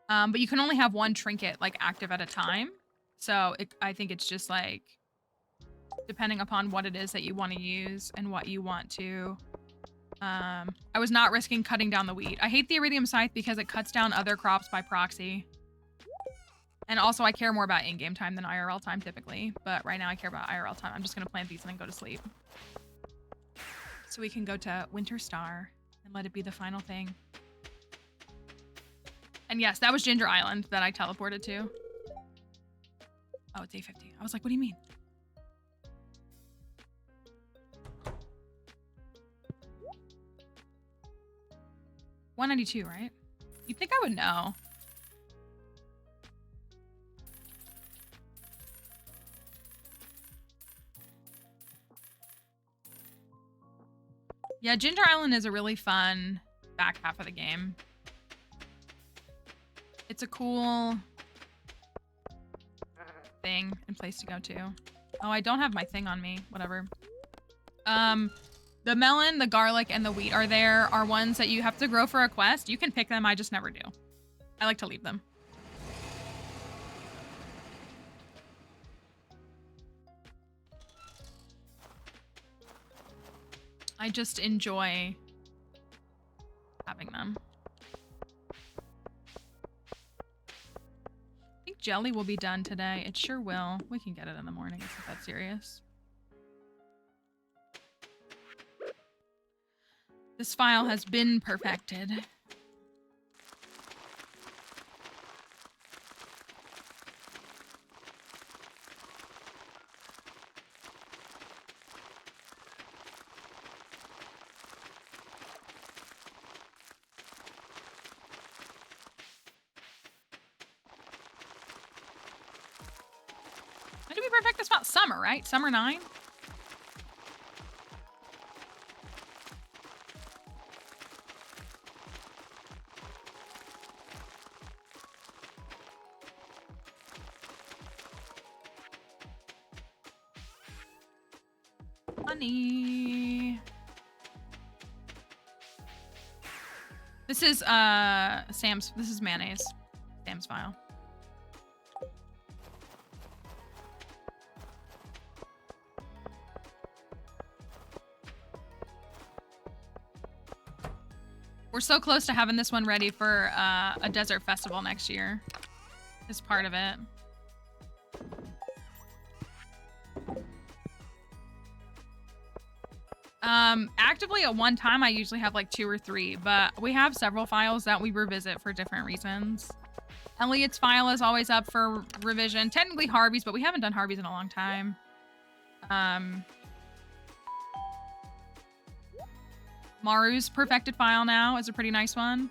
But you can only have one trinket like active at a time. So I think it's just like, depending upon what it is that you want to use and what you want to. I was not risking cutting down the wheat. I hate the Iridium Scythe because it cuts down other crops by proxy. And also I care more about in-game time than IRL time typically. But right now I care about IRL time. I'm just going to plant these and then go to sleep. So we can go to Winter Star and let it be the final thing. And yes, that was Ginger Island that I teleported to. Oh, it's 8:50. I was like, what do you mean? $192, right? You'd think I would know. Yeah, Ginger Island is a really fun back half of the game. It's a cool thing and place to go to. Oh, I don't have my thing on me. Whatever. The melon, the garlic, and the wheat are ones that you have to grow for a quest. You can pick them. I just never do. I like to leave them. I just enjoy having them. I think jelly will be done today. It sure will. We can get it in the morning. It's not that serious. This file has been perfected. When did we perfect this file? Summer, right? Summer 9? Honey. This is Sam's. This is mayonnaise. Sam's file. We're so close to having this one ready for a desert festival next year. Is part of it. Actively at one time, I usually have like 2 or 3, but we have several files that we revisit for different reasons. Elliot's file is always up for revision. Technically Harvey's, but we haven't done Harvey's in a long time. Maru's perfected file now is a pretty nice one.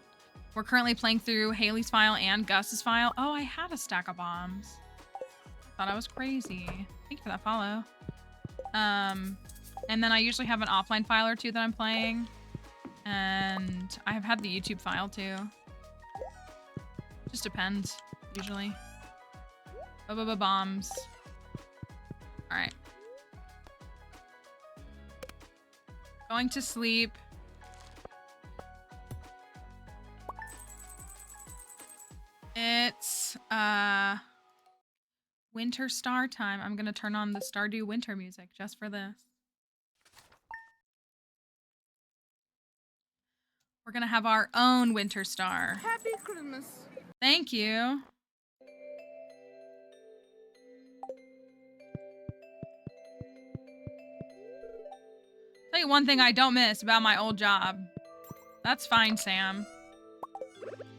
We're currently playing through Haley's file and Gus's file. Oh, I had a stack of bombs. I thought I was crazy. Thank you for that follow. And then I usually have an offline file or 2 that I'm playing. And I have had the YouTube file too. Just depends, usually. Bombs. Alright. Going to sleep. It's winter star time. I'm gonna turn on the Stardew winter music just for this. We're gonna have our own winter star. Happy Christmas. Thank you. Tell you one thing I don't miss about my old job. That's fine, Sam.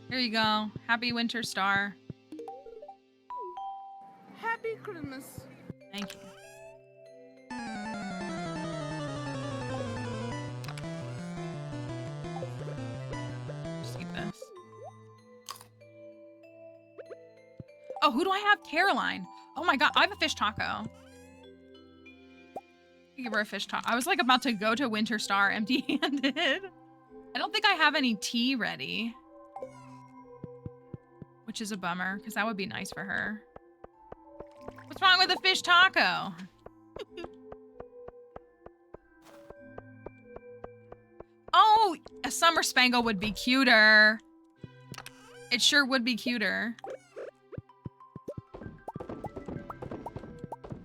Here you go. Happy winter star. Happy Christmas. Thank you. Just eat this. Oh, who do I have? Caroline. Oh my god, I have a fish taco. Give her a fish taco. I was like about to go to Winter Star empty-handed. I don't think I have any tea ready. Which is a bummer, because that would be nice for her. What's wrong with a fish taco? Oh, a summer spangle would be cuter. It sure would be cuter.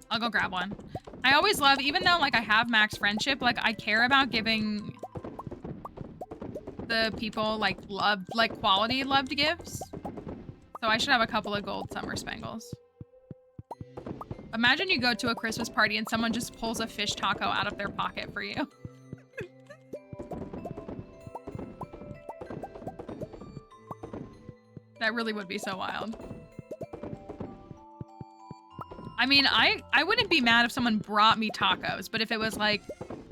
I'll go grab one. I always love, even though like I have max friendship, like I care about giving the people like quality loved gifts. So I should have a couple of gold summer spangles. Imagine you go to a Christmas party and someone just pulls a fish taco out of their pocket for you. That really would be so wild. I mean, I wouldn't be mad if someone brought me tacos, but if it was like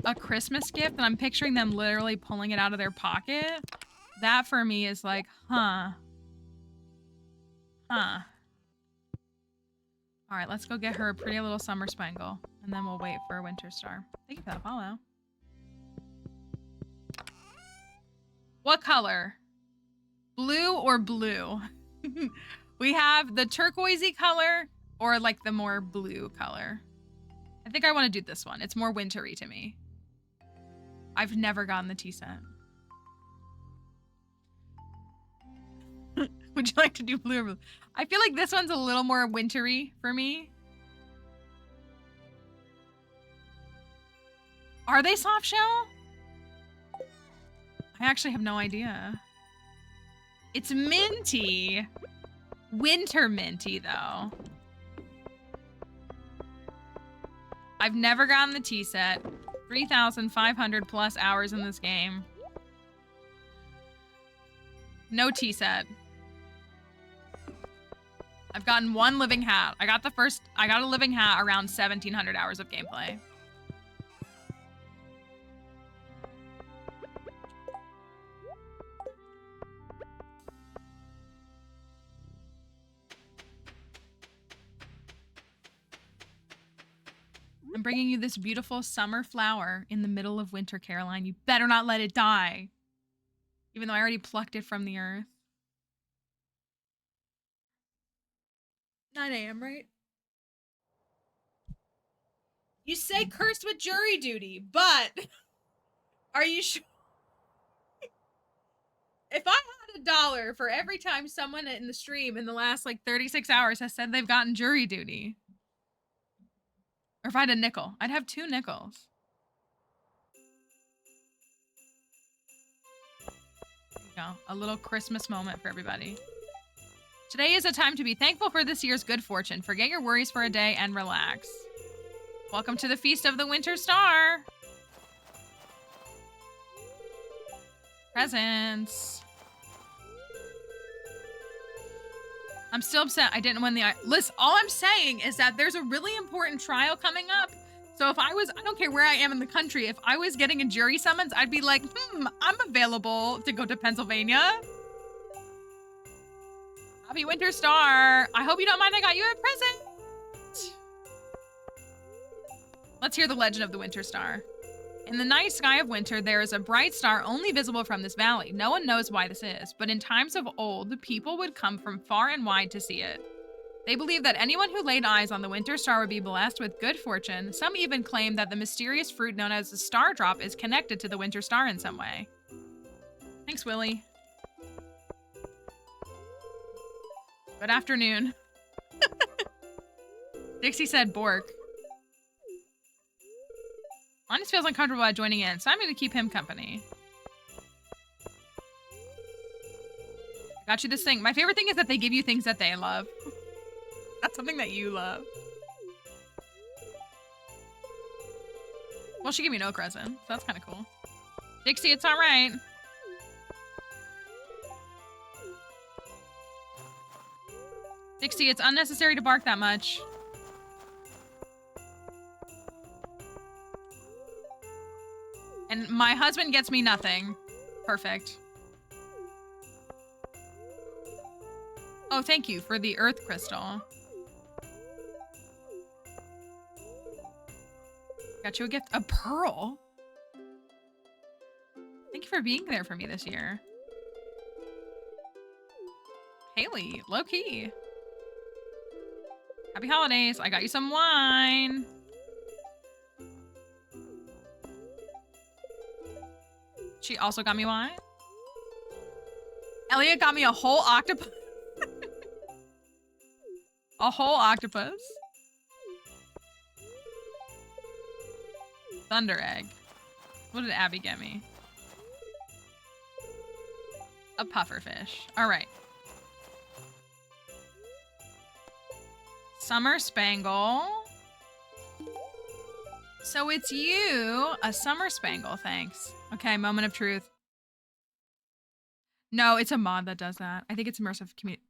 a Christmas gift and I'm picturing them literally pulling it out of their pocket, that for me is like, huh. Huh. All right, let's go get her a pretty little summer spangle, and then we'll wait for a winter star. Thank you for that follow. What color? Blue or blue? We have the turquoisey color or like the more blue color. I think I want to do this one. It's more wintry to me. I've never gotten the tea set. Would you like to do blue or blue? I feel like this one's a little more wintry for me. Are they soft shell? I actually have no idea. It's minty. Winter minty, though. I've never gotten the tea set. 3,500 plus hours in this game. No tea set. I've gotten one living hat. I got a living hat around 1,700 hours of gameplay. I'm bringing you this beautiful summer flower in the middle of winter, Caroline. You better not let it die. Even though I already plucked it from the earth. 9 a.m., right? You say cursed with jury duty, but are you sure? If I had $1 for every time someone in the stream in the last like 36 hours has said they've gotten jury duty, or if I had a nickel, I'd have 2 nickels. There you go. A little Christmas moment for everybody. Today is a time to be thankful for this year's good fortune. Forget your worries for a day and relax. Welcome to the Feast of the Winter Star. Presents. I'm still upset I didn't win the... Listen, all I'm saying is that there's a really important trial coming up. So if I don't care where I am in the country, if I was getting a jury summons, I'd be like, I'm available to go to Pennsylvania. Happy Winter Star. I hope you don't mind I got you a present. Let's hear the legend of the Winter Star. In the night sky of winter, there is a bright star only visible from this valley. No one knows why this is, but in times of old, people would come from far and wide to see it. They believe that anyone who laid eyes on the Winter Star would be blessed with good fortune. Some even claim that the mysterious fruit known as the Star Drop is connected to the Winter Star in some way. Thanks, Willie. Good afternoon. Dixie said Bork. Linus feels uncomfortable about joining in, so I'm going to keep him company. I got you this thing. My favorite thing is that they give you things that they love. That's something that you love. Well, she gave me no present, so that's kind of cool. Dixie, it's all right. Dixie, it's unnecessary to bark that much. And my husband gets me nothing. Perfect. Oh, thank you for the earth crystal. Got you a gift. A pearl? Thank you for being there for me this year. Haley, low key. Happy holidays. I got you some wine. She also got me wine. Elliot got me a whole octopus. A whole octopus. Thunder egg. What did Abby get me? A pufferfish. All right. Summer Spangle. So it's you. A Summer Spangle, thanks. Okay, moment of truth. No, it's a mod that does that. I think it's immersive community.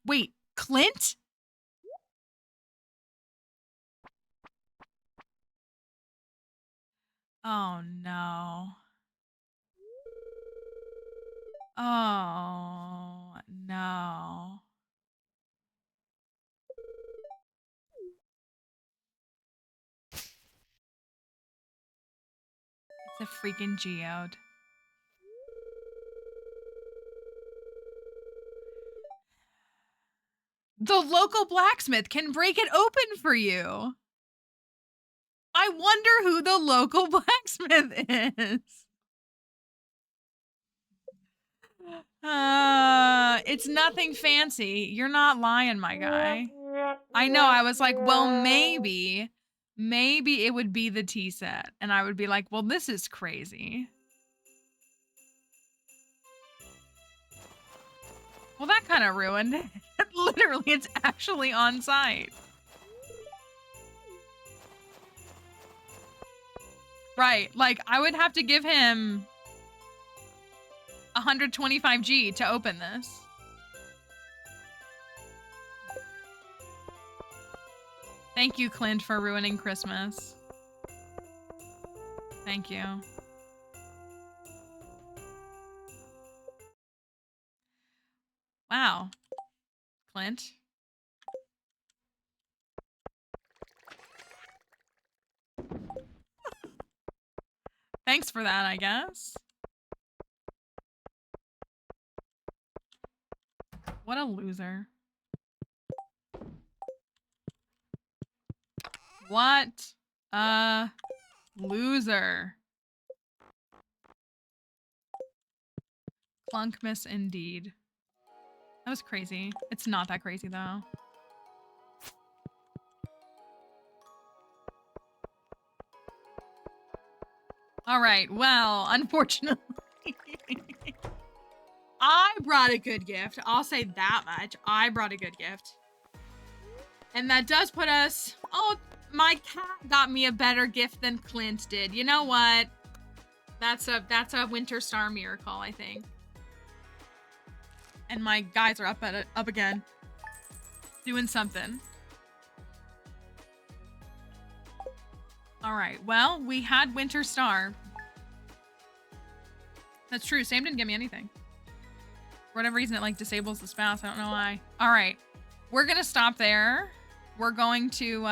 Wait, Clint? Oh no. Oh no. It's a freaking geode. The local blacksmith can break it open for you. I wonder who the local blacksmith is. It's nothing fancy. You're not lying, my guy. I know. I was like, well, maybe it would be the tea set. And I would be like, well, this is crazy. Well, that kind of ruined it. Literally, it's actually on site. Right, like, I would have to give him 125G to open this. Thank you, Clint, for ruining Christmas. Thank you. Wow. Clint. Thanks for that, I guess. What a loser. What a loser. Clunkmas indeed. That was crazy. It's not that crazy though. All right, well, unfortunately, I brought a good gift. I'll say that much. I brought a good gift. And that does put us, oh, my cat got me a better gift than Clint did. You know what? That's a Winter Star miracle, I think. And my guys are up at it, up again. Doing something. All right, well, we had Winter Star. That's true, Sam didn't give me anything. For whatever reason, it like disables the spouse, I don't know why. All right, we're gonna stop there. We're going to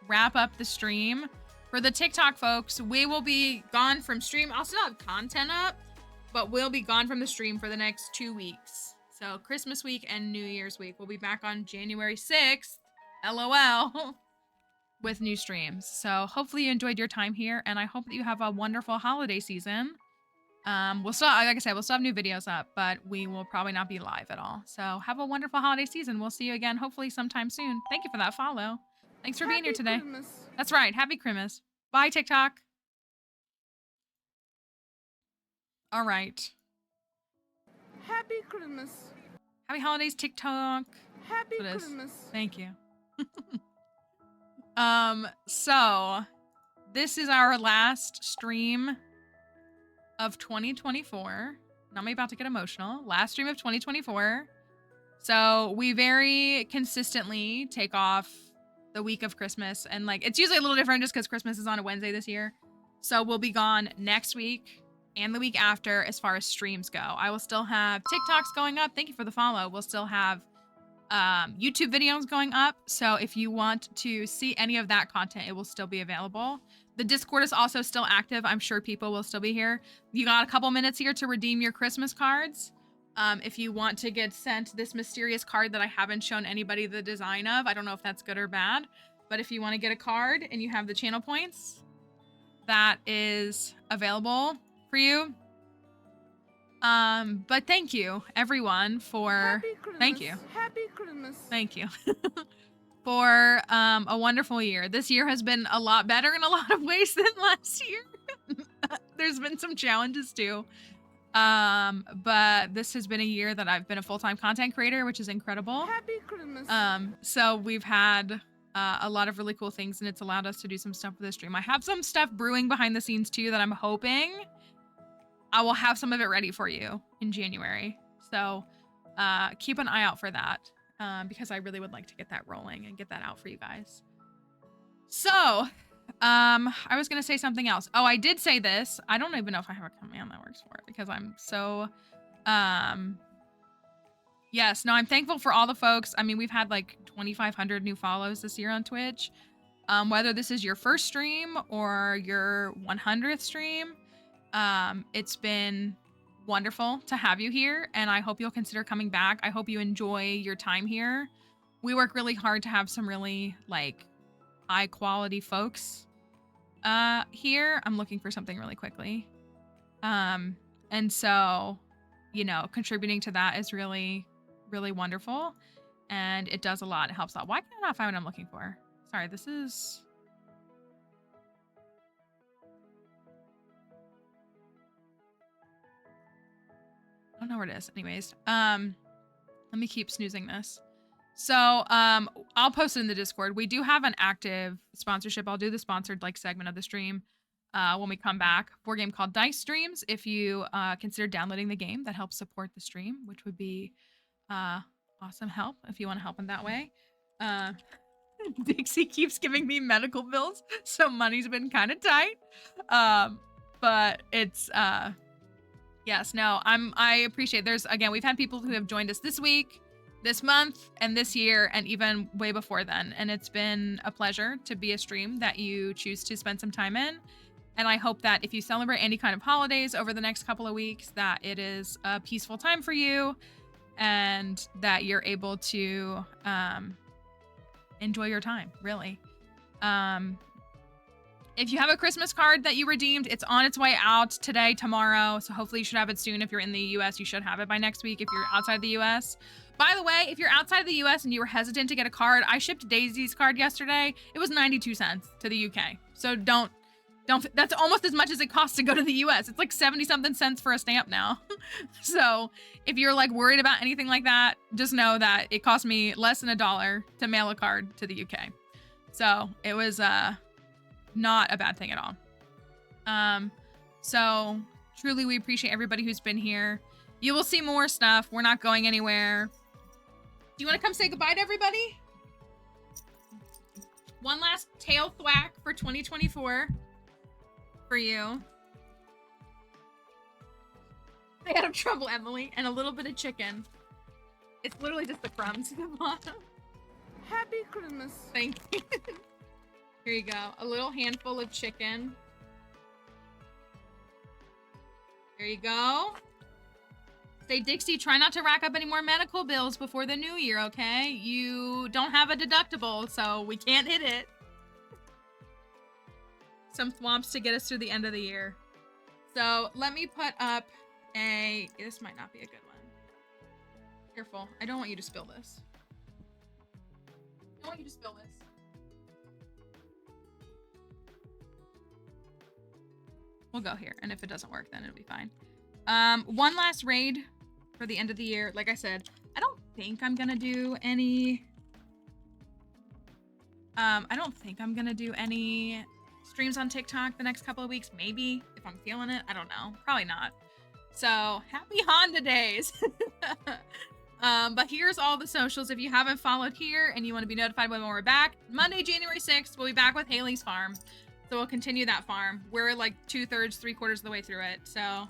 wrap up the stream. For the TikTok folks, we will be gone from stream. I'll still have content up, but we'll be gone from the stream for the next 2 weeks. So Christmas week and New Year's week. We'll be back on January 6th, LOL, with new streams. So hopefully you enjoyed your time here, and I hope that you have a wonderful holiday season. We'll still, like I said, we'll still have new videos up, but we will probably not be live at all. So have a wonderful holiday season. We'll see you again, hopefully sometime soon. Thank you for that follow. Thanks for being here today. Christmas. That's right. Happy Christmas. Bye, TikTok. All right. Happy Christmas. Happy holidays, TikTok. Happy That's what it is. Christmas. Thank you. So this is our last stream of 2024. Now I'm about to get emotional. Last stream of 2024. So we very consistently take off the week of Christmas, and like it's usually a little different just because Christmas is on a Wednesday this year. So we'll be gone next week and the week after as far as streams go. I will still have TikToks going up. Thank you for the follow. We'll still have YouTube videos going up. So if you want to see any of that content, it will still be available. The Discord is also still active. I'm sure people will still be here. You got a couple minutes here to redeem your Christmas cards. If you want to get sent this mysterious card that I haven't shown anybody the design of, I don't know if that's good or bad, but if you want to get a card and you have the channel points, that is available for you. But thank you everyone for, thank you. Happy Christmas. Thank you. For a wonderful year. This year has been a lot better in a lot of ways than last year. There's been some challenges too. But this has been a year that I've been a full-time content creator, which is incredible. Happy Christmas. So we've had a lot of really cool things, and it's allowed us to do some stuff with this stream. I have some stuff brewing behind the scenes too that I'm hoping I will have some of it ready for you in January. So keep an eye out for that. Because I really would like to get that rolling and get that out for you guys. So, I was gonna say something else. Oh, I did say this. I don't even know if I have a command that works for it because I'm so, yes, no, I'm thankful for all the folks. I mean, we've had like 2,500 new follows this year on Twitch. Whether this is your first stream or your 100th stream, it's been wonderful to have you here, and I hope you'll consider coming back. I hope you enjoy your time here. We work really hard to have some really like high quality folks here. I'm looking for something really quickly. And so, you know, contributing to that is really, really wonderful, and it does a lot. It helps a lot. Why can I not find what I'm looking for? Sorry, this is... I don't know where it is. Anyways, Let me keep snoozing this. So, I'll post it in the Discord. We do have an active sponsorship. I'll do the sponsored like segment of the stream when we come back for a game called Dice Streams. If you consider downloading the game, that helps support the stream, which would be awesome help if you want to help in that way. Dixie keeps giving me medical bills, so money's been kind of tight. But it's yes, no, I appreciate. We've had people who have joined us this week, this month, and this year, and even way before then. And it's been a pleasure to be a stream that you choose to spend some time in. And I hope that if you celebrate any kind of holidays over the next couple of weeks, that it is a peaceful time for you and that you're able to enjoy your time, really. If you have a Christmas card that you redeemed, it's on its way out today, tomorrow. So hopefully you should have it soon. If you're in the US, you should have it by next week. If you're outside the US. By the way, if you're outside the US and you were hesitant to get a card, I shipped Daisy's card yesterday. It was 92 cents to the UK. So don't, that's almost as much as it costs to go to the US. It's like 70 something cents for a stamp now. So if you're like worried about anything like that, just know that it cost me less than $1 to mail a card to the UK. So it was, not a bad thing at all. So truly we appreciate everybody who's been here. You will see more stuff. We're not going anywhere. Do you want to come say goodbye to everybody? One last tail thwack for 2024 for you. I had trouble, Emily, and a little bit of chicken. It's literally just the crumbs at the bottom. Happy Christmas. Thank you. Here you go. A little handful of chicken. There you go. Say, Dixie, try not to rack up any more medical bills before the new year, okay? You don't have a deductible, so we can't hit it. Some thwomps to get us through the end of the year. So let me put up this might not be a good one. Careful. I don't want you to spill this. I don't want you to spill this. We'll go here, and if it doesn't work, then it'll be fine. One last raid for the end of the year. Like I said, I don't think I'm gonna do any streams on TikTok the next couple of weeks. Maybe, if I'm feeling it. I don't know. Probably not. So, happy Honda days! But here's all the socials. If you haven't followed here and you want to be notified when we're back, Monday, January 6th, we'll be back with Haley's Farm. So we'll continue that farm. We're like 2/3, 3/4 of the way through it. So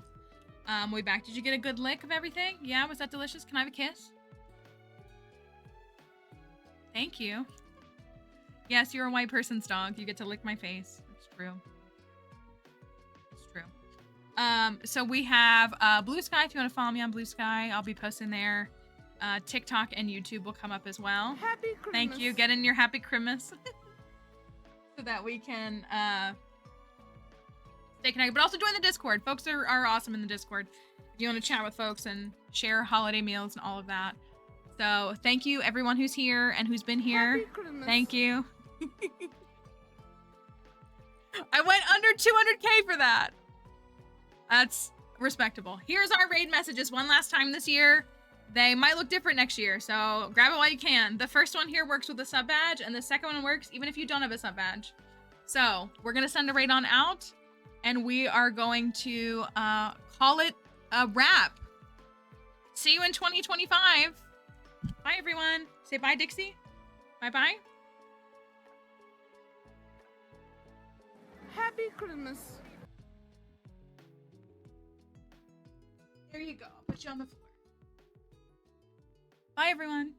we'll be back. Did you get a good lick of everything? Yeah, was that delicious? Can I have a kiss? Thank you. Yes, you're a white person's dog. You get to lick my face. It's true. It's true. So we have Blue Sky. If you want to follow me on Blue Sky, I'll be posting there. TikTok and YouTube will come up as well. Happy Christmas. Thank you. Get in your happy Christmas. So that we can stay connected, but also join the Discord. Folks are awesome in the Discord. If you want to chat with folks and share holiday meals and all of that. So thank you everyone who's here and who's been here. Happy Christmas. Thank you. I went under 200K for that. That's respectable. Here's our raid messages one last time this year. They might look different next year, so grab it while you can. The first one here works with a sub badge, and the second one works even if you don't have a sub badge. So we're going to send a raid on out, and we are going to call it a wrap. See you in 2025. Bye, everyone. Say bye, Dixie. Bye-bye. Happy Christmas. There you go. I'll put you on the floor. Bye, everyone.